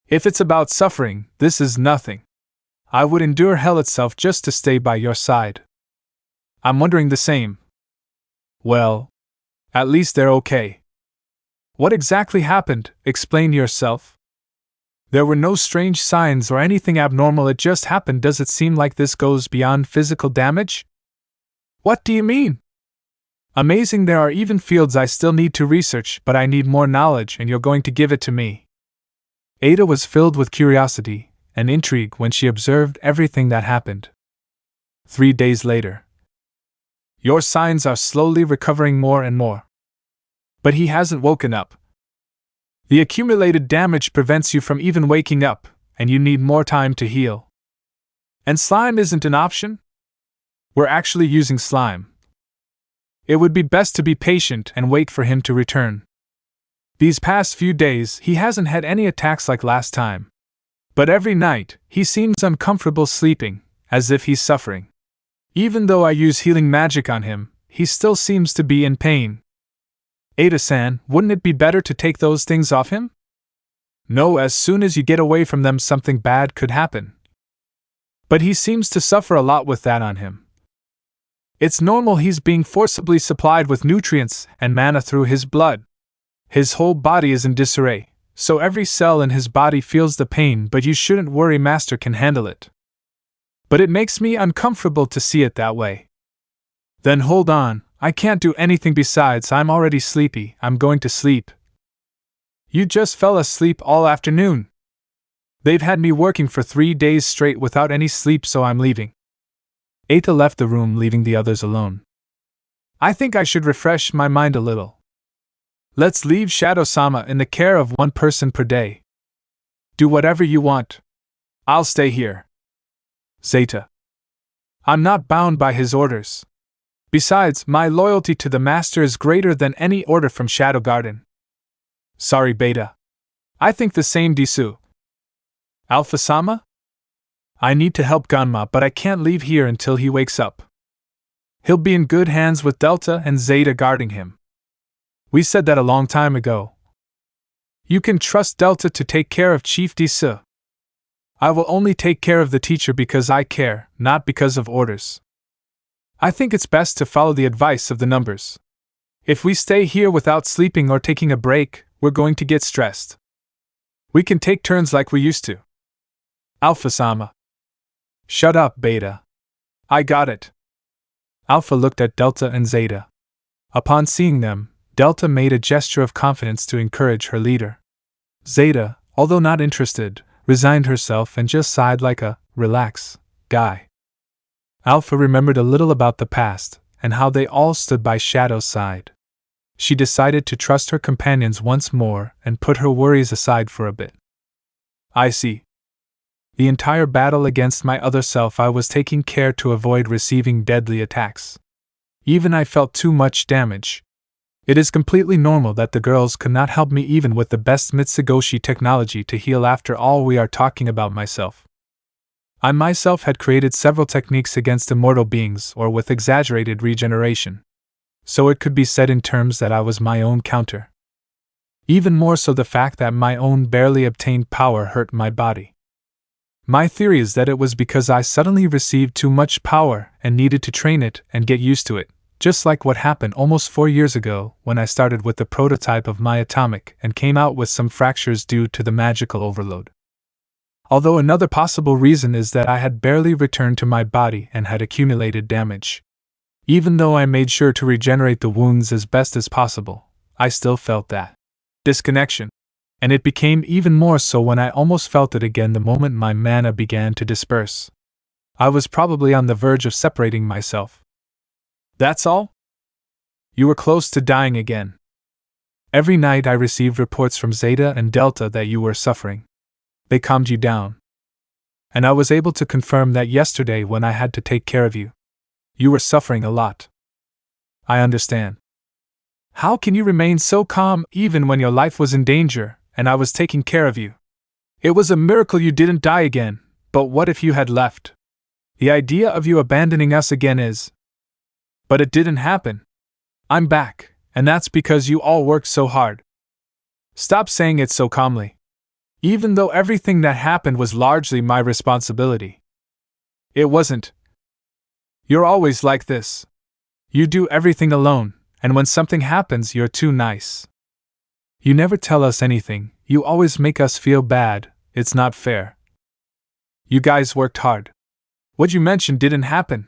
If it's about suffering, this is nothing. I would endure hell itself just to stay by your side. I'm wondering the same. Well, at least they're okay. What exactly happened? Explain yourself. There were no strange signs or anything abnormal, it just happened. Does it seem like this goes beyond physical damage? What do you mean? Amazing, there are even fields I still need to research, but I need more knowledge and you're going to give it to me. Ada was filled with curiosity and intrigue when she observed everything that happened. 3 days later. Your signs are slowly recovering more and more. But he hasn't woken up. The accumulated damage prevents you from even waking up, and you need more time to heal. And slime isn't an option? We're actually using slime. It would be best to be patient and wait for him to return. These past few days, he hasn't had any attacks like last time. But every night, he seems uncomfortable sleeping, as if he's suffering. Even though I use healing magic on him, he still seems to be in pain. Ada-san, wouldn't it be better to take those things off him? No, as soon as you get away from them something bad could happen. But he seems to suffer a lot with that on him. It's normal, he's being forcibly supplied with nutrients and mana through his blood. His whole body is in disarray, so every cell in his body feels the pain, but you shouldn't worry, Master can handle it. But it makes me uncomfortable to see it that way. Then hold on, I can't do anything besides, I'm already sleepy, I'm going to sleep. You just fell asleep all afternoon. They've had me working for 3 days straight without any sleep, so I'm leaving. Eita left the room, leaving the others alone. I think I should refresh my mind a little. Let's leave Shadow-sama in the care of one person per day. Do whatever you want. I'll stay here. Zeta. I'm not bound by his orders. Besides, my loyalty to the Master is greater than any order from Shadow Garden. Sorry, Beta. I think the same, Disu. Alpha-sama? I need to help Ganma, but I can't leave here until he wakes up. He'll be in good hands with Delta and Zeta guarding him. We said that a long time ago. You can trust Delta to take care of Chief Disu. I will only take care of the teacher because I care, not because of orders. I think it's best to follow the advice of the numbers. If we stay here without sleeping or taking a break, we're going to get stressed. We can take turns like we used to. Alpha-sama. Shut up, Beta. I got it. Alpha looked at Delta and Zeta. Upon seeing them, Delta made a gesture of confidence to encourage her leader. Zeta, although not interested, resigned herself and just sighed like a relax guy. Alpha remembered a little about the past and how they all stood by Shadow's side. She decided to trust her companions once more and put her worries aside for a bit. I see. The entire battle against my other self, I was taking care to avoid receiving deadly attacks. Even I felt too much damage. It is completely normal that the girls could not help me even with the best Mitsugoshi technology to heal. After all, we are talking about myself. I myself had created several techniques against immortal beings or with exaggerated regeneration. So it could be said in terms that I was my own counter. Even more so, the fact that my own barely obtained power hurt my body. My theory is that it was because I suddenly received too much power and needed to train it and get used to it, just like what happened almost 4 years ago when I started with the prototype of my atomic and came out with some fractures due to the magical overload. Although another possible reason is that I had barely returned to my body and had accumulated damage. Even though I made sure to regenerate the wounds as best as possible, I still felt that disconnection. And it became even more so when I almost felt it again the moment my mana began to disperse. I was probably on the verge of separating myself. That's all? You were close to dying again. Every night I received reports from Zeta and Delta that you were suffering. They calmed you down. And I was able to confirm that yesterday when I had to take care of you. You were suffering a lot. I understand. How can you remain so calm even when your life was in danger and I was taking care of you? It was a miracle you didn't die again, but what if you had left? The idea of you abandoning us again is... But it didn't happen. I'm back, and that's because you all worked so hard. Stop saying it so calmly. Even though everything that happened was largely my responsibility. It wasn't. You're always like this. You do everything alone, and when something happens, you're too nice. You never tell us anything, you always make us feel bad. It's not fair. You guys worked hard. What you mentioned didn't happen.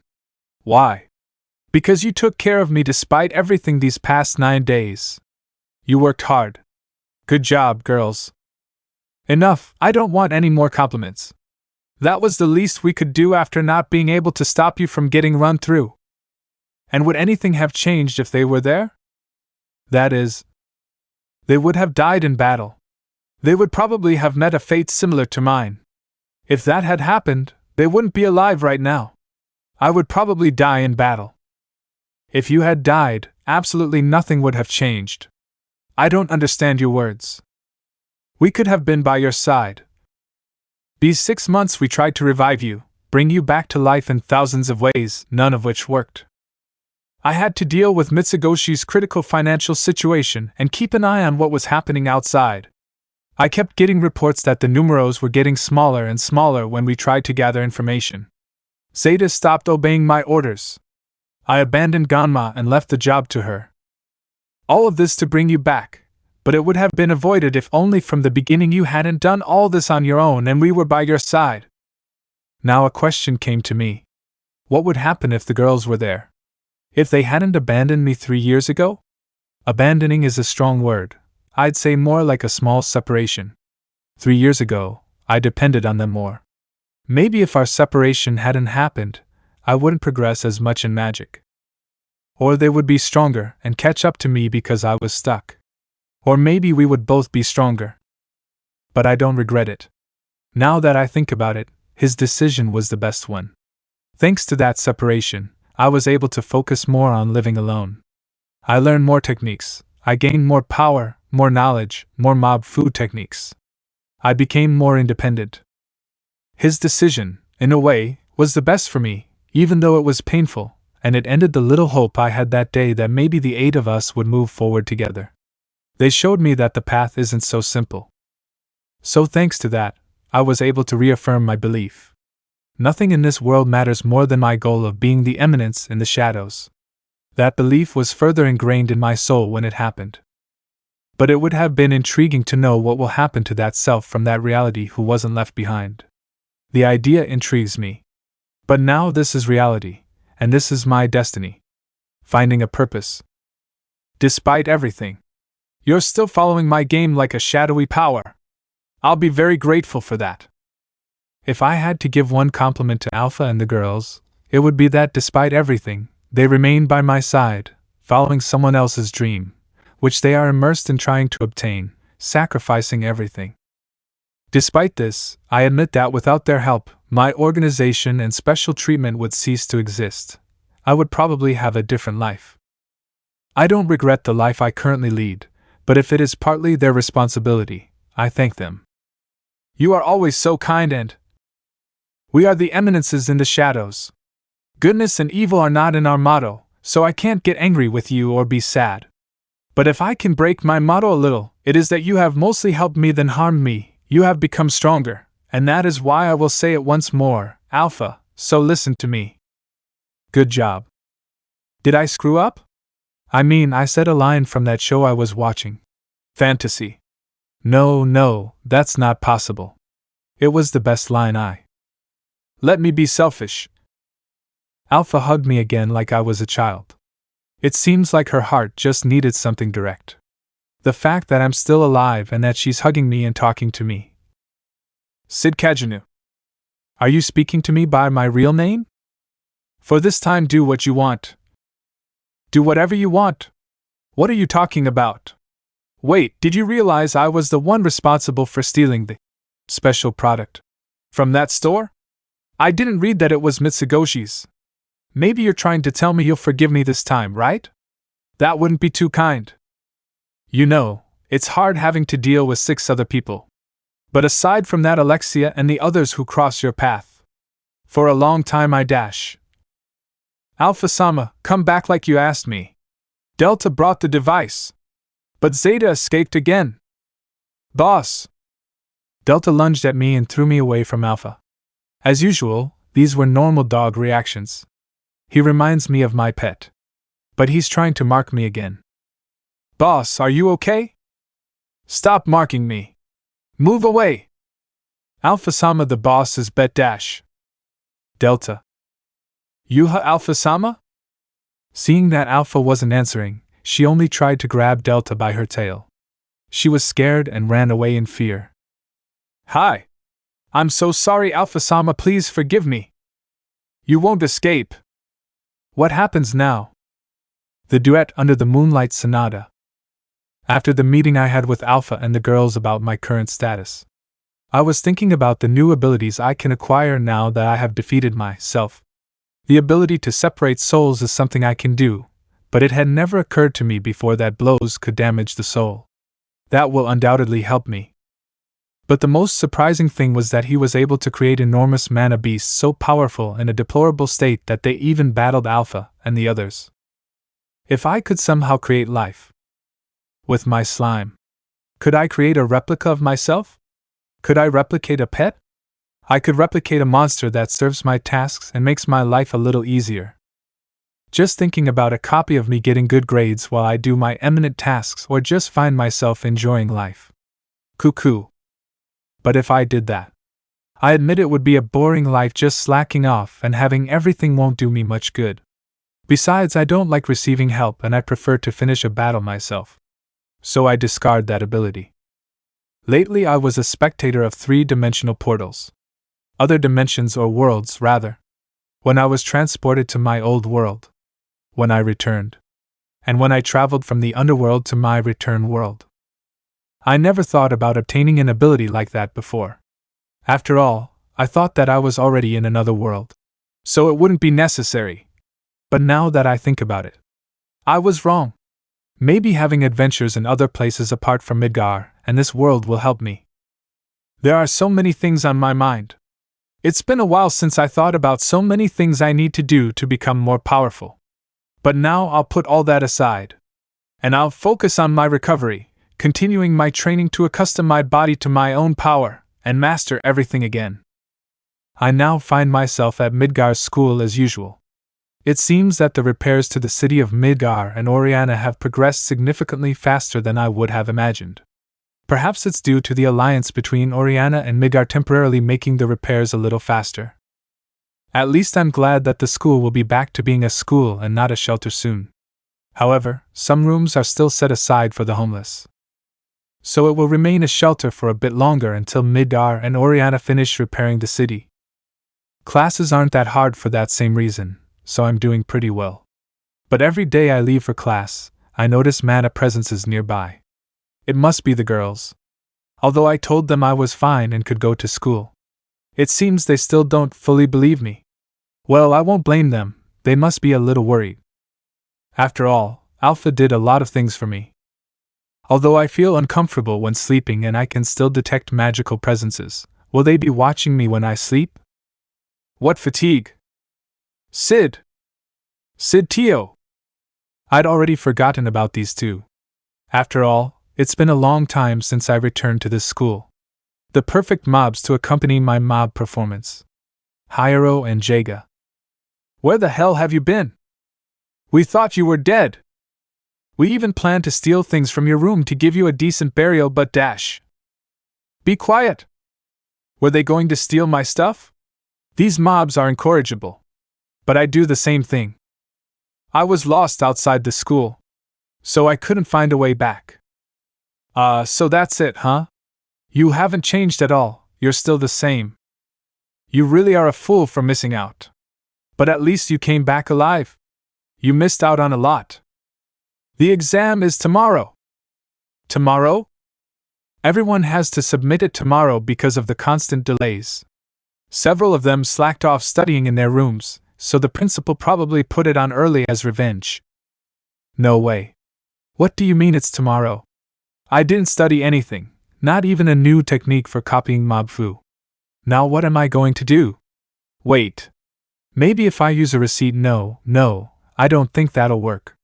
Why? Because you took care of me despite everything these past 9 days. You worked hard. Good job, girls. Enough, I don't want any more compliments. That was the least we could do after not being able to stop you from getting run through. And would anything have changed if they were there? That is, they would have died in battle. They would probably have met a fate similar to mine. If that had happened, they wouldn't be alive right now. I would probably die in battle. If you had died, absolutely nothing would have changed. I don't understand your words. We could have been by your side. These 6 months we tried to revive you, bring you back to life in thousands of ways, none of which worked. I had to deal with Mitsugoshi's critical financial situation and keep an eye on what was happening outside. I kept getting reports that the numeros were getting smaller and smaller when we tried to gather information. Zeta stopped obeying my orders. I abandoned Ganma and left the job to her. All of this to bring you back. But it would have been avoided if only from the beginning you hadn't done all this on your own and we were by your side. Now a question came to me. What would happen if the girls were there? If they hadn't abandoned me 3 years ago? Abandoning is a strong word. I'd say more like a small separation. 3 years ago, I depended on them more. Maybe if our separation hadn't happened, I wouldn't progress as much in magic. Or they would be stronger and catch up to me because I was stuck. Or maybe we would both be stronger. But I don't regret it. Now that I think about it, his decision was the best one. Thanks to that separation, I was able to focus more on living alone. I learned more techniques, I gained more power, more knowledge, more mob food techniques. I became more independent. His decision, in a way, was the best for me, even though it was painful, and it ended the little hope I had that day that maybe the 8 of us would move forward together. They showed me that the path isn't so simple. So thanks to that, I was able to reaffirm my belief. Nothing in this world matters more than my goal of being the Eminence in the shadows. That belief was further ingrained in my soul when it happened. But it would have been intriguing to know what will happen to that self from that reality who wasn't left behind. The idea intrigues me. But now this is reality, and this is my destiny. Finding a purpose. Despite everything. You're still following my game like a shadowy power. I'll be very grateful for that. If I had to give one compliment to Alpha and the girls, it would be that despite everything, they remain by my side, following someone else's dream, which they are immersed in trying to obtain, sacrificing everything. Despite this, I admit that without their help, my organization and special treatment would cease to exist. I would probably have a different life. I don't regret the life I currently lead, but if it is partly their responsibility, I thank them. You are always so kind and... We are the eminences in the shadows. Goodness and evil are not in our motto, so I can't get angry with you or be sad. But if I can break my motto a little, it is that you have mostly helped me than harmed me. You have become stronger, and that is why I will say it once more, Alpha, so listen to me. Good job. Did I screw up? I said a line from that show I was watching. Fantasy. No, that's not possible. It was the best line Let me be selfish. Alpha hugged me again like I was a child. It seems like her heart just needed something direct. The fact that I'm still alive and that she's hugging me and talking to me. Cid Kagenou. Are you speaking to me by my real name? For this time, do what you want. Do whatever you want. What are you talking about? Wait, did you realize I was the one responsible for stealing the special product from that store? I didn't read that it was Mitsugoshi's. Maybe you're trying to tell me you'll forgive me this time, right? That wouldn't be too kind. You know, it's hard having to deal with 6 other people. But aside from that, Alexia and the others who cross your path. For a long time I dash. Alpha-sama, come back like you asked me. Delta brought the device. But Zeta escaped again. Boss! Delta lunged at me and threw me away from Alpha. As usual, these were normal dog reactions. He reminds me of my pet. But he's trying to mark me again. Boss, are you okay? Stop marking me. Move away. Alpha-sama, the boss is bet dash. Delta. Yuha Alpha-sama? Seeing that Alpha wasn't answering, she only tried to grab Delta by her tail. She was scared and ran away in fear. Hi. I'm so sorry, Alpha-sama, please forgive me. You won't escape. What happens now? The duet under the moonlight sonata. After the meeting I had with Alpha and the girls about my current status, I was thinking about the new abilities I can acquire now that I have defeated myself. The ability to separate souls is something I can do, but it had never occurred to me before that blows could damage the soul. That will undoubtedly help me. But the most surprising thing was that he was able to create enormous mana beasts so powerful in a deplorable state that they even battled Alpha and the others. If I could somehow create life with my slime, could I create a replica of myself? Could I replicate a pet? I could replicate a monster that serves my tasks and makes my life a little easier. Just thinking about a copy of me getting good grades while I do my eminent tasks or just find myself enjoying life. Cuckoo. But if I did that, I admit it would be a boring life just slacking off and having everything won't do me much good. Besides, I don't like receiving help and I prefer to finish a battle myself. So I discard that ability. Lately I was a spectator of 3-dimensional portals. Other dimensions or worlds, rather. When I was transported to my old world. When I returned. And when I traveled from the underworld to my return world. I never thought about obtaining an ability like that before. After all, I thought that I was already in another world. So it wouldn't be necessary. But now that I think about it, I was wrong. Maybe having adventures in other places apart from Midgar and this world will help me. There are so many things on my mind. It's been a while since I thought about so many things I need to do to become more powerful. But now I'll put all that aside. And I'll focus on my recovery, continuing my training to accustom my body to my own power, and master everything again. I now find myself at Midgar's school as usual. It seems that the repairs to the city of Midgar and Oriana have progressed significantly faster than I would have imagined. Perhaps it's due to the alliance between Oriana and Midgar temporarily making the repairs a little faster. At least I'm glad that the school will be back to being a school and not a shelter soon. However, some rooms are still set aside for the homeless. So it will remain a shelter for a bit longer until Midgar and Oriana finish repairing the city. Classes aren't that hard for that same reason, so I'm doing pretty well. But every day I leave for class, I notice mana presences nearby. It must be the girls. although I told them I was fine and could go to school. It seems they still don't fully believe me. Well, I won't blame them, they must be a little worried. After all, Alpha did a lot of things for me. Although I feel uncomfortable when sleeping and I can still detect magical presences, will they be watching me when I sleep? What fatigue! Cid! Cid Tio! I'd already forgotten about these two. After all, it's been a long time since I returned to this school. The perfect mobs to accompany my mob performance. Hyro and Jaga. Where the hell have you been? We thought you were dead. We even planned to steal things from your room to give you a decent burial, but dash. Be quiet! Were they going to steal my stuff? These mobs are incorrigible. But I do the same thing. I was lost outside the school, so I couldn't find a way back. So that's it, huh? You haven't changed at all, you're still the same. You really are a fool for missing out. But at least you came back alive. You missed out on a lot. The exam is tomorrow. Tomorrow? Everyone has to submit it tomorrow because of the constant delays. Several of them slacked off studying in their rooms, so the principal probably put it on early as revenge. No way. What do you mean it's tomorrow? I didn't study anything, not even a new technique for copying mob fu. Now what am I going to do? Wait. Maybe if I use a receipt. No, I don't think that'll work.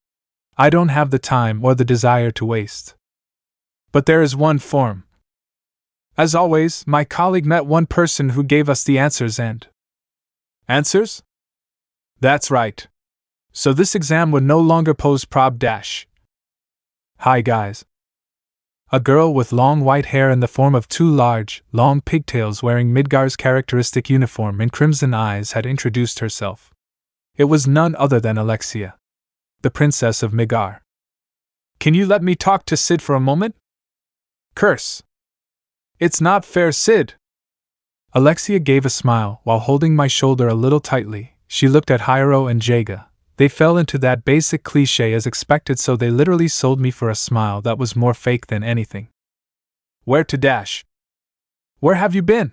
I don't have the time or the desire to waste. But there is one form. As always, my colleague met one person who gave us the answers and... Answers? That's right. So this exam would no longer pose prob dash. Hi guys. A girl with long white hair in the form of two large, long pigtails wearing Midgar's characteristic uniform and crimson eyes had introduced herself. It was none other than Alexia, the princess of Midgar. Can you let me talk to Cid for a moment? Curse! It's not fair, Cid! Alexia gave a smile while holding my shoulder a little tightly. She looked at Hyro and Jaga. They fell into that basic cliché as expected, so they literally sold me for a smile that was more fake than anything. Where to dash? Where have you been?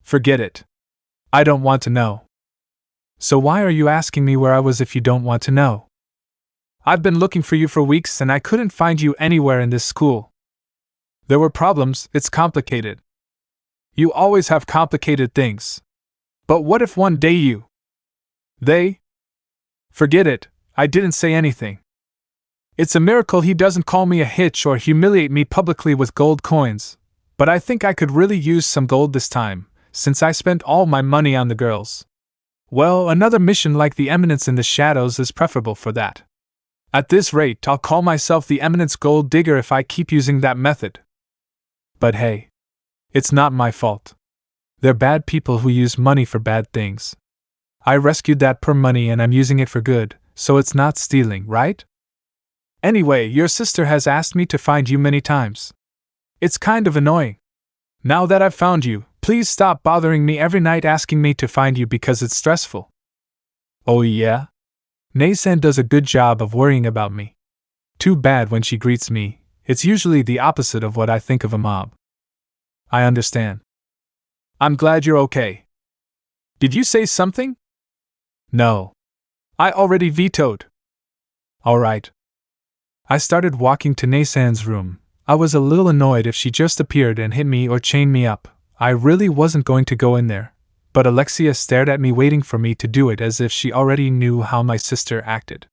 Forget it. I don't want to know. So why are you asking me where I was if you don't want to know? I've been looking for you for weeks and I couldn't find you anywhere in this school. There were problems, it's complicated. You always have complicated things. But what if one day you... They? Forget it, I didn't say anything. It's a miracle he doesn't call me a hitch or humiliate me publicly with gold coins, but I think I could really use some gold this time, since I spent all my money on the girls. Well, another mission like the Eminence in the Shadows is preferable for that. At this rate, I'll call myself the Eminence Gold Digger if I keep using that method. But hey, it's not my fault. They're bad people who use money for bad things. I rescued that poor money and I'm using it for good, so it's not stealing, right? Anyway, your sister has asked me to find you many times. It's kind of annoying. Now that I've found you, please stop bothering me every night asking me to find you because it's stressful. Oh yeah? Nei-san does a good job of worrying about me. Too bad when she greets me, it's usually the opposite of what I think of a mob. I understand. I'm glad you're okay. Did you say something? No. I already vetoed. Alright. I started walking to Nei-san's room. I was a little annoyed if she just appeared and hit me or chained me up. I really wasn't going to go in there, but Alexia stared at me waiting for me to do it as if she already knew how my sister acted.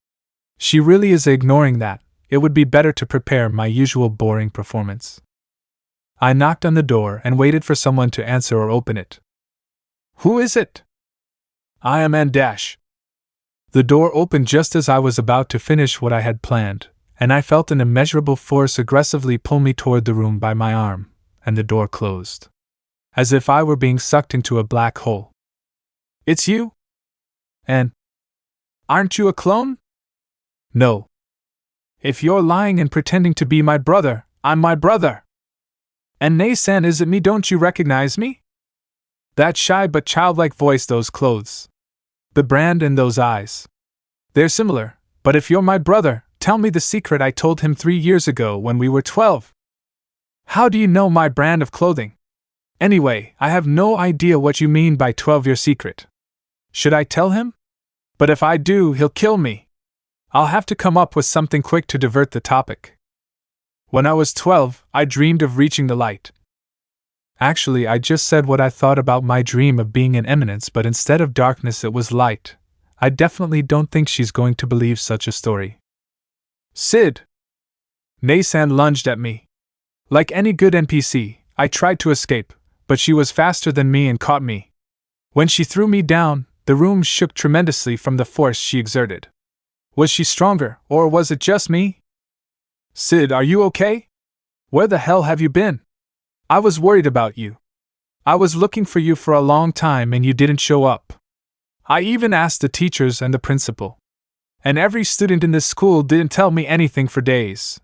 She really is ignoring that. It would be better to prepare my usual boring performance. I knocked on the door and waited for someone to answer or open it. Who is it? I am Dash. The door opened just as I was about to finish what I had planned, and I felt an immeasurable force aggressively pull me toward the room by my arm, and the door closed. As if I were being sucked into a black hole. It's you? And aren't you a clone? No. If you're lying and pretending to be my brother, I'm my brother. And Nei-san, is it me? Don't you recognize me? That shy but childlike voice, those clothes. The brand and those eyes. They're similar, but if you're my brother, tell me the secret I told him 3 years ago when we were 12. How do you know my brand of clothing? Anyway, I have no idea what you mean by 12-year secret. Should I tell him? But if I do, he'll kill me. I'll have to come up with something quick to divert the topic. When I was 12, I dreamed of reaching the light. Actually, I just said what I thought about my dream of being an eminence, but instead of darkness it was light. I definitely don't think she's going to believe such a story. Cid! Naysan lunged at me. Like any good NPC, I tried to escape, but she was faster than me and caught me. When she threw me down, the room shook tremendously from the force she exerted. Was she stronger, or was it just me? Cid, are you okay? Where the hell have you been? I was worried about you. I was looking for you for a long time and you didn't show up. I even asked the teachers and the principal. And every student in this school didn't tell me anything for days.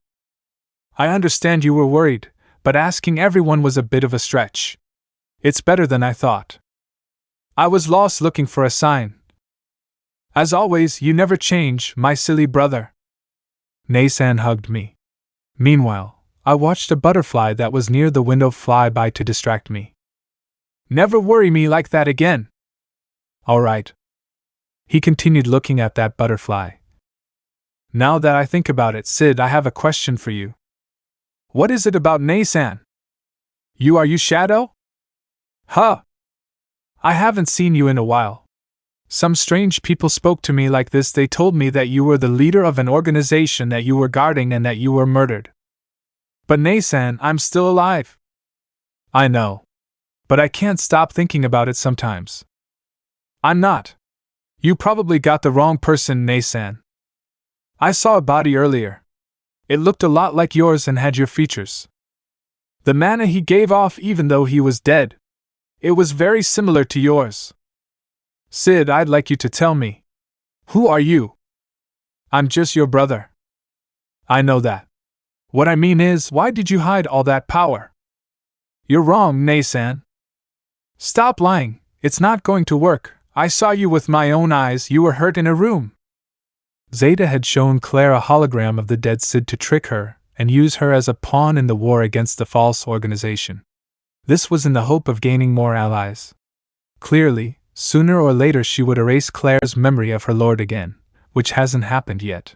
I understand you were worried, but asking everyone was a bit of a stretch. It's better than I thought. I was lost looking for a sign. As always, you never change, my silly brother. Naysan hugged me. Meanwhile, I watched a butterfly that was near the window fly by to distract me. Never worry me like that again. All right. He continued looking at that butterfly. Now that I think about it, Cid, I have a question for you. What is it about Naysan? Are you Shadow? Huh. I haven't seen you in a while. Some strange people spoke to me like this. They told me that you were the leader of an organization that you were guarding and that you were murdered. But Naysan, I'm still alive. I know. But I can't stop thinking about it sometimes. I'm not. You probably got the wrong person, Naysan. I saw a body earlier. It looked a lot like yours and had your features. The mana he gave off even though he was dead. It was very similar to yours. Cid, I'd like you to tell me. Who are you? I'm just your brother. I know that. What I mean is, why did you hide all that power? You're wrong, Naysan. Stop lying, it's not going to work. I saw you with my own eyes, you were hurt in a room. Zeta had shown Claire a hologram of the dead Cid to trick her and use her as a pawn in the war against the false organization. This was in the hope of gaining more allies. Clearly, sooner or later she would erase Claire's memory of her lord again, which hasn't happened yet.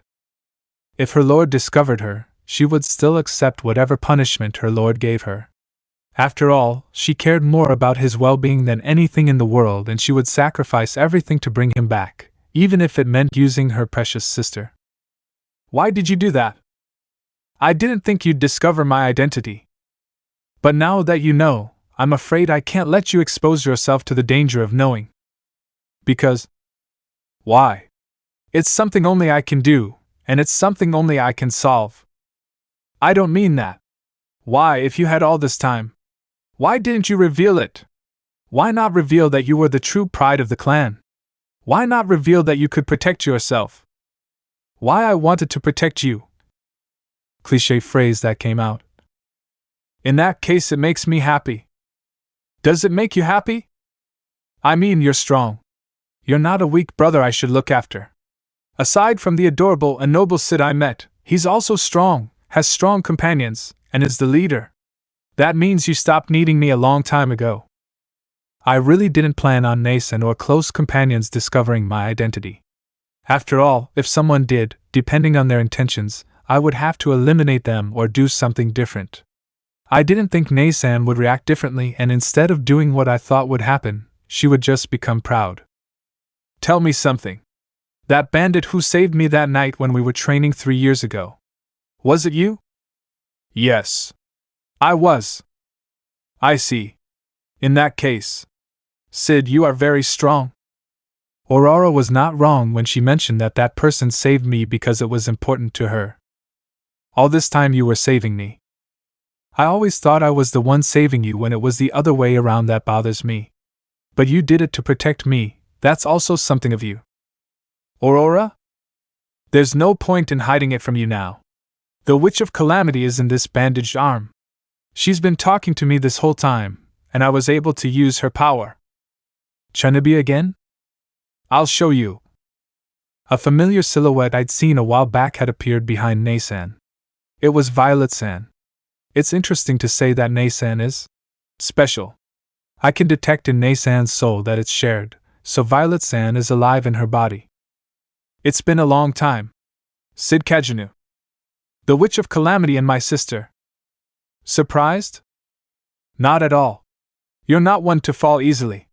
If her lord discovered her, she would still accept whatever punishment her lord gave her. After all, she cared more about his well-being than anything in the world, and she would sacrifice everything to bring him back, even if it meant using her precious sister. Why did you do that? I didn't think you'd discover my identity. But now that you know, I'm afraid I can't let you expose yourself to the danger of knowing. Because? Why? It's something only I can do, and it's something only I can solve. I don't mean that. Why, if you had all this time? Why didn't you reveal it? Why not reveal that you were the true pride of the clan? Why not reveal that you could protect yourself? Why I wanted to protect you. Cliché phrase that came out. In that case, it makes me happy. Does it make you happy? I mean, you're strong. You're not a weak brother I should look after. Aside from the adorable and noble Cid I met, he's also strong, has strong companions, and is the leader. That means you stopped needing me a long time ago. I really didn't plan on Naysan or close companions discovering my identity. After all, if someone did, depending on their intentions, I would have to eliminate them or do something different. I didn't think Naysan would react differently, and instead of doing what I thought would happen, she would just become proud. Tell me something. That bandit who saved me that night when we were training 3 years ago. Was it you? Yes. I was. I see. In that case. Cid, you are very strong. Aurora was not wrong when she mentioned that that person saved me because it was important to her. All this time you were saving me. I always thought I was the one saving you when it was the other way around that bothers me. But you did it to protect me, that's also something of you. Aurora? There's no point in hiding it from you now. The Witch of Calamity is in this bandaged arm. She's been talking to me this whole time, and I was able to use her power. Chanabi again? I'll show you. A familiar silhouette I'd seen a while back had appeared behind Naysan. It was Violet-san. It's interesting to say that Nei-san is special. I can detect in Nei-san's soul that it's shared, so Violet-san is alive in her body. It's been a long time. Cid Kagenou. The Witch of Calamity and my sister. Surprised? Not at all. You're not one to fall easily.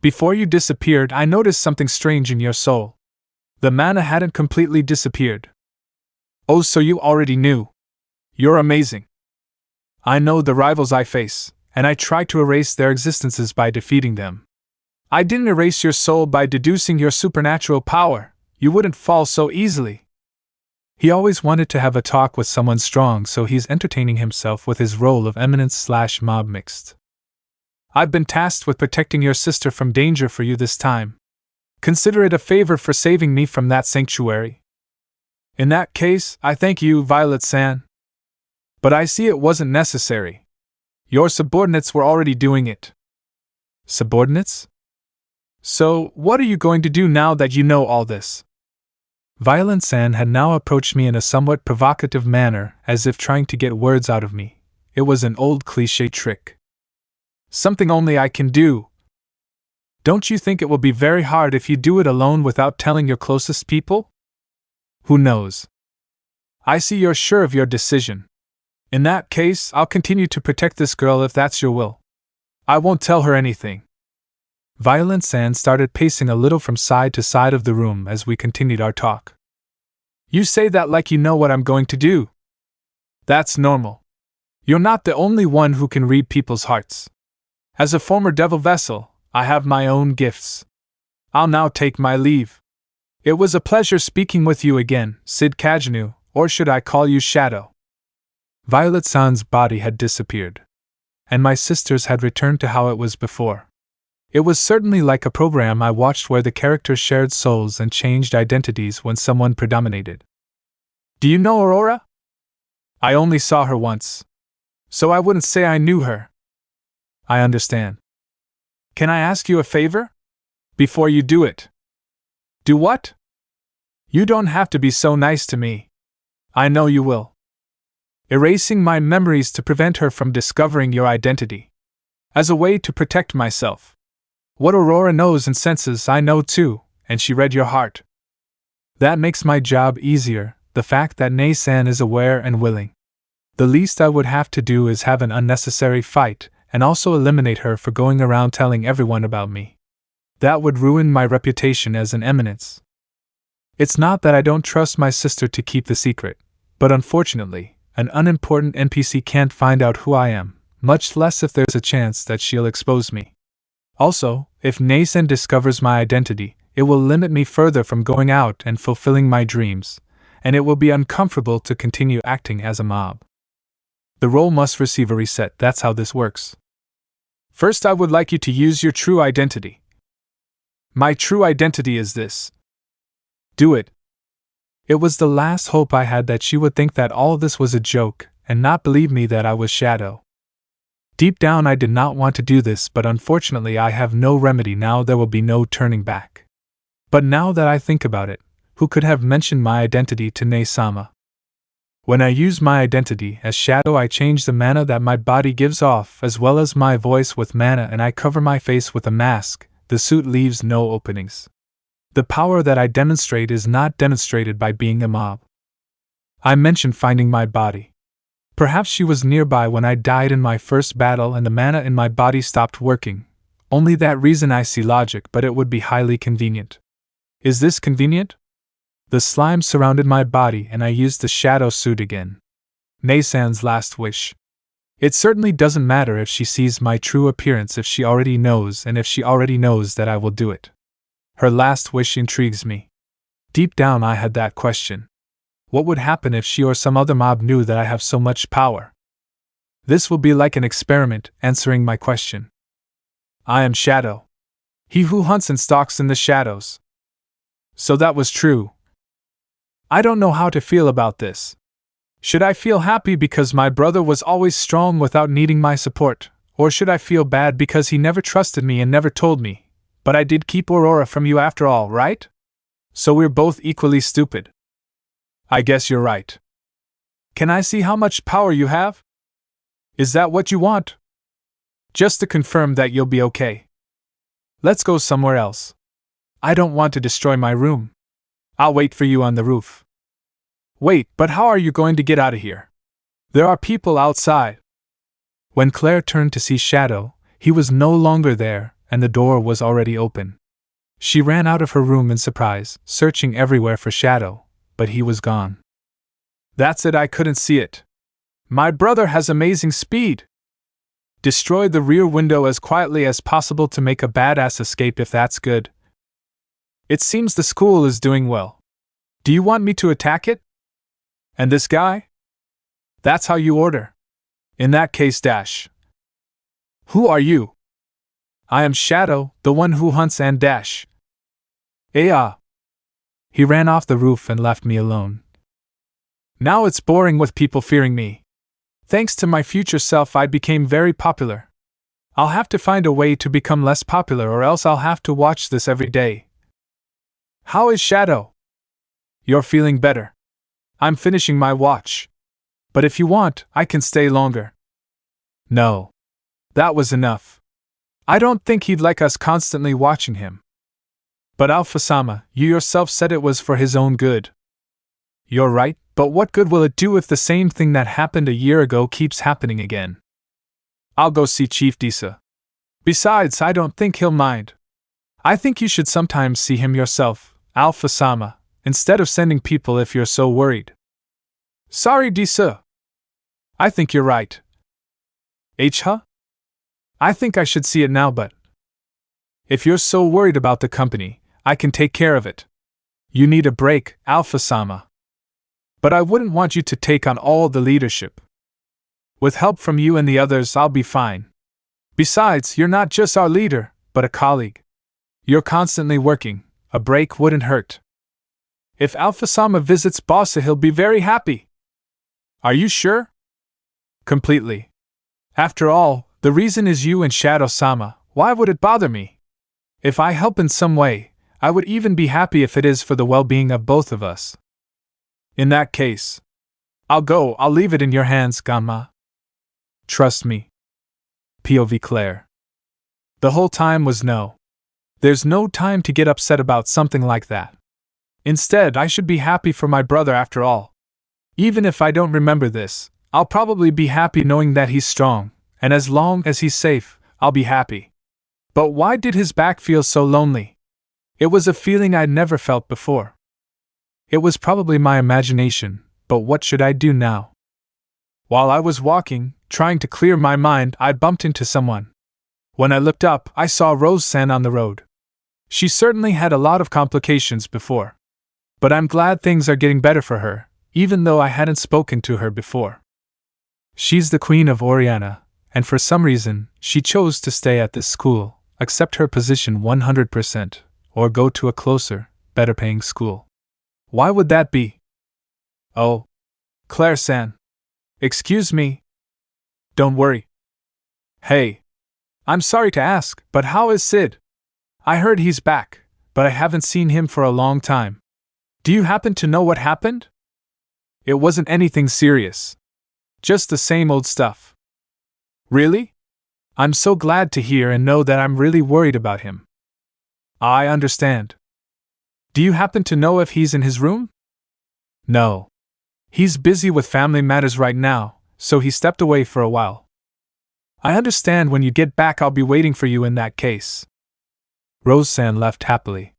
Before you disappeared, I noticed something strange in your soul. The mana hadn't completely disappeared. Oh, so you already knew. You're amazing. I know the rivals I face, and I try to erase their existences by defeating them. I didn't erase your soul by deducing your supernatural power. You wouldn't fall so easily. He always wanted to have a talk with someone strong, so he's entertaining himself with his role of Eminence/mob mixed. I've been tasked with protecting your sister from danger for you this time. Consider it a favor for saving me from that sanctuary. In that case, I thank you, Violet-san. But I see it wasn't necessary. Your subordinates were already doing it. Subordinates? So, what are you going to do now that you know all this? Violet-san had now approached me in a somewhat provocative manner, as if trying to get words out of me. It was an old cliché trick. Something only I can do. Don't you think it will be very hard if you do it alone without telling your closest people? Who knows? I see you're sure of your decision. In that case, I'll continue to protect this girl if that's your will. I won't tell her anything. Violet-san started pacing a little from side to side of the room as we continued our talk. You say that like you know what I'm going to do. That's normal. You're not the only one who can read people's hearts. As a former devil vessel, I have my own gifts. I'll now take my leave. It was a pleasure speaking with you again, Cid Kagenou, or should I call you Shadow? Violet-san's body had disappeared, and my sister's had returned to how it was before. It was certainly like a program I watched where the characters shared souls and changed identities when someone predominated. Do you know Aurora? I only saw her once, so I wouldn't say I knew her. I understand. Can I ask you a favor? Before you do it. Do what? You don't have to be so nice to me. I know you will. Erasing my memories to prevent her from discovering your identity. As a way to protect myself. What Aurora knows and senses I know too, and she read your heart. That makes my job easier, the fact that Nei-san is aware and willing. The least I would have to do is have an unnecessary fight, and also eliminate her for going around telling everyone about me. That would ruin my reputation as an eminence. It's not that I don't trust my sister to keep the secret, but unfortunately, an unimportant NPC can't find out who I am, much less if there's a chance that she'll expose me. Also, if Nei-san discovers my identity, it will limit me further from going out and fulfilling my dreams, and it will be uncomfortable to continue acting as a mob. The role must receive a reset, that's how this works. First, I would like you to use your true identity. My true identity is this. Do it. It was the last hope I had that she would think that all this was a joke, and not believe me that I was Shadow. Deep down I did not want to do this, but unfortunately I have no remedy now. There will be no turning back. But now that I think about it, who could have mentioned my identity to Nei-sama? When I use my identity as Shadow, I change the mana that my body gives off as well as my voice with mana, and I cover my face with a mask. The suit leaves no openings. The power that I demonstrate is not demonstrated by being a mob. I mentioned finding my body. Perhaps she was nearby when I died in my first battle and the mana in my body stopped working. Only that reason I see logic, but it would be highly convenient. Is this convenient? The slime surrounded my body and I used the shadow suit again. Nei-san's last wish. It certainly doesn't matter if she sees my true appearance if she already knows, and if she already knows that I will do it. Her last wish intrigues me. Deep down I had that question. What would happen if she or some other mob knew that I have so much power? This will be like an experiment, answering my question. I am Shadow. He who hunts and stalks in the shadows. So that was true. I don't know how to feel about this. Should I feel happy because my brother was always strong without needing my support, or should I feel bad because he never trusted me and never told me? But I did keep Aurora from you after all, right? So we're both equally stupid. I guess you're right. Can I see how much power you have? Is that what you want? Just to confirm that you'll be okay. Let's go somewhere else. I don't want to destroy my room. I'll wait for you on the roof. Wait, but how are you going to get out of here? There are people outside. When Claire turned to see Shadow, he was no longer there, and the door was already open. She ran out of her room in surprise, searching everywhere for Shadow, but he was gone. That's it, I couldn't see it. My brother has amazing speed. Destroy the rear window as quietly as possible to make a badass escape if that's good. It seems the school is doing well. Do you want me to attack it? And this guy? That's how you order. In that case, dash. Who are you? I am Shadow, the one who hunts and dash. He ran off the roof and left me alone. Now it's boring with people fearing me. Thanks to my future self, I became very popular. I'll have to find a way to become less popular, or else I'll have to watch this every day. How is Shadow? You're feeling better. I'm finishing my watch. But if you want, I can stay longer. No. That was enough. I don't think he'd like us constantly watching him. But Alpha-sama, you yourself said it was for his own good. You're right, but what good will it do if the same thing that happened a year ago keeps happening again? I'll go see Chief Disa. Besides, I don't think he'll mind. I think you should sometimes see him yourself, Alpha-sama, instead of sending people if you're so worried. Sorry, Disa. I think you're right. Huh? I think I should see it now, but if you're so worried about the company, I can take care of it. You need a break, Alpha-sama. But I wouldn't want you to take on all the leadership. With help from you and the others, I'll be fine. Besides, you're not just our leader, but a colleague. You're constantly working. A break wouldn't hurt. If Alpha-sama visits Bossa, he'll be very happy. Are you sure? Completely. After all, the reason is you and Shadow-sama. Why would it bother me? If I help in some way, I would even be happy if it is for the well-being of both of us. In that case, I'll go. I'll leave it in your hands, Gamma. Trust me. POV Claire. The whole time was no. There's no time to get upset about something like that. Instead, I should be happy for my brother after all. Even if I don't remember this, I'll probably be happy knowing that he's strong, and as long as he's safe, I'll be happy. But why did his back feel so lonely? It was a feeling I'd never felt before. It was probably my imagination, but what should I do now? While I was walking, trying to clear my mind, I bumped into someone. When I looked up, I saw Rose-san on the road. She certainly had a lot of complications before. But I'm glad things are getting better for her, even though I hadn't spoken to her before. She's the Queen of Oriana, and for some reason, she chose to stay at this school, accept her position 100%, or go to a closer, better-paying school. Why would that be? Oh, Claire-san. Excuse me. Don't worry. Hey. I'm sorry to ask, but how is Cid? I heard he's back, but I haven't seen him for a long time. Do you happen to know what happened? It wasn't anything serious. Just the same old stuff. Really? I'm so glad to hear and know that I'm really worried about him. I understand. Do you happen to know if he's in his room? No. He's busy with family matters right now, so he stepped away for a while. I understand. When you get back, I'll be waiting for you in that case. Rose-san left happily.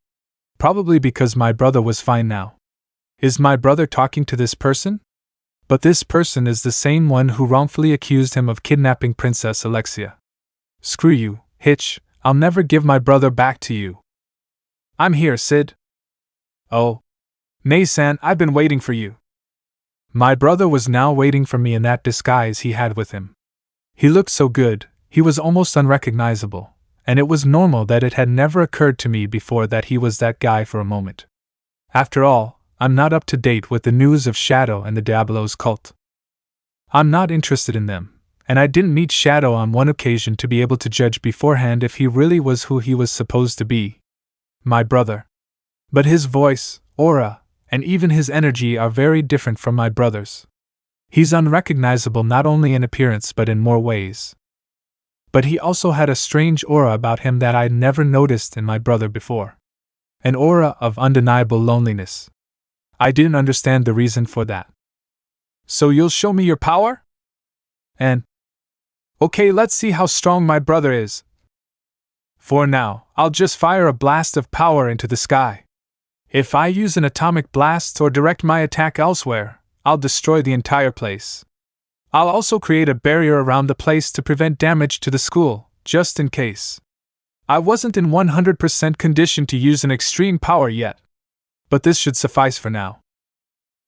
Probably because my brother was fine now. Is my brother talking to this person? But this person is the same one who wrongfully accused him of kidnapping Princess Alexia. Screw you, Hitch, I'll never give my brother back to you. I'm here, Cid. Oh. Nei-san, I've been waiting for you. My brother was now waiting for me in that disguise he had with him. He looked so good, he was almost unrecognizable, and it was normal that it had never occurred to me before that he was that guy for a moment. After all, I'm not up to date with the news of Shadow and the Diabolos cult. I'm not interested in them, and I didn't meet Shadow on one occasion to be able to judge beforehand if he really was who he was supposed to be. My brother. But his voice, aura, and even his energy are very different from my brother's. He's unrecognizable not only in appearance but in more ways. But he also had a strange aura about him that I'd never noticed in my brother before. An aura of undeniable loneliness. I didn't understand the reason for that. So you'll show me your power? And okay, let's see how strong my brother is. For now, I'll just fire a blast of power into the sky. If I use an atomic blast or direct my attack elsewhere, I'll destroy the entire place. I'll also create a barrier around the place to prevent damage to the school, just in case. I wasn't in 100% condition to use an extreme power yet, but this should suffice for now.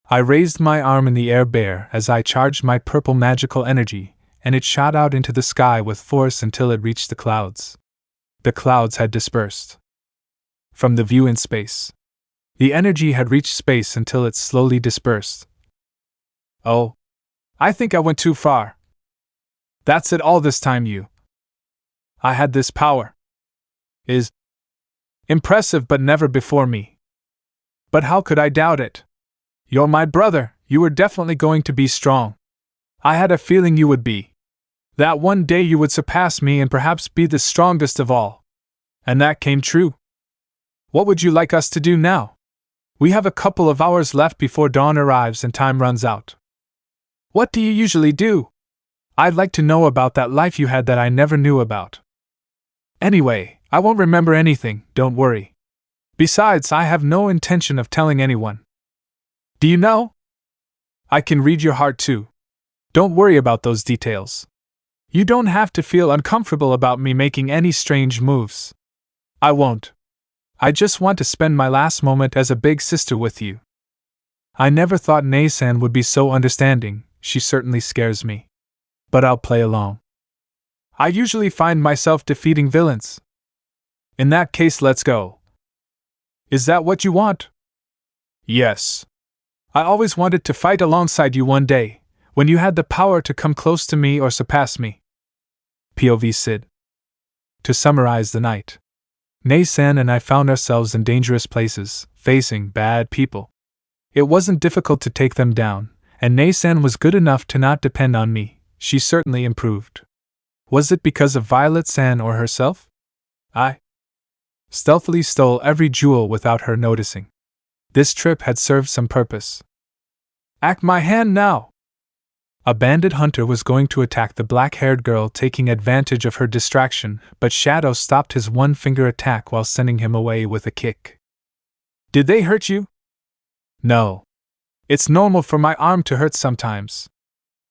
I raised my arm in the air bare as I charged my purple magical energy, and it shot out into the sky with force until it reached the clouds. The clouds had dispersed from the view in space. The energy had reached space until it slowly dispersed. Oh, I think I went too far. That's it all this time, you. I had this power. Is impressive but never before me. But how could I doubt it? You're my brother, you were definitely going to be strong. I had a feeling you would be. That one day you would surpass me and perhaps be the strongest of all. And that came true. What would you like us to do now? We have a couple of hours left before dawn arrives and time runs out. What do you usually do? I'd like to know about that life you had that I never knew about. Anyway, I won't remember anything, don't worry. Besides, I have no intention of telling anyone. Do you know? I can read your heart too. Don't worry about those details. You don't have to feel uncomfortable about me making any strange moves. I won't. I just want to spend my last moment as a big sister with you. I never thought Nei-san would be so understanding. She certainly scares me. But I'll play along. I usually find myself defeating villains. In that case, let's go. Is that what you want? Yes. I always wanted to fight alongside you one day, when you had the power to come close to me or surpass me. POV Cid. To summarize the night, Nei-san and I found ourselves in dangerous places, facing bad people. It wasn't difficult to take them down, and Nei-san was good enough to not depend on me. She certainly improved. Was it because of Violet-san or herself? I stealthily stole every jewel without her noticing. This trip had served some purpose. Act my hand now! A bandit hunter was going to attack the black-haired girl, taking advantage of her distraction, but Shadow stopped his one-finger attack while sending him away with a kick. Did they hurt you? No. It's normal for my arm to hurt sometimes.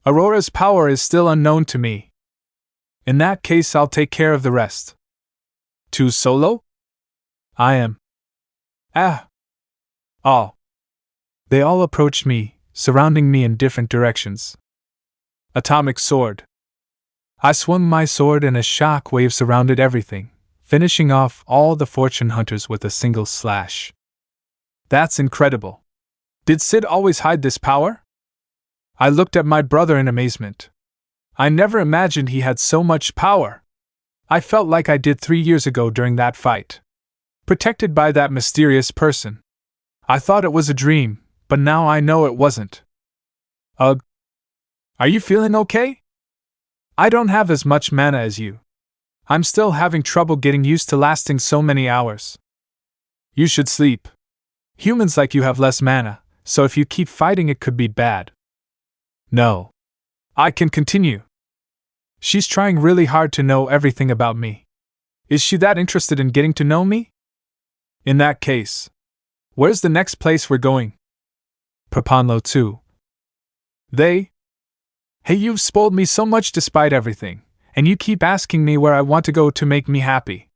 Aurora's power is still unknown to me. In that case, I'll take care of the rest. To solo? I am. All. They all approached me, surrounding me in different directions. Atomic sword. I swung my sword and a shock wave surrounded everything, finishing off all the fortune hunters with a single slash. That's incredible. Did Cid always hide this power? I looked at my brother in amazement. I never imagined he had so much power. I felt like I did 3 years ago during that fight. Protected by that mysterious person. I thought it was a dream, but now I know it wasn't. Ugh. Are you feeling okay? I don't have as much mana as you. I'm still having trouble getting used to lasting so many hours. You should sleep. Humans like you have less mana, so if you keep fighting it could be bad. No. I can continue. She's trying really hard to know everything about me. Is she that interested in getting to know me? In that case, where's the next place we're going? Papanlo 2. Hey, you've spoiled me so much despite everything, and you keep asking me where I want to go to make me happy.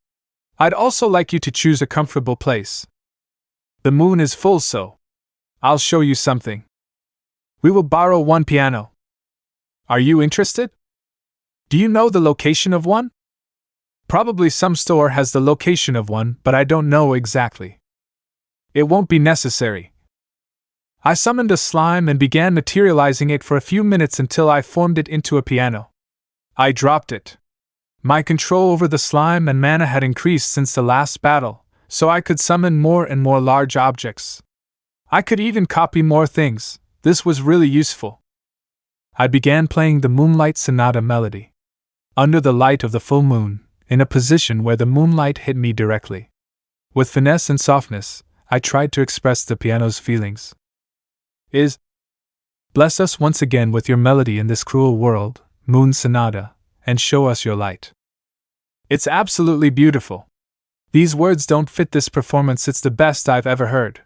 I'd also like you to choose a comfortable place. The moon is full, so I'll show you something. We will borrow one piano. Are you interested? Do you know the location of one? Probably some store has the location of one, but I don't know exactly. It won't be necessary. I summoned a slime and began materializing it for a few minutes until I formed it into a piano. I dropped it. My control over the slime and mana had increased since the last battle, so I could summon more and more large objects. I could even copy more things. This was really useful. I began playing the Moonlight Sonata melody. Under the light of the full moon, in a position where the moonlight hit me directly. With finesse and softness, I tried to express the piano's feelings. Bless us once again with your melody in this cruel world, Moon Sonata, and show us your light. It's absolutely beautiful. These words don't fit this performance, it's the best I've ever heard.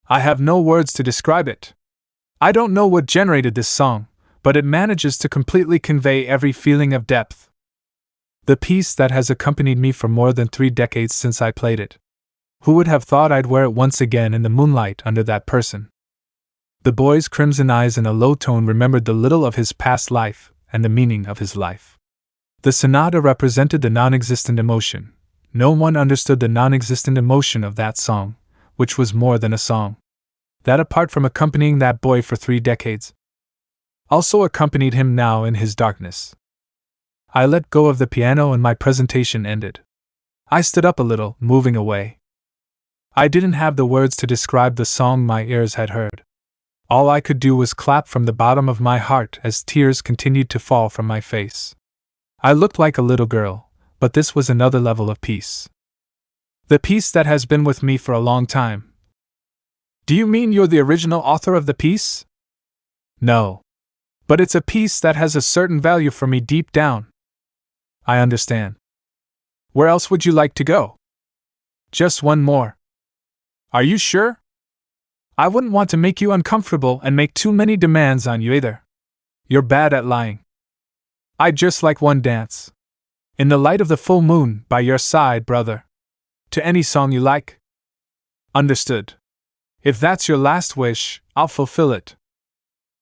I have no words to describe it. I don't know what generated this song, but it manages to completely convey every feeling of depth. The piece that has accompanied me for more than 3 decades since I played it. Who would have thought I'd wear it once again in the moonlight under that person? The boy's crimson eyes in a low tone remembered the little of his past life and the meaning of his life. The sonata represented the non-existent emotion. No one understood the non-existent emotion of that song, which was more than a song. That apart from accompanying that boy for 3 decades, also accompanied him now in his darkness. I let go of the piano and my presentation ended. I stood up a little, moving away. I didn't have the words to describe the song my ears had heard. All I could do was clap from the bottom of my heart as tears continued to fall from my face. I looked like a little girl, but this was another level of peace. The peace that has been with me for a long time. Do you mean you're the original author of the piece? No. But it's a piece that has a certain value for me deep down. I understand. Where else would you like to go? Just one more. Are you sure? I wouldn't want to make you uncomfortable and make too many demands on you either. You're bad at lying. I'd just like one dance. In the light of the full moon, by your side, brother. To any song you like. Understood. If that's your last wish, I'll fulfill it.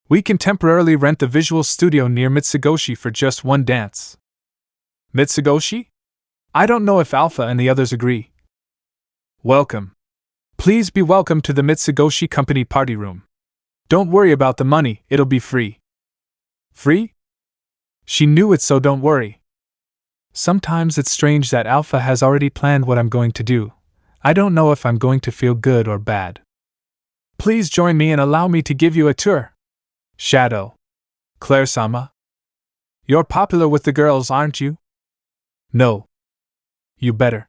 We can temporarily rent the visual studio near Mitsugoshi for just one dance. Mitsugoshi? I don't know if Alpha and the others agree. Welcome. Please be welcome to the Mitsugoshi Company party room. Don't worry about the money, it'll be free. Free? She knew it, so don't worry. Sometimes it's strange that Alpha has already planned what I'm going to do. I don't know if I'm going to feel good or bad. Please join me and allow me to give you a tour. Shadow. Claire-sama? You're popular with the girls, aren't you? No. You better.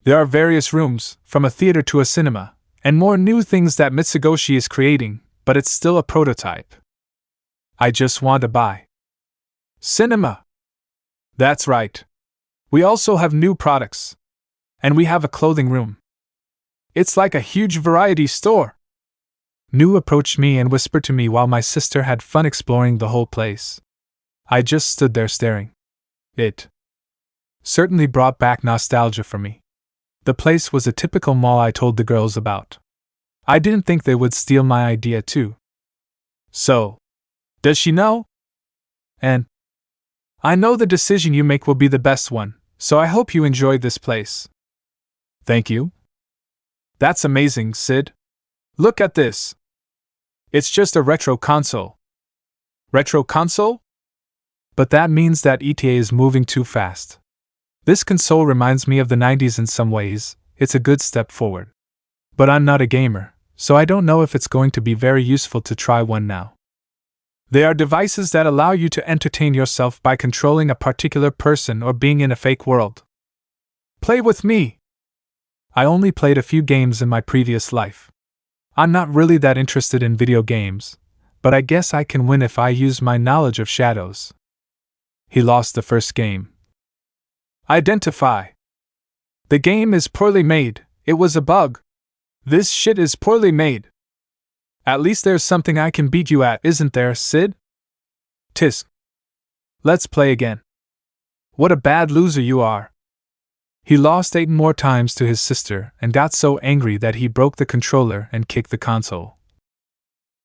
There are various rooms, from a theater to a cinema, and more new things that Mitsugoshi is creating, but it's still a prototype. I just want to buy. Cinema. That's right. We also have new products. And we have a clothing room. It's like a huge variety store. New approached me and whispered to me while my sister had fun exploring the whole place. I just stood there staring. It certainly brought back nostalgia for me. The place was a typical mall I told the girls about. I didn't think they would steal my idea too. So, does she know? And I know the decision you make will be the best one, so I hope you enjoyed this place. Thank you. That's amazing, Cid. Look at this. It's just a retro console. Retro console? But that means that ETA is moving too fast. This console reminds me of the 90s in some ways. It's a good step forward. But I'm not a gamer, so I don't know if it's going to be very useful to try one now. They are devices that allow you to entertain yourself by controlling a particular person or being in a fake world. Play with me! I only played a few games in my previous life. I'm not really that interested in video games, but I guess I can win if I use my knowledge of shadows. He lost the first game. Identify. The game is poorly made, it was a bug. This shit is poorly made. At least there's something I can beat you at, isn't there, Cid? Tisk. Let's play again. What a bad loser you are. He lost 8 more times to his sister and got so angry that he broke the controller and kicked the console.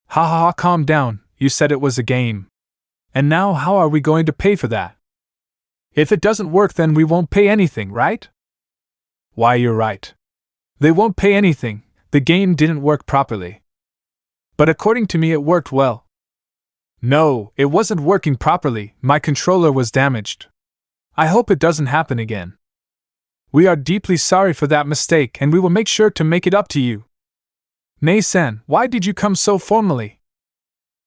Ha ha ha, calm down, you said it was a game. And now how are we going to pay for that? If it doesn't work, then we won't pay anything, right? Why, you're right. They won't pay anything, the game didn't work properly. But according to me it worked well. No, it wasn't working properly, my controller was damaged. I hope it doesn't happen again. We are deeply sorry for that mistake and we will make sure to make it up to you. Nei-san, why did you come so formally?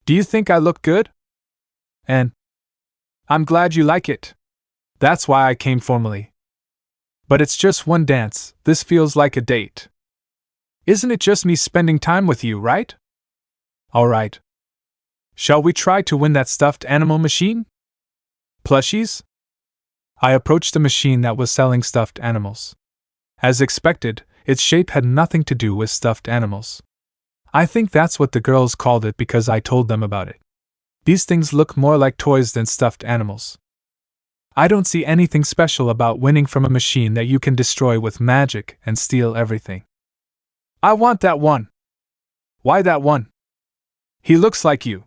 Do you think I look good? And I'm glad you like it. That's why I came formally. But it's just one dance, this feels like a date. Isn't it just me spending time with you, right? Alright. Shall we try to win that stuffed animal machine? Plushies? I approached the machine that was selling stuffed animals. As expected, its shape had nothing to do with stuffed animals. I think that's what the girls called it because I told them about it. These things look more like toys than stuffed animals. I don't see anything special about winning from a machine that you can destroy with magic and steal everything. I want that one. Why that one? He looks like you.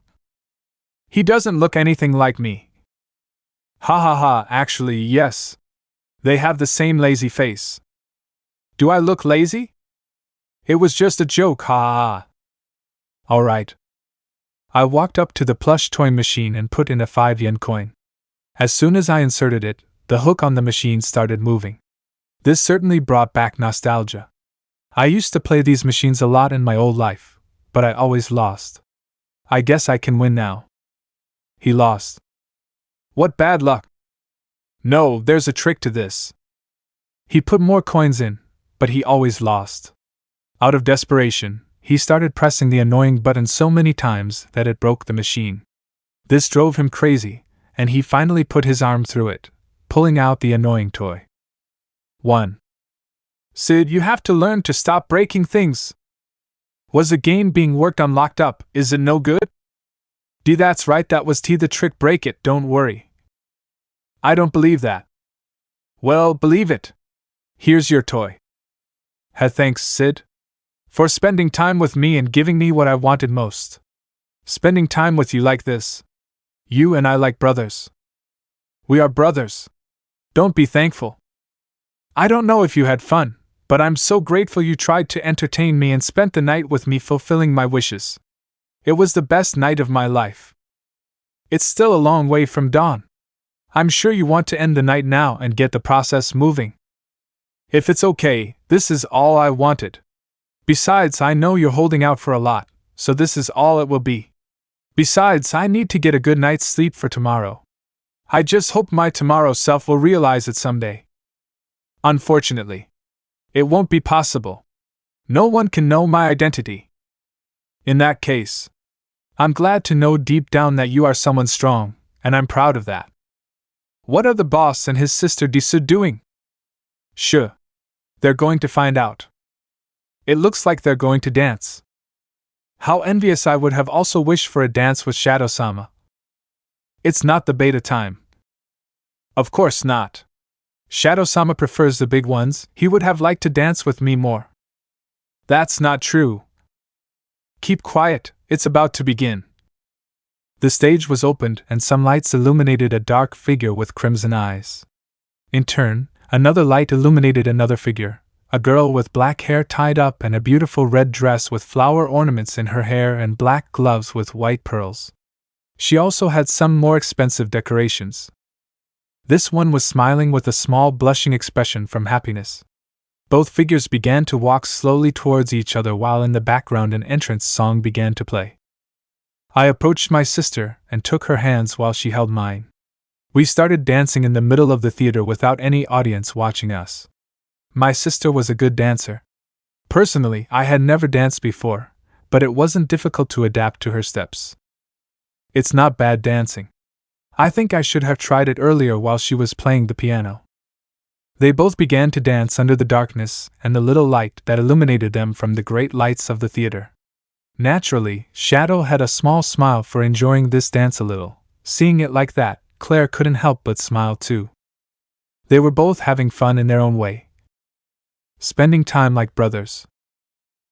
He doesn't look anything like me. Ha ha ha, actually, yes. They have the same lazy face. Do I look lazy? It was just a joke, ha ha ha. Alright. I walked up to the plush toy machine and put in a 5 yen coin. As soon as I inserted it, the hook on the machine started moving. This certainly brought back nostalgia. I used to play these machines a lot in my old life, but I always lost. I guess I can win now. He lost. What bad luck. No, there's a trick to this. He put more coins in, but he always lost. Out of desperation, he started pressing the annoying button so many times that it broke the machine. This drove him crazy, and he finally put his arm through it, pulling out the annoying toy. 1. Cid, you have to learn to stop breaking things. Was the game being worked on locked up, is it no good? D, that's right, that was T the trick, break it, don't worry. I don't believe that. Well, believe it. Here's your toy. Thanks, Cid. For spending time with me and giving me what I wanted most. Spending time with you like this. You and I like brothers. We are brothers. Don't be thankful. I don't know if you had fun, but I'm so grateful you tried to entertain me and spent the night with me fulfilling my wishes. It was the best night of my life. It's still a long way from dawn. I'm sure you want to end the night now and get the process moving. If it's okay, this is all I wanted. Besides, I know you're holding out for a lot, so this is all it will be. Besides, I need to get a good night's sleep for tomorrow. I just hope my tomorrow self will realize it someday. Unfortunately, it won't be possible. No one can know my identity. In that case, I'm glad to know deep down that you are someone strong, and I'm proud of that. What are the boss and his sister Disu doing? Sure. They're going to find out. It looks like they're going to dance. How envious I would have also wished for a dance with Shadow-sama. It's not the beta time. Of course not. Shadow-sama prefers the big ones, he would have liked to dance with me more. That's not true. Keep quiet, it's about to begin. The stage was opened and some lights illuminated a dark figure with crimson eyes. In turn, another light illuminated another figure, a girl with black hair tied up and a beautiful red dress with flower ornaments in her hair and black gloves with white pearls. She also had some more expensive decorations. This one was smiling with a small blushing expression from happiness. Both figures began to walk slowly towards each other while in the background an entrance song began to play. I approached my sister and took her hands while she held mine. We started dancing in the middle of the theater without any audience watching us. My sister was a good dancer. Personally, I had never danced before, but it wasn't difficult to adapt to her steps. It's not bad dancing. I think I should have tried it earlier while she was playing the piano. They both began to dance under the darkness and the little light that illuminated them from the great lights of the theater. Naturally, Shadow had a small smile for enjoying this dance a little. Seeing it like that, Claire couldn't help but smile too. They were both having fun in their own way. Spending time like brothers.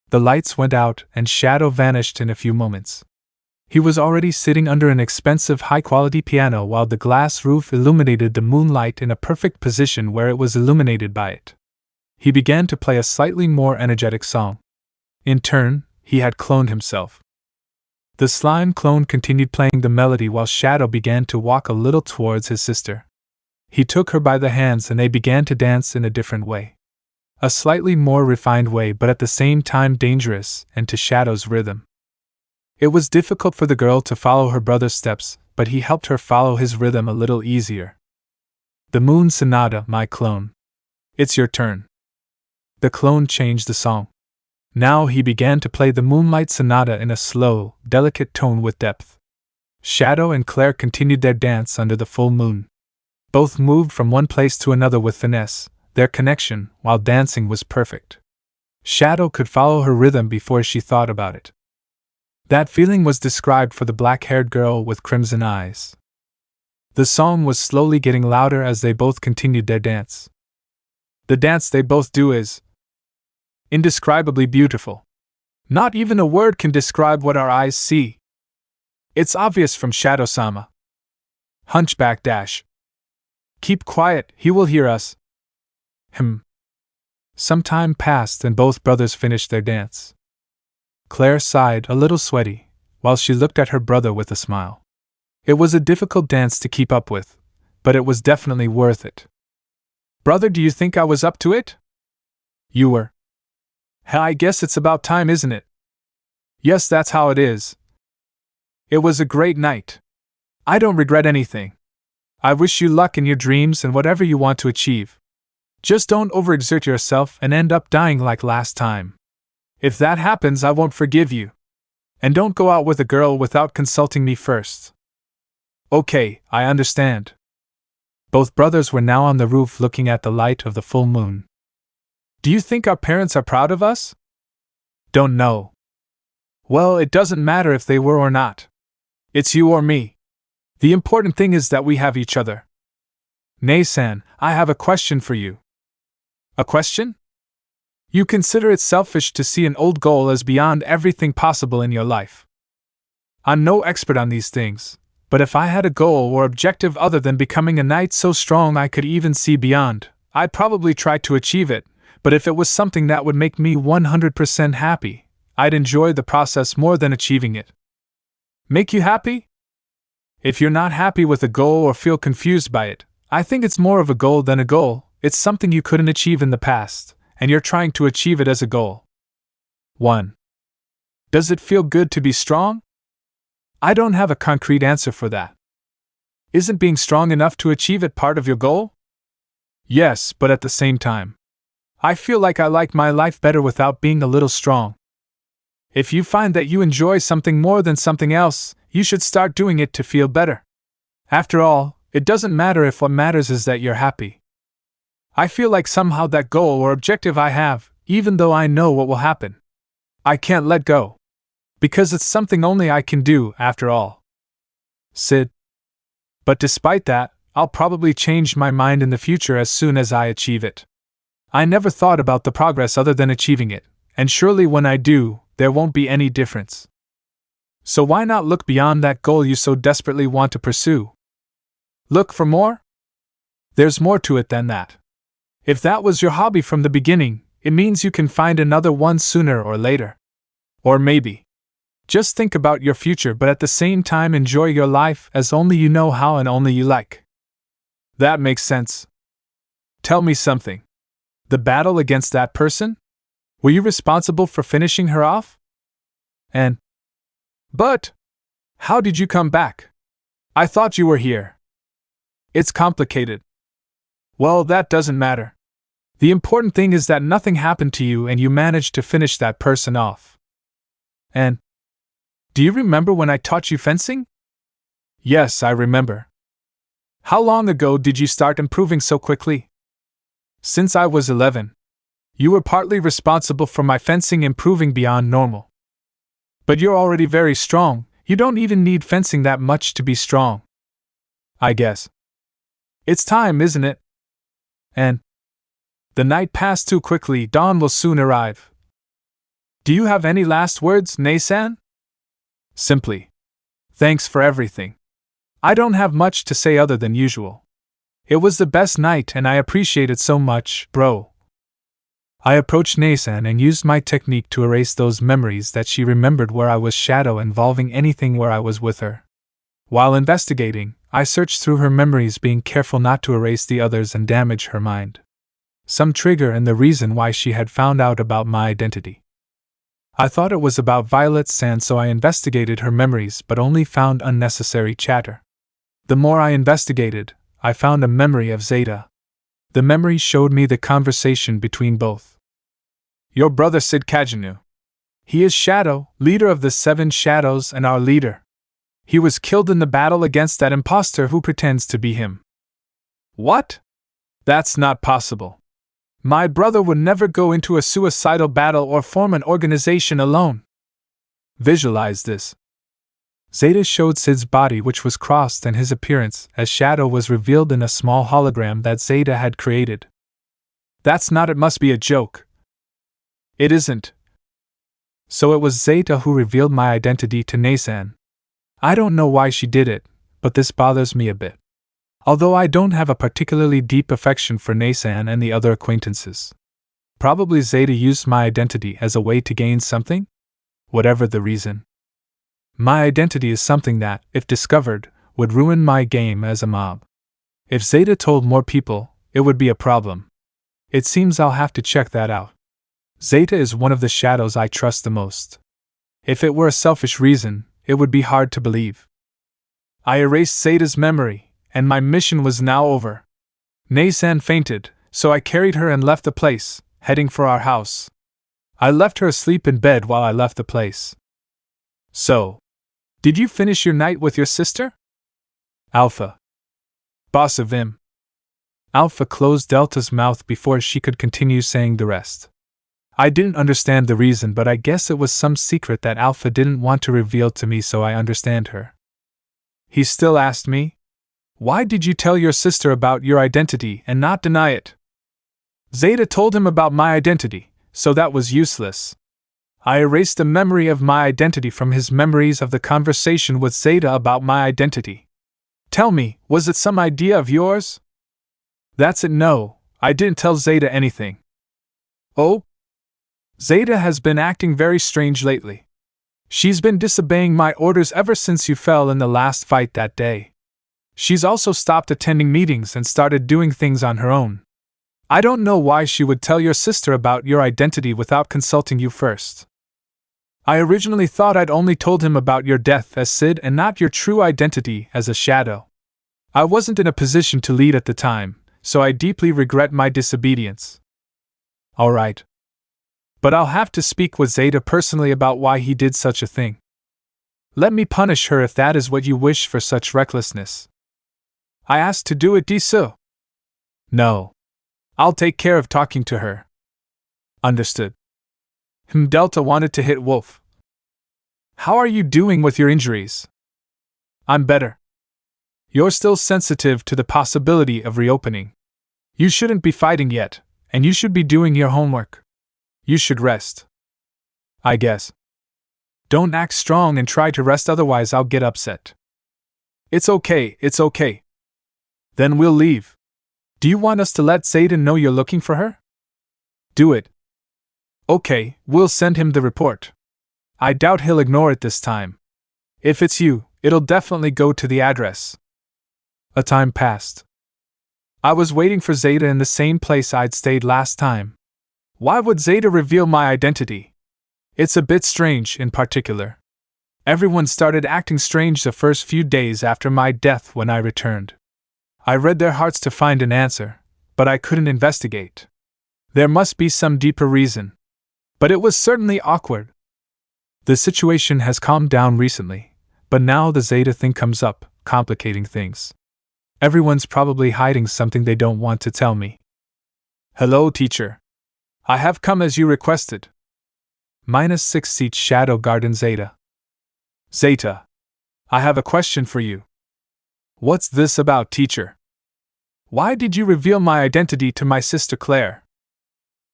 The lights went out and Shadow vanished in a few moments. He was already sitting under an expensive high-quality piano while the glass roof illuminated the moonlight in a perfect position where it was illuminated by it. He began to play a slightly more energetic song. In turn, he had cloned himself. The slime clone continued playing the melody while Shadow began to walk a little towards his sister. He took her by the hands and they began to dance in a different way. A slightly more refined way, but at the same time dangerous and to Shadow's rhythm. It was difficult for the girl to follow her brother's steps, but he helped her follow his rhythm a little easier. The Moon Sonata, my clone. It's your turn. The clone changed the song. Now he began to play the Moonlight Sonata in a slow, delicate tone with depth. Shadow and Claire continued their dance under the full moon. Both moved from one place to another with finesse. Their connection, while dancing, was perfect. Shadow could follow her rhythm before she thought about it. That feeling was described for the black-haired girl with crimson eyes. The song was slowly getting louder as they both continued their dance. The dance they both do is indescribably beautiful. Not even a word can describe what our eyes see. It's obvious from Shadow-sama. Hunchback dash. Keep quiet, he will hear us. Some time passed and both brothers finished their dance. Claire sighed, a little sweaty, while she looked at her brother with a smile. It was a difficult dance to keep up with, but it was definitely worth it. Brother, do you think I was up to it? You were. Hell, I guess it's about time, isn't it? Yes, that's how it is. It was a great night. I don't regret anything. I wish you luck in your dreams and whatever you want to achieve. Just don't overexert yourself and end up dying like last time. If that happens, I won't forgive you. And don't go out with a girl without consulting me first. Okay, I understand. Both brothers were now on the roof looking at the light of the full moon. Do you think our parents are proud of us? Don't know. Well, it doesn't matter if they were or not. It's you or me. The important thing is that we have each other. Nei-san, I have a question for you. A question? You consider it selfish to see an old goal as beyond everything possible in your life. I'm no expert on these things, but if I had a goal or objective other than becoming a knight so strong I could even see beyond, I'd probably try to achieve it, but if it was something that would make me 100% happy, I'd enjoy the process more than achieving it. Make you happy? If you're not happy with a goal or feel confused by it, I think it's more of a goal than a goal. It's something you couldn't achieve in the past, and you're trying to achieve it as a goal. 1. Does it feel good to be strong? I don't have a concrete answer for that. Isn't being strong enough to achieve it part of your goal? Yes, but at the same time, I feel like I like my life better without being a little strong. If you find that you enjoy something more than something else, you should start doing it to feel better. After all, it doesn't matter if what matters is that you're happy. I feel like somehow that goal or objective I have, even though I know what will happen, I can't let go. Because it's something only I can do, after all. Cid. But despite that, I'll probably change my mind in the future as soon as I achieve it. I never thought about the progress other than achieving it, and surely when I do, there won't be any difference. So why not look beyond that goal you so desperately want to pursue? Look for more? There's more to it than that. If that was your hobby from the beginning, it means you can find another one sooner or later. Or maybe. Just think about your future but at the same time enjoy your life as only you know how and only you like. That makes sense. Tell me something. The battle against that person? Were you responsible for finishing her off? But how did you come back? I thought you were here. It's complicated. Well, that doesn't matter. The important thing is that nothing happened to you and you managed to finish that person off. And do you remember when I taught you fencing? Yes, I remember. How long ago did you start improving so quickly? Since I was 11. You were partly responsible for my fencing improving beyond normal. But you're already very strong, you don't even need fencing that much to be strong. I guess. It's time, isn't it? And the night passed too quickly, dawn will soon arrive. Do you have any last words, Nei-san? Simply. Thanks for everything. I don't have much to say other than usual. It was the best night and I appreciate it so much, bro. I approached Nei-san and used my technique to erase those memories that she remembered where I was shadow involving anything where I was with her. While investigating, I searched through her memories, being careful not to erase the others and damage her mind. Some trigger and the reason why she had found out about my identity. I thought it was about Violet's sand, so I investigated her memories but only found unnecessary chatter. The more I investigated, I found a memory of Zeta. The memory showed me the conversation between both. Your brother Cid Kagenou. He is Shadow, leader of the 7 Shadows and our leader. He was killed in the battle against that impostor who pretends to be him. What? That's not possible. My brother would never go into a suicidal battle or form an organization alone. Visualize this. Zeta showed Cid's body, which was crossed, and his appearance as Shadow was revealed in a small hologram that Zeta had created. That's not, it must be a joke. It isn't. So it was Zeta who revealed my identity to Nasan. I don't know why she did it, but this bothers me a bit. Although I don't have a particularly deep affection for Nasan and the other acquaintances. Probably Zeta used my identity as a way to gain something? Whatever the reason. My identity is something that, if discovered, would ruin my game as a mob. If Zeta told more people, it would be a problem. It seems I'll have to check that out. Zeta is one of the shadows I trust the most. If it were a selfish reason, it would be hard to believe. I erased Zeta's memory, and my mission was now over. Nasan fainted, so I carried her and left the place, heading for our house. I left her asleep in bed while I left the place. So, did you finish your night with your sister? Alpha. Boss of him. Alpha closed Delta's mouth before she could continue saying the rest. I didn't understand the reason, but I guess it was some secret that Alpha didn't want to reveal to me, so I understand her. He still asked me, "Why did you tell your sister about your identity and not deny it?" Zeta told him about my identity, so that was useless. I erased a memory of my identity from his memories of the conversation with Zeta about my identity. Tell me, was it some idea of yours? That's it, no, I didn't tell Zeta anything. Oh? Zeta has been acting very strange lately. She's been disobeying my orders ever since you fell in the last fight that day. She's also stopped attending meetings and started doing things on her own. I don't know why she would tell your sister about your identity without consulting you first. I originally thought I'd only told him about your death as Cid and not your true identity as a shadow. I wasn't in a position to lead at the time, so I deeply regret my disobedience. All right. But I'll have to speak with Zeta personally about why he did such a thing. Let me punish her if that is what you wish for such recklessness. I asked to do it, Disu. No. I'll take care of talking to her. Understood. Delta wanted to hit Wolf. How are you doing with your injuries? I'm better. You're still sensitive to the possibility of reopening. You shouldn't be fighting yet, and you should be doing your homework. You should rest. I guess. Don't act strong and try to rest, otherwise I'll get upset. It's okay, it's okay. Then we'll leave. Do you want us to let Zeta know you're looking for her? Do it. Okay, we'll send him the report. I doubt he'll ignore it this time. If it's you, it'll definitely go to the address. A time passed. I was waiting for Zeta in the same place I'd stayed last time. Why would Zeta reveal my identity? It's a bit strange, in particular. Everyone started acting strange the first few days after my death when I returned. I read their hearts to find an answer, but I couldn't investigate. There must be some deeper reason. But it was certainly awkward. The situation has calmed down recently, but now the Zeta thing comes up, complicating things. Everyone's probably hiding something they don't want to tell me. Hello, teacher. I have come as you requested. -6 seat Shadow Garden Zeta. Zeta. I have a question for you. What's this about, teacher? Why did you reveal my identity to my sister Claire?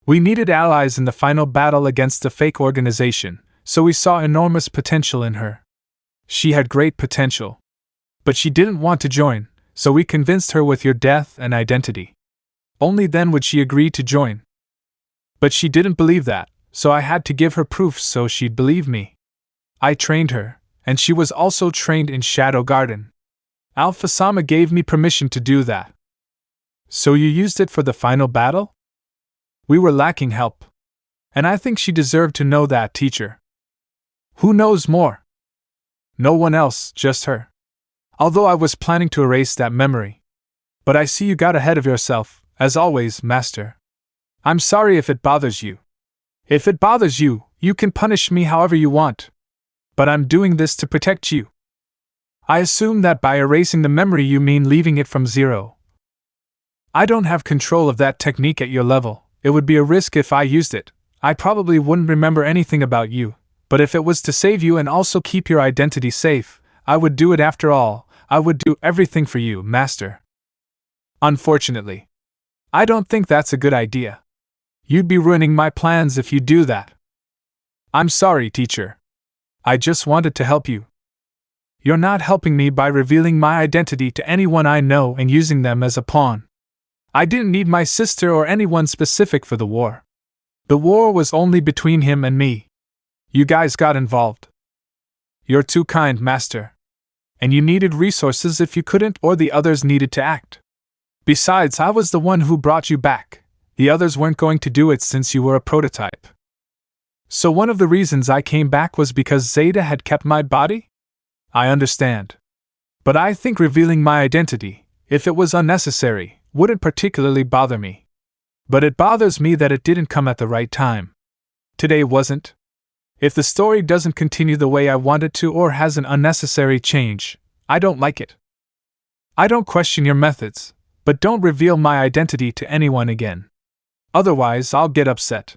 We needed allies in the final battle against the fake organization, so we saw enormous potential in her. She had great potential. But she didn't want to join, so we convinced her with your death and identity. Only then would she agree to join. But she didn't believe that, so I had to give her proof so she'd believe me. I trained her, and she was also trained in Shadow Garden. Alpha-sama gave me permission to do that. So you used it for the final battle? We were lacking help. And I think she deserved to know that, teacher. Who knows more? No one else, just her. Although I was planning to erase that memory. But I see you got ahead of yourself, as always, master. I'm sorry if it bothers you. If it bothers you, you can punish me however you want. But I'm doing this to protect you. I assume that by erasing the memory you mean leaving it from zero. I don't have control of that technique at your level. It would be a risk if I used it. I probably wouldn't remember anything about you, but if it was to save you and also keep your identity safe, I would do it after all. I would do everything for you, master. Unfortunately, I don't think that's a good idea. You'd be ruining my plans if you do that. I'm sorry, teacher. I just wanted to help you. You're not helping me by revealing my identity to anyone I know and using them as a pawn. I didn't need my sister or anyone specific for the war. The war was only between him and me. You guys got involved. You're too kind, master. And you needed resources if you couldn't or the others needed to act. Besides, I was the one who brought you back. The others weren't going to do it since you were a prototype. So one of the reasons I came back was because Zeta had kept my body? I understand. But I think revealing my identity, if it was unnecessary, wouldn't particularly bother me. But it bothers me that it didn't come at the right time. Today wasn't. If the story doesn't continue the way I want it to or has an unnecessary change, I don't like it. I don't question your methods, but don't reveal my identity to anyone again. Otherwise, I'll get upset.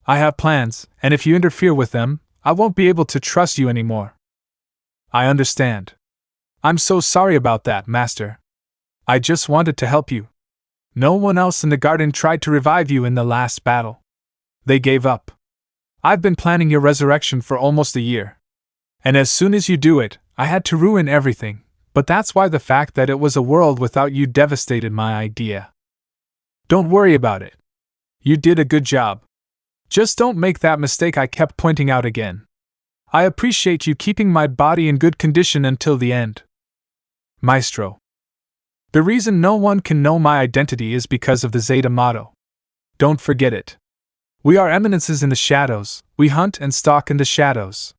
I have plans, and if you interfere with them, I won't be able to trust you anymore. I understand. I'm so sorry about that, master. I just wanted to help you. No one else in the garden tried to revive you in the last battle. They gave up. I've been planning your resurrection for almost a year. And as soon as you do it, I had to ruin everything, but that's why the fact that it was a world without you devastated my idea. Don't worry about it. You did a good job. Just don't make that mistake I kept pointing out again. I appreciate you keeping my body in good condition until the end. Maestro. The reason no one can know my identity is because of the Zeta motto. Don't forget it. We are eminences in the shadows, we hunt and stalk in the shadows.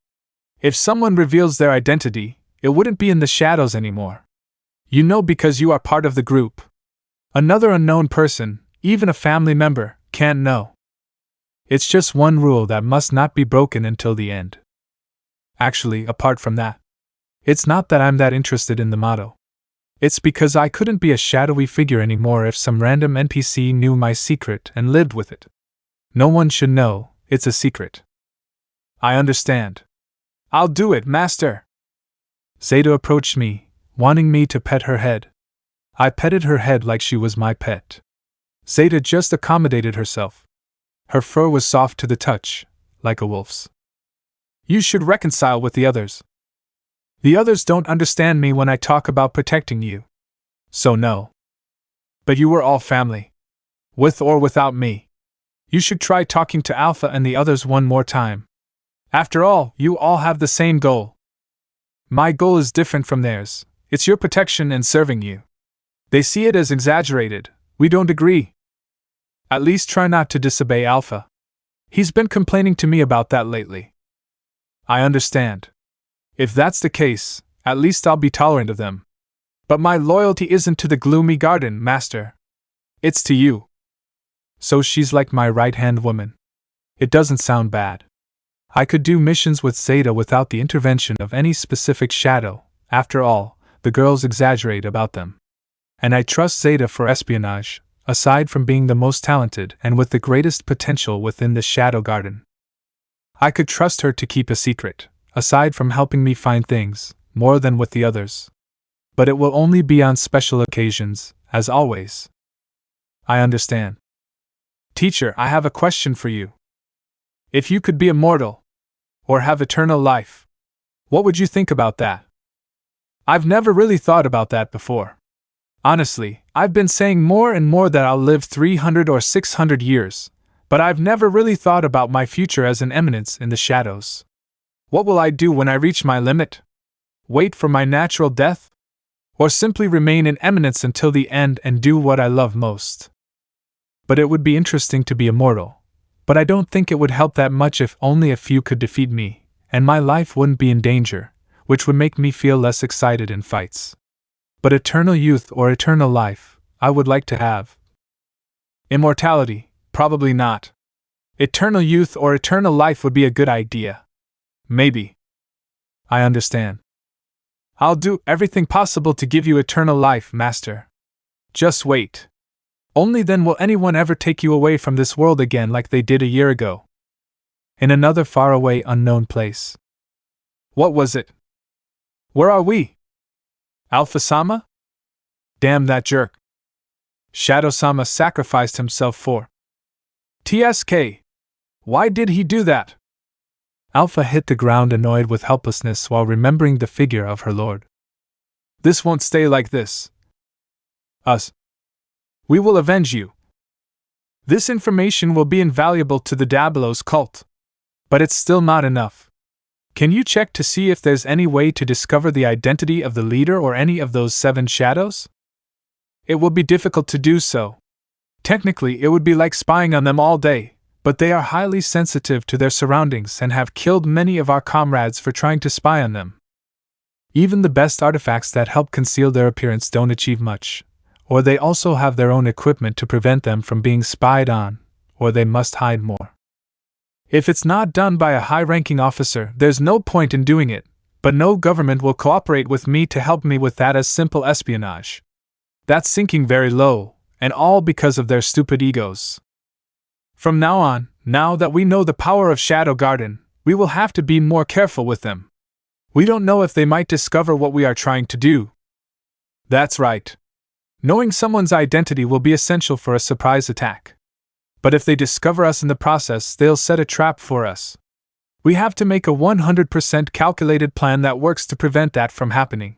If someone reveals their identity, it wouldn't be in the shadows anymore. You know because you are part of the group. Another unknown person, even a family member, can't know. It's just one rule that must not be broken until the end. Actually, apart from that, it's not that I'm that interested in the motto. It's because I couldn't be a shadowy figure anymore if some random NPC knew my secret and lived with it. No one should know, it's a secret. I understand. I'll do it, master. Zeta approached me, wanting me to pet her head. I petted her head like she was my pet. Zeta just accommodated herself. Her fur was soft to the touch, like a wolf's. You should reconcile with the others. The others don't understand me when I talk about protecting you. So no. But you were all family. With or without me. You should try talking to Alpha and the others one more time. After all, you all have the same goal. My goal is different from theirs. It's your protection and serving you. They see it as exaggerated. We don't agree. At least try not to disobey Alpha. He's been complaining to me about that lately. I understand. If that's the case, at least I'll be tolerant of them. But my loyalty isn't to the gloomy garden, master. It's to you. So she's like my right-hand woman. It doesn't sound bad. I could do missions with Zeta without the intervention of any specific shadow. After all, the girls exaggerate about them. And I trust Zeta for espionage, aside from being the most talented and with the greatest potential within the Shadow Garden. I could trust her to keep a secret, aside from helping me find things, more than with the others. But it will only be on special occasions, as always. I understand. Teacher, I have a question for you. If you could be immortal, or have eternal life, what would you think about that? I've never really thought about that before. Honestly, I've been saying more and more that I'll live 300 or 600 years, but I've never really thought about my future as an eminence in the shadows. What will I do when I reach my limit? Wait for my natural death? Or simply remain an eminence until the end and do what I love most? But it would be interesting to be immortal, but I don't think it would help that much if only a few could defeat me, and my life wouldn't be in danger, which would make me feel less excited in fights. But eternal youth or eternal life, I would like to have. Immortality, probably not. Eternal youth or eternal life would be a good idea. Maybe. I understand. I'll do everything possible to give you eternal life, Master. Just wait. Only then will anyone ever take you away from this world again like they did a year ago. In another faraway unknown place. What was it? Where are we? Alpha-sama? Damn that jerk. Shadow-sama sacrificed himself for TSK. Why did he do that? Alpha hit the ground annoyed with helplessness while remembering the figure of her lord. This won't stay like this. Us. We will avenge you. This information will be invaluable to the Diabolos cult. But it's still not enough. Can you check to see if there's any way to discover the identity of the leader or any of those 7 shadows? It will be difficult to do so. Technically, it would be like spying on them all day, but they are highly sensitive to their surroundings and have killed many of our comrades for trying to spy on them. Even the best artifacts that help conceal their appearance don't achieve much, or they also have their own equipment to prevent them from being spied on, or they must hide more. If it's not done by a high-ranking officer, there's no point in doing it, but no government will cooperate with me to help me with that as simple espionage. That's sinking very low, and all because of their stupid egos. From now on, now that we know the power of Shadow Garden, we will have to be more careful with them. We don't know if they might discover what we are trying to do. That's right. Knowing someone's identity will be essential for a surprise attack. But if they discover us in the process, they'll set a trap for us. We have to make a 100% calculated plan that works to prevent that from happening.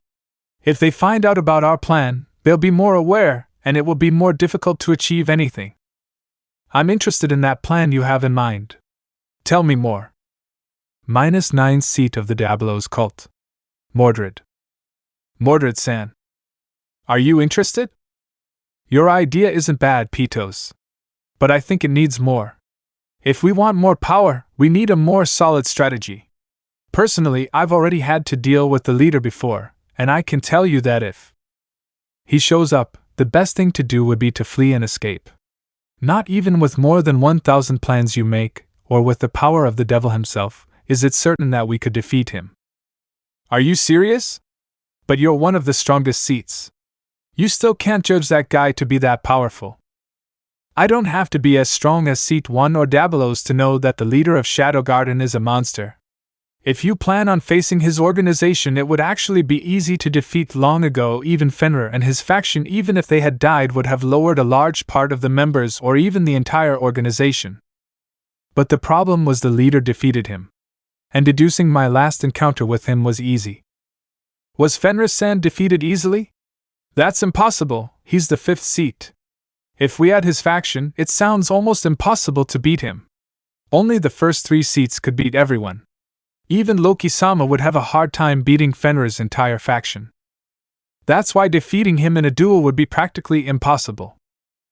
If they find out about our plan, they'll be more aware, and it will be more difficult to achieve anything. I'm interested in that plan you have in mind. Tell me more. -9 seat of the Diabolos cult. Mordred. Mordred-san. Are you interested? Your idea isn't bad, Pitos. But I think it needs more. If we want more power, we need a more solid strategy. Personally, I've already had to deal with the leader before, and I can tell you that if he shows up, the best thing to do would be to flee and escape. Not even with more than 1,000 plans you make, or with the power of the devil himself, is it certain that we could defeat him. Are you serious? But you're one of the strongest seats. You still can't judge that guy to be that powerful. I don't have to be as strong as Seat 1 or Diabolos to know that the leader of Shadow Garden is a monster. If you plan on facing his organization, it would actually be easy to defeat. Long ago, even Fenrir and his faction, even if they had died, would have lowered a large part of the members or even the entire organization. But the problem was the leader defeated him. And deducing my last encounter with him was easy. Was Fenrir-san defeated easily? That's impossible, he's the 5th seat. If we had his faction, it sounds almost impossible to beat him. Only the first 3 seats could beat everyone. Even Loki-sama would have a hard time beating Fenrir's entire faction. That's why defeating him in a duel would be practically impossible.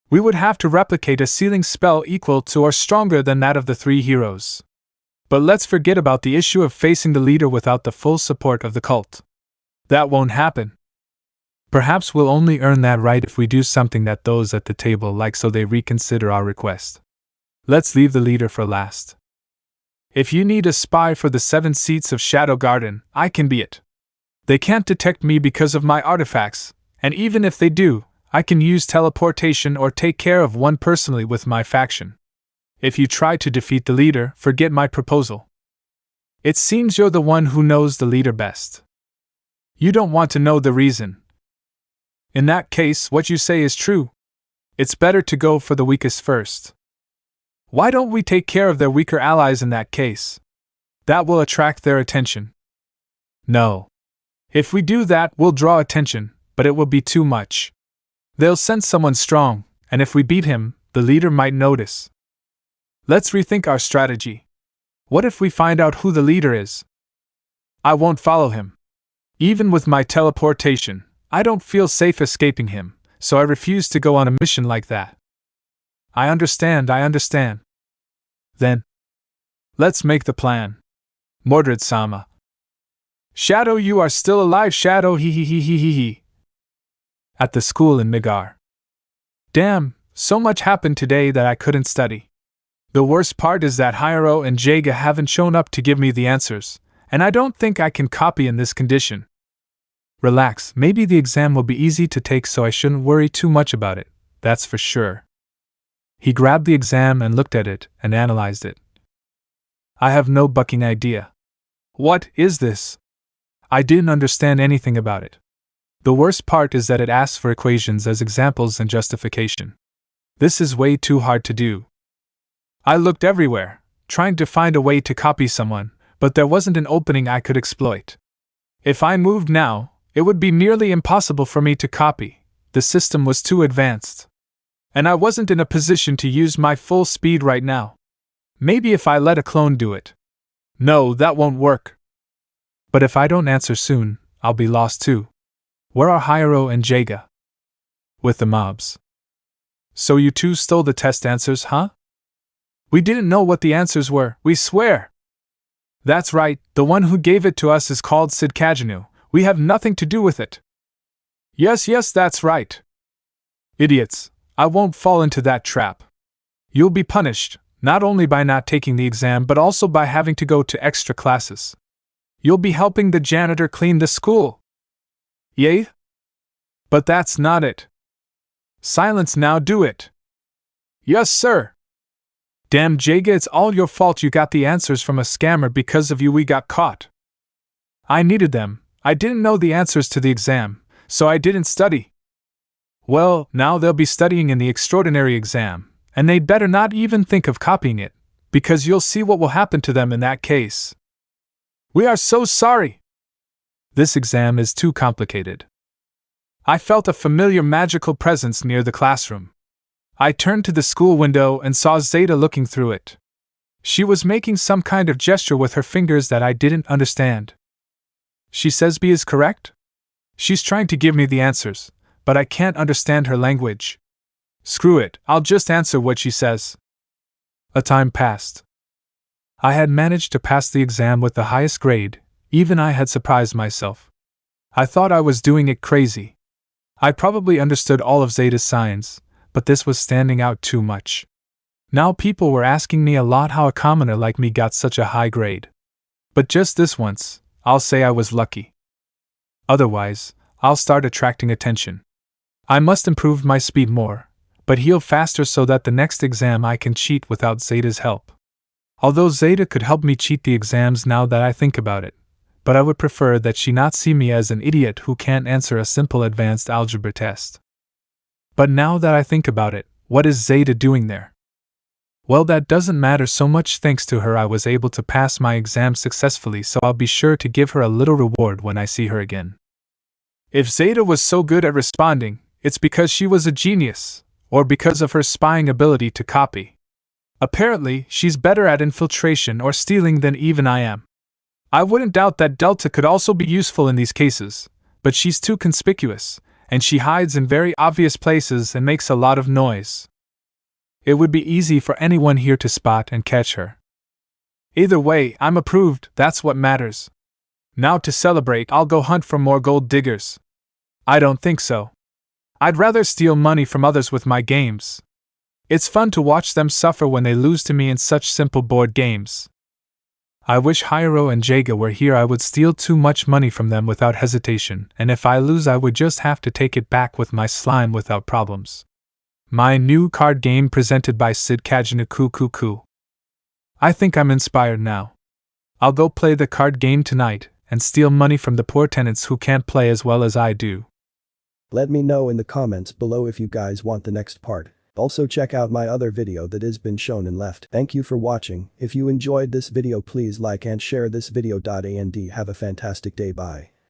We would have to replicate a sealing spell equal to or stronger than that of the 3 heroes. But let's forget about the issue of facing the leader without the full support of the cult. That won't happen. Perhaps we'll only earn that right if we do something that those at the table like, so they reconsider our request. Let's leave the leader for last. If you need a spy for the 7 seats of Shadow Garden, I can be it. They can't detect me because of my artifacts, and even if they do, I can use teleportation or take care of one personally with my faction. If you try to defeat the leader, forget my proposal. It seems you're the one who knows the leader best. You don't want to know the reason. In that case, what you say is true. It's better to go for the weakest first. Why don't we take care of their weaker allies in that case? That will attract their attention. No. If we do that, we'll draw attention, but it will be too much. They'll sense someone strong, and if we beat him, the leader might notice. Let's rethink our strategy. What if we find out who the leader is? I won't follow him. Even with my teleportation, I don't feel safe escaping him, so I refuse to go on a mission like that. I understand. Then, let's make the plan. Mordred-sama. Shadow, you are still alive, Shadow, hee hee hee hee hee hee. At the school in Migar. Damn, so much happened today that I couldn't study. The worst part is that Hiro and Jaga haven't shown up to give me the answers, and I don't think I can copy in this condition. Relax, maybe the exam will be easy to take, so I shouldn't worry too much about it, that's for sure. He grabbed the exam and looked at it and analyzed it. I have no bucking idea. What is this? I didn't understand anything about it. The worst part is that it asks for equations as examples and justification. This is way too hard to do. I looked everywhere, trying to find a way to copy someone, but there wasn't an opening I could exploit. If I moved now, it would be nearly impossible for me to copy. The system was too advanced. And I wasn't in a position to use my full speed right now. Maybe if I let a clone do it. No, that won't work. But if I don't answer soon, I'll be lost too. Where are Hiro and Jaga? With the mobs. So you two stole the test answers, huh? We didn't know what the answers were, we swear. That's right, the one who gave it to us is called Cid Kagenou. We have nothing to do with it. Yes, that's right. Idiots, I won't fall into that trap. You'll be punished, not only by not taking the exam but also by having to go to extra classes. You'll be helping the janitor clean the school. Yay? But that's not it. Silence now, do it. Yes, sir. Damn, Jaga, it's all your fault. You got the answers from a scammer. Because of you we got caught. I needed them. I didn't know the answers to the exam, so I didn't study. Well, now they'll be studying in the extraordinary exam, and they'd better not even think of copying it, because you'll see what will happen to them in that case. We are so sorry. This exam is too complicated. I felt a familiar magical presence near the classroom. I turned to the school window and saw Zeta looking through it. She was making some kind of gesture with her fingers that I didn't understand. She says B is correct? She's trying to give me the answers, but I can't understand her language. Screw it, I'll just answer what she says. A time passed. I had managed to pass the exam with the highest grade. Even I had surprised myself. I thought I was doing it crazy. I probably understood all of Zeta's signs, but this was standing out too much. Now people were asking me a lot how a commoner like me got such a high grade. But just this once, I'll say I was lucky. Otherwise, I'll start attracting attention. I must improve my speed more, but heal faster so that the next exam I can cheat without Zeta's help. Although Zeta could help me cheat the exams now that I think about it, but I would prefer that she not see me as an idiot who can't answer a simple advanced algebra test. But now that I think about it, what is Zeta doing there? Well, that doesn't matter so much. Thanks to her I was able to pass my exam successfully, so I'll be sure to give her a little reward when I see her again. If Zeta was so good at responding, it's because she was a genius, or because of her spying ability to copy. Apparently, she's better at infiltration or stealing than even I am. I wouldn't doubt that Delta could also be useful in these cases, but she's too conspicuous, and she hides in very obvious places and makes a lot of noise. It would be easy for anyone here to spot and catch her. Either way, I'm approved, that's what matters. Now to celebrate, I'll go hunt for more gold diggers. I don't think so. I'd rather steal money from others with my games. It's fun to watch them suffer when they lose to me in such simple board games. I wish Hiro and Jaga were here. I would steal too much money from them without hesitation, and if I lose I would just have to take it back with my slime without problems. My new card game presented by Cid Kagenou. I think I'm inspired now. I'll go play the card game tonight, and steal money from the poor tenants who can't play as well as I do. Let me know in the comments below if you guys want the next part. Also check out my other video that has been shown and left. Thank you for watching. If you enjoyed this video please like and share this video. And have a fantastic day. Bye.